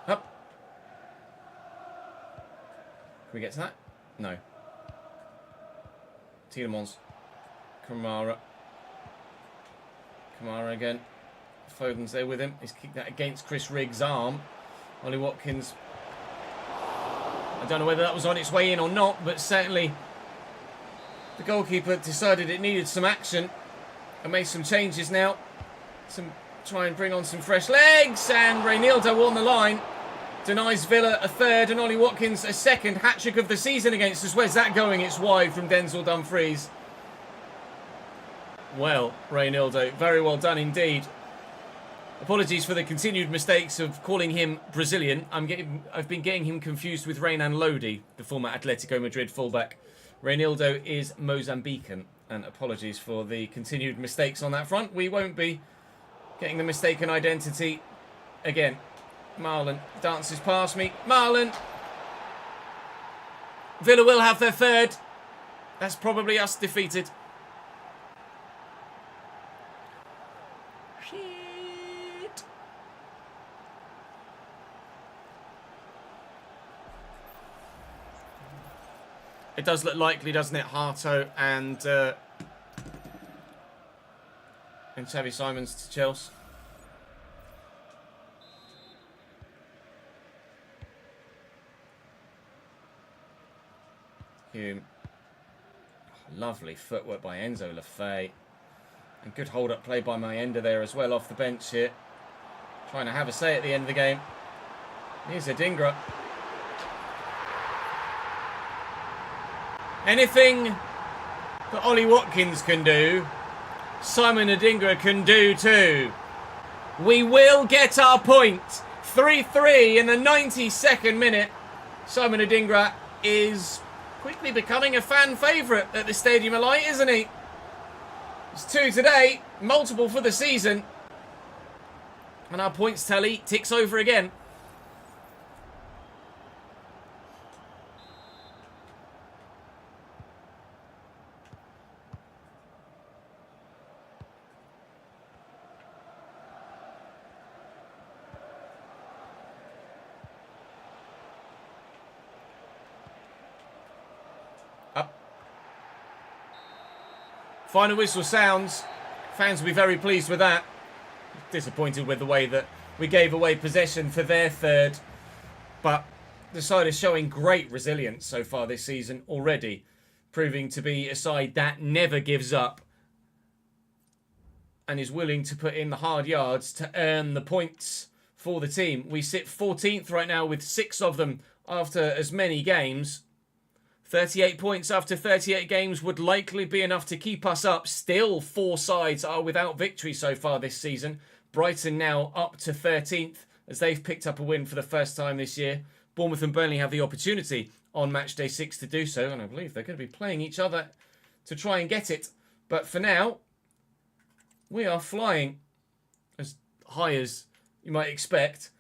Up. Can we get to that? No. Tielemans. Kamara. Kamara again. Foden's there with him. He's kicked that against Chris Riggs' arm. Ollie Watkins. I don't know whether that was on its way in or not, but certainly the goalkeeper decided it needed some action and made some changes now. Try and bring on some fresh legs, and Reynildo on the line. Denies Villa a third and Ollie Watkins a second. Hat-trick of the season against us. Where's that going? It's wide from Denzel Dumfries. Well, Reynildo, very well done indeed. Apologies for the continued mistakes of calling him Brazilian. I've been getting him confused with Reynan Lodi, the former Atletico Madrid fullback. Reynildo is Mozambican, and apologies for the continued mistakes on that front. We won't be getting the mistaken identity again. Marlon dances past me. Marlon! Villa will have their third. That's probably us defeated. Shit. It does look likely, doesn't it? Harto and Xavi Simons to Chelsea. Hume. Lovely footwork by Enzo Lafay. And good hold-up play by Mayenda there as well off the bench here. Trying to have a say at the end of the game. Here's Adingra. Anything that Ollie Watkins can do, Simon Adingra can do too. We will get our point. 3-3 in the 92nd minute. Simon Adingra is quickly becoming a fan favourite at the Stadium of Light, isn't he? It's 2 today, multiple for the season. And our points tally ticks over again. Final whistle sounds. Fans will be very pleased with that. Disappointed with the way that we gave away possession for their third. But the side is showing great resilience so far this season already. Proving to be a side that never gives up. And is willing to put in the hard yards to earn the points for the team. We sit 14th right now with 6 of them after as many games. 38 points after 38 games would likely be enough to keep us up. Still, 4 sides are without victory so far this season. Brighton now up to 13th as they've picked up a win for the first time this year. Bournemouth and Burnley have the opportunity on match day 6 to do so. And I believe they're going to be playing each other to try and get it. But for now, we are flying as high as you might expect.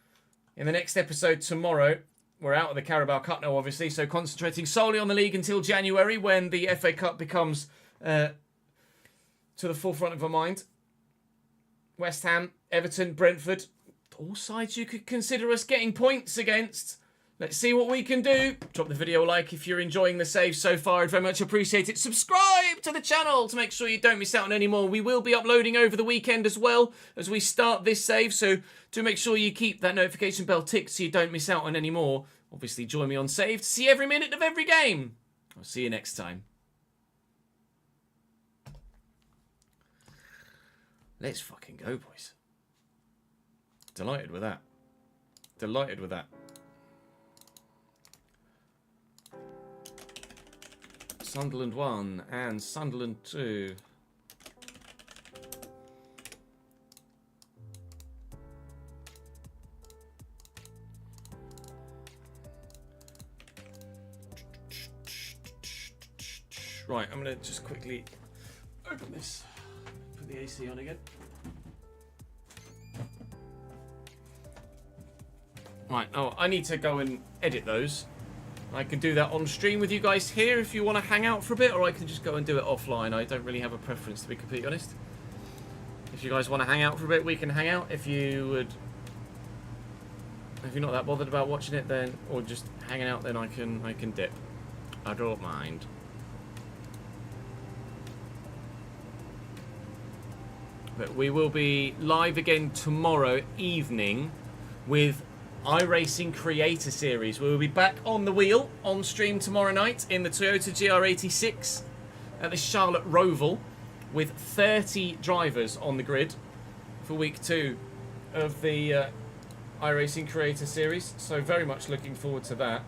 In the next episode tomorrow, we're out of the Carabao Cup now, obviously, so concentrating solely on the league until January when the FA Cup becomes to the forefront of our mind. West Ham, Everton, Brentford, all sides you could consider us getting points against. Let's see what we can do. Drop the video a like if you're enjoying the save so far. I'd very much appreciate it. Subscribe to the channel to make sure you don't miss out on any more. We will be uploading over the weekend as well as we start this save. So do make sure you keep that notification bell ticked so you don't miss out on any more. Obviously, join me on Save to see every minute of every game. I'll see you next time. Let's fucking go, boys. Delighted with that. Delighted with that. Sunderland 1 and Sunderland 2. Right, I'm going to just quickly open this. Put the AC on again. Right, oh, I need to go and edit those. I can do that on stream with you guys here if you want to hang out for a bit, or I can just go and do it offline. I don't really have a preference, to be completely honest. If you guys want to hang out for a bit, we can hang out. If you're not that bothered about watching it, then, or just hanging out, then I can dip. I don't mind. But we will be live again tomorrow evening with iRacing Creator Series. We will be back on the wheel on stream tomorrow night in the Toyota GR86 at the Charlotte Roval with 30 drivers on the grid for week 2 of the iRacing Creator Series. So very much looking forward to that.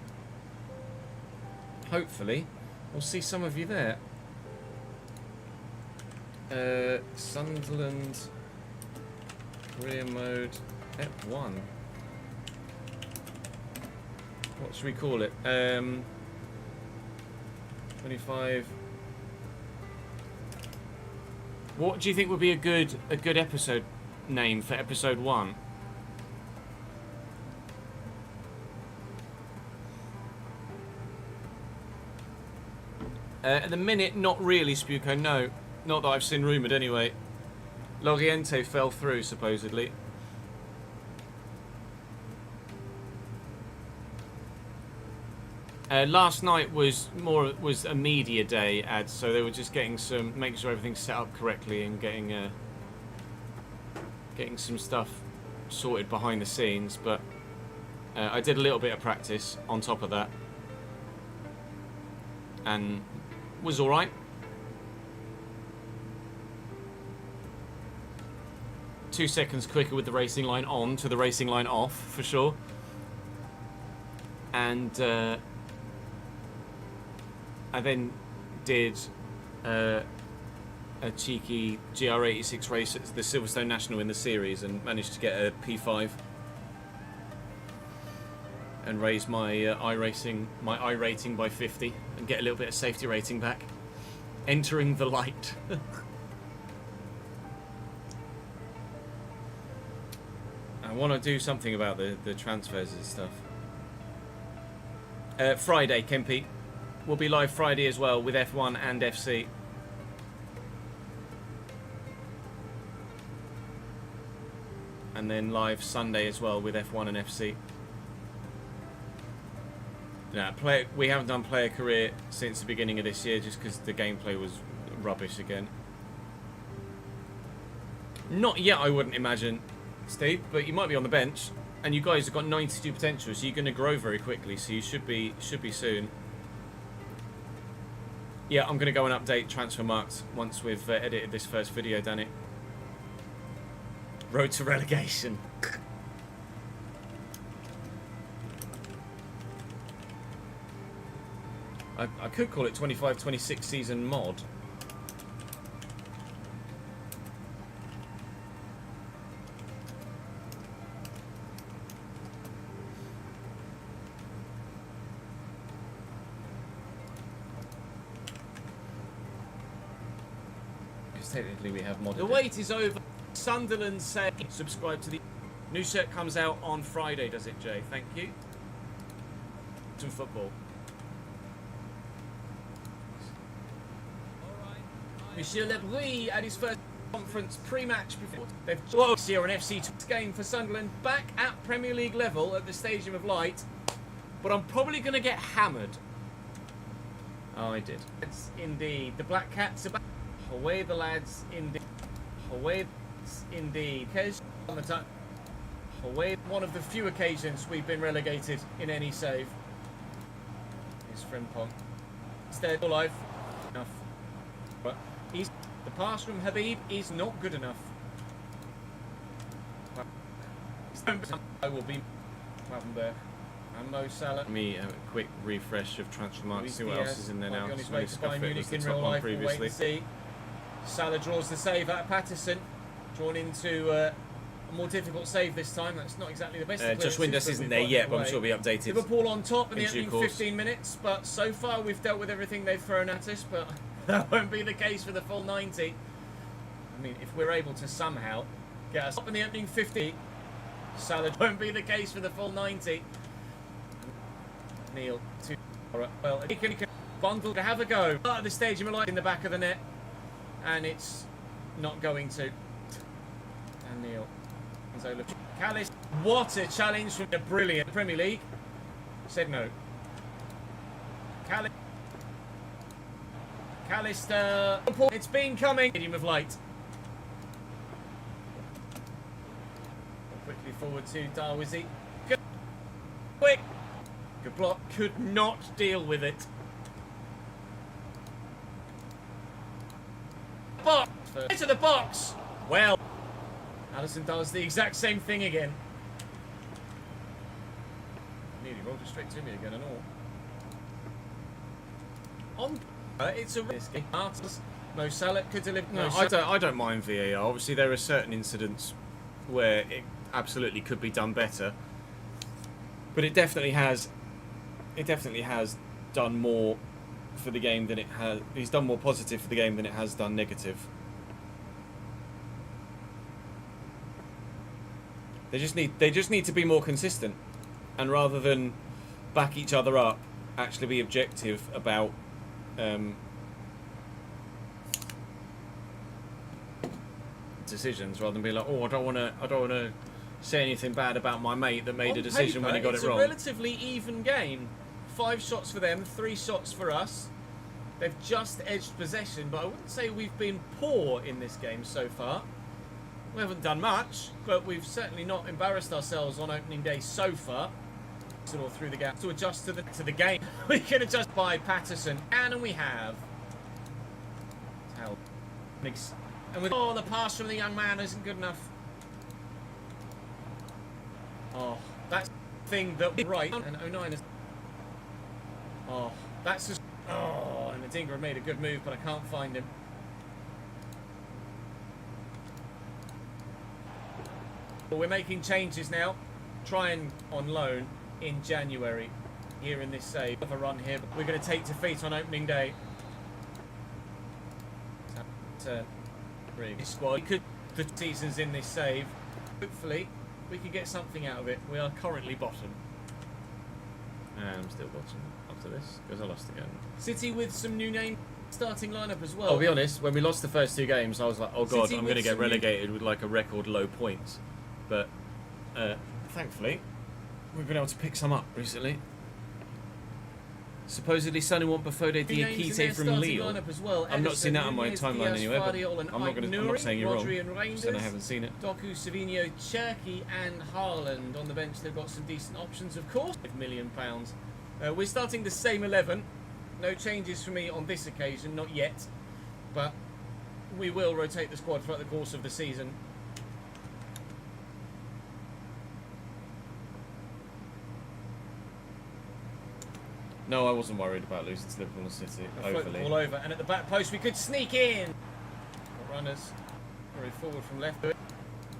Hopefully we'll see some of you there. Sunderland Career Mode F1. What should we call it? 25. What do you think would be a good episode name for episode 1? At the minute, not really, Spuko, no. Not that I've seen rumoured anyway. Loriente fell through, supposedly. Last night was a media day, ads, so they were just getting making sure everything's set up correctly and getting some stuff sorted behind the scenes. But I did a little bit of practice on top of that, and was all right. 2 seconds quicker with the racing line on to the racing line off, for sure. And I then did a cheeky GR86 race at the Silverstone National in the series and managed to get a P5 and raise my iRating by 50 and get a little bit of safety rating back. Entering the light. I want to do something about the transfers and stuff. Friday, Kempy. We'll be live Friday as well with F1 and FC. And then live Sunday as well with F1 and FC. No, we haven't done player career since the beginning of this year just because the gameplay was rubbish again. Not yet, I wouldn't imagine, Steve, but you might be on the bench, and you guys have got 92 potential, so you're going to grow very quickly. So you should be soon. Yeah, I'm going to go and update transfer marks once we've edited this first video, Danny. Road to relegation. I could call it 25-26 season mod. Because technically we have modded. The wait is over. Sunderland Save. Subscribe to the new shirt comes out on Friday, does it, Jay? Thank you. Some football. Monsieur Lebris at his first conference pre-match before they've this year an FC25 game for Sunderland back at Premier League level at the Stadium of Light, but I'm probably going to get hammered. Oh, I did. It's indeed. The Black Cats are back. Away the lads, indeed. Away indeed. On the time. Away. One of the few occasions we've been relegated in any save. Is Frimpong. Instead, alive. Enough. But the pass from Habib is not good enough. I will be there. And Mo Salah. Let me have a quick refresh of transfer marks. See what else is in there now. On his way to Bayern Munich in real life. We'll wait and see. Salah draws the save out of Patterson. Drawn into a more difficult save this time. That's not exactly the best. Just Windows isn't there yet, but I'm sure it'll be updated. Liverpool on top in the opening 15 minutes, but so far we've dealt with everything they've thrown at us, but that won't be the case for the full 90. I mean, if we're able to somehow get us up in the opening 50, Salah won't be the case for the full 90. Neil, well, he can bundle to have a go. At the Stadium of Light in the back of the net, and it's not going to. And Neil. Zola. Callis, what a challenge from the brilliant Premier League. Said no. Callister. It's been coming. Stadium of Light. Quickly forward to Darwizi. Good. Quick. Good block. Could not deal with it. Box. Into the box. Well, Allison does the exact same thing again. Nearly rolled it straight to me again and all. On. It's a risk. Mo Salah could deliver. No, I don't mind VAR. Obviously, there are certain incidents where it absolutely could be done better, but it definitely has. It definitely has done more for the game than it has. He's done more positive for the game than it has done negative. They just need to be more consistent, and rather than back each other up, actually be objective about. Decisions rather than be like, oh, I don't want to say anything bad about my mate that made a decision when he got it wrong. It's a relatively even game. 5 shots for them, 3 shots for us. They've just edged possession, but I wouldn't say we've been poor in this game so far. We haven't done much, but we've certainly not embarrassed ourselves on opening day so far. Or through the gap to adjust to the game. We can adjust by Patterson, and we have. And with the pass from the young man isn't good enough. Oh, that's the thing that right. And 09 is. Oh, that's just. Oh, and Adingra made a good move, but I can't find him. But we're making changes now. Trying on loan in January here in this save. Have a run here, but we're going to take defeat on opening day. Turn. This squad. We could put seasons in this save. Hopefully, we can get something out of it. We are currently bottom. And I'm still bottom after this because I lost again. City with some new name starting lineup as well. I'll be honest. When we lost the first 2 games, I was like, "Oh God, City I'm going to get relegated with like a record low points." But thankfully, we've been able to pick some up recently. Supposedly, Sonny want Bafode Diakite from Lille. Well. I've not seen that on my timeline anyway, but I'm not saying you're wrong. I haven't seen it. Doku, Savinho, Cherky and Haaland on the bench. They've got some decent options, of course. £5 million. We're starting the same 11. No changes for me on this occasion, not yet. But we will rotate the squad throughout the course of the season. No, I wasn't worried about losing to Liverpool and City overly. All over, and at the back post we could sneak in. Runners very forward from left.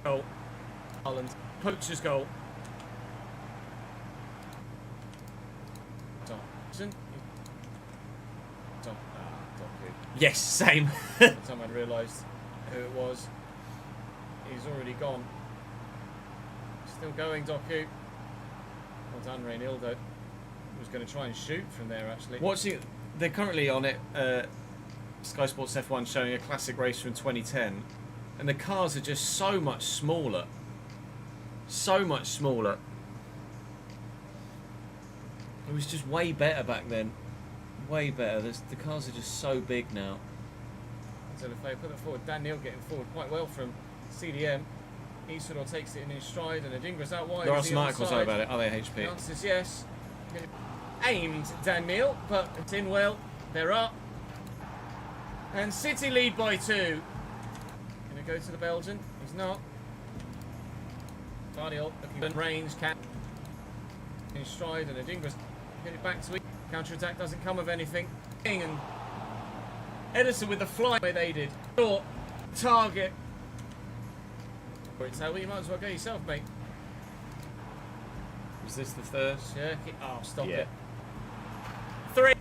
Goal. Haaland. Poacher's goal. Dobson. Yes, same. Time I'd realised who it was. He's already gone. Still going, Doku. Well done, Reynildo. Was going to try and shoot from there actually. They're currently on it. Sky Sports F1 showing a classic race from 2010, and the cars are just so much smaller. So much smaller. It was just way better back then. Way better. The cars are just so big now. So if they put it forward, Dan Neil getting forward quite well from CDM. Isidore takes it in his stride, and Adingra's out wide. There are some articles out about it. Are they HP? The answer is yes. Aimed Dan Neil, but it's in well. They're up. And City lead by 2. Going to go to the Belgian. He's not. Guardiola looking at range. In stride, and Adingra's get it back to it. Counter-attack doesn't come of anything. And Edison with the fly way they did. Short target. So you might as well go yourself, mate. Was this the third? Oh, stop Yeah. it. 3.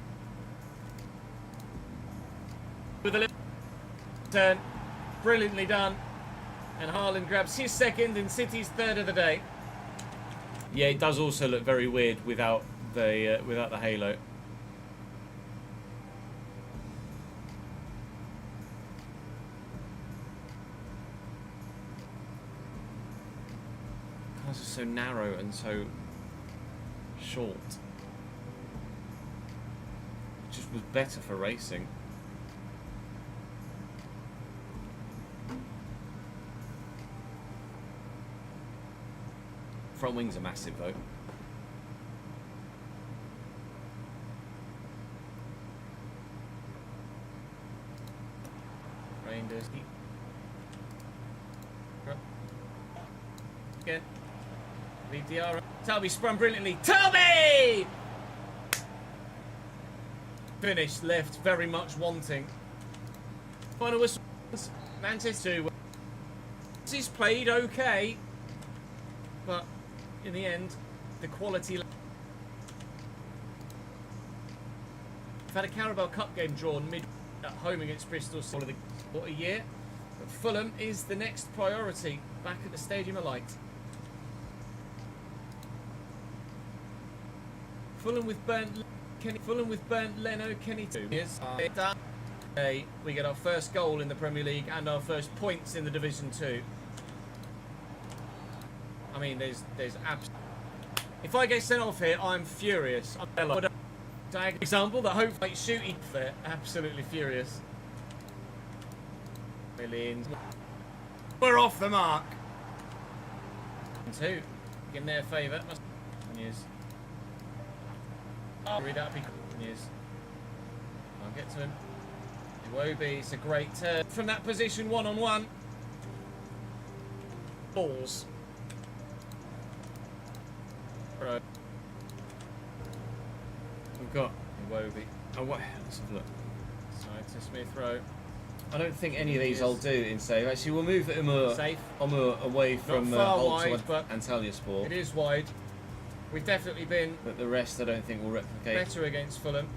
With a little turn. Brilliantly done. And Haaland grabs his second and City's third of the day. Yeah, it does also look very weird without the halo. Cars are so narrow and so short. It just was better for racing. front wings are massive though. Rangers. Again. Lead Diarra. Talby sprung brilliantly. Talby! Finish left very much wanting. Final whistle. Manchester 2. He's played okay, but in the end, the quality. We've had a Carabao Cup game drawn mid at home against Bristol City for a year, but Fulham is the next priority back at the Stadium of Light. Fulham with burnt Leno, Kenny 2. We get our first goal in the Premier League and our first points in the Division 2. I mean, there's if I get sent off here, I'm furious. I'm example that hopefully shooting there, absolutely furious. Millions. We're off the mark. 2 in their favour. Yes. Oh, that'd be yes. I'll get to him. Iwobi, it's a great turn from that position, one-on-one. Balls. Right. We've got Iwobi. Oh, what? Let's have a look. Side to Smith Rowe. I don't think any of these I'll do in save. Actually, we'll move Safe. away from far Ultra wide, but Antalya Sport. It is wide. We've definitely been But the rest I don't think will replicate. better against Fulham.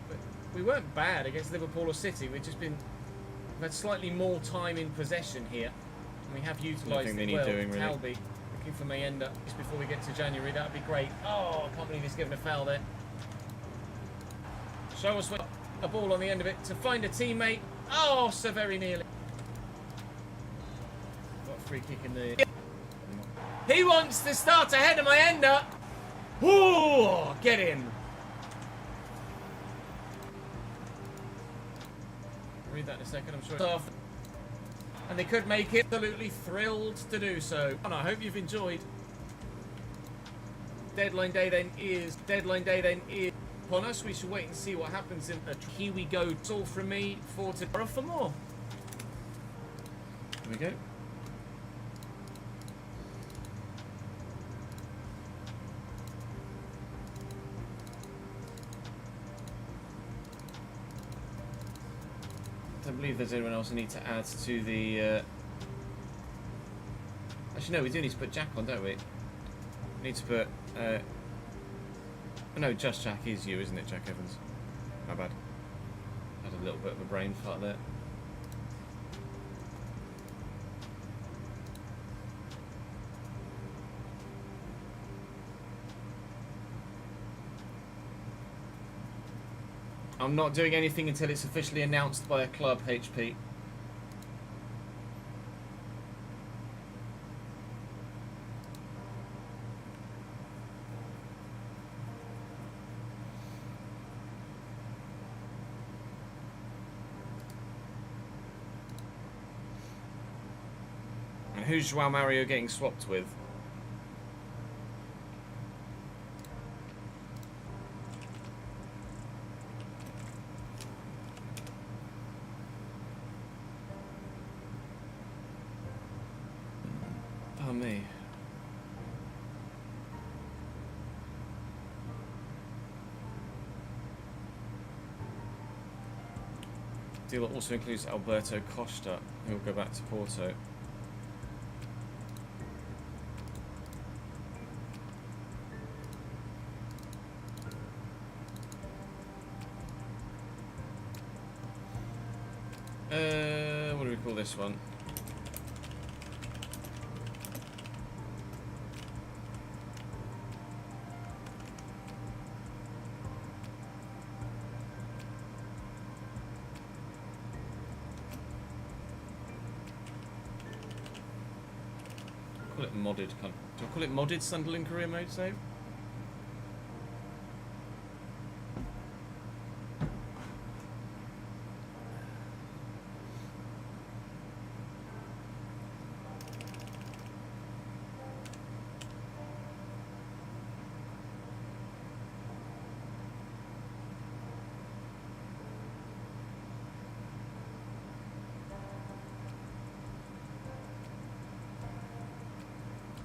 But we weren't bad against Liverpool or City. We've had slightly more time in possession here. And we have utilised they it need well. doing, really. Talby looking for Mayenda just before we get to January. That would be great. Oh, I can't believe he's given a foul there. Show us a ball on the end of it to find a teammate. Oh, so very nearly. Got a free kick in the... He wants to start ahead of Mayenda. Ooh, get in. Read that in a second, I'm sure it's off. And they could make it. Absolutely thrilled to do so. And I hope you've enjoyed. Deadline day then is upon us. We should wait and see what happens in the... Here we go. It's all from me for more. Here we go. I don't believe there's anyone else I need to add to the... Actually, no, we do need to put Jack on, don't we? We need to put... No, just Jack is you, isn't it, Jack Evans? My bad. Had a little bit of a brain fart there. I'm not doing anything until it's officially announced by a club, HP. And who's Joao Mario getting swapped with? Oh, me. Deal also includes Alberto Costa, who will go back to Porto. What do we call this one? Call it modded. Do I call it modded Sunderland Career Mode save?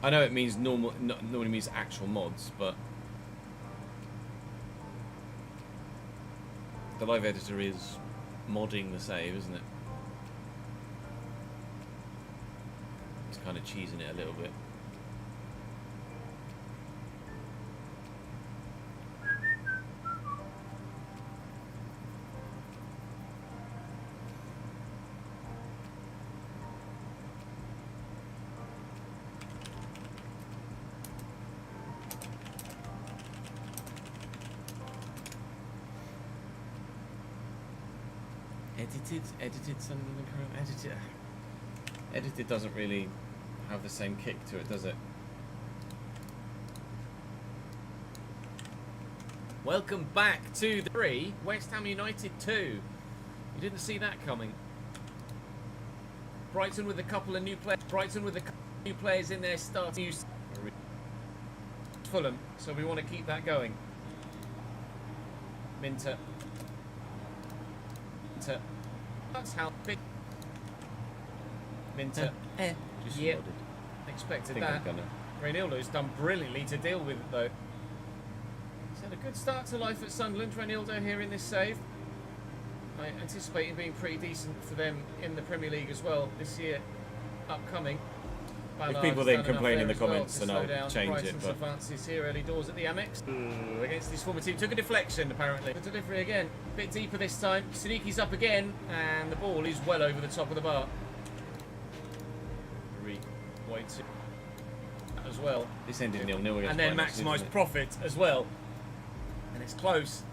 I know it means normally means actual mods, but the live editor is modding the save, isn't it? It's kind of cheesing it a little bit. Edited Sunderland Career edited doesn't really have the same kick to it, does it? Welcome back to the 3, West Ham United 2. You didn't see that coming. Brighton with a couple of new players in their starting. Fulham, so we want to keep that going. Minter. That's how big. Minter. Just Yep. modded. Expected Think that. I'm gonna. Reinildo's done brilliantly to deal with it though. He's had a good start to life at Sunderland, Reinildo here in this save. I anticipate him being pretty decent for them in the Premier League as well this year, upcoming. If people then complain in the comments, then I'll change it. But advances here early doors at the Amex. Against his former team, took a deflection apparently. The delivery again, a bit deeper this time. Sadiki's up again, and the ball is well over the top of the bar. Way too as well. this ended 0-0 against And then Brighton, maximise didn't it? profit as well. And it's close.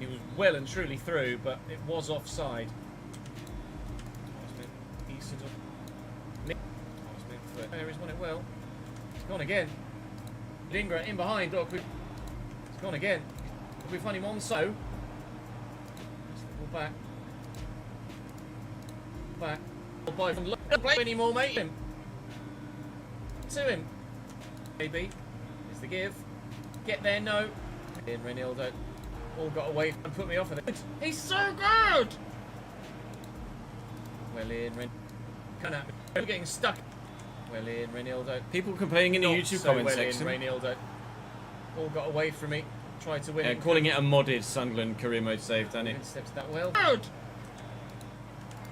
He was well and truly through, but it was offside. He's won it well. It's gone again. Dingra in behind. It's gone again. Could we find him on so? Back. Back. Don't play anymore, mate. To him. Maybe. It's the give. Get there, no. In Reinildo. All got away and put me off of it. He's so good! Well in, Come at me. We're getting stuck. Well in, Reinildo. People complaining in the Not YouTube so comment well section. in, Reinildo. All got away from me. Tried to win it. Calling it a modded Sunderland Career Mode save, Danny. Didn't steps that well. Good!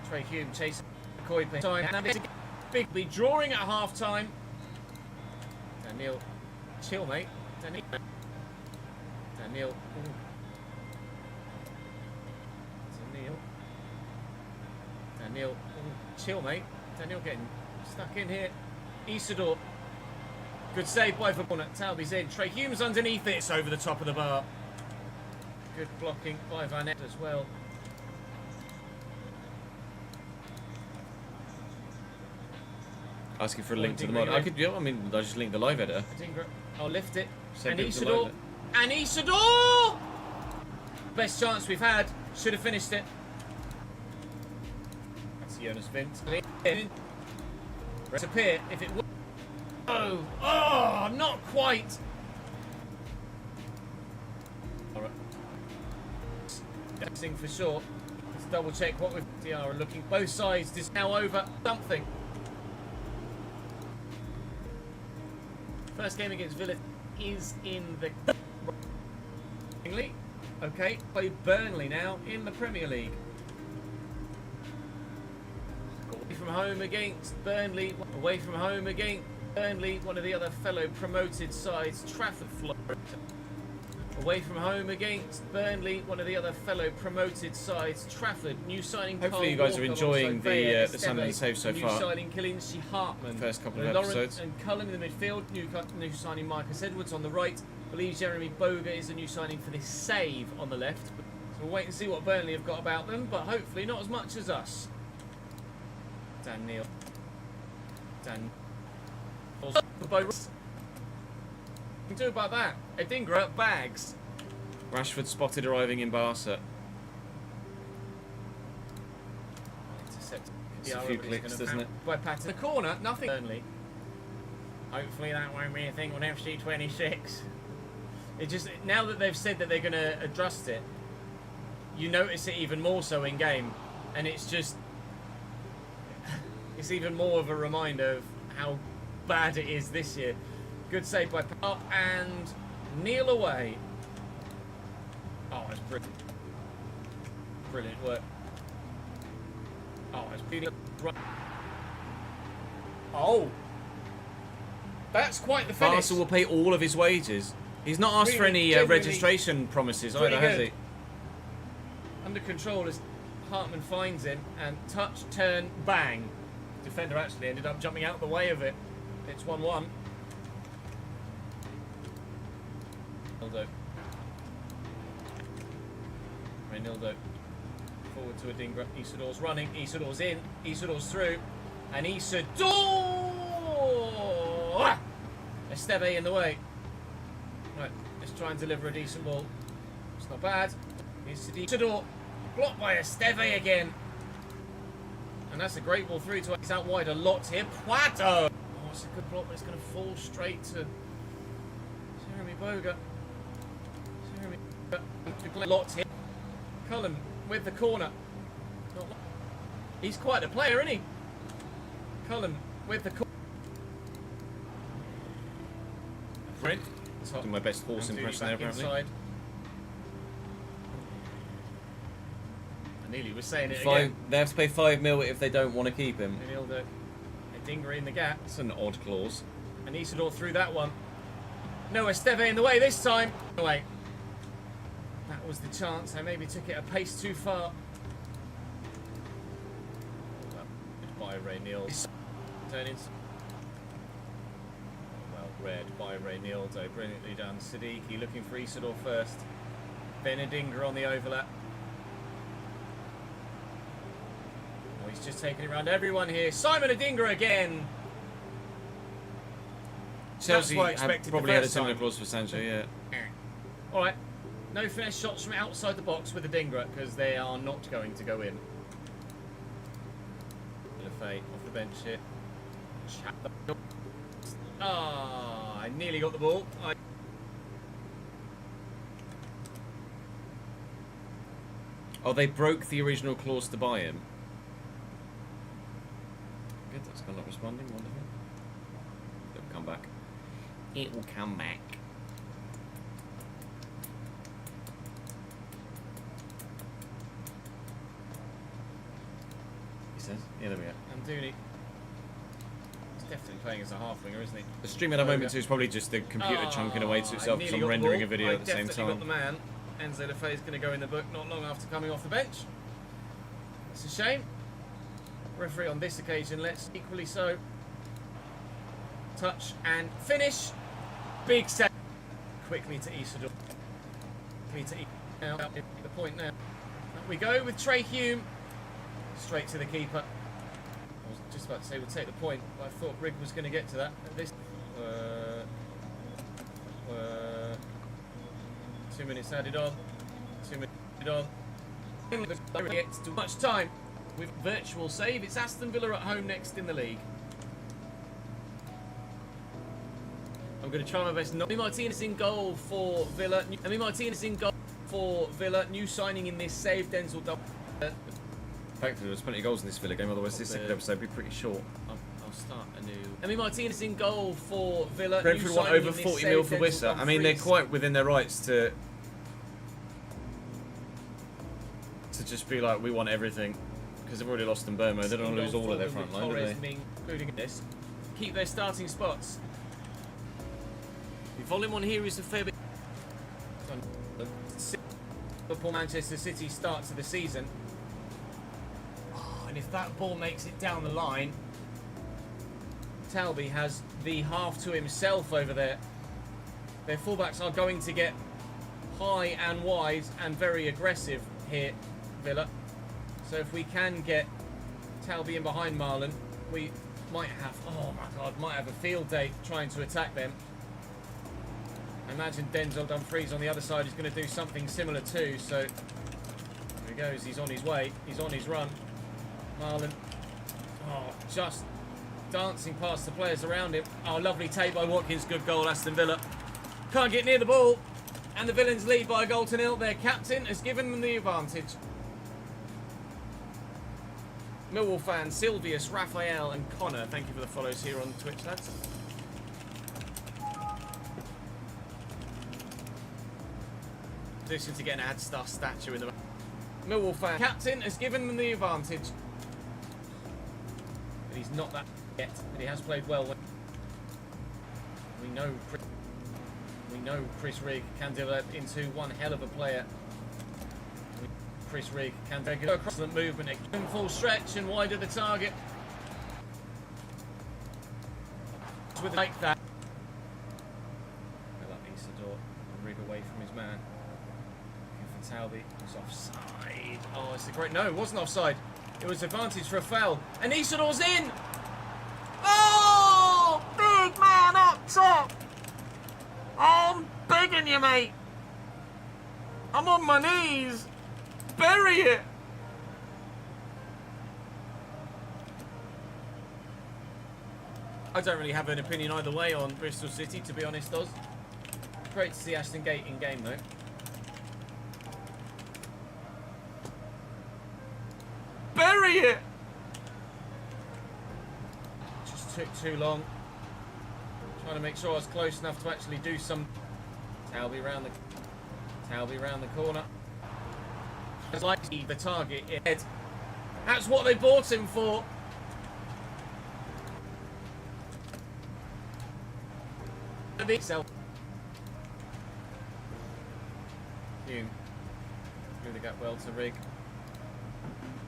Trey Hume chasing Coy time. Big be drawing at half time. Daniel. Chill, mate. Daniel. Daniel. Chill, mate. Daniel getting stuck in here. Isidore. Good save by Verborn. Talby's in. Trey Hume's underneath it. It's over the top of the bar. Good blocking by Van Ed as well. Asking for a link to the mod. I could, yeah, I mean, I just linked the live editor. I'll lift it. Send And it to the Isidore. live And Isidore! Best chance we've had. Should have finished it. That's Jonas Vint. Disappear if it would. Oh, not quite. All right. Guessing for sure. Let's double check what we've. Diarra looking both sides. Is now over something. First game against Villa is in the. Okay, play Burnley now in the Premier League. Away from home against Burnley. Away from home against Burnley, one of the other fellow promoted sides, Trafford Florida. Away from home against Burnley, one of the other fellow promoted sides, Trafford. New signing. Hopefully you guys are enjoying the Sunderland Save so far. New signing Kilinci Hartman. First couple of Lawrence episodes. and Cullen in the midfield. New signing Marcus Edwards on the right. I believe Jeremy Boga is a new signing for this save on the left. So we'll wait and see what Burnley have got about them, but hopefully not as much as us. Dan Neil. Dan. What can do about that? Edingra bags. Rashford spotted arriving in Barca. Intercept. It's a few clicks, doesn't it? By Patton. The corner, nothing. Burnley. Hopefully that won't be a thing on FC26. It just, now that they've said that they're going to adjust it, you notice it even more so in game, and it's just, it's even more of a reminder of how bad it is this year. Good save by Pop and Neil away. Oh, it's brilliant. Brilliant work. Oh, it's brilliant. Oh. That's quite the finish. Barca will pay all of his wages. He's not asked for any registration promises either, has he? Under control as Hartman finds him, and touch, turn, bang. Defender actually ended up jumping out the way of it. It's 1-1. Reynildo. Forward to Adingra. Isidor's running. Isidor's in. Isidor's through. And Isidor! Esteve in the way. Right, let's try and deliver a decent ball. It's not bad. Isidor. Blocked by Esteve again. And that's a great ball through to. He's out wide a lot here. Puato! Oh, it's a good block, but it's going to fall straight to Jeremy Boga. Jeremy Boga. Lots here. Cullen with the corner. He's quite a player, isn't he? Cullen with the corner. Brent. That's my best horse impression there, apparently. Inside. I nearly was saying it again. They have to pay $5 million if they don't want to keep him. Dinger in the gap. That's an odd clause. And Isidore through that one. No, Esteve in the way this time. Away. That was the chance. They maybe took it a pace too far. By Ray Niels. Turning. Well read by Ray Nildo. Brilliantly done. Siddiqui looking for Isidore first. Then Adingra on the overlap. Oh, he's just taking it around everyone here. Simon Adingra again. Chelsea probably had a similar clause for Sancho, yeah. Alright. No finesse shots from outside the box with Adingra because they are not going to go in. Lafay off the bench here. Ah, I nearly got the ball. Oh, they broke the original clause to buy him. Good, that's not responding. Wonderful. It'll come back. It will come back. He says. Yeah, there we go. And Dooney. He's definitely playing as a half winger, isn't he? The stream at that moment is probably just the computer chunking away to itself because I'm rendering a video at the same time. Got the man. Enzo Lafay is going to go in the book not long after coming off the bench. It's a shame. Referee on this occasion lets equally so. Touch and finish. Big set. Quickly to Isidore. Quickly to now the point now. Up we go with Trey Hume. Straight to the keeper. I was just about to say we'll take the point, but I thought Rigg was going to get to that. This 2 minutes added on. 2 minutes added on. Gets too much time with virtual save. It's Aston Villa at home next in the league. I'm going to try my best. Emi Martinez in goal for Villa. Emi Martinez in goal for Villa. New signing in this save. Denzel double. Thankfully, there's plenty of goals in this Villa game. Otherwise, this second episode would be pretty short. I'll start a new. Emi Martinez in goal for Villa. Brentford want over 40 mil for Wissa. I mean, they're quite within their rights to just be like, we want everything, because they've already lost in Burma. They don't want to lose all of their front line, do they? Including this, keep their starting spots. The volume on here is a fair bit. Liverpool Manchester City start to the season. And if that ball makes it down the line, Talby has the half to himself over there. Their fullbacks are going to get high and wide and very aggressive here, Villa. So if we can get Talby in behind Marlon, we might have, oh my God, might have a field day trying to attack them. I imagine Denzel Dumfries on the other side is going to do something similar too. So there he goes, he's on his way, he's on his run. Marlon, oh, just dancing past the players around him. Oh, lovely take by Watkins, good goal, Aston Villa. Can't get near the ball, and the Villains lead by a goal to nil. Their captain has given them the advantage. Millwall fans, Silvius, Raphael, and Connor. Thank you for the follows here on Twitch, lads. Position to get an ad star statue in the Millwall fan. Captain has given them the advantage. But he's not that yet, but he has played well. We know Chris Rigg can develop into one hell of a player. Chris Rigg can take it across the movement, in full stretch and wide of the target. With like that. Isidore, Rigg away from his man. Looking for Talby, it's offside. Oh, it's a great. No, it wasn't offside. It was advantage for a foul. And Isidore's in! Oh! Big man up top! I'm begging you, mate. I'm on my knees. Bury it. I don't really have an opinion either way on Bristol City, to be honest, Oz. Great to see Ashton Gate in game, though. Bury it. Just took too long. Trying to make sure I was close enough to actually do some. Talby round the corner. It's like the target head. That's what they bought him for. Hume. Through the gap well to Rigg.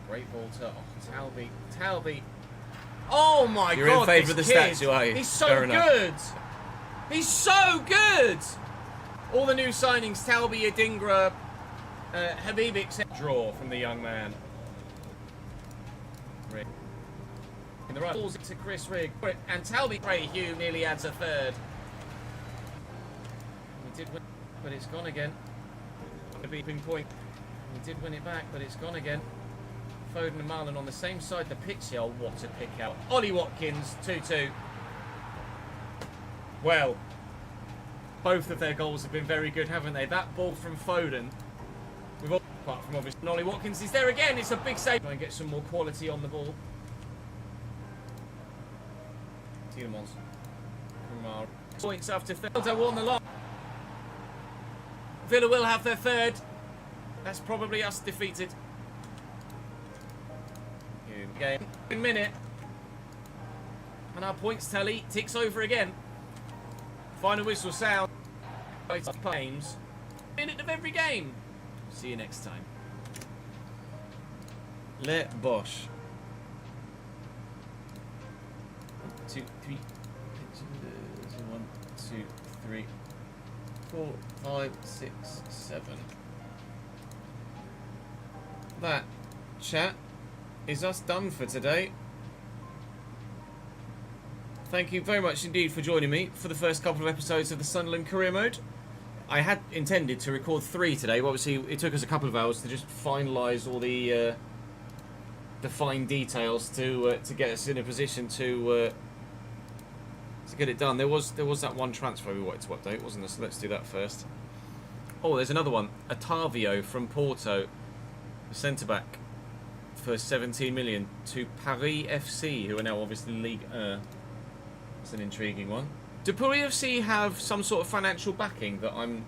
Great ball to Talby. Oh my God! You're in favour of the statue, are you? He's so good. He's so good. All the new signings: Talby, Adingra, Habibic. Draw from the young man. Rigg. In the right balls to Chris Rigg, and Talby. Ray Hume nearly adds a third. We did win, but it's gone again. A beeping point. We did win it back, but it's gone again. Foden and Marlon on the same side of the pitch here. Oh, what a pick out. Ollie Watkins, 2-2. Well, both of their goals have been very good, haven't they? That ball from Foden, apart from obviously Ollie Watkins, is there again. It's a big save. Try and get some more quality on the ball. Tielemans. Kumar. Points after third. Villa won the line. Villa will have their third. That's probably us defeated. Game minute, and our points tally ticks over again. Final whistle sound. Games. Minute of every game. See you next time. Le Bosch. 2, 3. 1, 2, 3, 4, 5, 6, 7. That, chat, is us done for today. Thank you very much indeed for joining me for the first couple of episodes of the Sunderland Career Mode. I had intended to record 3 today, but obviously it took us a couple of hours to just finalise all the fine details to get us in a position to get it done. There was that one transfer we wanted to update, wasn't there? So let's do that first. Oh, there's another one. Otavio from Porto, the centre back, for 17 million to Paris FC, who are now obviously Ligue 1. It's an intriguing one. Do Paris FC have some sort of financial backing that I'm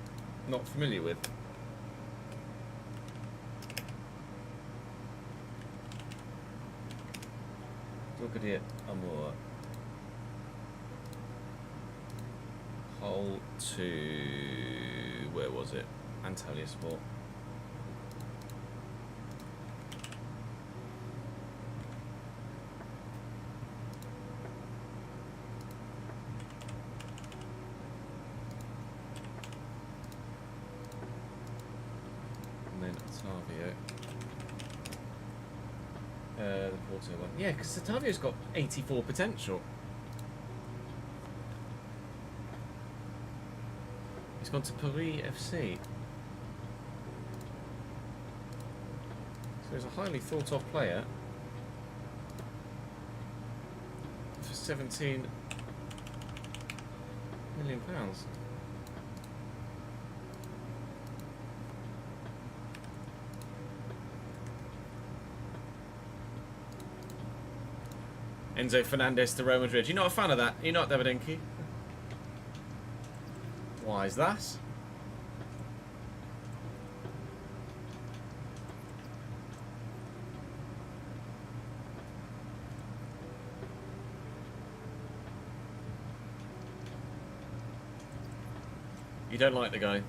not familiar with? Look at it, Amor. Hull to... where was it? Antalya Sport. The Porto one. Yeah, because Otavio's got 84 potential. He's gone to Paris FC. So he's a highly thought of player for £17 million. Enzo Fernandez to Real Madrid. You're not a fan of that? You're not, Davidenki? Why is that? You don't like the guy.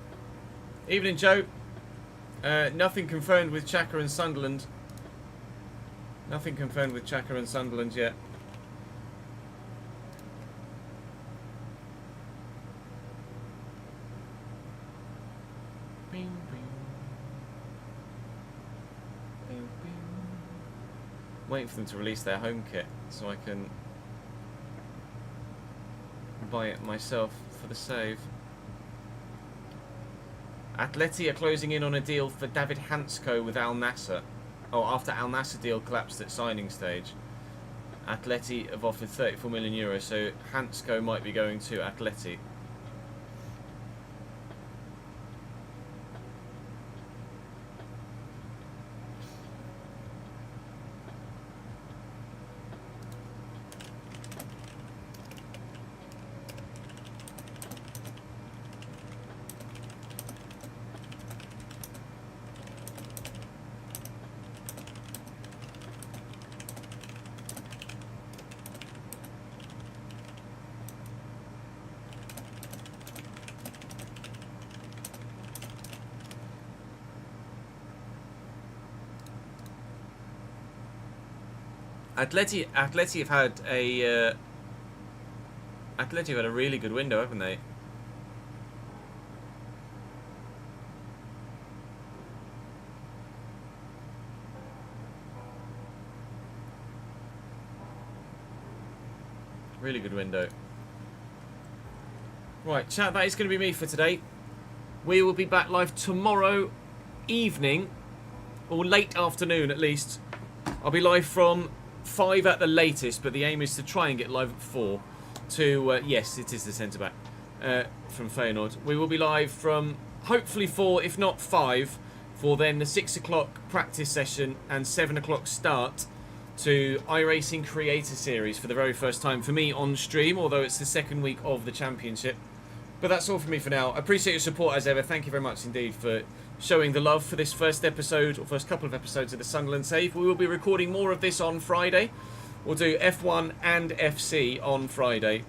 Evening, Joe. Nothing confirmed with Xhaka and Sunderland. Nothing confirmed with Xhaka and Sunderland yet. Bing, bing. Bing, bing. Waiting for them to release their home kit so I can buy it myself for the save. Atleti are closing in on a deal for David Hansko with Al Nassr. Oh, after Al Nassr deal collapsed at signing stage. Atleti have offered 34 million euros, so Hansko might be going to Atleti. Atleti have had a Atleti have had a really good window, haven't they? Really good window. Right, chat, that is going to be me for today. We will be back live tomorrow evening, or late afternoon at least. I'll be live from 5 at the latest, but the aim is to try and get live at 4 to, yes, it is the centre-back from Feyenoord. We will be live from hopefully 4, if not 5, for then the 6 o'clock practice session and 7 o'clock start to iRacing Creator Series for the very first time for me on stream, although it's the second week of the championship. But that's all from me for now. I appreciate your support as ever. Thank you very much indeed for showing the love for this first episode, or first couple of episodes of the Sunderland Save. We will be recording more of this on Friday. We'll do F1 and FC on Friday.